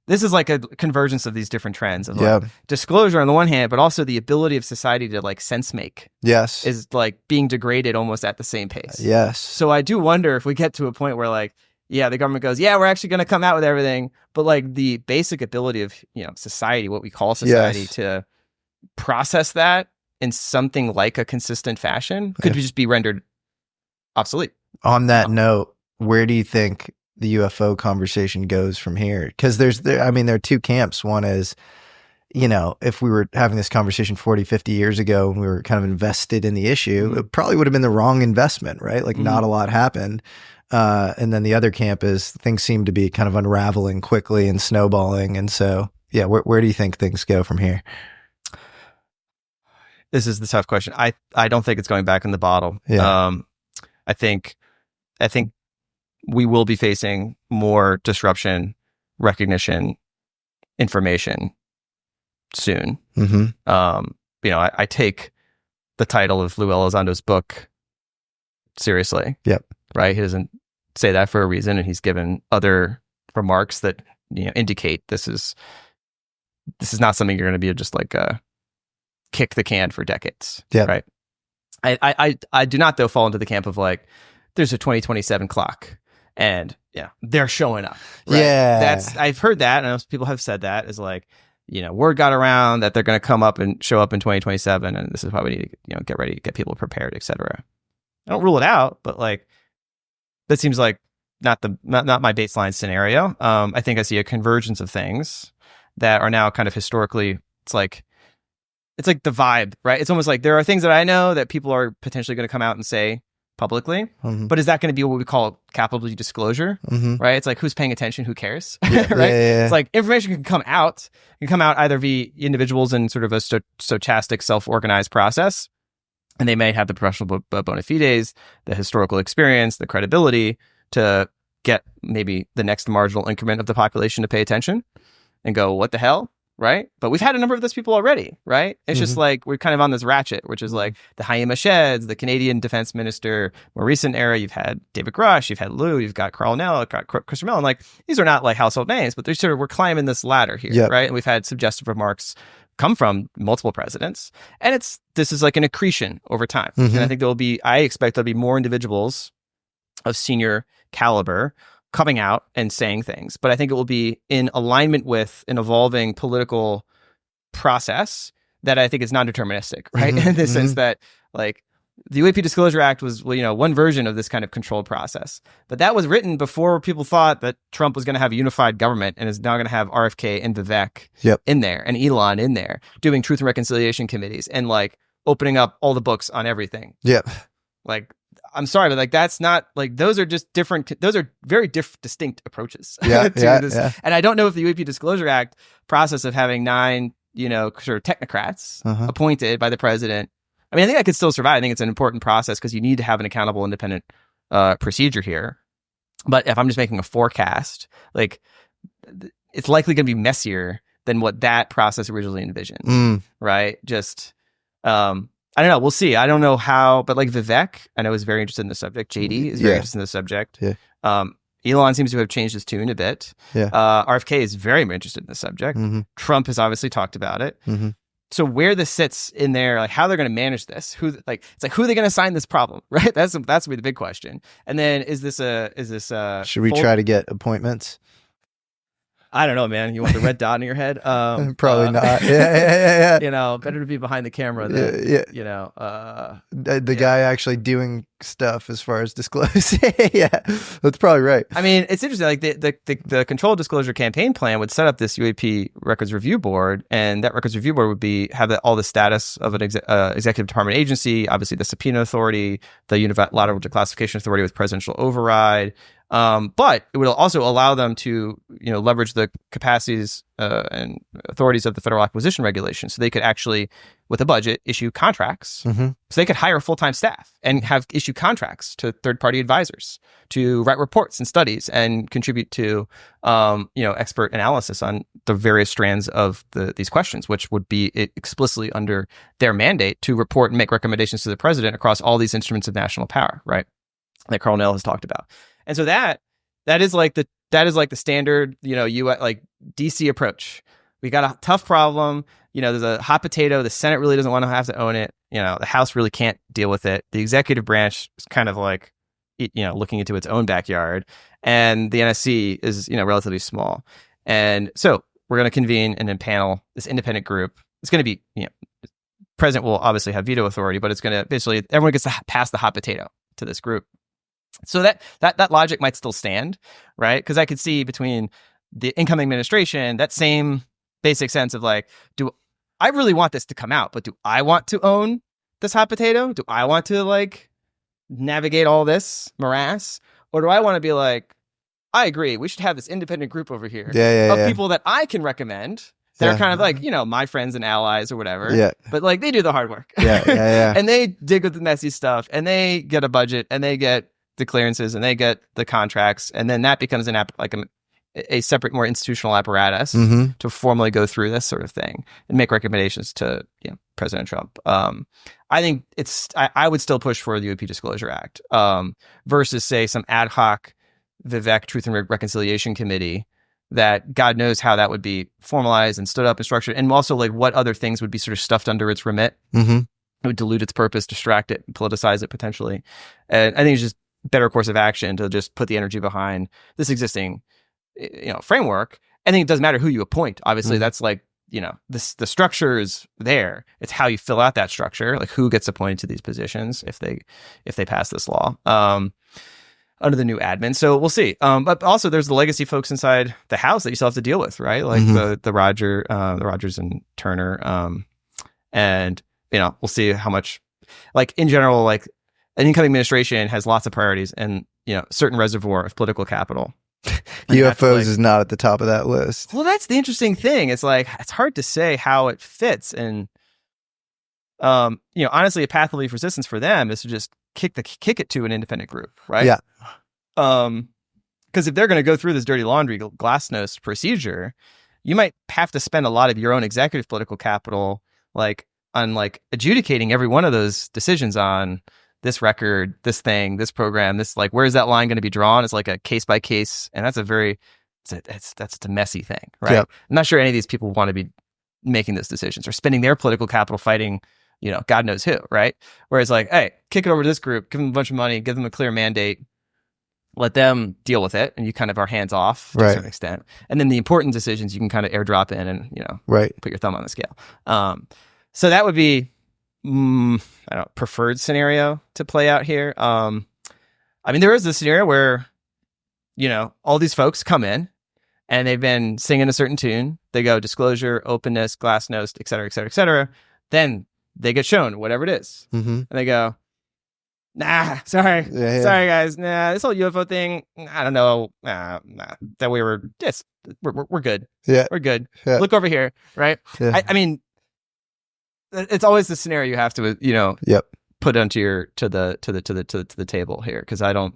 this is like a convergence of these different trends of like disclosure on the one hand, but also the ability of society to like sense make is like being degraded almost at the same pace. So I do wonder if we get to a point where like, the government goes, we're actually going to come out with everything, but like the basic ability of, society, what we call society, to process that in something like a consistent fashion could just be rendered obsolete. On that note, where do you think the UFO conversation goes from here? Because there are two camps. One is, if we were having this conversation 40, 50 years ago and we were kind of invested in the issue, it probably would have been the wrong investment, right? Like not a lot happened. And then the other camp is things seem to be kind of unraveling quickly and snowballing. And so, where do you think things go from here? This is the tough question. I don't think it's going back in the bottle. I think we will be facing more disruption, recognition, information soon. I take the title of Lou Elizondo's book seriously. Right? He doesn't say that for a reason, and he's given other remarks that indicate this is not something you're going to be just like kick the can for decades. Right? I do not though fall into the camp of like there's a 2027 clock and they're showing up. Right? I've heard that, and people have said that as like word got around that they're going to come up and show up in 2027, and this is why we need to, get ready, get people prepared, etc. I don't rule it out, but like that seems like not my baseline scenario. I think I see a convergence of things that are now kind of historically. It's like the vibe, right? It's almost like there are things that I know that people are potentially going to come out and say publicly, but is that going to be what we call capability disclosure, right? It's like, who's paying attention, who cares, right? It's like information can come out either via individuals in sort of a stochastic self-organized process, and they may have the professional bona fides, the historical experience, the credibility to get maybe the next marginal increment of the population to pay attention and go, what the hell? Right. But we've had a number of those people already. Right. It's just like we're kind of on this ratchet, which is like the Chaim Michels, the Canadian defense minister. More recent era, you've had David Grush, you've had Lou, you've got Carl Nell, you've got Christopher Mellon. Like these are not like household names, but they're we're climbing this ladder here. Yep. Right. And we've had suggestive remarks come from multiple presidents. And this is like an accretion over time. And I think I expect there'll be more individuals of senior caliber coming out and saying things, but I think it will be in alignment with an evolving political process that I think is non-deterministic, right? In the sense that like the UAP Disclosure Act was, one version of this kind of controlled process, but that was written before people thought that Trump was going to have a unified government and is now going to have RFK and Vivek in there and Elon in there doing truth and reconciliation committees and like opening up all the books on everything. Like, I'm sorry, but like that's not like those are just different. Those are very distinct approaches to this. And I don't know if the UAP Disclosure Act process of having 9, sort of technocrats appointed by the president. I mean, I think that could still survive. I think it's an important process because you need to have an accountable, independent procedure here. But if I'm just making a forecast, like it's likely going to be messier than what that process originally envisioned, right? Just. I don't know. We'll see. I don't know how, but like Vivek, I know is very interested in the subject. JD is very interested in the subject. Elon seems to have changed his tune a bit. RFK is very interested in the subject. Trump has obviously talked about it. So where this sits in there, like how they're going to manage this, who are they going to assign this problem, right? That's going to be the big question. And then is this should we try to get appointments? I don't know, man. You want the red dot in your head? Probably not. Better to be behind the camera than, the guy actually doing stuff as far as disclosing. That's probably right. I mean, it's interesting. Like the Controlled Disclosure Campaign Plan would set up this UAP Records Review Board, and that Records Review Board would have all the status of an executive department agency, obviously the subpoena authority, the unilateral declassification authority with presidential override. But it would also allow them to, leverage the capacities and authorities of the Federal Acquisition Regulation, so they could actually, with a budget, issue contracts. So they could hire full-time staff and issue contracts to third-party advisors to write reports and studies and contribute to, expert analysis on the various strands of these questions, which would be explicitly under their mandate to report and make recommendations to the president across all these instruments of national power, right? That Carl Nell has talked about. And so that is like the standard, US, like DC approach. We got a tough problem. There's a hot potato. The Senate really doesn't want to have to own it. The House really can't deal with it. The executive branch is kind of like, looking into its own backyard, and the NSC is, relatively small. And so we're going to convene and impanel this independent group. It's going to be, president will obviously have veto authority, but it's going to basically everyone gets to pass the hot potato to this group. So that logic might still stand, right? Because I could see between the incoming administration that same basic sense of like, do I really want this to come out, but do I want to own this hot potato? Do I want to like navigate all this morass? Or do I want to be like, I agree, we should have this independent group over here of people that I can recommend. They're kind of like, my friends and allies or whatever. But like they do the hard work. And they dig with the messy stuff, and they get a budget, and they get the clearances, and they get the contracts, and then that becomes a separate, more institutional apparatus to formally go through this sort of thing and make recommendations to President Trump. I think I would still push for the UAP Disclosure Act versus say some ad hoc Vivek Truth and Reconciliation Committee that God knows how that would be formalized and stood up and structured, and also like what other things would be sort of stuffed under its remit. It would dilute its purpose, distract it, politicize it potentially. And I think it's just better course of action to just put the energy behind this existing framework. I think it doesn't matter who you appoint. Obviously, that's like the structure is there. It's how you fill out that structure, like who gets appointed to these positions if they pass this law under the new admin. So we'll see. But also there's the legacy folks inside the House that you still have to deal with, right? Like the Rogers and Turner. And we'll see how much, like in general, like an incoming administration has lots of priorities and certain reservoir of political capital. UFOs is not at the top of that list. Well, that's the interesting thing. It's like it's hard to say how it fits, and honestly, a path of least resistance for them is to just kick it to an independent group, right? Yeah. Because if they're going to go through this dirty laundry glasnost procedure, you might have to spend a lot of your own executive political capital, like on like adjudicating every one of those decisions on this record, this thing, this program, this, like, where's that line going to be drawn? It's like a case by case, and that's a messy thing, right? Yep. I'm not sure any of these people want to be making those decisions or spending their political capital fighting, God knows who, right? Whereas like, hey, kick it over to this group, give them a bunch of money, give them a clear mandate, let them deal with it, and you kind of are hands off to a certain extent. And then the important decisions you can kind of airdrop in and put your thumb on the scale. So that would be preferred scenario to play out here. I mean, there is this scenario where, all these folks come in and they've been singing a certain tune. They go disclosure, openness, glasnost, et cetera, et cetera, et cetera. Then they get shown whatever it is. And they go, nah, sorry, sorry guys. Nah, this whole UFO thing, I don't know. Nah, that we're good. Yeah. We're good. Yeah. Look over here. Right. Yeah. I mean, it's always the scenario you have to, put onto to the table here, because I don't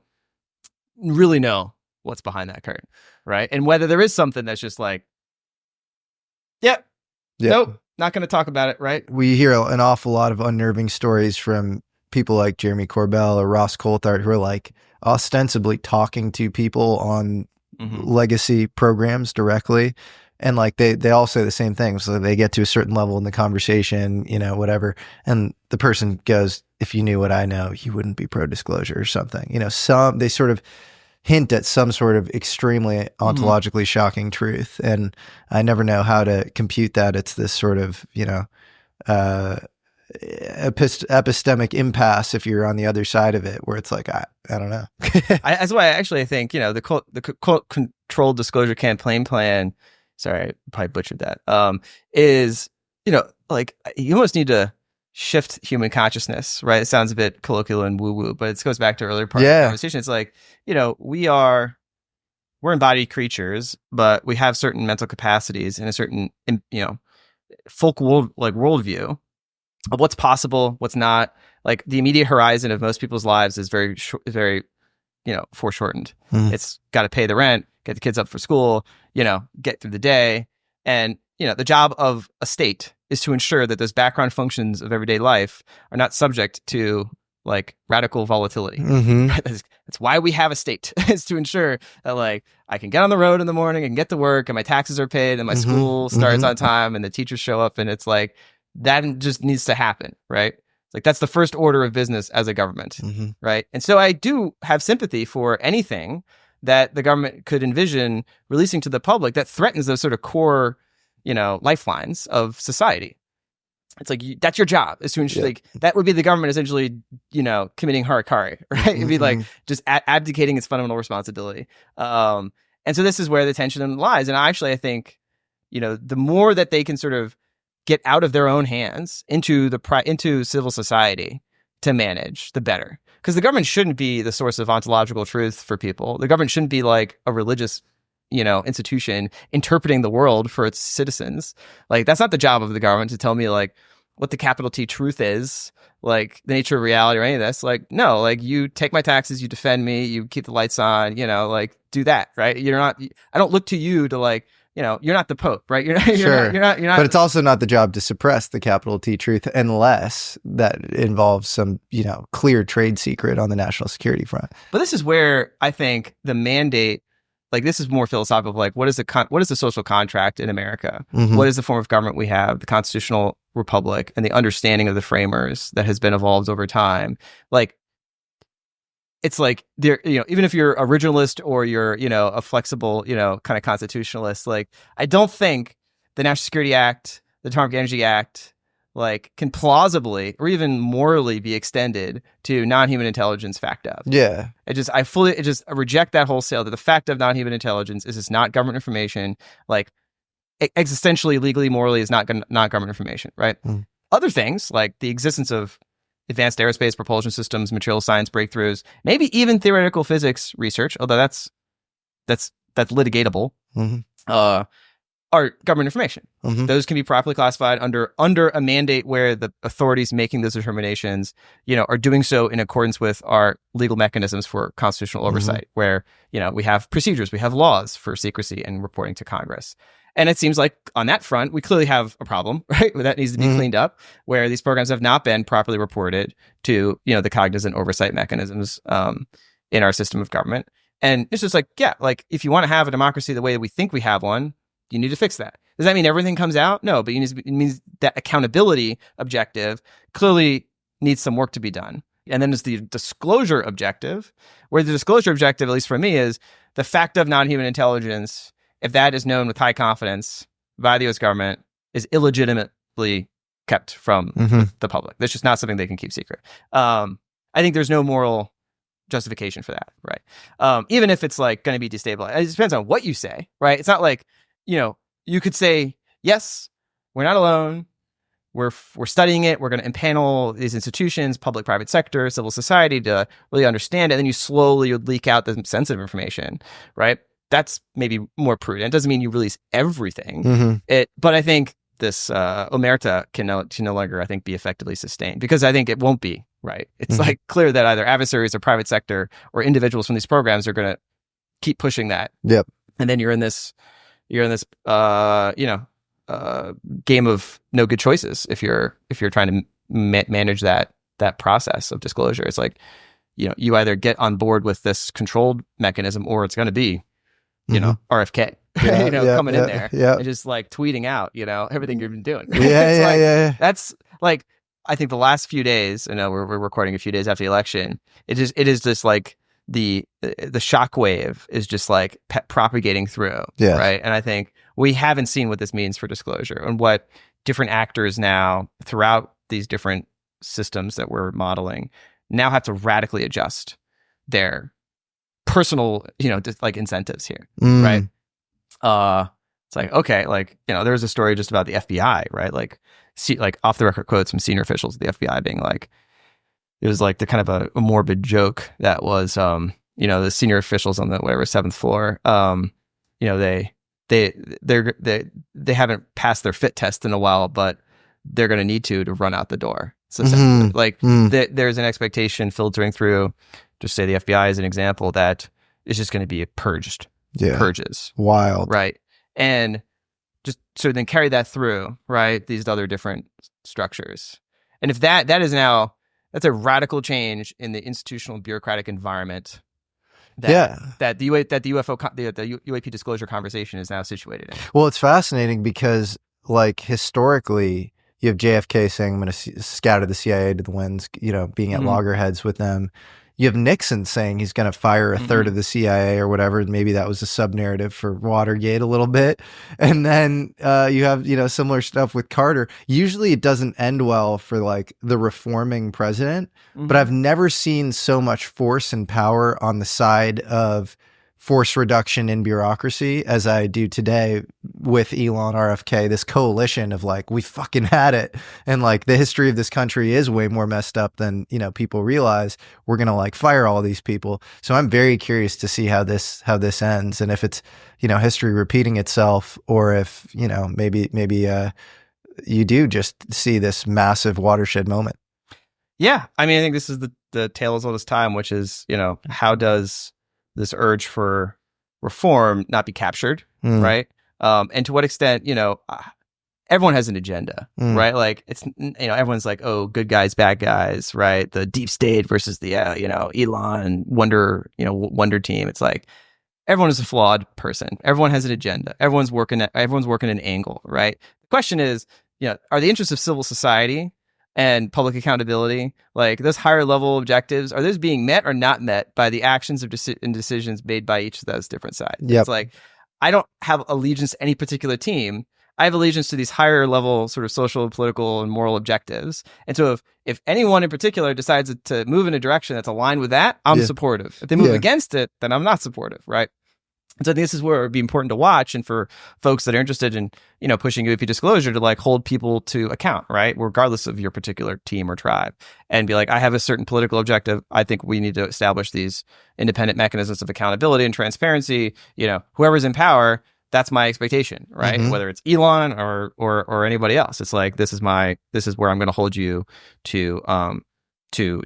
really know what's behind that curtain, right? And whether there is something that's just like, nope, not going to talk about it, right? We hear an awful lot of unnerving stories from people like Jeremy Corbell or Ross Coulthart, who are like ostensibly talking to people on legacy programs directly. And like they all say the same thing. So they get to a certain level in the conversation, whatever. And the person goes, if you knew what I know, you wouldn't be pro-disclosure or something. They sort of hint at some sort of extremely ontologically shocking truth. And I never know how to compute that. It's this sort of, epistemic impasse if you're on the other side of it, where it's like, I don't know. That's why I think, the controlled disclosure campaign plan, sorry, I probably butchered that, is, like you almost need to shift human consciousness, right? It sounds a bit colloquial and woo-woo, but it goes back to earlier part of the conversation. It's like, we're embodied creatures, but we have certain mental capacities and a certain, folk worldview of what's possible, what's not. Like the immediate horizon of most people's lives is very, foreshortened. It's got to pay the rent, get the kids up for school, get through the day. And, the job of a state is to ensure that those background functions of everyday life are not subject to like radical volatility. That's why we have a state, is to ensure that like I can get on the road in the morning and get to work and my taxes are paid and my school starts on time and the teachers show up, and it's like, that just needs to happen, right? It's like, that's the first order of business as a government, right? And so I do have sympathy for anything that the government could envision releasing to the public that threatens those sort of core, lifelines of society. It's like, that's your job, is to ensure, like, that would be the government essentially, committing harakiri, right? It'd be like just abdicating its fundamental responsibility. And so this is where the tension lies. And I think, the more that they can sort of get out of their own hands into civil society to manage, the better. Because the government shouldn't be the source of ontological truth for people. The government shouldn't be like a religious, institution interpreting the world for its citizens. Like, that's not the job of the government to tell me like what the capital T truth is, like the nature of reality or any of this. Like, no, like you take my taxes, you defend me, you keep the lights on, like do that, right? I don't look to you to like, you're not the Pope, right? You're not. But it's also not the job to suppress the capital T truth unless that involves some, clear trade secret on the national security front. But this is where I think the mandate, like this is more philosophical, like what is the social contract in America? What is the form of government we have, the constitutional republic, and the understanding of the framers that has been evolved over time? Like, it's like there, even if you're originalist or you're, a flexible, kind of constitutionalist, like I don't think the National Security Act, the Atomic Energy Act, like can plausibly or even morally be extended to non-human intelligence fact of. Yeah. I reject that wholesale, that the fact of non-human intelligence is it's not government information, like existentially, legally, morally is not government information, right? Other things like the existence of advanced aerospace propulsion systems, material science breakthroughs, maybe even theoretical physics research, although that's litigatable, are government information. Those can be properly classified under a mandate where the authorities making those determinations, are doing so in accordance with our legal mechanisms for constitutional oversight, where, we have procedures, we have laws for secrecy and reporting to Congress. And it seems like on that front, we clearly have a problem, right? That needs to be cleaned up, where these programs have not been properly reported to, the cognizant oversight mechanisms in our system of government. And it's just like, yeah, like if you want to have a democracy the way that we think we have one, you need to fix that. Does that mean everything comes out? No, but it means that accountability objective clearly needs some work to be done. And then there's the disclosure objective, where the disclosure objective, at least for me, is the fact of non-human intelligence, if that is known with high confidence by the U.S. government, is illegitimately kept from the public. That's just not something they can keep secret. I think there's no moral justification for that, right? Even if it's like going to be destabilized. It depends on what you say, right? It's not like, you could say, yes, we're not alone. We're studying it. We're going to impanel these institutions, public, private sector, civil society to really understand it. And then you slowly leak out the sensitive information, right? That's maybe more prudent. It doesn't mean you release everything. But I think this omerta can no longer, I think, be effectively sustained, because I think it won't be, right? It's like clear that either adversaries or private sector or individuals from these programs are going to keep pushing that. Yep. And then you're in this game of no good choices if you're trying to manage that process of disclosure. It's like, you either get on board with this controlled mechanism, or it's going to be, RFK, coming in there and just like tweeting out, everything you've been doing. That's like, I think the last few days, I know we're recording a few days after the election. It is just like the shockwave is just like propagating through, right? And I think we haven't seen what this means for disclosure, and what different actors now throughout these different systems that we're modeling now have to radically adjust their personal, like incentives here, right? It's like, okay, like, there's a story just about the FBI, right? Like off the record quotes from senior officials of the FBI being like, it was like the kind of a morbid joke that was, the senior officials on the seventh floor, they haven't passed their fit test in a while, but they're going to need to run out the door. So there's an expectation filtering through, just say the FBI as an example, that it's just going to be purges. Wild. Right. And just so then carry that through, right? These other different structures. And if that is now, that's a radical change in the institutional bureaucratic environment that the UFO, the UAP disclosure conversation is now situated in. Well, it's fascinating because, like, historically, you have JFK saying, I'm going to scatter the CIA to the winds, being at loggerheads with them. You have Nixon saying he's going to fire a third of the CIA or whatever. Maybe that was a sub-narrative for Watergate a little bit. And then you have, similar stuff with Carter. Usually it doesn't end well for like the reforming president, but I've never seen so much force and power on the side of force reduction in bureaucracy as I do today with Elon, RFK, this coalition of like, we fucking had it. And like the history of this country is way more messed up than, people realize. We're going to like fire all these people. So I'm very curious to see how this ends. And if it's, history repeating itself, or if, maybe you do just see this massive watershed moment. Yeah. I mean, I think this is the tale as old as time, which is, how does this urge for reform not be captured, right? And to what extent, everyone has an agenda, right? Like it's, everyone's like, oh, good guys, bad guys, right? The deep state versus the, Elon Wonder team. It's like everyone is a flawed person. Everyone has an agenda. Everyone's working an angle, right? The question is, are the interests of civil society and public accountability, like those higher level objectives, are those being met or not met by the actions and decisions made by each of those different sides? It's like, I don't have allegiance to any particular team. I have allegiance to these higher level sort of social, political, and moral objectives. And so if anyone in particular decides to move in a direction that's aligned with that, I'm supportive. If they move against it, then I'm not supportive, right? And so this is where it would be important to watch, and for folks that are interested in, pushing UAP disclosure, to like hold people to account, right? Regardless of your particular team or tribe, and be like, I have a certain political objective. I think we need to establish these independent mechanisms of accountability and transparency. Whoever's in power, that's my expectation, right? Mm-hmm. Whether it's Elon or anybody else, it's like, this is where I'm going to hold you to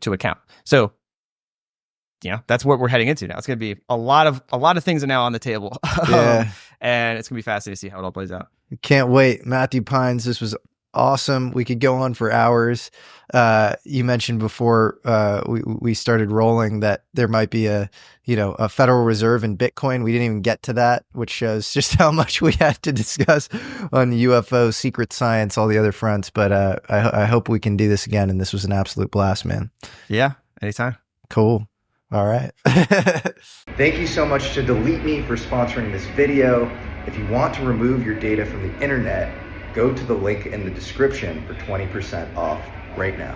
account. So, that's what we're heading into now. It's going to be a lot of things are now on the table. And it's going to be fascinating to see how it all plays out. Can't wait. Matthew Pines, this was awesome. We could go on for hours. You mentioned before we started rolling that there might be a Federal Reserve in Bitcoin. We didn't even get to that, which shows just how much we had to discuss on UFO, secret science, all the other fronts. But I hope we can do this again. And this was an absolute blast, man. Yeah, anytime. Cool. All right. Thank you so much to Delete Me for sponsoring this video. If you want to remove your data from the internet, go to the link in the description for 20% off right now.